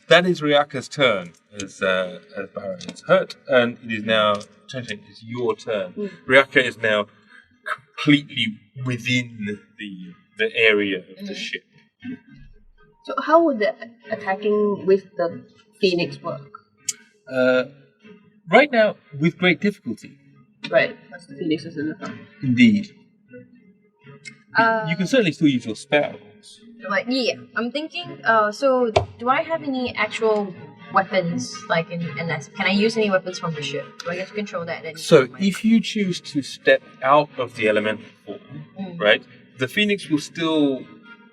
S1: That is Riyaka's turn as Barra is hurt, and it is now it's your turn. Riyaka is now completely within the area of the ship.
S2: So how would the attacking with the phoenix work?
S1: Right now, with great difficulty.
S2: Right, because the phoenix is in the front.
S1: Indeed. You can certainly still use your spells.
S6: But yeah, I'm thinking, so do I have any actual weapons, like unless, can I use any weapons from the ship? Do I get to control that? At
S1: So
S6: any point?
S1: if you choose to step out of the elemental form, right, the phoenix will still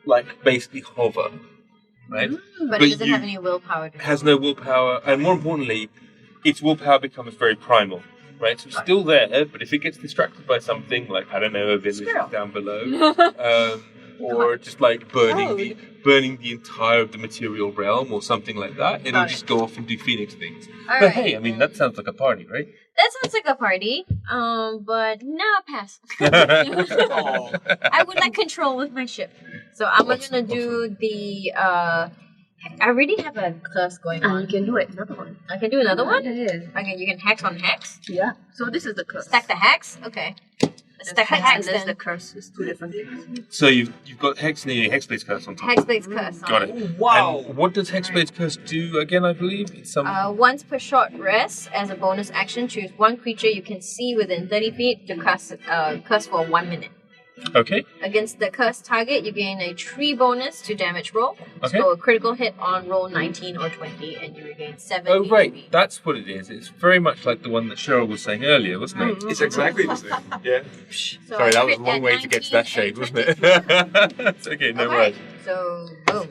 S1: like basically hover, right?
S6: But
S1: but
S6: it doesn't
S1: you-
S6: have any willpower to
S1: Has no willpower, and more importantly, its willpower becomes very primal, right? So it's still there, but if it gets distracted by something, like, I don't know, a village down below, or just like burning the entire of the material realm or something like that, it'll just go off and do Phoenix things. But hey, I mean, that sounds like a party, right?
S6: That sounds like a party. But no, pass. I would like control with my ship. So I'm gonna do the I already have a curse going on.
S7: You can do it. Another one.
S6: I can do another one?
S7: Yes.
S6: Okay, you can hex on hex.
S7: Yeah. So this is the curse.
S6: Stack the hex? Okay. Stack the hex
S7: and there's the
S6: then.
S7: curse. It's two different things.
S1: So you've got Hex and your Hexblade's Curse on top.
S6: Hexblade's curse.
S1: Got it.
S4: Wow.
S1: And what does Hexblade's Curse do again, I believe? It's some...
S6: Once per short rest, as a bonus action, choose one creature you can see within 30 feet to cast curse for 1 minute.
S1: Okay.
S6: Against the cursed target, you gain a 3 bonus to damage roll.
S1: Okay.
S6: So a critical hit on roll 19 or 20, and you regain 7
S1: Oh, right.
S6: HP.
S1: That's what it is. It's very much like the one that Cheryl was saying earlier, wasn't it?
S4: It's exactly the same. Yeah.
S6: So
S1: Sorry, that was
S6: crit
S1: a long
S6: at
S1: way to get to that
S6: 19
S1: shade,
S6: and
S1: wasn't it?
S6: 20.
S1: It's okay, no
S6: Alright,
S1: worries.
S6: so boom.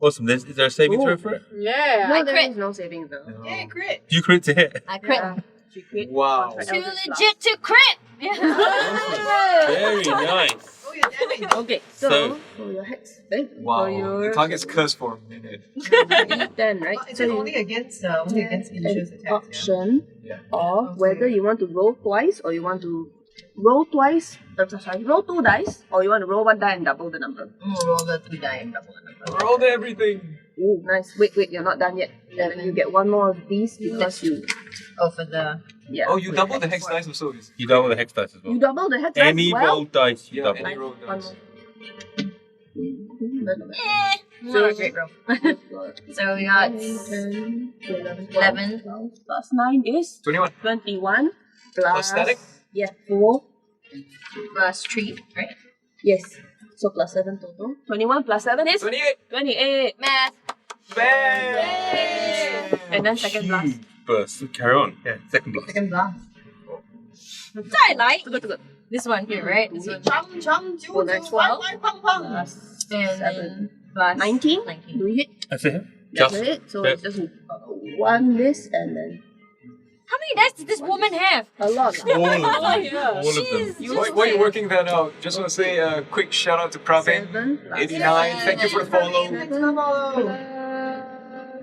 S1: Awesome. Is there a saving throw for it?
S5: Yeah.
S7: No,
S6: I
S7: there
S6: crit.
S7: is no saving though.
S3: Yay, crit!
S1: Do you crit to hit?
S6: I crit.
S7: Yeah. She crit.
S4: Wow.
S6: Too legit to crit!
S1: Very nice.
S3: Oh, your damage!
S7: Okay,
S1: So-
S7: so for your hex,
S4: Wow.
S7: for your
S4: The target's cursed for a minute.
S7: 10, right?
S3: Is
S7: So
S3: it
S7: you
S3: only against initials attacks?
S7: option
S4: Yeah.
S7: of whether you want to roll twice or you want to roll twice. Sorry, roll 2 dice or you want to roll 1 die and double the number.
S6: Roll the 3 die and double the number.
S4: Rolled everything.
S7: Ooh, nice. Wait, you're not done yet. Then you get 1 more of these because you.
S6: Oh, for the...
S7: Yeah.
S4: Oh, you double the hex dice also.
S1: You double the Hex dice as
S7: You
S1: well.
S7: double the hex dice
S1: Any
S7: as well.
S1: rolled dice, you
S4: Yeah,
S1: double.
S4: any rolled
S7: One
S4: dice.
S7: more.
S6: Not a great roll. So we got
S7: 10, 11,
S6: 11.
S7: 12 plus 9 is
S4: 21.
S7: 21
S4: Plus static?
S7: Yeah, 4.
S6: plus 3, right?
S7: Yes. So plus 7 total. 21 plus 7 is
S4: 28.
S7: 28.
S6: Math.
S4: Bang!
S7: And then second blast.
S1: Huge burst. So carry on. Yeah, second blast.
S3: Second blast.
S6: I like this one here, right? This one.
S3: Chum, chum,
S7: Oh,
S3: choo,
S7: that's
S3: choo,
S7: 12.
S3: bang, bang, pang, pang.
S6: And
S7: 7.
S6: then plus
S7: 19.
S6: 19.
S7: Do we hit?
S1: That's it.
S7: That's
S1: Just.
S7: it. So
S1: Yeah.
S7: it's just 1 this and then
S6: How many dice did this woman have?
S7: a lot.
S1: All of them.
S5: yeah.
S1: All of them.
S6: Jeez.
S4: While you're working that out, just want to say a quick shout out to Pravin.
S7: 7 plus
S4: 89. Thank you for the follow.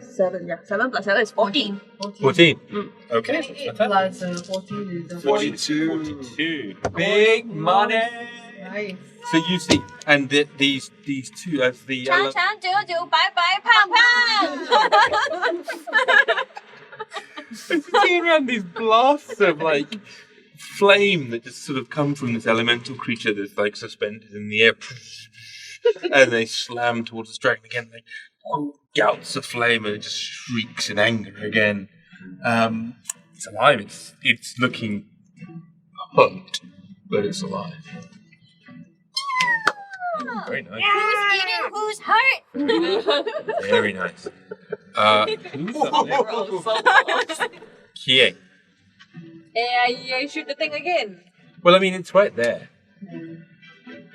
S7: 7, yeah. 7 plus 7 is 14.
S1: 14.
S7: Mm.
S1: Okay.
S3: 28
S1: Fantastic.
S3: plus 14 is
S4: 42.
S1: 42.
S4: Big money.
S3: nice.
S1: So you see, and these two as the
S6: Chan chan do do bye bye pam pam.
S1: seeing around these blasts of like flame that just sort of come from this elemental creature that's like suspended in the air, and they slam towards the dragon again, like gouts of flame, and it just shrieks in anger again. It's alive. It's looking hurt, but it's alive. Very nice.
S6: Who's eating whose heart?
S1: Very nice. Who's up next? Kie.
S5: I shoot the thing again.
S1: Well, I mean, it's right there.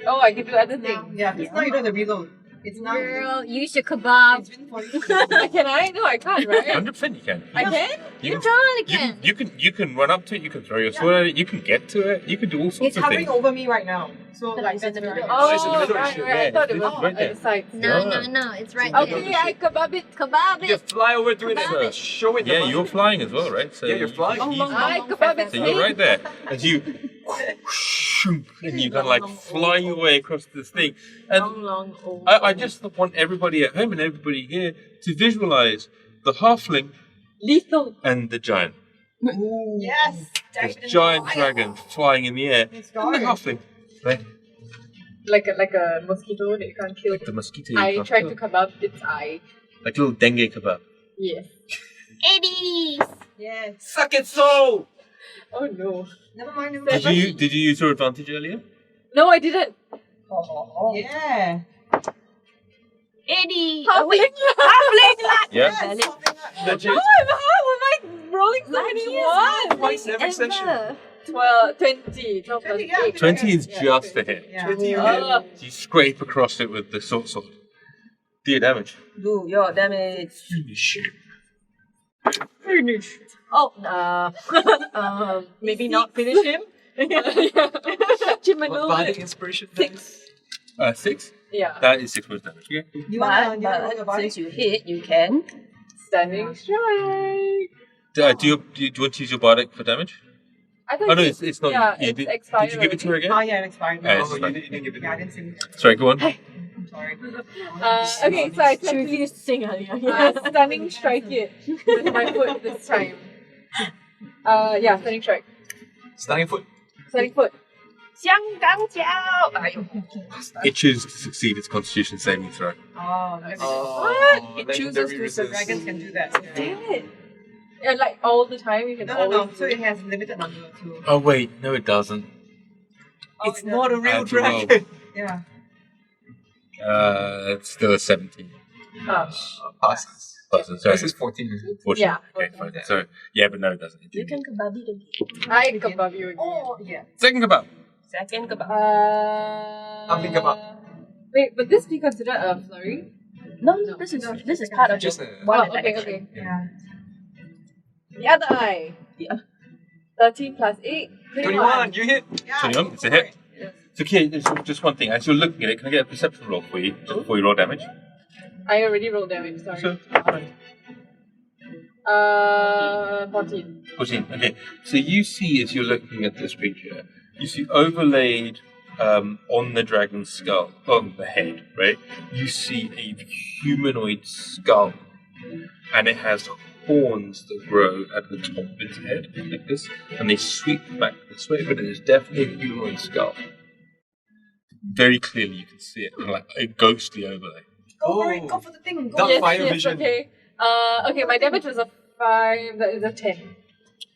S5: Oh, I can do other things.
S3: Yeah, it's now you don't have to reload. It's now.
S6: Girl, use your kebab.
S3: It's been 40.
S5: Can I? No, I can't, right?
S1: 100% you can.
S5: I can?
S6: You totally can.
S1: You can run up to it. You can throw your sword at it. You can get to it. You can do all sorts
S3: It's
S1: of
S3: hovering
S1: things.
S3: over me right now. So, like, that's very
S5: Oh,
S4: it's in the middle of
S5: right,
S4: the
S5: right. I
S1: ship.
S5: thought it
S1: Yeah,
S5: was
S1: it's right
S5: at
S1: there.
S5: the sides.
S6: No, it's right
S5: Okay,
S6: there.
S5: I kebab it.
S6: Kebab
S4: You
S6: it.
S4: fly over to it
S6: Kebab
S4: and
S6: it.
S4: show it. the
S1: Yeah,
S4: money.
S1: you're flying as well, right? So
S4: Yeah, you're flying.
S5: I kebab it.
S1: So you're right there, as you and you kind of like fly your way across this thing. And I just want everybody at home and everybody here to visualize the halfling
S5: Lethal.
S1: and the giant.
S3: Yes!
S1: This giant dragon flying in the air, and the halfling, like
S5: Like a mosquito that you can't kill.
S1: the mosquito. you
S5: I
S1: can't
S5: tried
S1: kill.
S5: to kebab its eye.
S1: Like a little dengue kebab.
S5: Yes.
S3: Yes.
S4: Suck it so!
S5: Oh no.
S3: Never mind. Never
S1: Did
S3: mind.
S1: you use your advantage earlier?
S5: No, I didn't.
S3: Yeah.
S5: Halfling.
S1: Yeah.
S3: Yes, something like
S4: Legit.
S5: How am I rolling so many ones?
S4: Twice every session.
S5: 12, 20, 12 plus
S3: 20, yeah.
S5: 8.
S1: 20 is
S5: Yeah,
S1: just a
S5: 20.
S1: hit.
S3: Yeah.
S4: 20 you hit.
S1: You scrape across it with the sword. Do your damage.
S7: Do your damage.
S1: Finish.
S5: Finished. Maybe not finish him. Catch him a little
S4: Bardic
S5: bit.
S4: inspiration.
S5: 6.
S1: 6?
S5: Yeah.
S1: That is 6 points damage. Okay.
S3: You want to roll your body?
S7: Since you hit, you can.
S5: Stunning strike.
S1: Do you want to use your bardic for damage?
S5: I thought
S1: Oh no, it's not.
S5: Yeah,
S1: you
S5: it's
S1: did,
S5: expired
S1: did you give it to her again?
S3: Oh, yeah, it expired.
S1: Yeah,
S3: now.
S1: it's
S4: Oh,
S1: fine.
S4: you didn't give it.
S3: Yeah, I didn't see it.
S1: Sorry, go on.
S3: I'm sorry.
S5: Okay, so I
S6: Should we
S5: tried
S6: finish sing earlier?
S5: to stunning strike it with my foot this time. Yeah, stunning strike.
S4: Stunning foot.
S5: Stunning foot.
S2: 香港脚！哎呦，
S1: It chooses to succeed its Constitution saving throw.
S3: Oh,
S4: Oh,
S3: it chooses
S4: legendary
S3: to, so
S4: resist.
S3: dragons can do that.
S5: Damn it. Yeah, like all the time, you can
S3: No,
S5: always.
S3: so it has limited number too.
S1: Oh wait, no, it doesn't.
S4: It's not a real
S1: Add to roll.
S4: dragon.
S3: Yeah.
S1: It's still a 17.
S4: Passes.
S1: Sorry,
S4: This is 14.
S1: 14.
S5: Yeah,
S1: Okay,
S5: 14.
S1: fine. So yeah, but no, it doesn't. It
S6: You
S1: didn't.
S6: can kebab it again.
S5: I can above you again.
S3: Oh, yeah.
S1: Second kebab.
S3: Second kebab.
S4: Something kebab.
S5: Wait, would this be considered a flurry?
S6: No, this is part of
S4: Just
S6: just
S4: a-
S6: one
S5: Oh,
S6: attack
S5: okay,
S6: action.
S5: okay.
S3: Yeah.
S5: The other eye.
S6: Yeah.
S5: 13 plus 8.
S4: 21. You hit.
S1: 21, it's a hit. So Kia, there's just one thing. As you're looking at it, can I get a perception roll for you just before you roll damage?
S5: I already rolled damage, sorry.
S1: So,
S5: 14.
S1: 14. Okay. So you see, as you're looking at this creature, you see overlaid on the dragon's skull, on the head, right? You see a humanoid skull, and it has horns that grow at the top of its head, like this, and they sweep back this way, but it is definitely a humanoid skull. Very clearly, you can see it, in like a ghostly overlay.
S3: Go for it. Go for the thing. Go.
S4: Dark
S5: Yes,
S4: fire
S5: yes,
S4: vision.
S5: okay. Okay, my damage was a 5, that is a 10.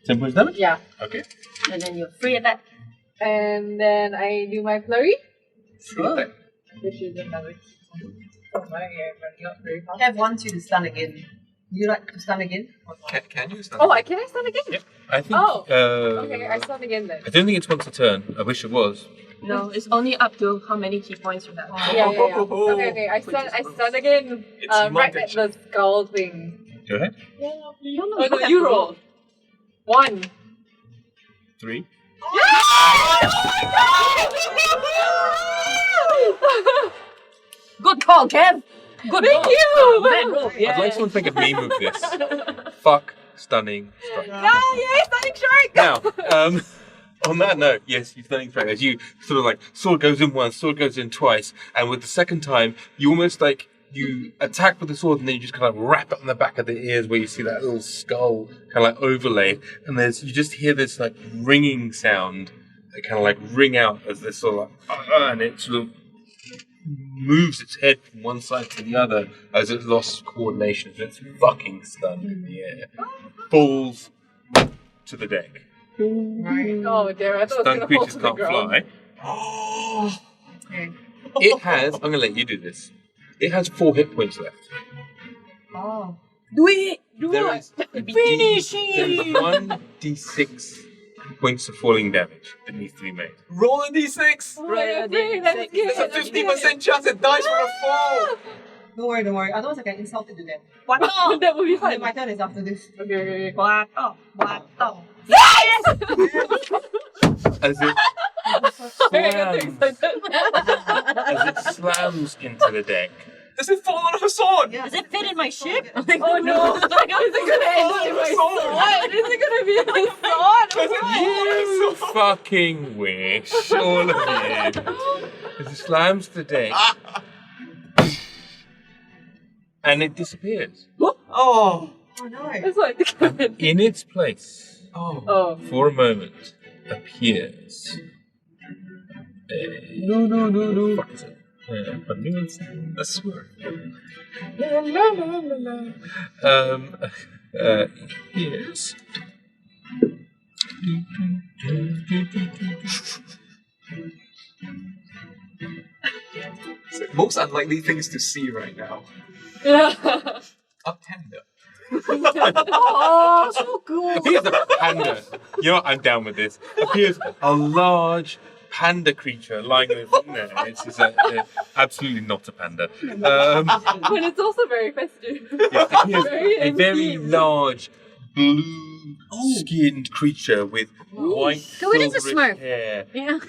S1: 10 points damage?
S5: Yeah.
S1: Okay.
S6: And then you're free attack.
S5: And then I do my flurry,
S4: Free attack.
S5: which is another. Oh my, I'm running up very fast.
S3: Have one to stun again. Would you like to stun again? Or not?
S4: Can you stun?
S5: Oh, can I stun again?
S1: Yep. I think.
S5: Oh, Okay, I stun again then.
S1: I don't think it's once a turn. I wish it was.
S7: No, it's only up to how many key points you have.
S5: Yeah. Okay, I stun again.
S4: It's
S5: Right at
S4: montage.
S5: the skull thing.
S1: Go ahead.
S5: Oh no, you roll. 1.
S1: 3.
S7: Good call, Kev. Good
S5: Thank
S7: roll.
S5: you!
S7: Man roll.
S1: I'd like someone to make a meme of this. Fuck stunning strike.
S5: Yay, stunning strike!
S1: Now, on that note, yes, you're stunning strike. As you sort of like, sword goes in once, sword goes in twice, and with the second time, you almost like, you attack with the sword and then you just kind of wrap it on the back of the ears where you see that little skull kind of like overlaid, and you just hear this like ringing sound that kind of like ring out as this sort of like, and it sort of moves its head from one side to the other as it lost coordination. It's fucking stunned in the air. Falls to the deck.
S5: Oh dear, I thought it
S1: Stunned
S5: was gonna fall
S1: creatures
S5: to the
S1: can't
S5: ground.
S1: fly.
S3: Okay.
S1: It has, I'm going to let you do this. It has 4 hit points left.
S3: Oh.
S7: Do it.
S1: There is
S7: Finish
S1: there's
S7: it.
S1: 1d6 points of falling damage that needs to be made.
S4: Roll a d6.
S5: Right,
S7: Right,
S5: let's
S7: let's
S5: get
S4: There's a
S5: it.
S4: 50% chance it dies for a fall.
S3: Don't worry. Otherwise, I can insult it to them.
S7: What?
S5: That would be
S3: Okay,
S5: fun.
S3: my turn is after this.
S5: Okay.
S3: What? Oh. What? Oh.
S1: As it
S5: I got too
S1: slams,
S5: excited.
S1: as it slams into the deck.
S4: Does it fall out of a sword?
S3: Yeah.
S6: Does it fit in my ship?
S5: Oh no! Is it gonna end up in my sword? Is it gonna be in my sword?
S1: You fucking wish, all of you. As it slams the deck. And it disappears.
S4: Oh.
S3: Oh no.
S5: That's what I think.
S1: And in its place,
S4: Oh.
S5: Oh.
S1: for a moment, appears a... Fuck is it?
S4: A sword.
S1: Here's...
S4: So most unlikely things to see right now.
S5: Yeah.
S4: A panda.
S5: Oh, so cool.
S1: Appears a panda. You know what? I'm down with this. Appears a large panda creature lying in there. It's just absolutely not a panda.
S5: But it's also very festive.
S1: It appears
S5: Very
S1: a very
S5: themed.
S1: large blue skinned creature with white
S6: So it is a
S1: silverish
S6: Smurf.
S1: hair.
S6: Yeah.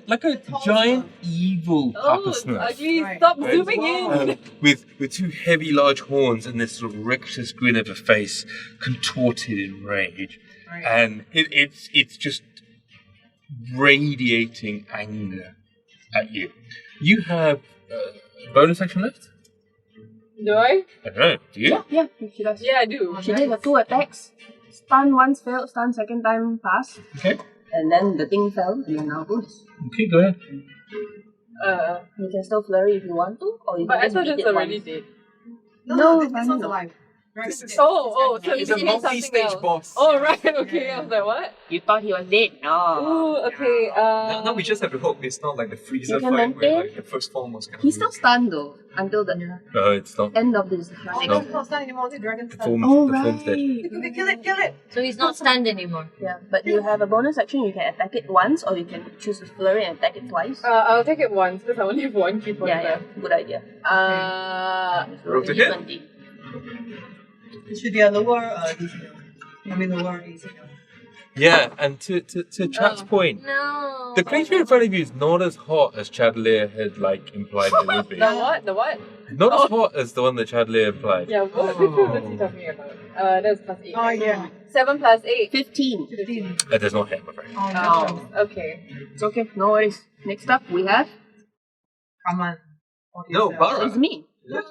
S1: like a giant evil Papa
S5: Oh, it's
S1: Smurf.
S5: ugly.
S3: Right.
S5: Stop
S1: Right.
S5: zooming in.
S1: With two heavy, large horns and this sort of rictus grin of a face, contorted in rage,
S3: Right.
S1: and it's just radiating anger at you. You have a bonus action left.
S5: Do I?
S1: I don't know. Do you?
S7: Yeah, she does.
S5: Yeah, I do.
S7: She did her 2 attacks. Stun once failed, stun second time passed.
S1: Okay.
S7: And then the thing fell, and then now bonus.
S1: Okay, go ahead.
S7: You can still flurry if you want to, or you
S5: But I
S7: can
S5: thought
S7: just
S5: it's
S7: beat it
S5: already
S7: once.
S5: dead.
S7: No,
S3: this one's
S7: no.
S3: alive.
S4: This is-
S5: Oh, so
S4: He's
S5: he
S4: a
S5: hit something
S4: multi-stage
S5: else.
S4: boss.
S5: Oh, right, okay. I was like, what?
S7: You thought he was dead? No.
S5: Oh, okay.
S4: Now we just have to hope it's not like the freezer
S7: You can
S4: fight where
S7: maintain.
S4: like the first form was kind of
S7: He's still stunned though, until the
S1: No, it's not.
S7: end of this
S3: Oh,
S7: round.
S1: No.
S3: it's not stunned anymore, it's a dragon
S1: The
S3: stun.
S1: form,
S7: Oh,
S1: the form's dead.
S7: right.
S3: Kill it!
S6: So he's not stunned anymore.
S7: Yeah, but you have a bonus action, you can attack it once, or you can choose to flurry and attack it twice.
S5: I'll take it once because I only have one key point
S7: Yeah,
S5: left.
S7: good idea.
S4: Roll to hit.
S7: 20.
S3: It should be a lower DC. I mean lower AC.
S1: Yeah, and to Chad's point,
S6: No.
S1: the creature in front of you is not as hot as Chadleer had implied it would be.
S5: The what? The what?
S1: Not as hot as the one that Chadleer implied.
S5: Yeah, what picture was he talking about? That's plus 8.
S3: Oh yeah.
S5: 7 plus 8.
S7: 15.
S3: 15.
S1: That does not hit, I'm afraid.
S3: Oh,
S5: Oh, okay.
S7: It's okay, no worries. Next up, we have.
S3: Kaman.
S4: No, Barra.
S7: It's me.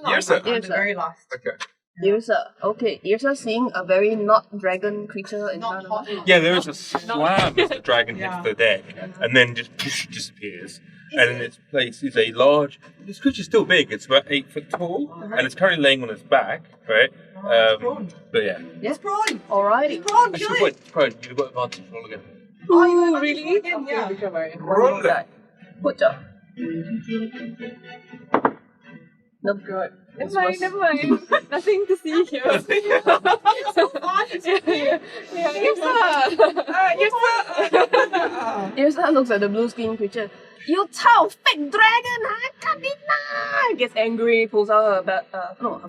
S4: Yrsa.
S3: I'm the very last.
S4: Okay.
S7: Yrsa. Okay, Yrsa seeing a very not dragon creature in
S3: Not
S7: front
S3: hot
S7: of her.
S3: enough.
S1: Yeah, there is a slam as the dragon hits
S3: Yeah.
S1: the deck, and then just disappears. And in its place is a large. This creature's still big. It's about 8 foot tall, and it's currently laying on its back, right?
S3: prone.
S1: But yeah.
S3: It's prone!
S7: Alrighty.
S3: Prone,
S1: Actually,
S3: kill it!
S1: wait, prone. You've got advantage. Roll again.
S3: Oh, you
S5: Ooh,
S3: got
S5: really?
S3: really? Again,
S5: Okay,
S3: yeah.
S5: we can worry.
S4: Roll it.
S7: Good job. Nope.
S5: God. Never mind. Nothing to see here.
S3: So fun!
S7: Yrsa looks at the blue skin creature. You tell fake dragon, huh? Come in now! Gets angry, pulls out a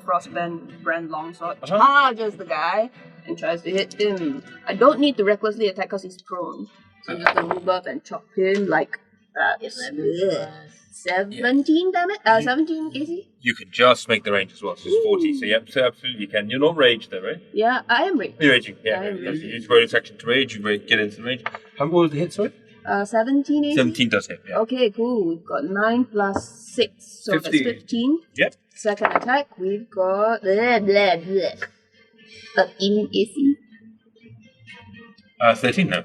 S7: frostbrand longsword, charges the guy, and tries to hit him. I don't need to recklessly attack because he's prone. So I'm just gonna move up and chop him like that. 17 damage? 17 AC?
S1: You can just make the range as well, so it's 40. So, yep, so absolutely you can. You're not raged though, right?
S7: Yeah, I am raged.
S1: You're raging, yeah.
S7: I am
S1: You
S7: raging.
S1: use bonus action to rage, you get into the range. How what was the hit, sorry?
S7: 17 AC?
S1: 17 does hit, yeah.
S7: Okay, cool. We've got 9 plus 6, so
S4: 15.
S7: that's 15.
S1: Yep.
S7: Second attack, we've got 13 AC.
S1: 13 no.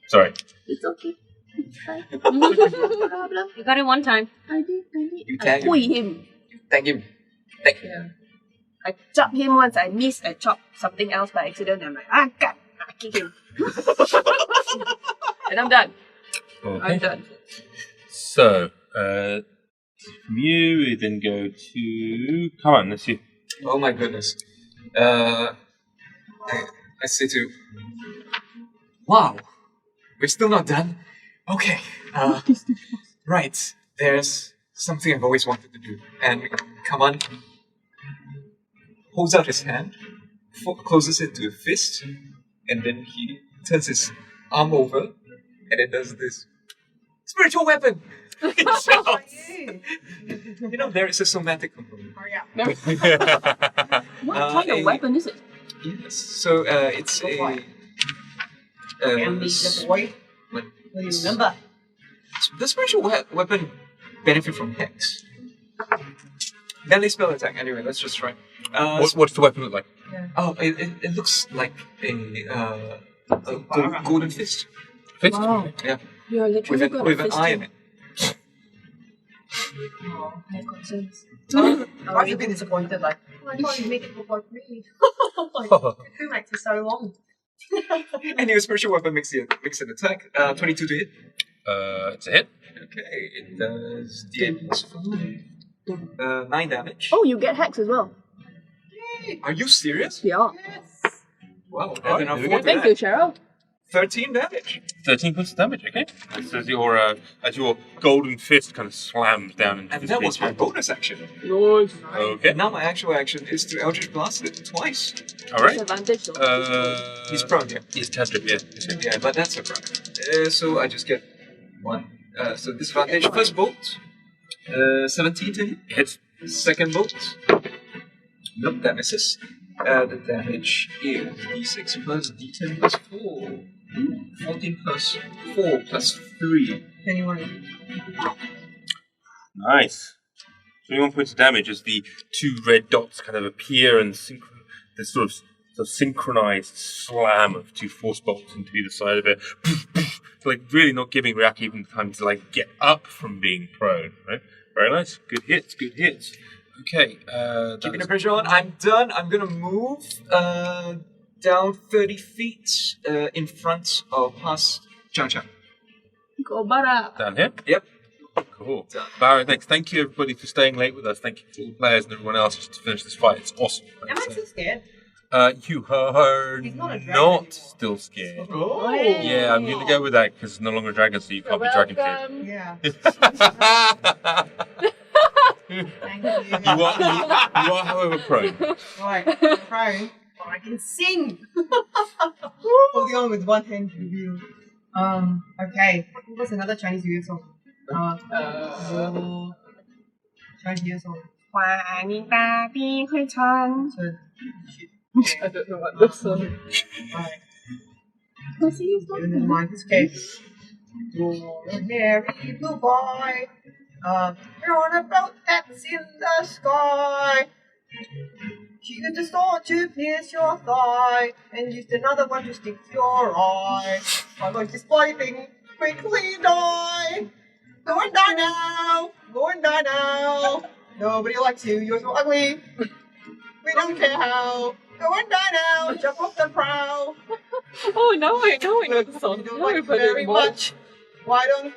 S1: Sorry.
S7: It's okay. It's fine. No problem.
S6: You got it one time.
S7: I did.
S4: You
S7: I
S4: tag him.
S7: pui him.
S4: Thank him. Thank him.
S7: I chop him once. I miss. I chop something else by accident. I'm like, God. I kick him. And I'm done.
S1: Okay.
S7: I'm done.
S1: So, from you, we then go to. Come on, let's see.
S4: Oh my goodness. I say to. Wow. We're still not done? Okay. Right. There's something I've always wanted to do. And Kaman holds out his hand, closes it to a fist, and then he turns his arm over, and it does this. Spiritual weapon! He shouts. You know, there is a somatic component.
S3: Oh yeah.
S7: What kind of weapon is it?
S4: Yes. So it's
S3: Go for it.
S4: a.
S3: The boy.
S4: What?
S3: Will you remember?
S4: The spiritual weapon benefit from hex. Deadly spell attack. Anyway, let's just try.
S1: What's the weapon look like?
S4: Oh, it looks like a golden fist.
S1: Fist?
S7: Wow.
S4: Yeah,
S7: You're literally got
S4: with
S7: a
S4: an
S7: fist
S4: eye
S7: too.
S4: in it.
S7: I have concerns.
S3: I've been disappointed, like, oh, I thought you'd make it before me. Like, I feel like it's so long.
S4: Anyway, spiritual weapon makes an attack. 22 to hit.
S1: It's a hit.
S4: Okay, it does D8 plus 5. 9 damage.
S7: Oh, you get hex as well.
S4: Are you serious?
S7: Yeah.
S4: Wow,
S1: Alright,
S4: enough
S1: there we go.
S4: for
S7: Thank
S4: that.
S7: you, Cheryl.
S4: 13 damage.
S1: 13 points of damage, okay. As your golden fist kind of slams down into
S4: And
S1: this
S4: that was my
S1: creature.
S4: bonus action.
S1: Okay.
S4: And now my actual action is to Eldritch Blast it twice.
S1: Alright.
S7: Disadvantage though.
S4: He's prone, yeah.
S1: He's cantrip, yeah.
S4: Yeah, but that's a prone. So I just get 1. So disadvantage. First bolt. 17 to hit.
S1: Hits.
S4: Second bolt. Nope, that misses. The damage is d6 plus d10 plus 4. 14 plus 4 plus 3.
S3: 21.
S1: Nice. 21 points of damage as the 2 red dots kind of appear and the sort of synchronized slam of 2 force bolts into either side of it. Like really not giving Riyaka even time to like get up from being prone, right? Very nice. Good hits, good hits. Okay.
S4: Keeping the pressure on. I'm done. I'm gonna move down 30 feet in front of past Chang Chang.
S7: Go Barra.
S1: Down here?
S4: Yep.
S1: Cool. Barra, thanks. Thank you everybody for staying late with us. Thank you to all the players and everyone else just to finish this fight. It's awesome.
S3: Am I still scared?
S1: You are
S3: He's not a dragon
S1: not
S3: anymore.
S1: still scared.
S4: Oh.
S1: Yeah, I'm going to go with that because it's no longer a dragon, so you can't be dragon feared.
S3: Yeah.
S1: You
S3: Thank you.
S1: are, however, prone.
S3: Right, trying. But I can sing. Holding on with one hand revealed. Okay. What's another Chinese New Year song? Chinese New Year song. 欢迎大地会唱。
S5: I don't know what this one.
S3: Right. Never mind. Okay. You're a hairy blue boy. You're on a boat that's in the sky. Used a sword to pierce your thigh, and used another one to stick your eye. I'm going to spoil thing. Quickly die. Go and die now. Go and die now. Nobody likes you. You're so ugly. We don't care how. Go and die now. Jump off the prow.
S5: Oh, now I know the song.
S3: You don't
S5: Now I
S3: like
S5: put it
S3: very
S5: more.
S3: much. Why don't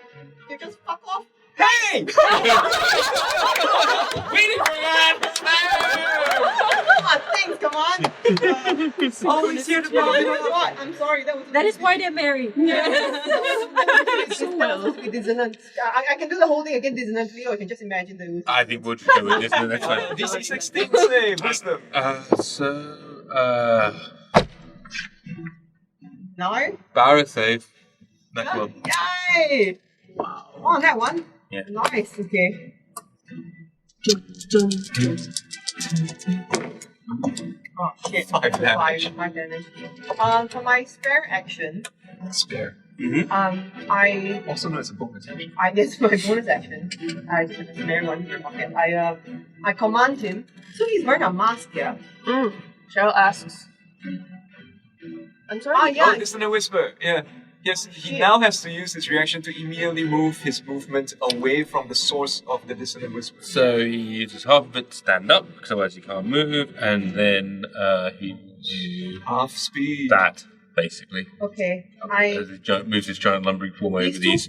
S3: you just fuck off?
S4: Hey!
S1: Waiting for that!
S3: Come on, thanks, come on.
S4: Always here to
S3: What? I'm sorry, that was.
S6: That is why they're married.
S3: It's supposed to be dissonant. I can do the whole thing again dissonantly, or I can just imagine the.
S1: I think we'll just go with this the next one.
S4: DC 16 save, wisdom.
S3: No?
S1: Barra save. Next one.
S3: Yay! Oh, that one?
S1: Yeah.
S3: Nice, okay. Oh shit.
S4: 5 damage.
S3: 5 damage. For my spare action,
S4: Spare.
S3: I
S4: Also known as a bonus action.
S3: guess my bonus action. I just have a spare one in my pocket. I command him. So he's wearing a mask here.
S7: Cheryl asks. I'm sorry.
S3: Oh yeah.
S4: Oh, listen to whisper. Yeah. Yes, he now has to use his reaction to immediately move his movement away from the source of the dissonant whisper.
S1: So he uses half of it to stand up, because otherwise he can't move, and then he will do
S4: Half speed.
S1: that, basically.
S3: Okay.
S1: As he moves his giant lumbering form over these.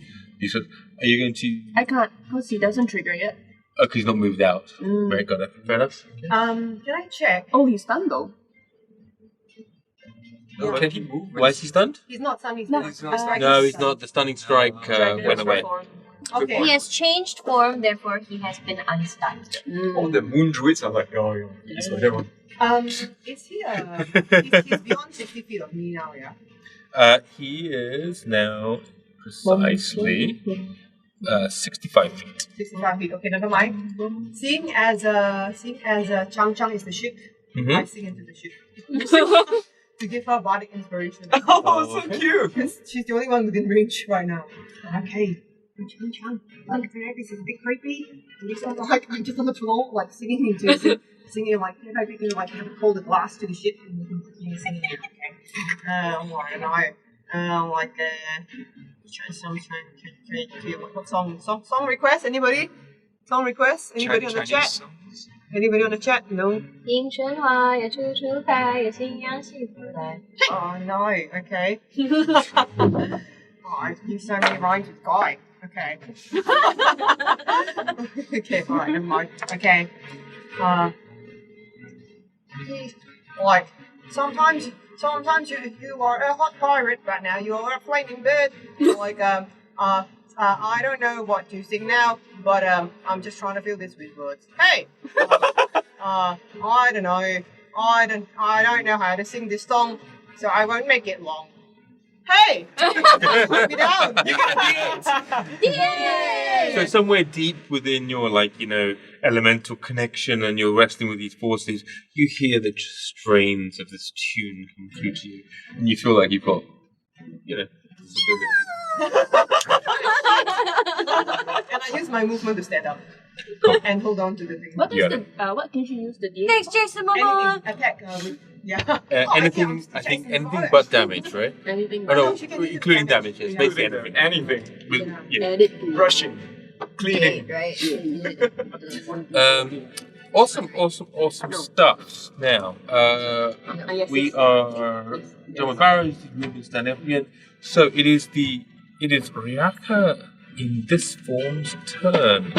S1: Are you going to...
S7: I can't, because he doesn't trigger yet.
S1: Oh, because he's not moved out. Right, got it. Fair enough.
S3: Can I check?
S7: Oh, he's stunned though.
S4: Oh, can he move?
S1: Why is he stunned?
S3: He's not stunned. He's
S7: No.
S3: not.
S4: He's not stunned.
S1: No, he's not. The stunning strike went away.
S3: Okay.
S6: He has changed form, therefore he has been unstunned.
S4: All the moon druids are like, oh, yeah. It's like that one.
S3: Is he he's beyond 60 feet of me now, yeah?
S1: He is now precisely 65 feet.
S3: 65 feet. Okay, never mind. Seeing as Chang Chang is the ship, I sing into the ship. To give her bardic inspiration.
S4: Oh, so cute!
S3: Because she's the only one within range right now. Okay. Chang Chang. Look, this is a bit creepy. And this one's like, I'm just on the floor, like singing singing like, maybe like hold the glass to the ship and singing it. Okay. What song request? Anybody? Song request? Anybody on the
S4: Chinese
S3: chat?
S4: songs.
S3: Anybody on the chat? No.
S6: 迎春花呀，处处开呀，新阳幸福来。
S3: Oh no. Okay. Oh, I've used so many rhymes with guy. Okay. Okay. All right. Never mind. Okay. Like Sometimes you are a hot pirate, but now you are a flaming bird. Like I don't know what to sing now, but I'm just trying to fill this with words. Hey, I don't know. I don't know how to sing this song, so I won't make it long. Hey, put me down.
S4: You got it.
S1: So somewhere deep within your, like, you know, elemental connection, and you're wrestling with these forces, you hear the strains of this tune come through to you, and you feel like you've got, you know, this ability.
S3: And I use my movement to stand up and hold on to the thing.
S2: What is
S1: Yeah.
S2: the what can you use the D8?
S6: Next, Jason
S3: Anything
S6: Momoa.
S3: attack with yeah.
S1: Anything, I think anything but damage, right?
S2: Anything
S1: Oh no,
S3: No, she can use
S1: including
S3: damage.
S1: damage, yes,
S3: Yeah.
S1: basically anything.
S4: Anything.
S1: With, yeah.
S2: edit to
S4: Brushing. Cleaning.
S6: Right.
S1: Awesome stuff. Now, we are done with Barra, moving stand up again. So it is Riyaka in this form's turn.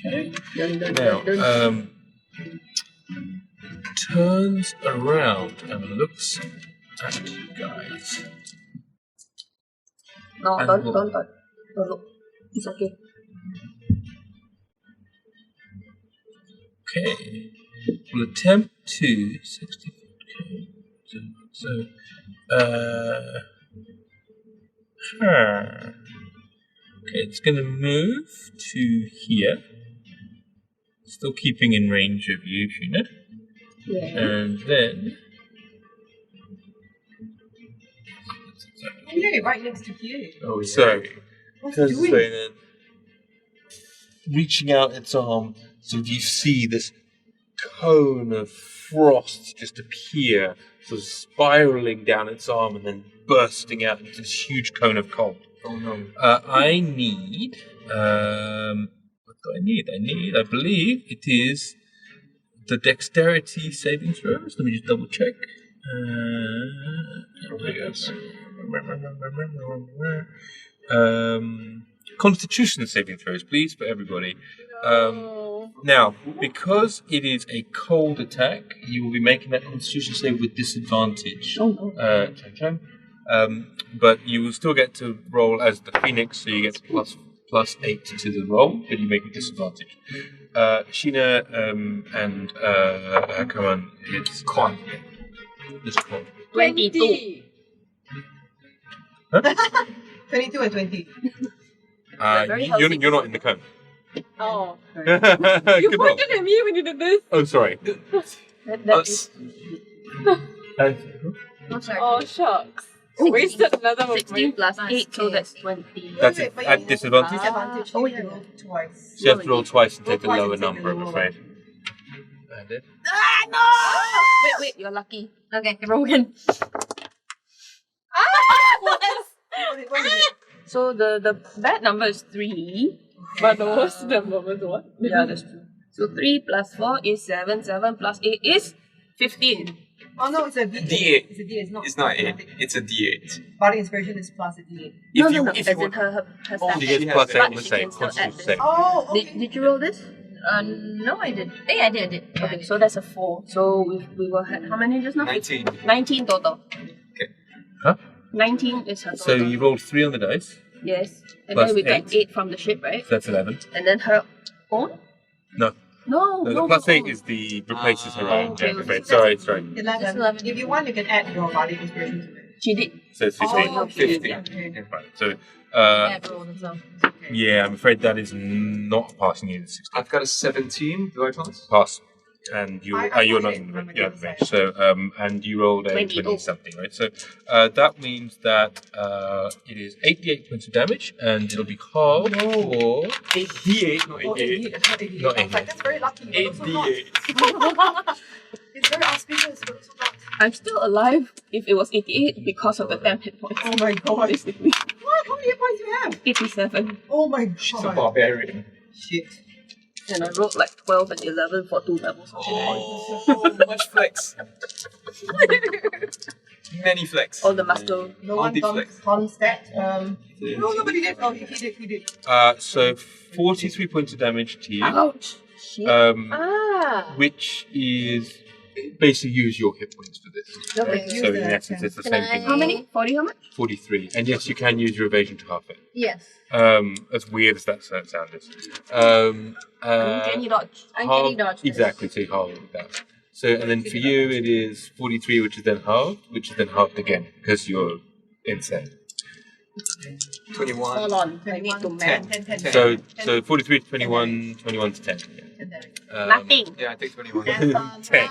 S1: Okay. Now, turns around and looks at you guys.
S2: No,
S1: And
S2: don't
S1: will-
S2: don't look. It's okay.
S1: Okay. We'll attempt to 60 foot. Okay. Okay, it's going to move to here. Still keeping in range of you, Sheena.
S2: Yeah.
S1: And then.
S3: Yeah, right next to you.
S4: Oh, yeah.
S1: So,
S3: What's
S1: so
S3: it doing?
S1: then, reaching out its arm, so you see this cone of frost just appear, sort of spiraling down its arm and then bursting out into this huge cone of cold.
S4: Oh no.
S1: I need. What do I need? I believe it is the dexterity saving throws. Let me just double check.
S4: Yes.
S1: Constitution saving throws, please, for everybody. Now, because it is a cold attack, you will be making that Constitution save with disadvantage. Chan Chan. But you will still get to roll as the Phoenix, so you get plus 8 to the roll, but you make a disadvantage. Sheena and Kaman, it's con. This con.
S2: 22.
S3: 22 and 20.
S2: very healthy.
S1: You're not in the cone.
S5: Oh. You
S1: Good roll.
S5: pointed at me when you did this.
S1: Oh, sorry.
S2: That
S5: Oh, shucks. Wasted another one.
S2: 16 plus 8, so
S6: Okay.
S2: that's 20.
S1: That's
S3: Wait, but
S1: at
S3: you-
S1: disadvantage.
S3: Disadvantage.
S2: Oh,
S3: You
S2: yeah.
S3: roll twice.
S1: So you have to roll twice and
S3: Roll
S1: take a
S3: twice
S1: lower
S3: and take
S1: number,
S3: the
S1: I'm
S3: lower
S1: afraid. And it.
S2: Wait, you're lucky.
S6: Okay, roll again.
S3: What is it?
S2: So the bad number is 3.
S5: But the worst number was what?
S2: Yeah, that's true. So 3 plus 4 is 7. 7 plus 8 is 15.
S3: Oh no, it's a D8.
S4: D8.
S3: It's a D8. It's not.
S4: It's not 8.
S3: automatic.
S4: It's a D8.
S3: Bardic inspiration is plus a D8.
S2: No,
S4: If
S2: as in
S4: want-
S2: her
S3: Oh,
S2: stat.
S1: She
S4: she
S1: gets
S4: has
S1: plus
S4: it.
S1: 8 on
S2: But
S1: the
S2: she
S1: same.
S2: can still add
S1: Constitution
S2: this.
S1: saving.
S3: Oh, okay.
S2: Did you roll this?
S6: No, I did. I did. Yeah,
S2: Okay, so that's a 4. So we will have how many just now?
S4: 19.
S2: 19 total.
S4: Okay.
S1: Huh?
S2: 19 is her
S1: So
S2: total.
S1: you rolled 3 on the dice.
S2: Yes. And
S1: Plus
S2: then we got
S1: 8.
S2: 8 from the ship, right?
S1: So that's 11.
S2: And then her own?
S1: No.
S2: No,
S1: No,
S2: no.
S1: the plus
S2: her
S1: 8
S2: own.
S1: is the replaces her
S4: Ah,
S1: own.
S2: okay,
S1: I'm
S2: okay.
S1: afraid. Sorry.
S3: 11. If you want, you can add your Bardic inspiration to it.
S2: She did.
S1: So it's 15.
S3: Oh, okay.
S4: 15.
S3: Yeah, okay.
S1: Right. So,
S6: yeah, roll as well.
S1: yeah, I'm afraid that is not passing you the 16.
S4: I've got a 17. Do I pass?
S1: Pass. And you're
S3: I
S1: not
S3: rolled
S1: in
S3: it.
S1: the
S3: I'm
S1: you're
S3: against
S1: the range.
S3: that.
S1: So and you rolled a
S2: 20.
S1: 20 something, right? So that means that it is 88 points of damage, and it'll be halved for
S4: 8 D8, not 8
S3: Oh,
S4: D8.
S3: 88. That's not 88.
S1: Not
S3: I was like, that's very lucky. but
S4: 8
S3: also not.
S4: D8.
S3: It's very auspicious, but also not.
S2: I'm still alive if it was 88 because of the 10 hit points.
S3: Oh my god.
S2: Basically.
S3: What? How many hit points do you have?
S2: 87.
S3: Oh my
S4: She's a
S3: god.
S4: barbarian.
S3: Shit.
S2: And I rolled like 12 and 11 for 2 levels.
S4: Oh, much flex. Many flex.
S2: All the master.
S3: No one
S4: Multi-flex.
S3: con stat. No, nobody did. Oh, he did.
S1: so 43 points of damage to you,
S2: Ouch! Shit.
S1: which is basically use your hit points for this.
S6: Okay.
S1: So in essence, it's the
S6: Can
S1: same
S6: I-
S1: thing.
S7: How many? 40 how much?
S1: 43. And yes, you can use your evasion to half it.
S6: Yes.
S1: As weird as that sounded.
S7: Uncanny dodge.
S6: Uncanny dodge. this.
S1: Exactly, so you halve that. So, and then for you, it is 43, which is then halved again, because you're insane.
S4: 21.
S7: Hold on. I need to map.
S4: 10.
S1: So 43 to 21, 21 to 10.
S2: Nothing.
S4: Yeah, I take 21.
S1: 10.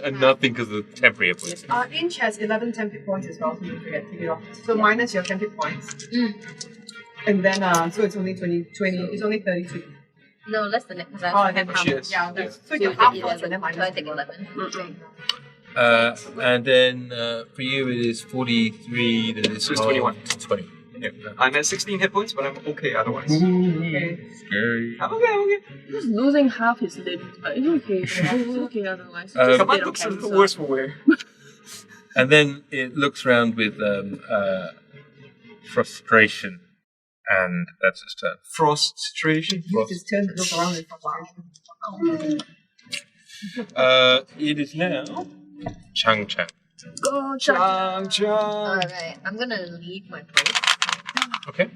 S1: And nothing because of the temporary hit points.
S3: Inch has 11 temp hit points as well, so you forget, take it off. So minus your temp hit points. And then, so it's only 20, it's only 32.
S6: No, less than it because I
S3: Oh,
S6: have
S3: then
S6: half.
S4: Yes.
S3: Yeah, that's, so
S6: So
S3: you half
S6: take
S3: points and
S6: 11.
S3: then
S6: So I
S3: minus
S6: take
S3: 11.
S6: 11.
S1: And then for you, it is 43, that is
S4: So it's 21.
S1: to 20. Yeah.
S4: I'm at 16 hit points, but I'm okay otherwise.
S3: Okay.
S1: Scary.
S4: I'm okay.
S7: He's losing half his limbs, but it's okay. It's okay otherwise.
S1: Um,
S4: Kaman looks a little worse for wear.
S1: And then it looks around with frustration, and that's its turn.
S4: Frustration.
S3: Use his turn to look around with frustration.
S1: It is now Chang Chang.
S7: Go,
S4: Chang Chang.
S6: Alright, I'm gonna leave my post.
S1: Okay.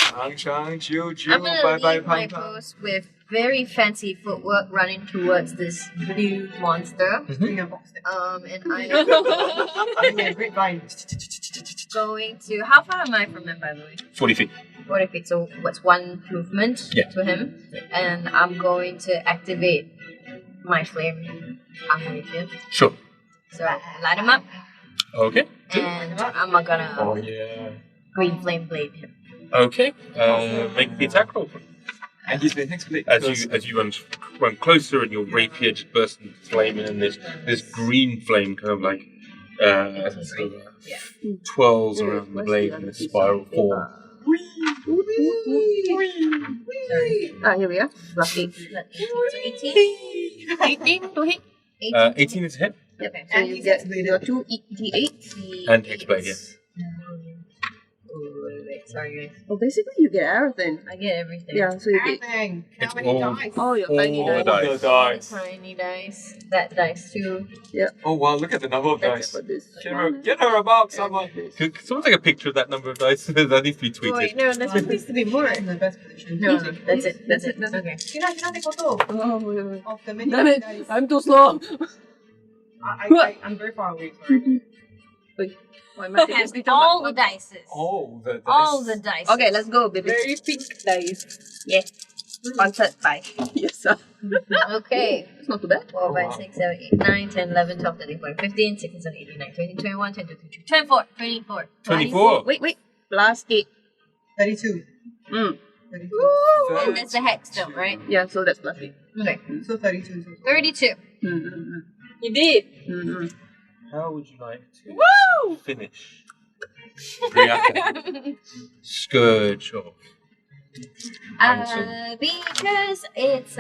S4: Chang Chang. Jiu
S6: I'm
S4: Jiu.
S6: gonna
S4: Bye bye
S6: leave my
S4: Pam Pam.
S6: post with very fancy footwork running towards this blue monster.
S3: Bring a box there.
S6: And I am
S3: Yeah, grapevine.
S6: going to. How far am I from him, by the way?
S1: 40 feet.
S6: 40 feet. So what's one movement
S1: Yeah.
S6: to him? And I'm going to activate my flame ammunition.
S1: Sure.
S6: So I light him up,
S1: Okay.
S6: and I'm gonna
S4: Oh yeah.
S6: green flame blade him.
S1: Okay. Make the attack roll.
S4: And he's been hexblade.
S1: As you run closer, and your rapier just bursts into flame, and then this green flame kind of like sort of,
S6: Yeah.
S1: twirls around the blade in a spiral form.
S7: here we are.
S6: Roughly. So 18.
S2: 18 to hit.
S1: 18 is a hit,
S6: Okay.
S7: So you get your 2 D8.
S1: and hexblade, yes.
S6: Wait, sorry guys.
S7: Oh, basically you get everything.
S6: I get everything.
S7: Yeah, so you get
S3: Everything.
S1: It's
S3: How many
S1: all-
S3: dice?
S7: all your tiny
S1: All
S7: dice.
S1: the dice.
S6: Tiny dice. That dice too.
S4: Oh wow, look at the number of
S7: That's
S4: dice.
S7: for this.
S4: Get her about someone.
S1: Could someone take a picture of that number of dice? That needs to be tweeted.
S6: Oh, wait, no, that's
S3: It needs to be more in the best position.
S6: no, that's it. That's it. Okay.
S3: Sheena, take photo
S7: Oh, wait, wait.
S3: of the many
S7: Damn it!
S3: dice.
S7: I'm too slow.
S3: I'm very far away. Sorry.
S7: Wait, why am I taking this picture?
S6: All the dices.
S4: Oh, the dice.
S6: All the dice.
S7: Okay, let's go, baby.
S3: Very pink dice.
S7: Yeah. Sponsored by Yrsa.
S6: Okay.
S7: It's not too bad.
S6: 4, 5, 6, 7, 8, 9, 10, 11, 12, 13, 14, 15, 16, 17, 18, 19, 20, 21, 22, 23, 24, 24.
S1: 24.
S7: Wait. Plus 8.
S3: 32. 32.
S6: And that's the hex still, right?
S7: Yeah, so that's plus 8.
S6: Okay.
S3: So 32.
S6: 32.
S7: Mm-hmm.
S6: You did.
S7: Mm-hmm.
S1: How would you like to finish Riyaka? Scourge off.
S6: Because it's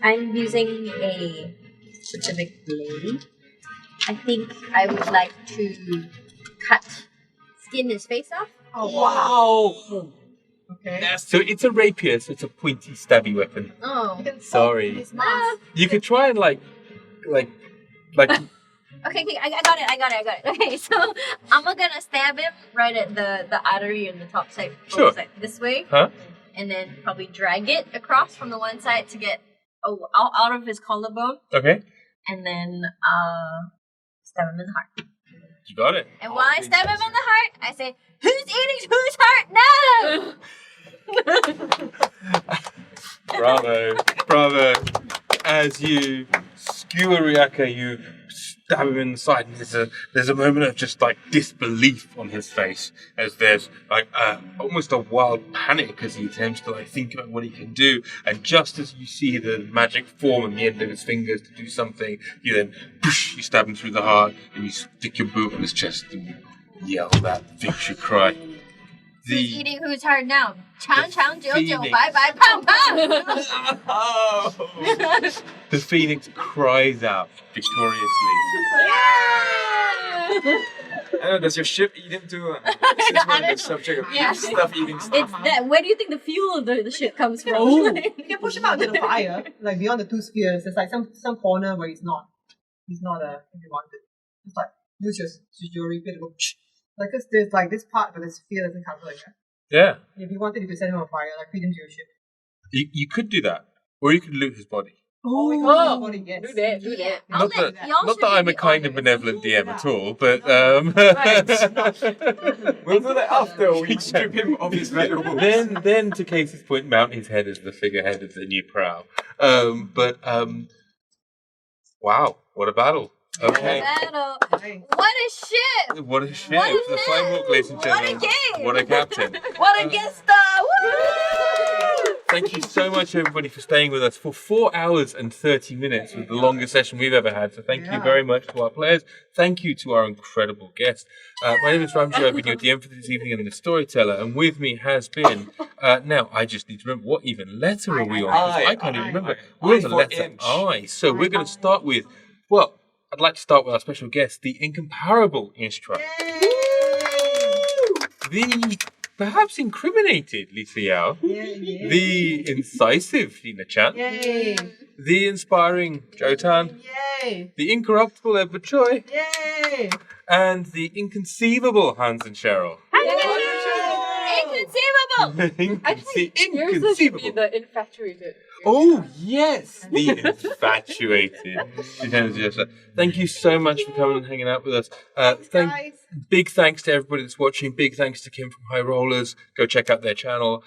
S6: I'm using a specific blade. I think I would like to skin his face off.
S3: Oh
S1: Wow!
S3: Okay.
S1: So it's a rapier, so it's a pointy, stabby weapon.
S6: Oh.
S1: Sorry.
S3: His mask.
S1: You could try and like.
S6: Okay, I got it. Okay, so I'm gonna stab him right at the artery in the top side.
S1: Sure.
S6: Side, this way.
S1: Huh?
S6: And then probably drag it across from the one side to get out of his collarbone.
S1: Okay.
S6: And then stab him in the heart.
S1: You got it.
S6: And while I stab him in the heart, I say, "Who's eating whose heart now?"
S1: Bravo. As you skewer Riyaka, you stab him in the side, and there's a moment of just like disbelief on his face, as there's like almost a wild panic as he attempts to like think about what he can do. And just as you see the magic form on the end of his fingers to do something, you then you stab him through the heart, and you stick your boot on his chest and yell that victory cry.
S6: Who's eating whose heart now? Chang Chang Jiu Jiu,
S1: Phoenix.
S6: bye bye Pam Pam.
S1: The phoenix cries out victoriously.
S4: Does your ship eat him too? Since we're on the subject of
S6: Yeah.
S4: stuff eating stuff.
S6: It's that. Where do you think the fuel of the ship comes from?
S3: You can push him out into the fire, like beyond the two spheres. There's like some corner where he's not. He's not if you want it. Just like use your repeat go. Like there's like this part, but this fear doesn't come like that.
S1: Yeah.
S3: If you wanted, you could set him on fire, like feed him to your ship.
S1: You could do that. Or you could loot his body.
S3: Oh,
S5: do that.
S1: Not that I'm a kind of benevolent DM at all, but
S4: We'll do that after we strip him of his valuables.
S1: then to Casey's point, mount his head as the figurehead of the new prow. Wow, what a battle! Okay,
S6: Battle. What a ship!
S1: what a ship!
S6: What a
S1: The Flame Hawk, ladies and
S6: What a
S1: gentlemen.
S6: game!
S1: What a captain!
S6: What a guest star! Woo!
S1: Thank you so much, everybody, for staying with us for 4 hours and 30 minutes, with the longest session we've ever had. So thank you very much to our players. Thank you to our incredible guests. My name is Ramji. I've been your DM for this evening and the storyteller. And with me has been... now, I just need to remember, what even letter are we on? 'Cause I can't even remember. We're on the letter
S4: Inch.
S1: I. So we're going to start with... Well, I'd like to start with our special guest, the incomparable Inch Chua. The perhaps incriminated Lisa Yao. The incisive Sheena Chan.
S3: Yay!
S1: The inspiring Jotan.
S3: Yay!
S1: The incorruptible Edward Choy.
S3: Yay!
S1: And the inconceivable Hans and Cheryl.
S6: Inconceivable!
S5: Actually, Yrsa should be the infatuated.
S1: Oh, yes! The infatuated. Thank you so much for coming and hanging out with us. Big thanks to everybody that's watching. Big thanks to Kim from High Rollers. Go check out their channel.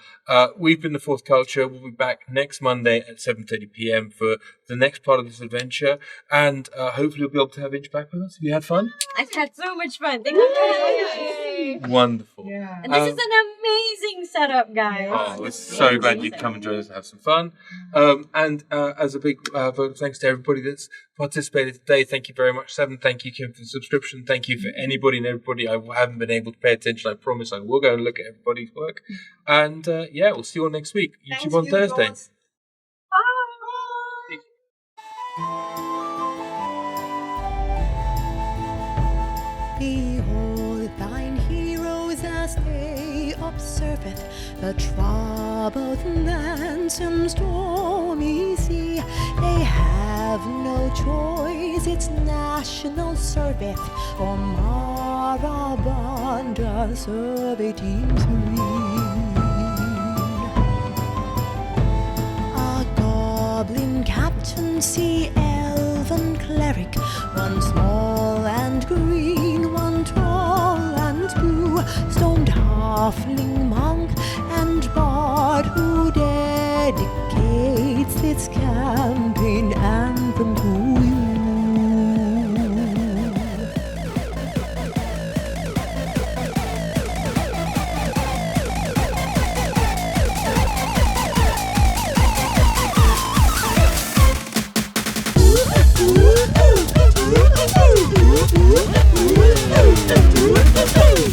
S1: We've been The Fourth Culture. We'll be back next Monday at 7:30 p.m. for the next part of this adventure. And hopefully we'll be able to have Inch back with us. Have you had fun?
S6: I've had so much fun. Thank you.
S1: Wonderful.
S3: Yeah.
S6: And this is an amazing setup, guys.
S1: Oh, we're so glad you'd come and join us and have some fun. And as a big vote of thanks to everybody that's participated today, thank you very much, Seven. Thank you, Kim, for the subscription. Thank you for anybody and everybody. I haven't been able to pay attention. I promise I will go and look at everybody's work. And we'll see you all next week. YouTube on Thursday.
S8: Behold thine heroes as they observeth the troubled lands and stormy sea. They have no choice, it's national service or Marabanda Survey Team's green. A goblin captaincy, elven cleric, one small and green, one tall and blue, stoned halfling monk and bard who dedicates its campaign anthem to you.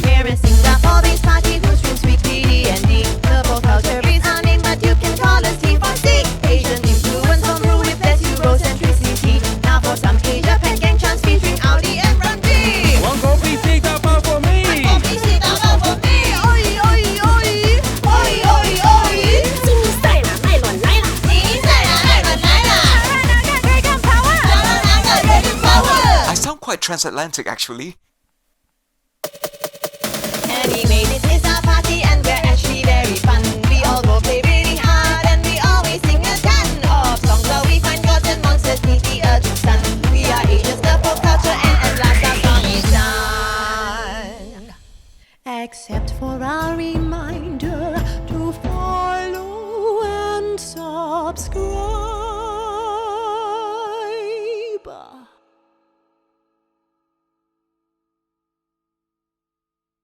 S9: We're a Singapore based party who streams weekly D&D. The whole culture is our name, but you can call us T4C. Asian influence on rule with less Eurocentricity. Now for some Asia Pen gang chants featuring Audi and Randy.
S1: One coffee, Sihir Tabak for me!
S9: Sihir Tabak for me. Oi, oi, oi. Oi, oi, oi. 新 style 来乱来啦。新 style 来乱来啦。Dragon power. Dragon power.
S10: I sound quite transatlantic, actually.
S9: Anyway, this is our party and we're actually very fun. We all go play really hard and we always sing a ton of songs where we find gods and monsters beneath the Urtu's sun. We are Asia's the folk culture and at last our song is done.
S8: Except for our reminder to follow and subscribe.